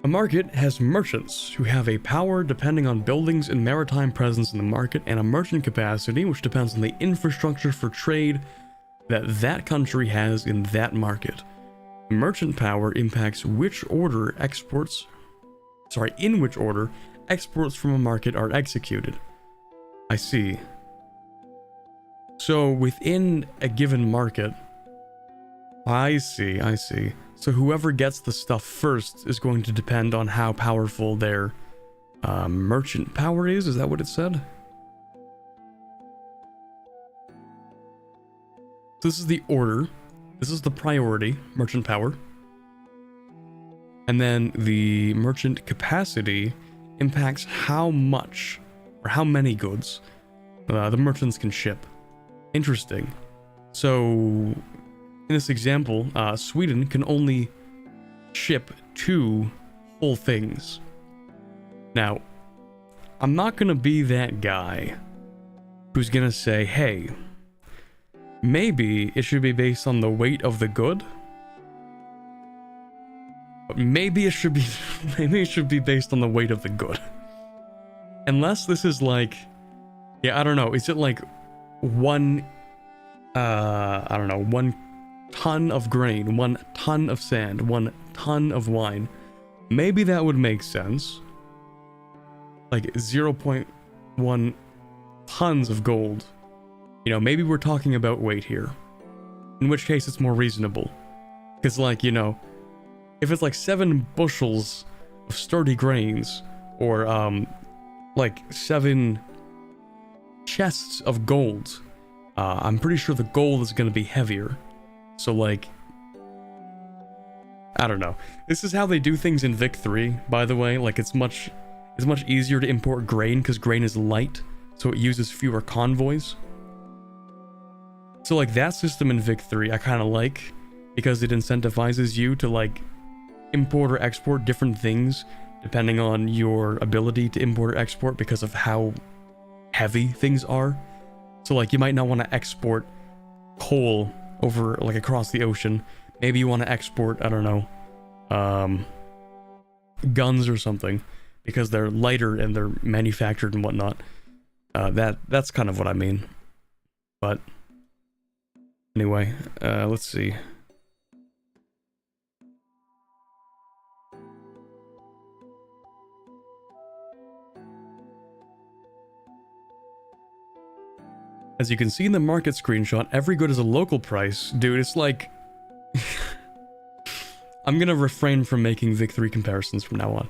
[SPEAKER 1] A market has merchants who have a power depending on buildings and maritime presence in the market, and a merchant capacity which depends on the infrastructure for trade that that country has in that market. Merchant power impacts which order exports, in which order exports from a market are executed. I see. So within a given market, I see. So whoever gets the stuff first is going to depend on how powerful their merchant power is. Is that what it said? So this is the order. This is the priority, merchant power. And then the merchant capacity impacts how much or how many goods the merchants can ship. Interesting. So in this example, Sweden can only ship 2 whole things. Now, I'm not gonna be that guy who's gonna say, hey, maybe it should be based on the weight of the good. But maybe it should be based on the weight of the good. Unless this is like, yeah, I don't know. Is it like 1 ton of grain, 1 ton of sand, 1 ton of wine? Maybe that would make sense. Like 0.1 tons of gold. You know, maybe we're talking about weight here. In which case it's more reasonable. Because, like, you know, if it's like 7 bushels of sturdy grains, or like 7 chests of gold, I'm pretty sure the gold is going to be heavier. So, like, I don't know. This is how they do things in Vic 3, by the way. Like, it's much easier to import grain because grain is light, so it uses fewer convoys. So, like, that system in Vic 3 I kind of like, because it incentivizes you to, like, import or export different things depending on your ability to import or export because of how heavy things are. So, like, you might not want to export coal over, like, across the ocean. Maybe you want to export, I don't know, guns or something, because they're lighter and they're manufactured and whatnot. That's kind of what I mean. But anyway, let's see. As you can see in the market screenshot, every good is a local price. Dude, it's like... I'm gonna refrain from making Vic 3 comparisons from now on.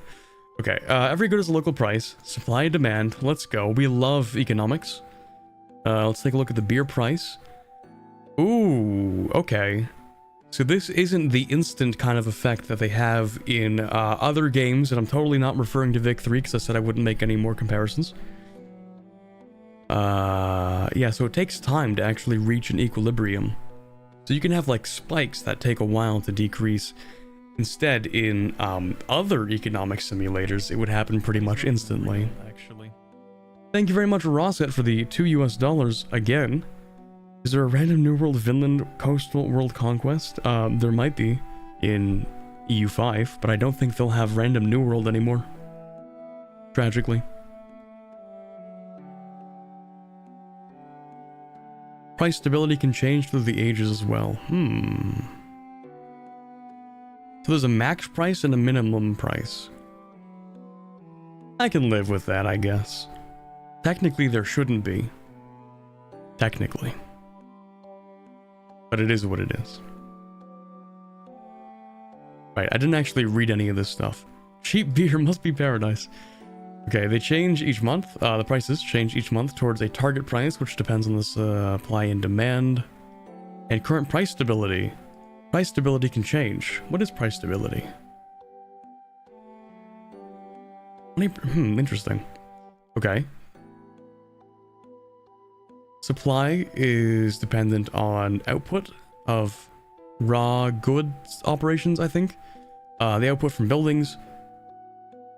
[SPEAKER 1] Okay, every good is a local price. Supply and demand. Let's go. We love economics. Let's take a look at the beer price. Ooh, okay. So this isn't the instant kind of effect that they have in other games, and I'm totally not referring to Vic 3 because I said I wouldn't make any more comparisons. Yeah, so it takes time to actually reach an equilibrium. So you can have, like, spikes that take a while to decrease. Instead, in other economic simulators, it would happen pretty much instantly. Actually, thank you very much, Rosset, for the $2 again. Is there a random New World Vinland coastal world conquest? There might be in EU5, but I don't think they'll have random New World anymore. Tragically. Price stability can change through the ages as well. So there's a max price and a minimum price. I can live with that, I guess. Technically, there shouldn't be. Technically. But it is what it is. Right, I didn't actually read any of this stuff. Cheap beer must be paradise. Okay, they change each month. The prices change each month towards a target price, which depends on this supply and demand. And current price stability. Price stability can change. What is price stability? Interesting. Okay. Supply is dependent on output of raw goods operations, I think. The output from buildings.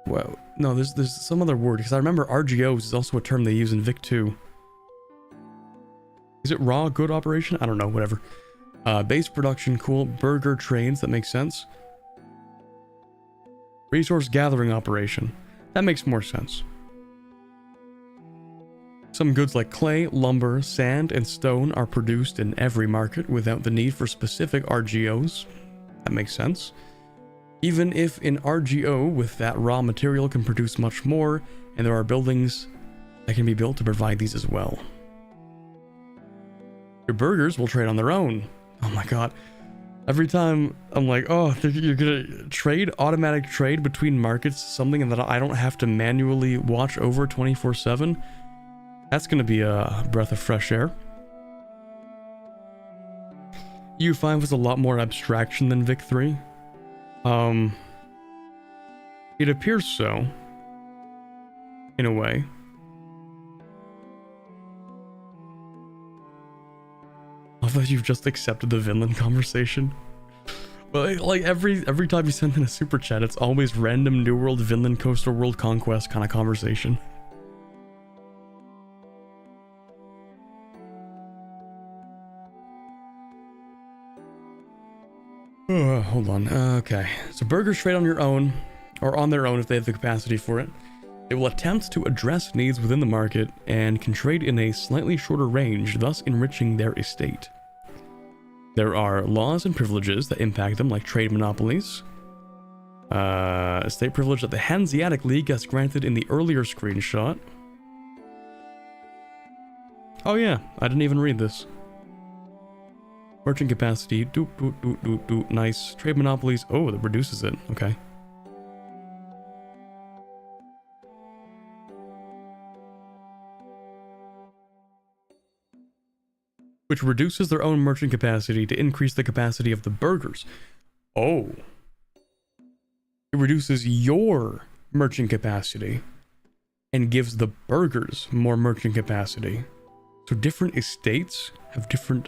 [SPEAKER 1] Well, no, there's some other word, because I remember RGOs is also a term they use in Vic 2. Is it raw good operation? I don't know, whatever. Base production, cool. Burger trades, that makes sense. Resource gathering operation. That makes more sense. Some goods like clay, lumber, sand, and stone are produced in every market without the need for specific RGOs. That makes sense. Even if an RGO with that raw material can produce much more, and there are buildings that can be built to provide these as well. Your burgers will trade on their own. Oh my god. Every time I'm like, oh, you're gonna trade, automatic trade between markets, something that I don't have to manually watch over 24/7. That's gonna be a breath of fresh air. EU5 was a lot more abstraction than Vic 3. It appears so, in a way. I thought you've just accepted the Vinland conversation. But like every time you send in a super chat, it's always random New World, Vinland, Coastal World Conquest kind of conversation. Hold on. Okay. So burgers trade on your own, or on their own if they have the capacity for it. They will attempt to address needs within the market and can trade in a slightly shorter range, thus enriching their estate. There are laws and privileges that impact them, like trade monopolies. Estate privilege that the Hanseatic League has granted in the earlier screenshot. Oh yeah, I didn't even read this. Merchant capacity, doop, doop, doop, doop, doop, nice. Trade monopolies, oh, that reduces it, okay. Which reduces their own merchant capacity to increase the capacity of the burgers. Oh. It reduces your merchant capacity and gives the burgers more merchant capacity. So different estates have different...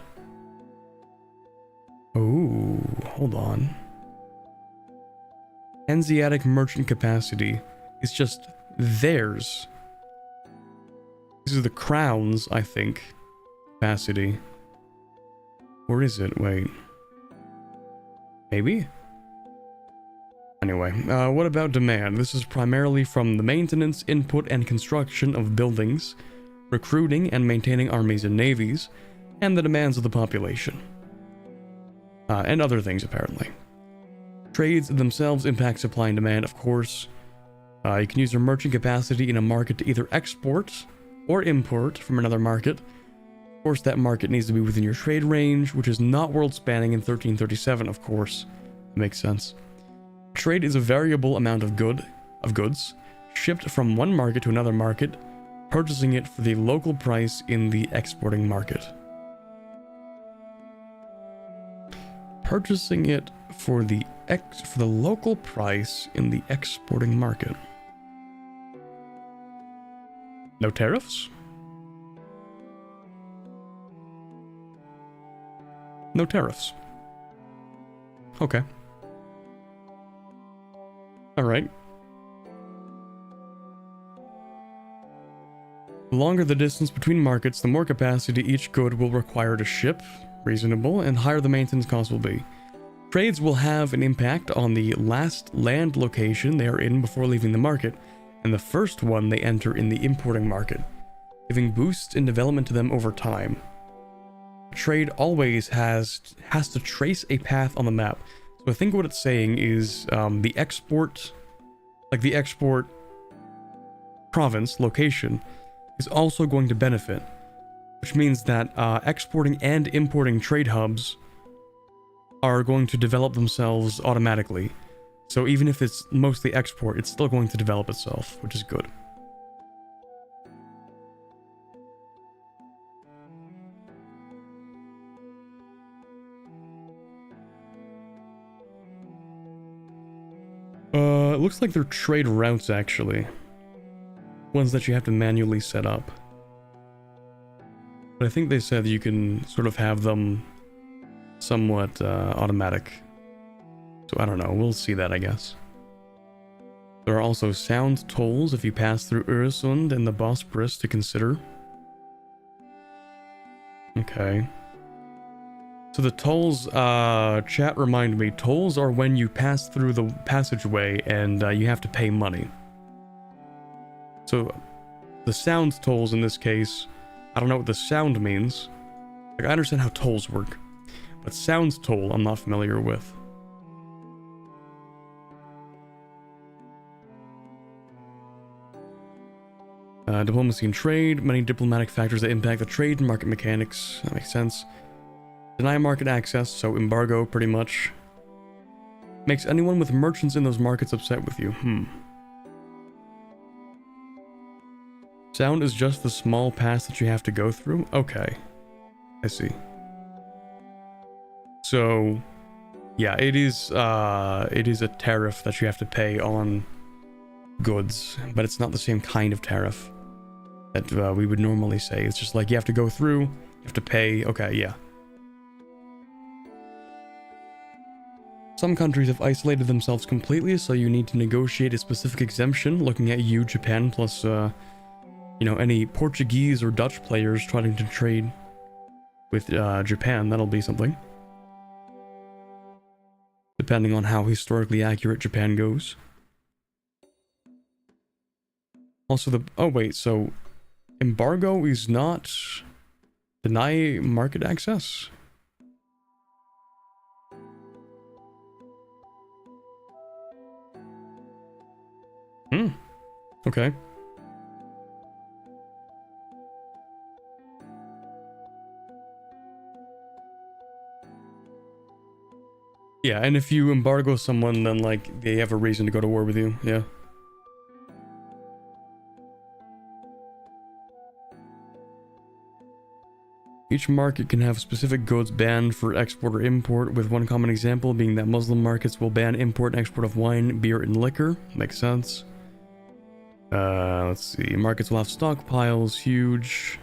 [SPEAKER 1] Oh, hold on. Hanseatic merchant capacity is just theirs. These are the crowns, I think. Capacity. Where is it? Wait. Maybe? Anyway, what about demand? This is primarily from the maintenance, input, and construction of buildings, recruiting and maintaining armies and navies, and the demands of the population. And other things, apparently. Trades themselves impact supply and demand, of course. You can use your merchant capacity in a market to either export or import from another market. Of course, that market needs to be within your trade range, which is not world-spanning in 1337, of course. Makes sense. Trade is a variable amount of goods, shipped from one market to another market, purchasing it for the local price in the exporting market. Purchasing it for the local price in the exporting market. No tariffs? No tariffs. Okay. Alright. The longer the distance between markets, the more capacity each good will require to ship. Reasonable, and higher the maintenance cost will be. Trades will have an impact on the last land location they are in before leaving the market, and the first one they enter in the importing market, giving boosts in development to them over time. Trade always has to trace a path on the map. So I think what it's saying is the export province location is also going to benefit. Which means that exporting and importing trade hubs are going to develop themselves automatically. So even if it's mostly export, it's still going to develop itself, which is good. It looks like they're trade routes, actually. Ones that you have to manually set up. But I think they said you can sort of have them somewhat automatic. So I don't know, we'll see that, I guess. There are also sound tolls if you pass through Öresund and the Bosporus to consider. Okay. So the tolls, chat remind me, tolls are when you pass through the passageway and you have to pay money. So the sound tolls in this case, I don't know what the sound means. Like, I understand how tolls work, but sound toll I'm not familiar with. Diplomacy and trade, many diplomatic factors that impact the trade and market mechanics. That makes sense. Deny market access, so embargo pretty much. Makes anyone with merchants in those markets upset with you. Sound is just the small pass that you have to go through? Okay. I see. So, yeah, it is a tariff that you have to pay on goods, but it's not the same kind of tariff that we would normally say. It's just like you have to go through, you have to pay. Okay, yeah. Some countries have isolated themselves completely, so you need to negotiate a specific exemption, looking at you, Japan, plus, you know, any Portuguese or Dutch players trying to trade with Japan. That'll be something. Depending on how historically accurate Japan goes. Also oh wait, so embargo is not deny market access? Okay. Yeah, and if you embargo someone, then like they have a reason to go to war with you. Yeah. Each market can have specific goods banned for export or import, with one common example being that Muslim markets will ban import and export of wine, beer, and liquor. Makes sense. Let's see. Markets will have stockpiles, huge.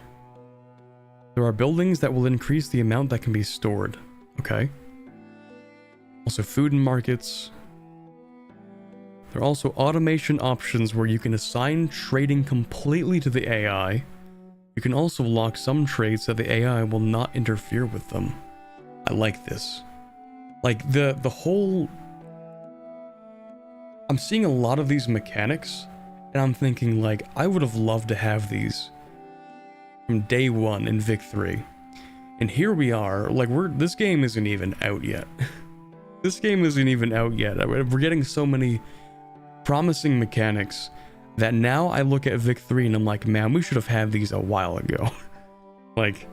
[SPEAKER 1] There are buildings that will increase the amount that can be stored. Okay. Also food and markets. There are also automation options where you can assign trading completely to the AI. You can also lock some trades so the AI will not interfere with them. I like this. Like the whole... I'm seeing a lot of these mechanics and I'm thinking like, I would have loved to have these from day one in Vic 3. And here we are, like this game isn't even out yet. This game isn't even out yet. We're getting so many promising mechanics that now I look at Vic 3 and I'm like, man, we should have had these a while ago. Like,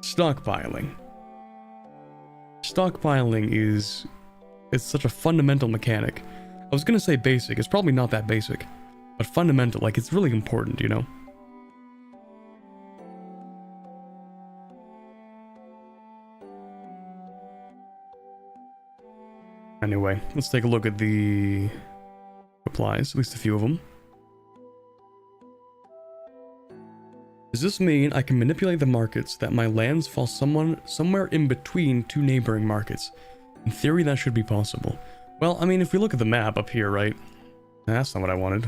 [SPEAKER 1] stockpiling. Stockpiling it's such a fundamental mechanic. I was gonna say basic, it's probably not that basic, but fundamental, like it's really important, you know? Anyway, let's take a look at the replies, at least a few of them. Does this mean I can manipulate the markets that my lands fall somewhere in between two neighboring markets? In theory, that should be possible. Well, I mean, if we look at the map up here, right? That's not what I wanted.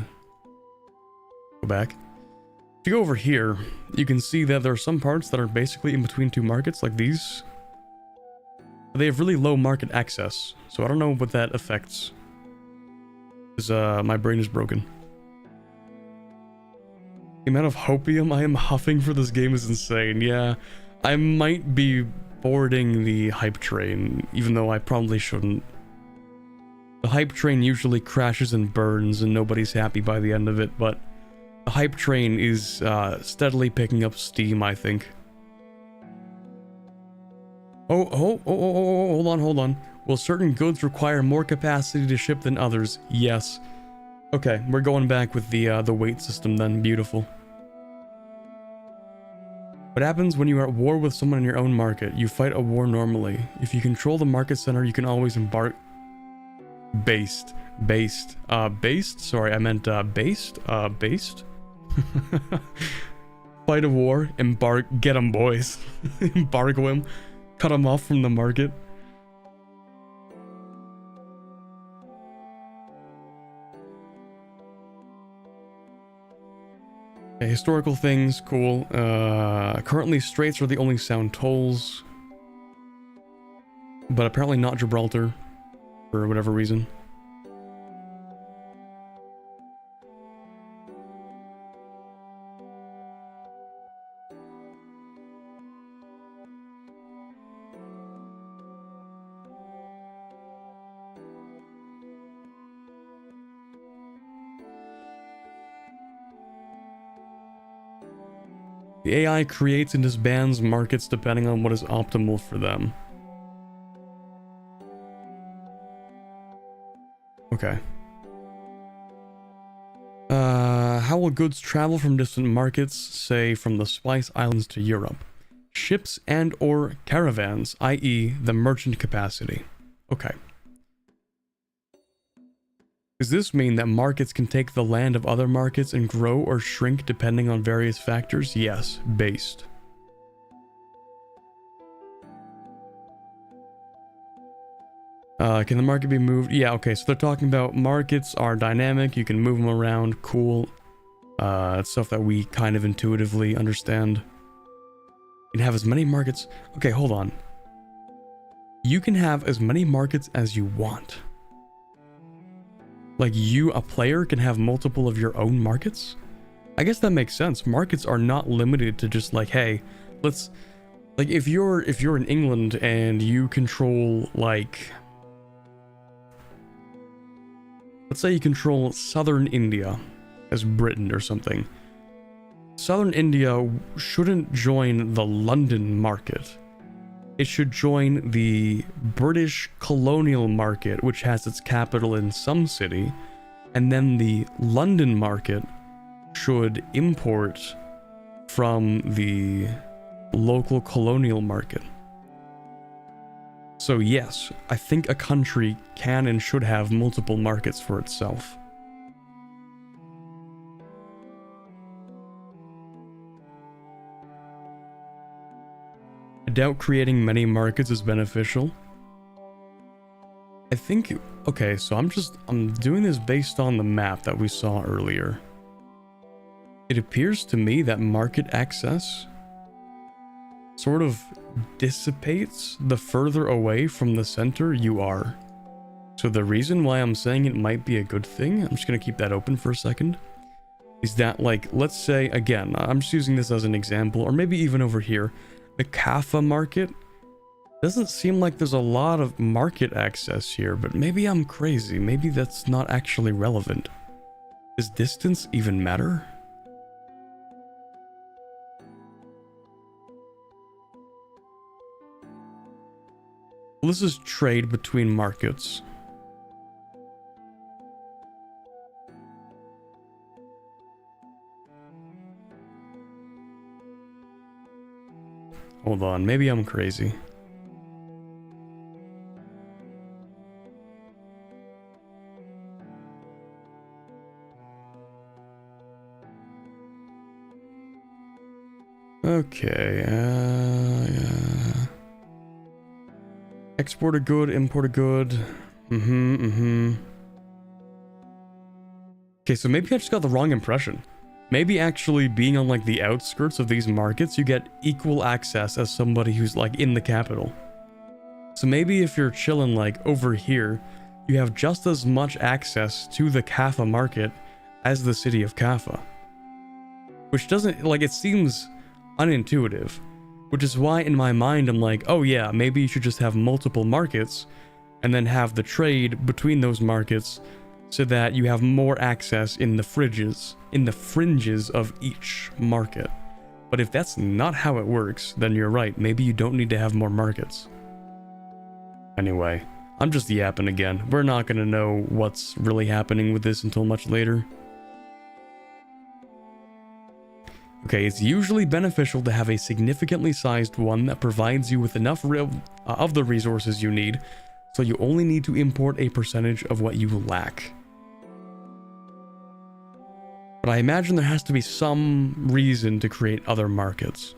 [SPEAKER 1] Go back. If you go over here, you can see that there are some parts that are basically in between two markets, like these. They have really low market access, so I don't know what that affects. Because my brain is broken. The amount of hopium I am huffing for this game is insane. Yeah, I might be boarding the hype train, even though I probably shouldn't. The hype train usually crashes and burns and nobody's happy by the end of it, but the hype train is steadily picking up steam, I think. Hold on. Will certain goods require more capacity to ship than others? Yes. Okay, we're going back with the weight system then. Beautiful. What happens when you are at war with someone in your own market? You fight a war normally. If you control the market center, you can always Based, sorry, I meant based. Fight a war, get him, boys. Embargo him, cut him off from the market. Okay, historical things, cool. Currently straits are the only sound tolls, but apparently not Gibraltar, for whatever reason. The AI creates and disbands markets depending on what is optimal for them. Okay. How will goods travel from distant markets, say from the Spice Islands to Europe? Ships and or caravans, i.e. the merchant capacity. Okay. Does this mean that markets can take the land of other markets and grow or shrink depending on various factors? Yes, based. Can the market be moved? Yeah, okay, so they're talking about markets are dynamic, you can move them around, cool. It's stuff that we kind of intuitively understand. You can have as many markets. Okay, hold on. You can have as many markets as you want. Like you, a player, can have multiple of your own markets? I guess that makes sense. Markets are not limited to just like, hey, let's... Like, if you're in England and you control, like... Let's say you control southern India as Britain or something. Southern India shouldn't join the London market. It should join the British colonial market, which has its capital in some city, and then the London market should import from the local colonial market. So yes, I think a country can and should have multiple markets for itself. I doubt creating many markets is beneficial. I think, okay, so I'm doing this based on the map that we saw earlier. It appears to me that market access sort of dissipates the further away from the center you are. So the reason why I'm saying it might be a good thing, I'm just gonna keep that open for a second, is that, like, let's say, again, I'm just using this as an example, or maybe even over here, the Kaffa market, doesn't seem like there's a lot of market access here, but maybe I'm crazy. Maybe that's not actually relevant. Does distance even matter? Well, this is trade between markets. Hold on, maybe I'm crazy. Okay, yeah. Export a good, import a good. Okay, so maybe I just got the wrong impression. Maybe actually being on, like, the outskirts of these markets, you get equal access as somebody who's, like, in the capital. So maybe if you're chilling, like, over here, you have just as much access to the Kaffa market as the city of Kaffa. Which doesn't, like, it seems unintuitive. Which is why in my mind I'm like, oh yeah, maybe you should just have multiple markets and then have the trade between those markets so that you have more access in the fringes of each market. But if that's not how it works, then you're right, maybe you don't need to have more markets. Anyway, I'm just yapping again. We're not gonna know what's really happening with this until much later. Okay, it's usually beneficial to have a significantly sized one that provides you with enough of the resources you need So you only need to import a percentage of what you lack. But I imagine there has to be some reason to create other markets.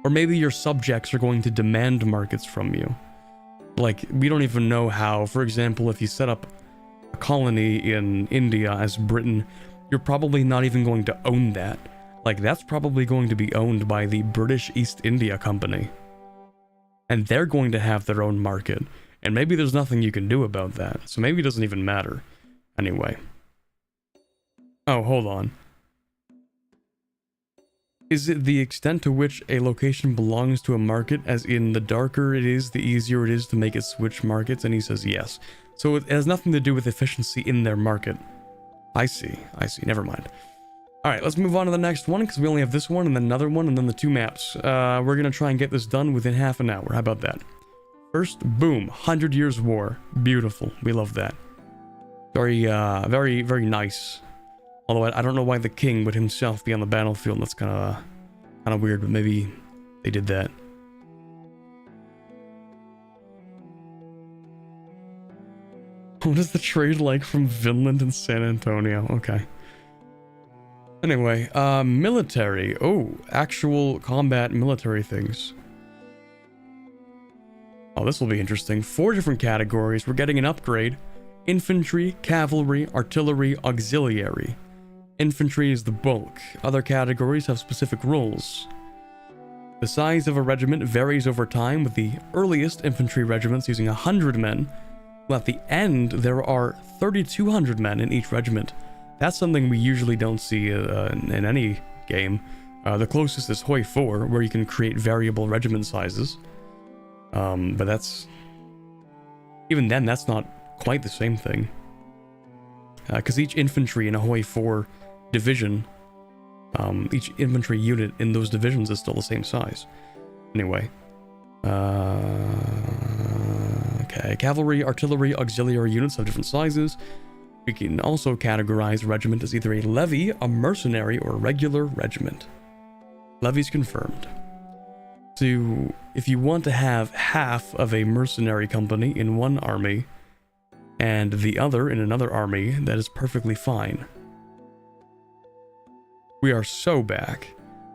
[SPEAKER 1] Or maybe your subjects are going to demand markets from you. Like, we don't even know how. For example, if you set up a colony in India as Britain, you're probably not even going to own that. Like, that's probably going to be owned by the British East India Company. And they're going to have their own market. And maybe there's nothing you can do about that. So maybe it doesn't even matter. Anyway. Oh, hold on. Is it the extent to which a location belongs to a market, as in the darker it is, the easier it is to make it switch markets? And he says yes. So it has nothing to do with efficiency in their market. I see, never mind. Alright, let's move on to the next one, because we only have this one, and then another one, and then the two maps. We're gonna try and get this done within half an hour. How about that? First, boom, 100 Years War. Beautiful. We love that. Very, very nice. Although I don't know why the king would himself be on the battlefield. That's kind of weird, but maybe they did that. What is the trade like from Finland and San Antonio? Okay. Anyway, military. Oh, actual combat military things. Oh, this will be interesting. 4 different categories. We're getting an upgrade. Infantry, cavalry, artillery, auxiliary. Infantry is the bulk. Other categories have specific roles. The size of a regiment varies over time, with the earliest infantry regiments using 100 men, while at the end there are 3,200 men in each regiment. That's something we usually don't see in any game. The closest is Hoi 4, where you can create variable regiment sizes. But that's... even then, that's not quite the same thing. Because each infantry in a Hoi 4 division, each infantry unit in those divisions is still the same size. Anyway. Okay, cavalry, artillery, auxiliary units have different sizes. We can also categorize regiment as either a levy, a mercenary, or a regular regiment. Levies confirmed. So, if you want to have half of a mercenary company in one army, and the other in another army, that is perfectly fine. We are so back.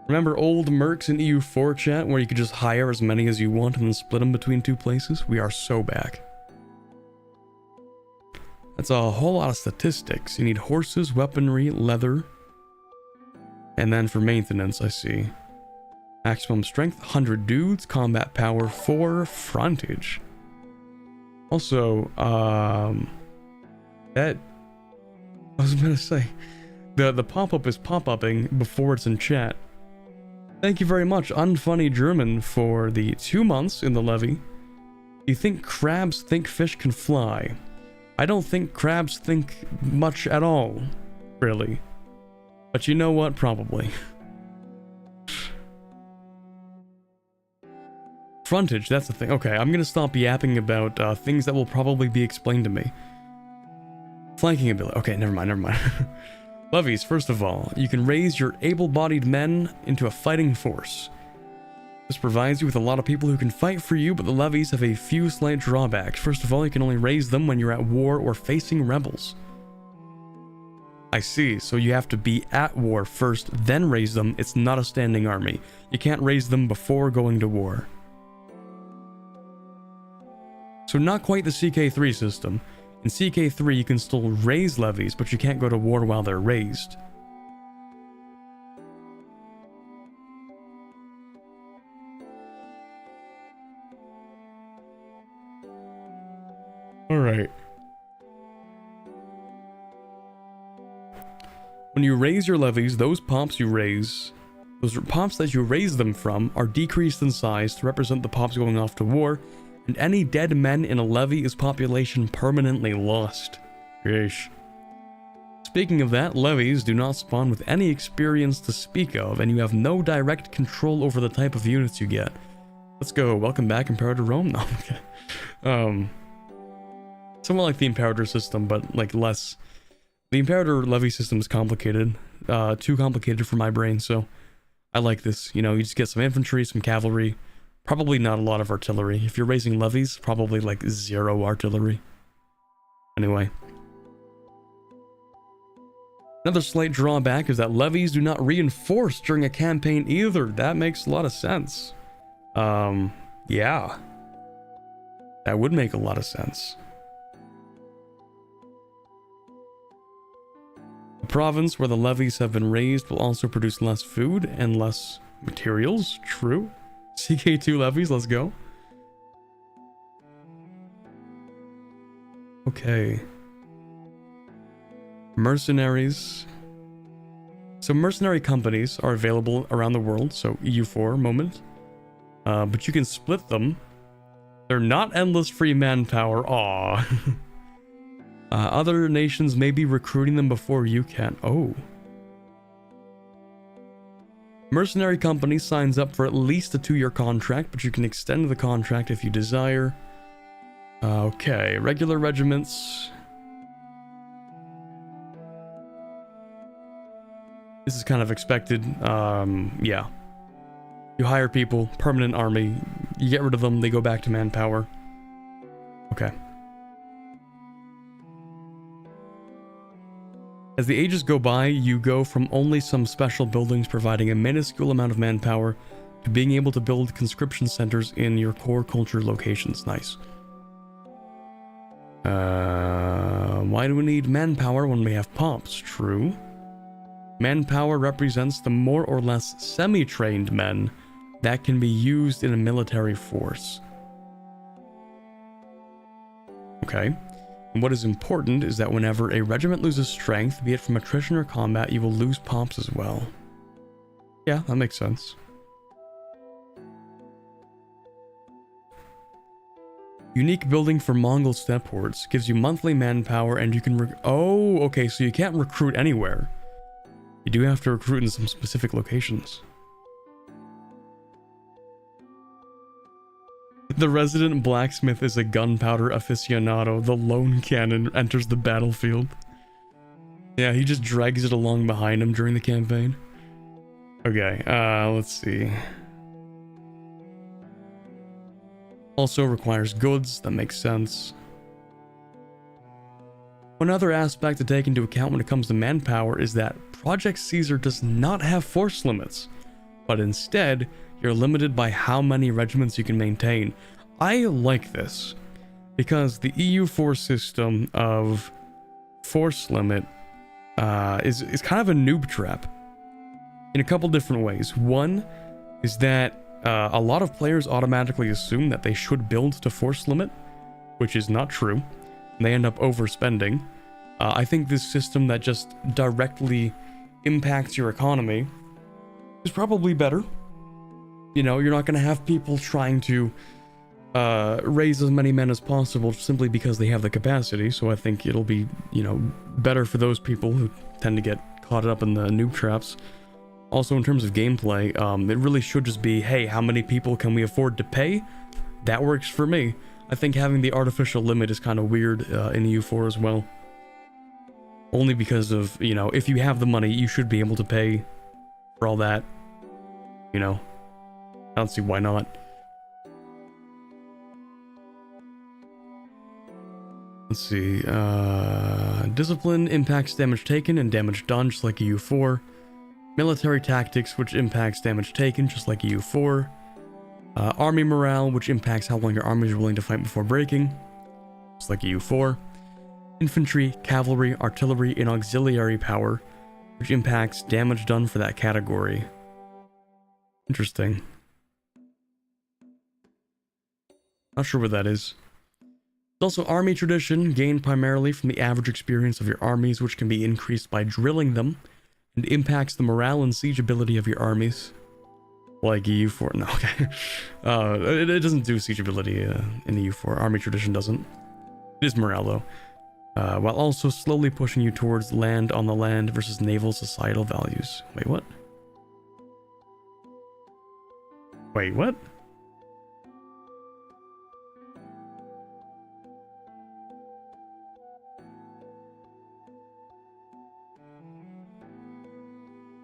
[SPEAKER 1] Remember old mercs in EU4 chat, where you could just hire as many as you want and then split them between 2 places? We are so back. That's a whole lot of statistics. You need horses, weaponry, leather. And then for maintenance, I see. Maximum strength, 100 dudes. Combat power, 4. Frontage. Also, that... I was gonna say... The pop-up is pop-upping before it's in chat. Thank you very much, Unfunny German, for the 2 months in the levy. You think crabs think fish can fly? I don't think crabs think much at all, really. But you know what? Probably. Frontage, that's the thing. Okay, I'm gonna stop yapping about things that will probably be explained to me. Flanking ability. Okay, never mind. Levies, first of all, you can raise your able-bodied men into a fighting force. This provides you with a lot of people who can fight for you, but the levies have a few slight drawbacks. First of all, you can only raise them when you're at war or facing rebels. I see, so you have to be at war first, then raise them. It's not a standing army. You can't raise them before going to war. So not quite the CK3 system. In CK3, you can still raise levies, but you can't go to war while they're raised. Alright. When you raise your levies, those pops that you raise them from are decreased in size to represent the pops going off to war, and any dead men in a levy is population permanently lost. Yeesh. Speaking of that, levies do not spawn with any experience to speak of, and you have no direct control over the type of units you get. Let's go. Welcome back, Imperator Rome. No, okay. Somewhat like the Imperator system, but like less. The Imperator levy system is complicated. Too complicated for my brain, so I like this. You know, you just get some infantry, some cavalry, Probably not a lot of artillery. If you're raising levies, probably like 0 artillery. Anyway. Another slight drawback is that levies do not reinforce during a campaign either. That makes a lot of sense. Yeah. That would make a lot of sense. The province where the levies have been raised will also produce less food and less materials. True. CK2 levies, let's go. Okay. Mercenaries. So mercenary companies are available around the world, so EU4 moment. But you can split them. They're not endless free manpower. Aww. Other nations may be recruiting them before you can. Oh. Mercenary company signs up for at least a 2-year contract, but you can extend the contract if you desire. Okay, regular regiments. This is kind of expected. Yeah. You hire people, permanent army, you get rid of them, they go back to manpower. Okay. As the ages go by, you go from only some special buildings providing a minuscule amount of manpower to being able to build conscription centers in your core culture locations. Nice. Why do we need manpower when we have pomps? True. Manpower represents the more or less semi-trained men that can be used in a military force. Okay. And what is important is that whenever a regiment loses strength, be it from attrition or combat, you will lose pomps as well. Yeah, that makes sense. Unique building for Mongol steppe hordes gives you monthly manpower and you can oh, okay, so you can't recruit anywhere. You do have to recruit in some specific locations. The resident blacksmith is a gunpowder aficionado. The lone cannon enters the battlefield. Yeah, he just drags it along behind him during the campaign. Okay, let's see. Also requires goods, that makes sense. One other aspect to take into account when it comes to manpower is that Project Caesar does not have force limits, but instead, you're limited by how many regiments you can maintain. I like this, because the EU4 system of force limit is kind of a noob trap in a couple different ways. One is that a lot of players automatically assume that they should build to force limit, which is not true. They end up overspending. I think this system that just directly impacts your economy is probably better. You know, you're not going to have people trying to raise as many men as possible simply because they have the capacity, so I think it'll be, you know, better for those people who tend to get caught up in the noob traps. Also, in terms of gameplay, it really should just be, hey, how many people can we afford to pay? That works for me. I think having the artificial limit is kind of weird in EU4 as well. Only because of, you know, if you have the money, you should be able to pay for all that. You know, I don't see why not. Let's see, discipline impacts damage taken and damage done, just like EU4. Military tactics, which impacts damage taken, just like EU4. Army morale, which impacts how long your army is willing to fight before breaking, just like EU4. Infantry, cavalry, artillery, and auxiliary power, which impacts damage done for that category. Interesting. Not sure what that is. There's also army tradition, gained primarily from the average experience of your armies, which can be increased by drilling them, and impacts the morale and siege ability of your armies. Like EU4, no, okay. It doesn't do siege ability in EU4, army tradition doesn't. It is morale though. While also slowly pushing you towards land on the land versus naval societal values. Wait, what? Wait, what?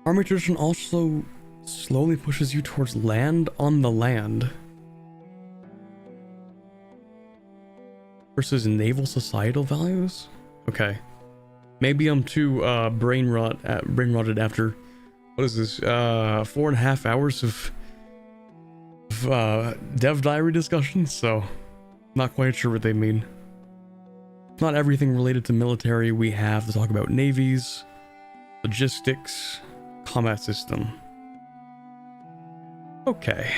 [SPEAKER 1] Army tradition also slowly pushes you towards land on the land. versus naval societal values. Okay, maybe I'm too brain rotted after, what is this, 4.5 hours of dev diary discussion, so not quite sure what they mean. Not everything related to military. We have to talk about navies, logistics, combat system. Okay.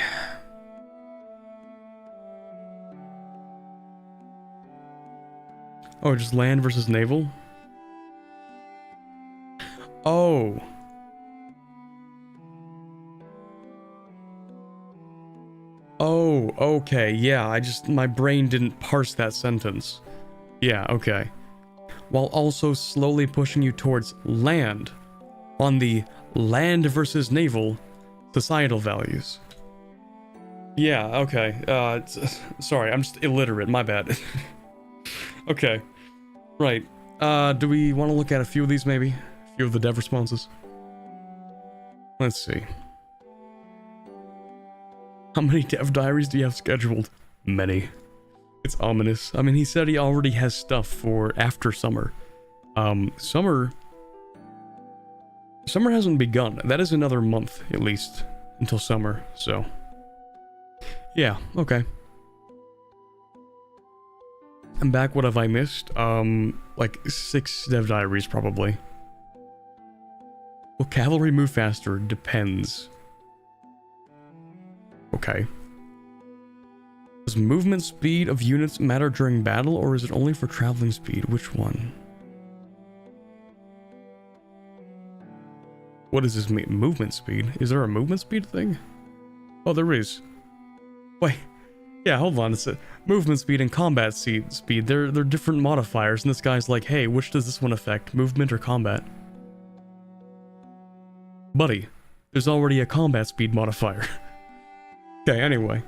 [SPEAKER 1] Oh, just land versus naval? Oh. Oh, okay, yeah, my brain didn't parse that sentence. Yeah, okay. While also slowly pushing you towards land on the land versus naval societal values. Yeah, okay. Sorry, I'm just illiterate, my bad. Okay, right. Do we want to look at a few of these maybe? A few of the dev responses? Let's see. How many dev diaries do you have scheduled? Many. It's ominous. I mean, he said he already has stuff for after summer. Summer hasn't begun. That is another month, at least, until summer, so. Yeah, okay. I'm back. What have I missed? Like 6 dev diaries, probably. Will cavalry move faster? Depends. Okay. Does movement speed of units matter during battle, or is it only for traveling speed? Which one? What does this mean? Movement speed? Is there a movement speed thing? Oh, there is. Wait. Yeah, hold on. It's a movement speed and combat speed. They're different modifiers, and this guy's like, hey, which does this one affect? Movement or combat? Buddy, there's already a combat speed modifier. Okay, anyway.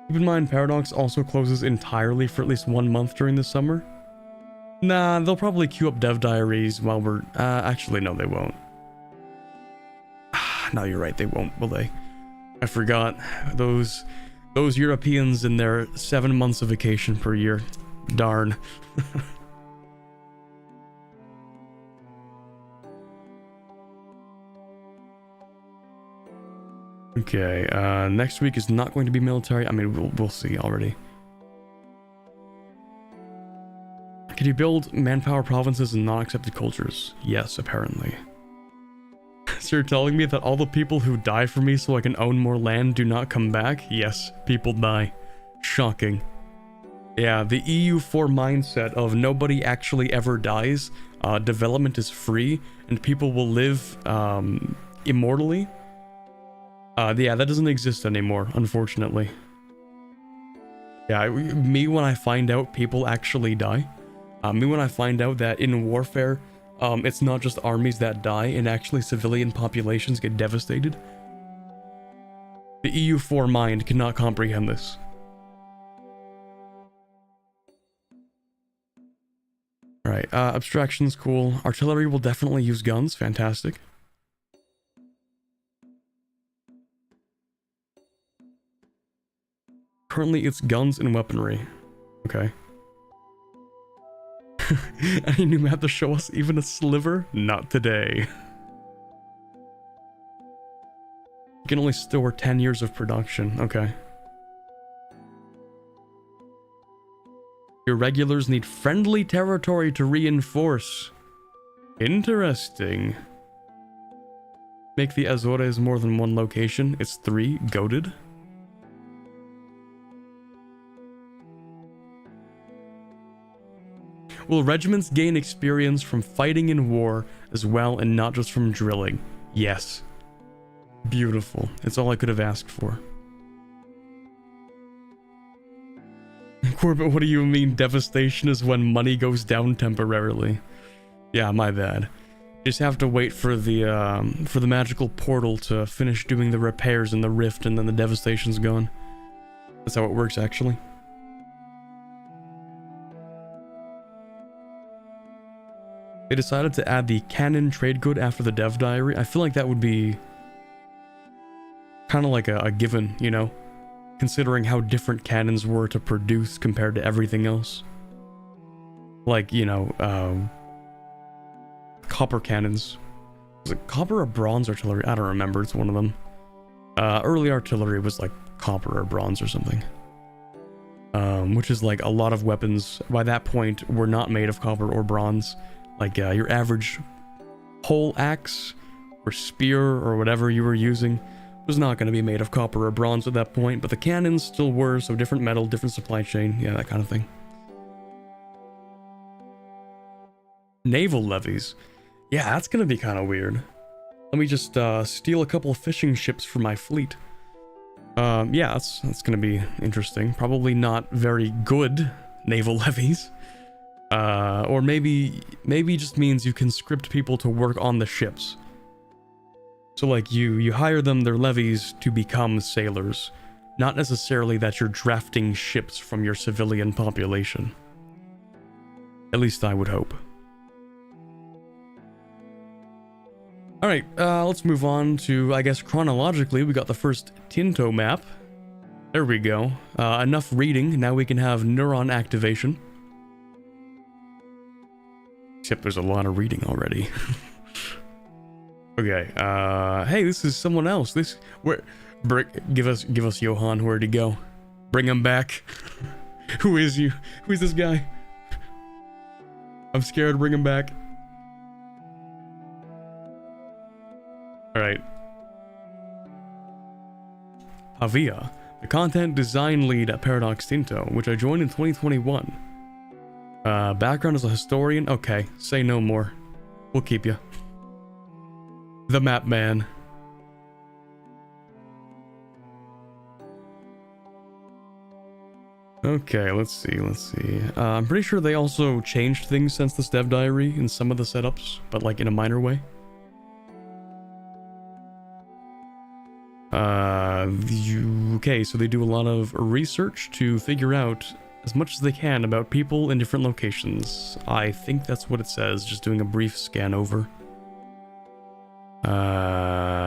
[SPEAKER 1] Keep in mind, Paradox also closes entirely for at least 1 month during the summer. Nah, they'll probably queue up dev diaries while we're... actually, no, they won't. No, you're right, they won't, will they? I forgot. Those Europeans and their 7 months of vacation per year. Darn. Okay, next week is not going to be military. I mean, we'll see already. Can you build manpower provinces in non-accepted cultures? Yes, apparently. So you're telling me that all the people who die for me so I can own more land do not come back? Yes, people die. Shocking. Yeah, the EU4 mindset of nobody actually ever dies, development is free, and people will live immortally. Yeah, that doesn't exist anymore, unfortunately. Yeah, me when I find out people actually die. Me when I find out that in warfare, it's not just armies that die, and actually civilian populations get devastated. The EU4 mind cannot comprehend this. Alright, abstraction's cool. Artillery will definitely use guns, fantastic. Currently, it's guns and weaponry. Okay. Any new map to show us even a sliver? Not today. You can only store 10 years of production. Okay. Your regulars need friendly territory to reinforce. Interesting. Make the Azores more than one location. It's 3. Goated. Will regiments gain experience from fighting in war as well and not just from drilling? Yes. Beautiful. It's all I could have asked for. Corbett, what do you mean devastation is when money goes down temporarily? Yeah, my bad. You just have to wait for the magical portal to finish doing the repairs in the rift, and then the devastation's gone. That's how it works, actually. They decided to add the canon trade good after the dev diary. I feel like that would be kind of like a given, you know? considering how different cannons were to produce compared to everything else. Like, you know, copper cannons. Was it copper or bronze artillery? I don't remember, it's one of them. Early artillery was like copper or bronze or something. Which is like a lot of weapons by that point were not made of copper or bronze. Like your average pole axe or spear or whatever you were using was not going to be made of copper or bronze at that point, but the cannons still were, so different metal, different supply chain, yeah, that kind of thing. Naval levies. Yeah, that's going to be kind of weird. Let me just steal a couple of fishing ships for my fleet. Yeah, that's going to be interesting. Probably not very good naval levies. Or maybe just means you conscript people to work on the ships. So like you hire them, their levies, to become sailors. Not necessarily that you're drafting ships from your civilian population. At least I would hope. Alright, let's move on to, I guess chronologically, we got the first Tinto map. There we go. Enough reading, now we can have neuron activation. Except there's a lot of reading already. Okay, hey, this is someone else. Give us Johan, where'd he go? Bring him back. Who is you? Who is this guy? I'm scared, bring him back. Alright. Havia, the content design lead at Paradox Tinto, which I joined in 2021. Background as a historian? Okay, say no more. We'll keep you. The map man. Okay, let's see. I'm pretty sure they also changed things since this dev diary in some of the setups, but like in a minor way. Okay, so they do a lot of research to figure out as much as they can about people in different locations. I think that's what it says, just doing a brief scan over.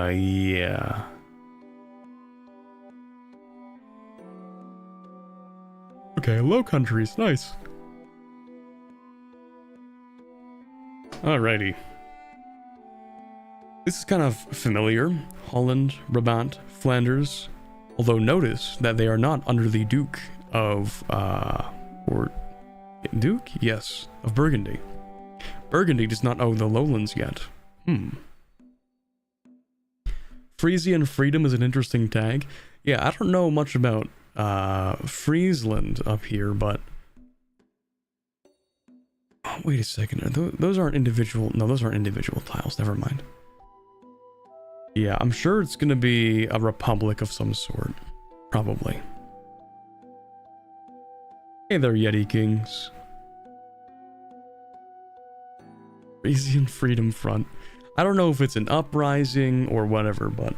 [SPEAKER 1] Yeah. Okay, Low Countries, nice. Alrighty. This is kind of familiar. Holland, Brabant, Flanders. Although notice that they are not under the Duke of, or... Duke? Yes, of Burgundy. Burgundy does not own the lowlands yet. Frisian Freedom is an interesting tag. Yeah, I don't know much about Friesland up here, but... Oh, wait a second. Those aren't individual... No, those aren't individual tiles. Never mind. Yeah, I'm sure it's gonna be a republic of some sort. Probably. Hey there, Yeti Kings. Frisian Freedom Front. I don't know if it's an uprising or whatever, but...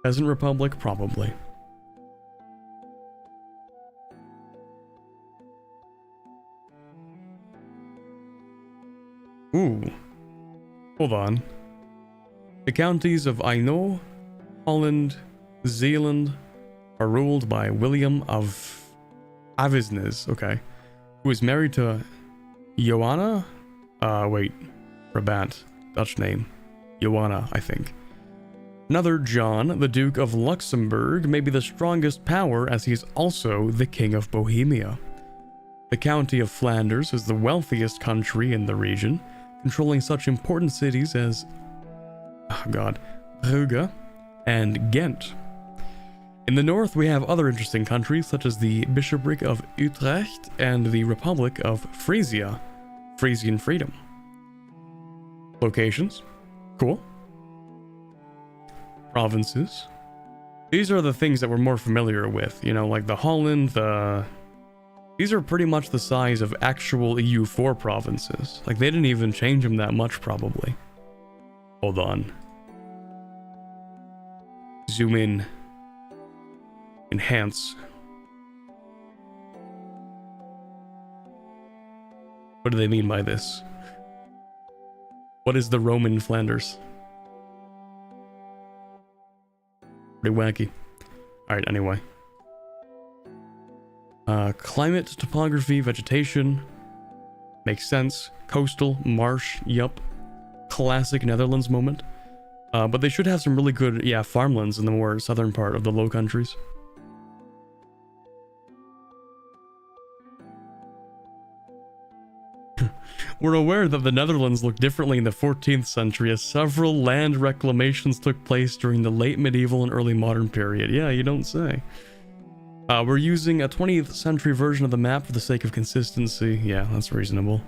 [SPEAKER 1] Peasant Republic? Probably. Ooh. Hold on. The counties of Hainaut, Holland, Zeeland are ruled by William of Avisnes, okay, who is married to Joanna? Wait, Brabant, Dutch name. Joanna, I think. Another John, the Duke of Luxembourg, may be the strongest power as he is also the King of Bohemia. The County of Flanders is the wealthiest country in the region, controlling such important cities as Brugge and Ghent. In the north, we have other interesting countries such as the Bishopric of Utrecht and the Republic of Frisia, Frisian Freedom. Locations? Cool. Provinces. These are the things that we're more familiar with, you know, like the Holland, These are pretty much the size of actual EU4 provinces. Like, they didn't even change them that much, probably. Hold on. Zoom in. Enhance. What do they mean by this? What is the Roman Flanders? Pretty wacky. Alright, anyway. Climate, topography, vegetation. Makes sense. Coastal, marsh, yup. Classic Netherlands moment. But they should have some really good, yeah, farmlands in the more southern part of the Low Countries. We're aware that the Netherlands looked differently in the 14th century as several land reclamations took place during the late medieval and early modern period. Yeah, you don't say. We're using a 20th century version of the map for the sake of consistency. Yeah, that's reasonable.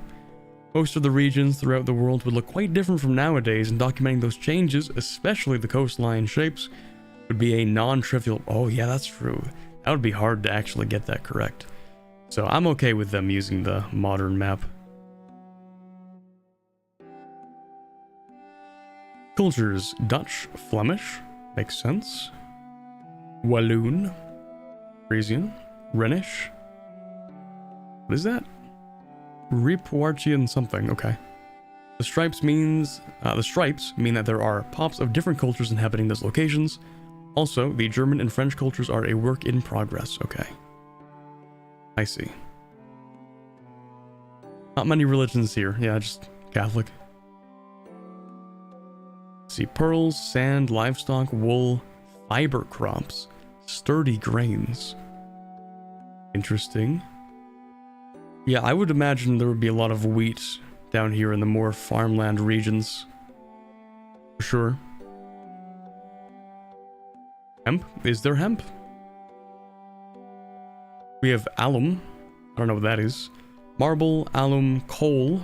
[SPEAKER 1] Most of the regions throughout the world would look quite different from nowadays, and documenting those changes, especially the coastline shapes, would be a non-trivial... Oh yeah, that's true. That would be hard to actually get that correct. So I'm okay with them using the modern map. Cultures: Dutch, Flemish, makes sense. Walloon, Frisian, Rhenish. What is that? Ripuartian something, okay. The stripes mean that there are pops of different cultures inhabiting those locations. Also, the German and French cultures are a work in progress, okay. I see. Not many religions here, yeah, just Catholic. See, pearls, sand, livestock, wool, fiber crops, sturdy grains. Interesting. Yeah, I would imagine there would be a lot of wheat down here in the more farmland regions. For sure. Hemp? Is there hemp? We have alum. I don't know what that is. Marble, alum, coal.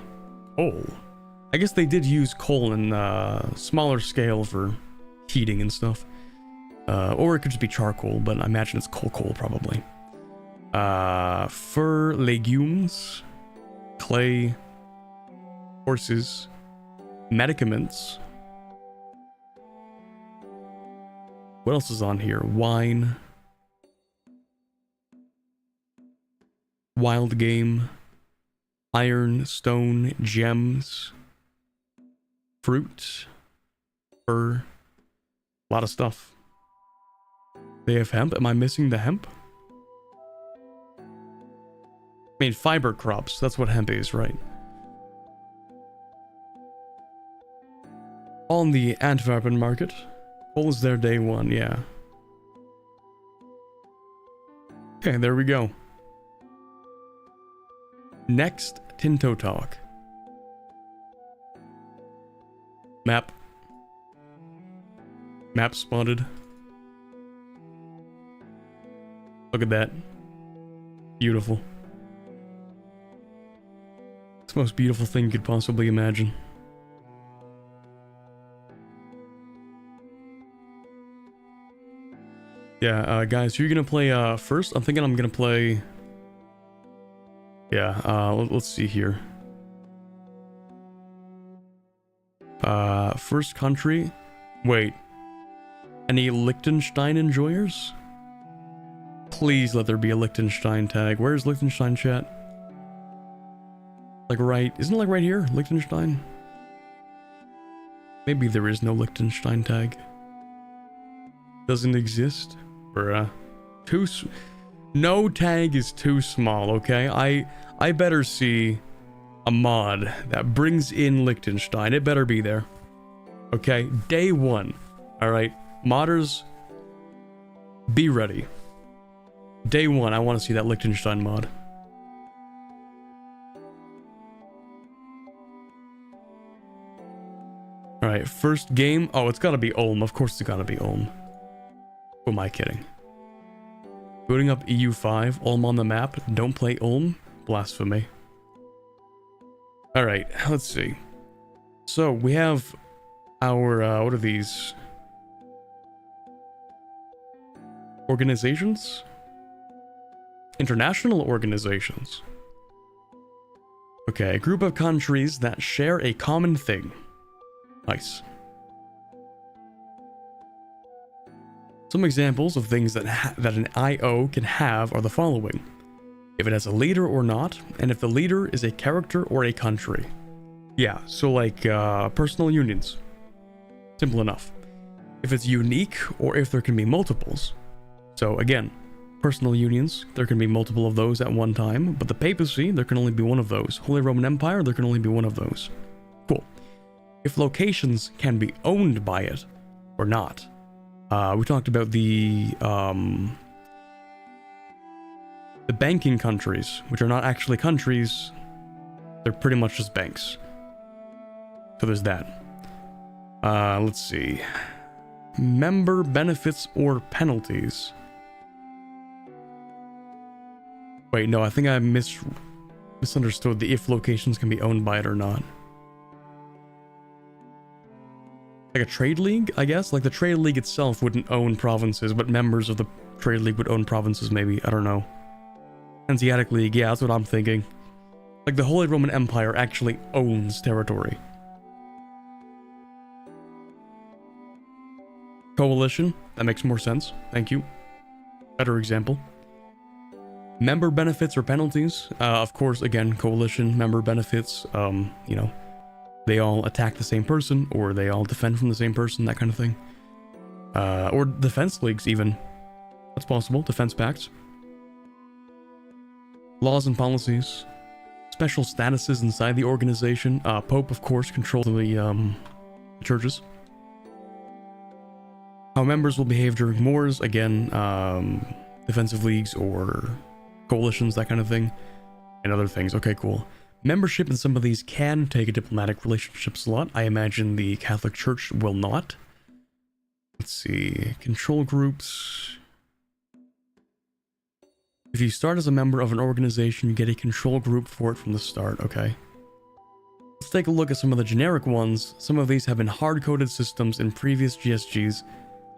[SPEAKER 1] Coal. I guess they did use coal in smaller scale for heating and stuff. Or it could just be charcoal, but I imagine it's coal probably. Fur, legumes, clay, horses, medicaments. What else is on here? Wine, wild game, iron, stone, gems, fruit, fur, a lot of stuff. They have hemp. Am I missing the hemp? I mean, fiber crops. That's what hemp is, right? On the Antwerpen market. Coal is there day one, yeah. Okay, there we go. Next, Tinto talk. Map. Map spotted. Look at that. Beautiful. It's the most beautiful thing you could possibly imagine. Yeah, guys, who are you gonna play first? I'm thinking I'm gonna play... Yeah, let's see here. First country. Wait. Any Liechtenstein enjoyers? Please let there be a Liechtenstein tag. Where's Liechtenstein, chat? Like right... Isn't it like right here? Liechtenstein? Maybe there is no Liechtenstein tag. Doesn't exist? Bruh. No tag is too small, okay? I better see a mod that brings in Liechtenstein. It better be there. Okay? Day one. Alright? Modders, be ready. Day one, I want to see that Liechtenstein mod. Alright, first game. Oh, it's gotta be Ulm. Of course it's gotta be Ulm. Who am I kidding? Booting up EU5, Ulm on the map. Don't play Ulm? Blasphemy. Alright, let's see. So, we have our, what are these? Organizations? International organizations. Okay, a group of countries that share a common thing. Nice. Some examples of things that an IO can have are the following. If it has a leader or not, and if the leader is a character or a country. Yeah, so like personal unions. Simple enough. If it's unique or if there can be multiples. So again, Personal unions, there can be multiple of those at one time, but the papacy, there can only be one of those. Holy Roman Empire, there can only be one of those. Cool. If locations can be owned by it or not. We talked about the banking countries, which are not actually countries, they're pretty much just banks. So there's that. Let's see. Member benefits or penalties. Wait, no, I think I misunderstood the if locations can be owned by it or not. Like a trade league, I guess? Like the trade league itself wouldn't own provinces, but members of the trade league would own provinces maybe, I don't know. Hanseatic League, yeah, that's what I'm thinking. Like the Holy Roman Empire actually owns territory. Coalition, that makes more sense, thank you. Better example. Member benefits or penalties, of course, again, coalition, member benefits, you know, they all attack the same person, or they all defend from the same person, that kind of thing. Or defense leagues even, that's possible, defense pacts. Laws and policies, special statuses inside the organization, Pope, of course, controls the churches. How members will behave during wars, again, defensive leagues or coalitions, that kind of thing, and other things. Okay, cool. Membership in some of these can take a diplomatic relationship slot. I imagine the Catholic Church will not. Let's see. Control groups. If you start as a member of an organization, you get a control group for it from the start. Okay. Let's take a look at some of the generic ones. Some of these have been hard-coded systems in previous GSGs,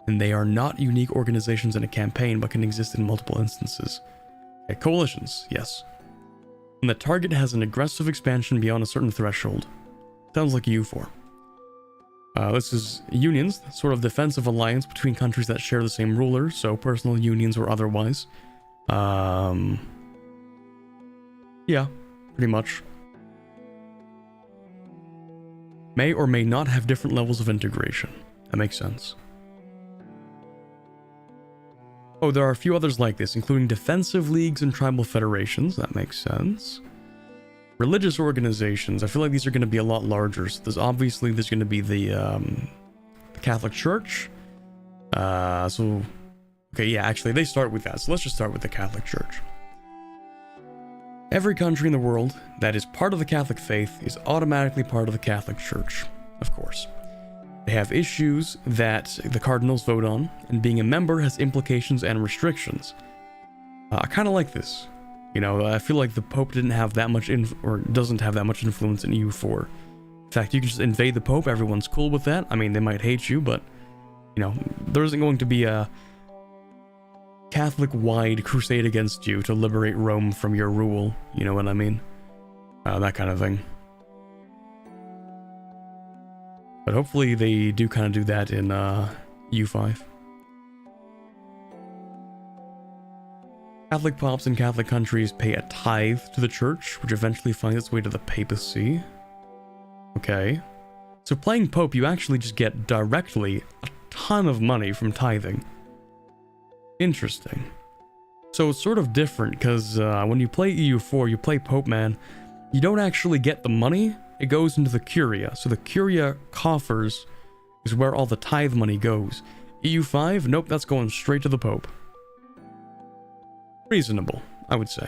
[SPEAKER 1] and they are not unique organizations in a campaign, but can exist in multiple instances. Okay, coalitions, yes. When the target has an aggressive expansion beyond a certain threshold. Sounds like EU4. This is unions, sort of defensive alliance between countries that share the same ruler, so personal unions or otherwise. Yeah, pretty much. May or may not have different levels of integration. That makes sense. Oh, there are a few others like this, including defensive leagues and tribal federations. That makes sense. Religious organizations. I feel like these are going to be a lot larger. So there's going to be the Catholic Church. Okay, yeah, actually, they start with that. So let's just start with the Catholic Church. Every country in the world that is part of the Catholic faith is automatically part of the Catholic Church, of course. They have issues that the cardinals vote on, and being a member has implications and restrictions. I kind of like this. You know, I feel like the Pope didn't have that much doesn't have that much influence in EU4. In fact, you can just invade the Pope, everyone's cool with that. I mean, they might hate you, but, you know, there isn't going to be a Catholic-wide crusade against you to liberate Rome from your rule, you know what I mean? That kind of thing. But hopefully they do kind of do that in EU5. Catholic popes in Catholic countries pay a tithe to the church, which eventually finds its way to the papacy. Okay. So playing Pope, you actually just get directly a ton of money from tithing. Interesting. So it's sort of different, because when you play EU4, you play Pope, man, you don't actually get the money. It goes into the Curia. So the Curia coffers is where all the tithe money goes. EU5, nope, that's going straight to the Pope. Reasonable, I would say.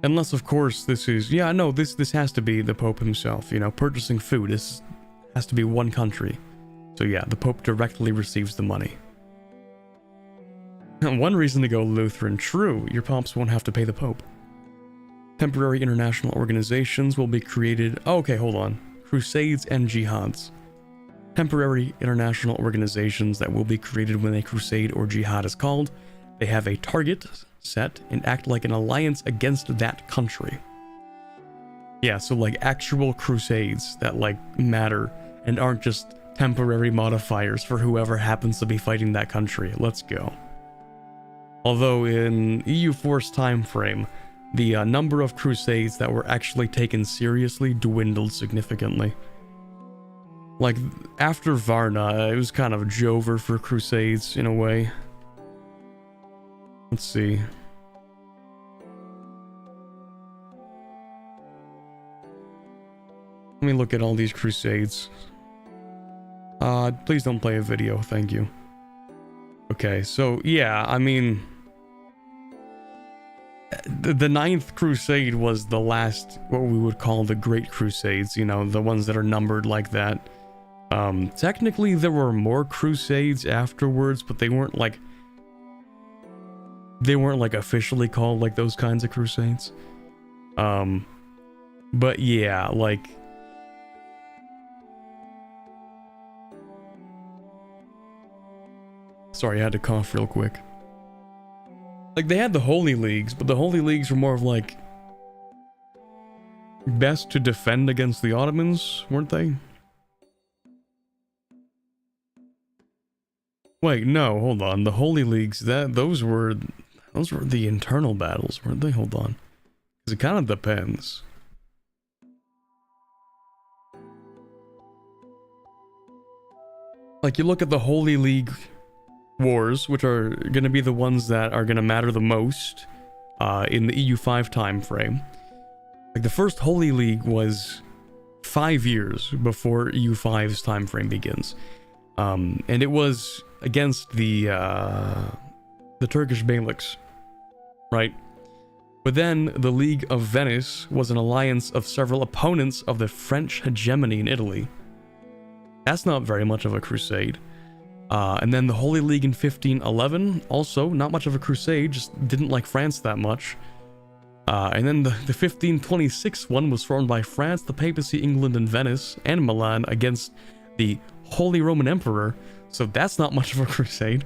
[SPEAKER 1] Unless, of course, this is... Yeah, no, this has to be the Pope himself. You know, purchasing food, this has to be one country. So yeah, the Pope directly receives the money. And one reason to go Lutheran, true, your popes won't have to pay the Pope. Temporary international organizations will be created... Oh, okay, hold on. Crusades and jihads. Temporary international organizations that will be created when a crusade or jihad is called. They have a target set and act like an alliance against that country. Yeah, so like actual crusades that like matter and aren't just temporary modifiers for whoever happens to be fighting that country. Let's go. Although in EU4's time frame, the number of crusades that were actually taken seriously dwindled significantly. Like, after Varna, it was kind of Jover for Crusades, in a way. Let's see. Let me look at all these Crusades. Please don't play a video, thank you. Okay, so, yeah, I mean... The Ninth Crusade was the last, what we would call the Great Crusades, you know, the ones that are numbered like that. Technically there were more Crusades afterwards, but they weren't like officially called like those kinds of Crusades. But yeah, like... Sorry, I had to cough real quick. Like, they had the Holy Leagues, but the Holy Leagues were more of like... best to defend against the Ottomans, weren't they? Wait, no, hold on. The Holy Leagues, those were the internal battles, weren't they? Hold on. Because it kind of depends. Like, you look at the Holy League wars, which are going to be the ones that are going to matter the most in the EU5 time frame. Like, the first Holy League was 5 years before EU5's time frame begins. And it was against the Turkish Beyliks, right? But then the League of Venice was an alliance of several opponents of the French hegemony in Italy. That's not very much of a crusade. And then the Holy League in 1511, also not much of a crusade, just didn't like France that much. And then the 1526 one was formed by France, the papacy, England, and Venice, and Milan against the Holy Roman Emperor, so that's not much of a crusade.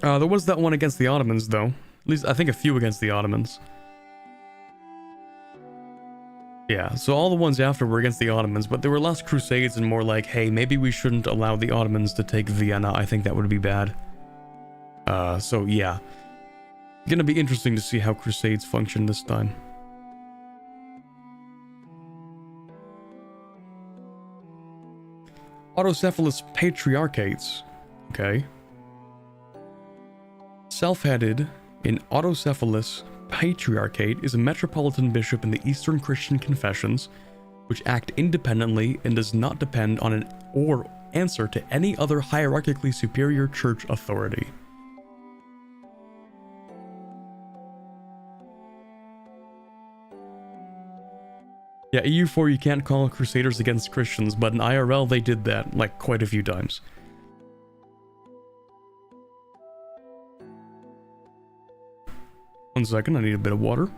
[SPEAKER 1] There was that one against the Ottomans, though. At least, I think a few against the Ottomans. Yeah, so all the ones after were against the Ottomans, but there were less crusades and more like, hey, maybe we shouldn't allow the Ottomans to take Vienna. I think that would be bad. So yeah. Gonna be interesting to see how crusades function this time. Autocephalous patriarchates. Okay. Self-headed in autocephalous patriarchate is a metropolitan bishop in the Eastern Christian confessions, which act independently and does not depend on an or answer to any other hierarchically superior church authority. Yeah, EU4 you can't call crusaders against Christians, but in IRL they did that, like, quite a few times. One second, I need a bit of water.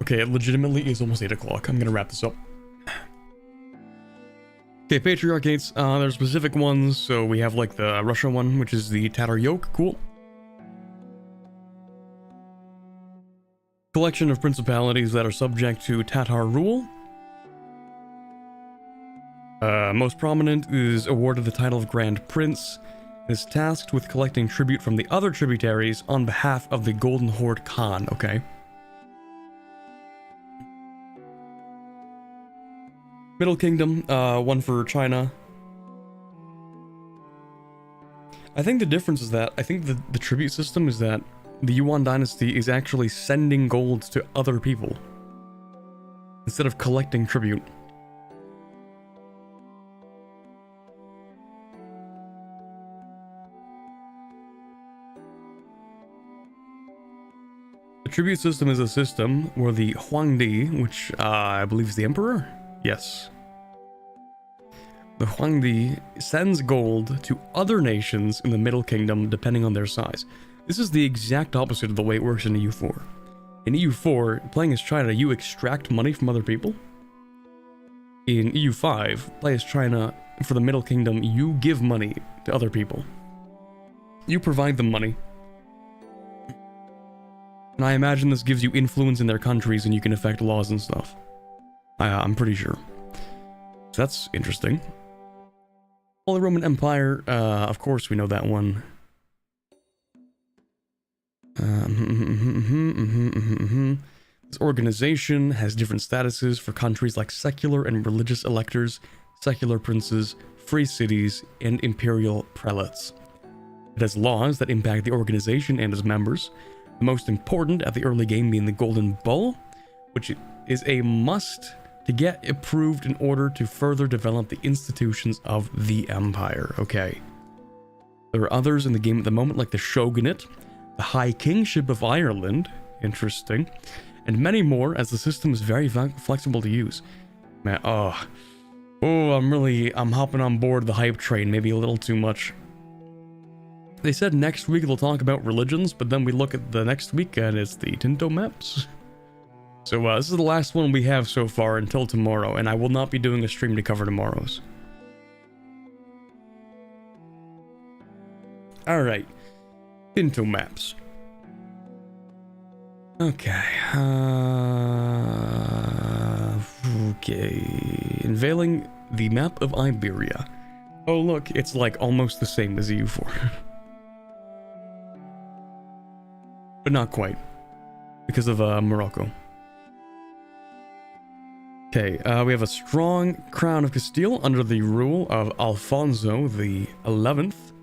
[SPEAKER 1] Okay, it legitimately is almost 8 o'clock. I'm gonna wrap this up. Okay, patriarchates, there's specific ones, so we have like the Russia one, which is the Tatar yoke, cool. Collection of principalities that are subject to Tatar rule. Most prominent is awarded the title of Grand Prince, and is tasked with collecting tribute from the other tributaries on behalf of the Golden Horde Khan, okay? Middle Kingdom, one for China. I think the difference is that, I think the tribute system is that the Yuan dynasty is actually sending gold to other people instead of collecting tribute. The tribute system is a system where the Huangdi, which I believe is the emperor? Yes. The Huangdi sends gold to other nations in the Middle Kingdom depending on their size. This is the exact opposite of the way it works in EU4. In EU4, playing as China, you extract money from other people. In EU5, play as China, for the Middle Kingdom, you give money to other people. You provide them money. And I imagine this gives you influence in their countries and you can affect laws and stuff. I'm pretty sure. So that's interesting. Holy Roman Empire, of course we know that one. This organization has different statuses for countries like secular and religious electors, secular princes, free cities, and imperial prelates. It has laws that impact the organization and its members, the most important at the early game being the Golden Bull, which is a must to get approved in order to further develop the institutions of the empire. Okay. There are others in the game at the moment, like the Shogunate, the High Kingship of Ireland, interesting, and many more, as the system is very flexible to use. Man, I'm hopping on board the hype train, maybe a little too much. They said next week they'll talk about religions, but then we look at the next week and it's the Tinto maps. So this is the last one we have so far until tomorrow, and I will not be doing a stream to cover tomorrow's. Alright. Tinto maps. Okay. Okay. Unveiling the map of Iberia. Oh look, it's like almost the same as EU4. But not quite. Because of Morocco. Okay, we have a strong crown of Castile under the rule of Alfonso the 11th,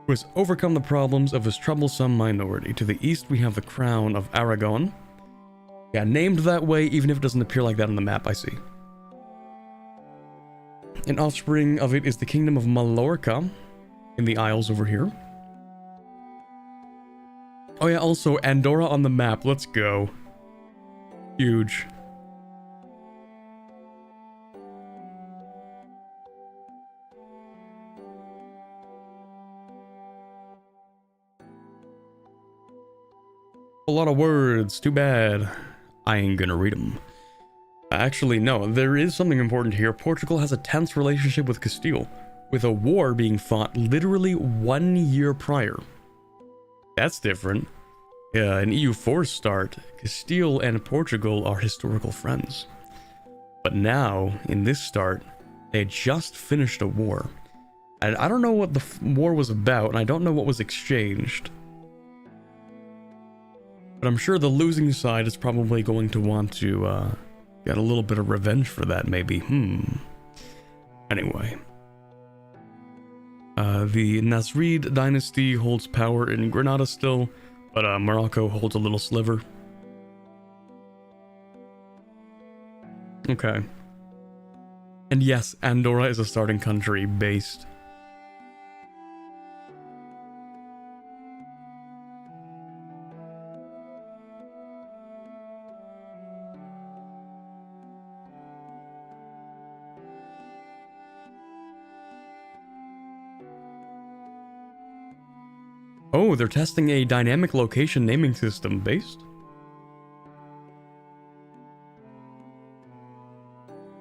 [SPEAKER 1] who has overcome the problems of his troublesome minority. To the east, we have the crown of Aragon. Yeah, named that way, even if it doesn't appear like that on the map, I see. An offspring of it is the kingdom of Mallorca, in the Isles over here. Oh yeah, also Andorra on the map, let's go. Huge. A lot of words, too bad. I ain't gonna read them. Actually, no, there is something important here. Portugal has a tense relationship with Castile, with a war being fought literally 1 year prior. That's different. In EU4 start, Castile and Portugal are historical friends. But now, in this start, they had just finished a war. And I don't know what the war was about, and I don't know what was exchanged. But I'm sure the losing side is probably going to want to get a little bit of revenge for that, maybe. Anyway. The Nasrid dynasty holds power in Granada still, but Morocco holds a little sliver. Okay. And yes, Andorra is a starting country based. Oh, they're testing a dynamic location naming system based.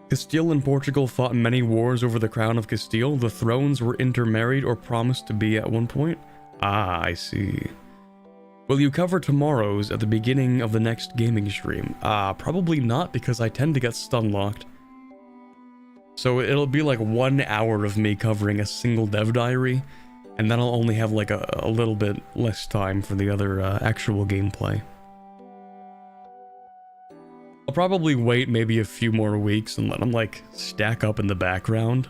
[SPEAKER 1] Castile and Portugal fought many wars over the crown of Castile. The thrones were intermarried or promised to be at one point. Ah, I see. Will you cover tomorrow's at the beginning of the next gaming stream? Probably not, because I tend to get stun locked. So it'll be like 1 hour of me covering a single dev diary, and then I'll only have like a little bit less time for the other actual gameplay. I'll probably wait maybe a few more weeks and let them like stack up in the background,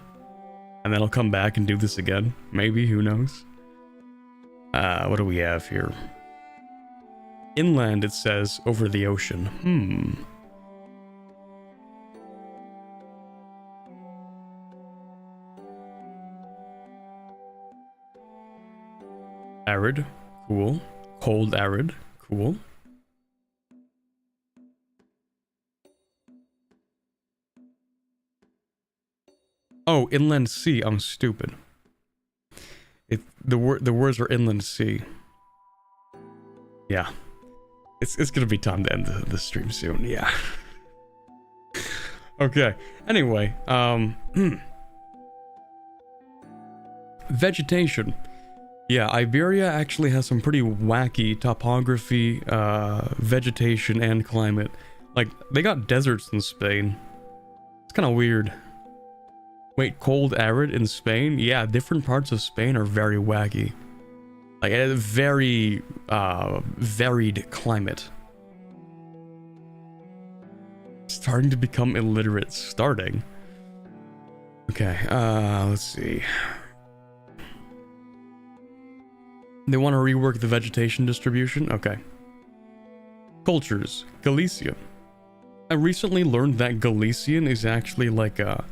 [SPEAKER 1] and then I'll come back and do this again. Maybe, who knows? What do we have here? Inland, it says, over the ocean. Arid, cool. Cold arid, cool. Oh, inland sea, I'm stupid. The words are inland sea. Yeah. It's gonna be time to end the stream soon, yeah. Okay, anyway, vegetation. Yeah, Iberia actually has some pretty wacky topography, vegetation, and climate. Like, they got deserts in Spain. It's kind of weird. Wait, cold, arid in Spain? Yeah, different parts of Spain are very wacky. Like, a very, varied climate. Starting to become illiterate. Starting. Okay, let's see. They want to rework the vegetation distribution? Okay. Cultures. Galician. I recently learned that Galician is actually like a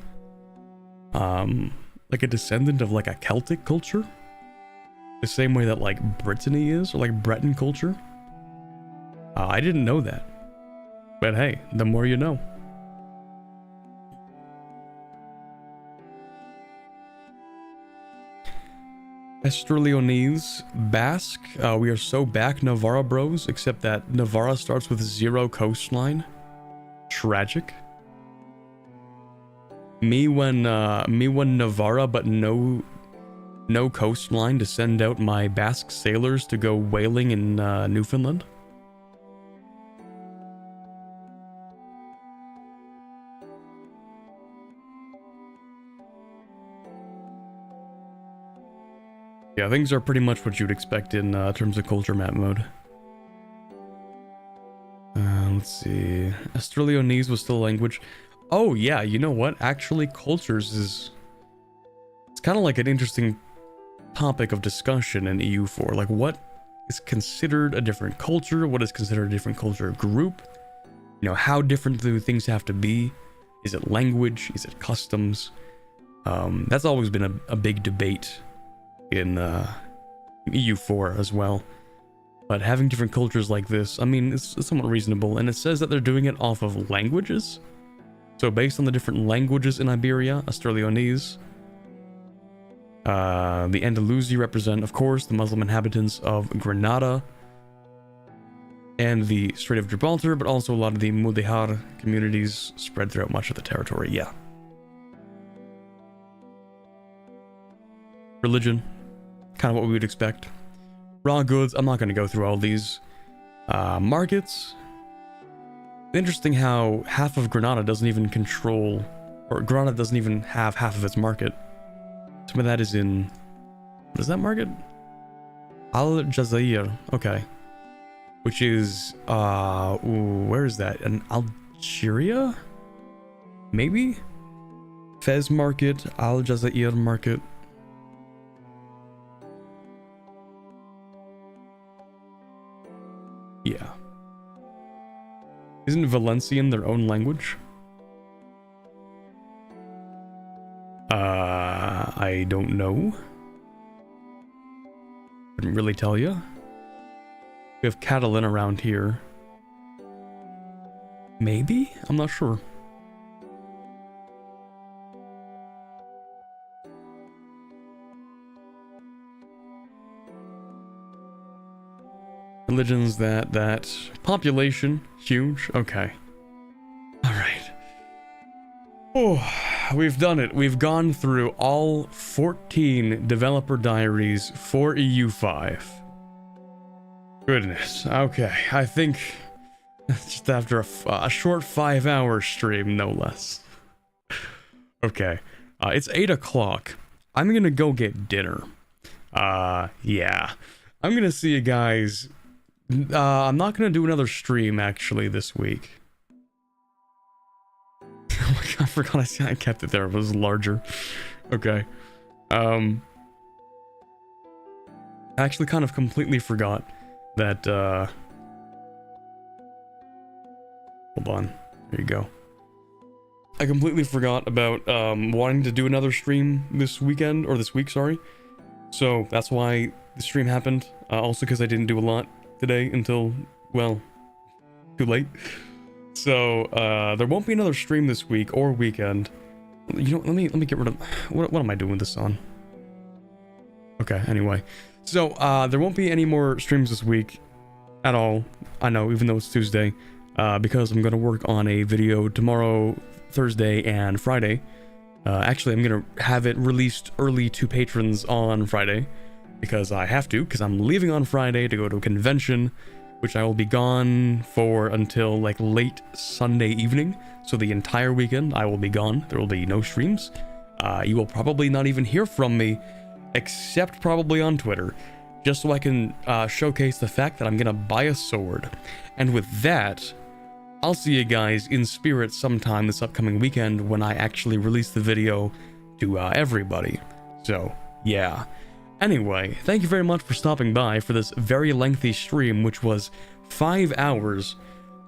[SPEAKER 1] descendant of like a Celtic culture. The same way that like Brittany is, or like Breton culture. I didn't know that. But hey, the more you know. Estreleonese, Basque, we are so back Navarra bros, except that Navarra starts with 0 coastline. Tragic. Me when Navarra but no coastline to send out my Basque sailors to go whaling in Newfoundland. Yeah, things are pretty much what you'd expect in terms of culture map mode. Let's see. Estreleonese was still a language. Oh yeah, you know what? Actually, cultures is... It's kind of like an interesting topic of discussion in EU4. Like, what is considered a different culture? What is considered a different culture group? You know, how different do things have to be? Is it language? Is it customs? That's always been a big debate in EU4 as well. But having different cultures like this, I mean, it's somewhat reasonable, and it says that they're doing it off of languages. So based on the different languages in Iberia, Estreleonese, the Andalusi represent, of course, the Muslim inhabitants of Granada and the Strait of Gibraltar, but also a lot of the Mudéjar communities spread throughout much of the territory, yeah. Religion, kind of what we would expect. Raw goods, I'm not going to go through all these. Markets. Interesting how half of Granada doesn't even control, or Granada doesn't even have half of its market. Some of that is in, what is that market? Al Jazair, okay. Which is, where is that? In Algeria? Maybe? Fez market, Al Jazair market. Yeah. Isn't Valencian their own language? I don't know. Couldn't really tell you. We have Catalan around here. Maybe? I'm not sure. Religions, that population, huge. Okay. All right. Oh, we've done it. We've gone through all 14 developer diaries for EU5. Goodness. Okay, I think just after a short 5-hour stream, no less. Okay, it's 8 o'clock. I'm gonna go get dinner. Yeah. I'm gonna see you guys. I'm not gonna do another stream actually this week. Oh my god, I forgot I kept it there. It was larger. Okay. I actually kind of completely forgot that, hold on. There you go. I completely forgot about, wanting to do another stream this weekend, or this week, sorry. So, that's why the stream happened. Also because I didn't do a lot today until, well, too late. So, there won't be another stream this week or weekend. You know, let me get rid of, what am I doing this on? Okay, anyway. So, there won't be any more streams this week. at all. I know, even though it's Tuesday, because I'm gonna work on a video tomorrow, Thursday, and Friday. Actually, I'm gonna have it released early to patrons on Friday, because I have to, because I'm leaving on Friday to go to a convention, which I will be gone for until like late Sunday evening. So the entire weekend I will be gone. There will be no streams. You will probably not even hear from me, except probably on Twitter, just so I can showcase the fact that I'm gonna buy a sword. And with that, I'll see you guys in spirit sometime this upcoming weekend when I actually release the video to everybody. So, yeah. Anyway, thank you very much for stopping by for this very lengthy stream, which was 5 hours,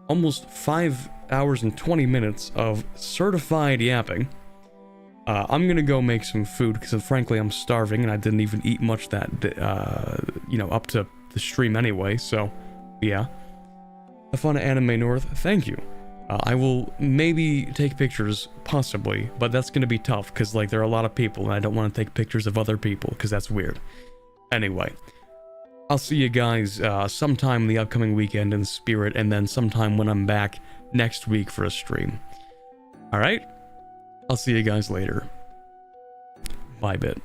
[SPEAKER 1] almost 5 hours and 20 minutes of certified yapping. I'm gonna go make some food, because frankly I'm starving, and I didn't even eat much that, up to the stream anyway, so, yeah. Have fun at Anime North, thank you. I will maybe take pictures, possibly, but that's gonna be tough, because, like, there are a lot of people, and I don't want to take pictures of other people, because that's weird. Anyway, I'll see you guys sometime the upcoming weekend in spirit, and then sometime when I'm back next week for a stream. Alright? I'll see you guys later. Bye, bit.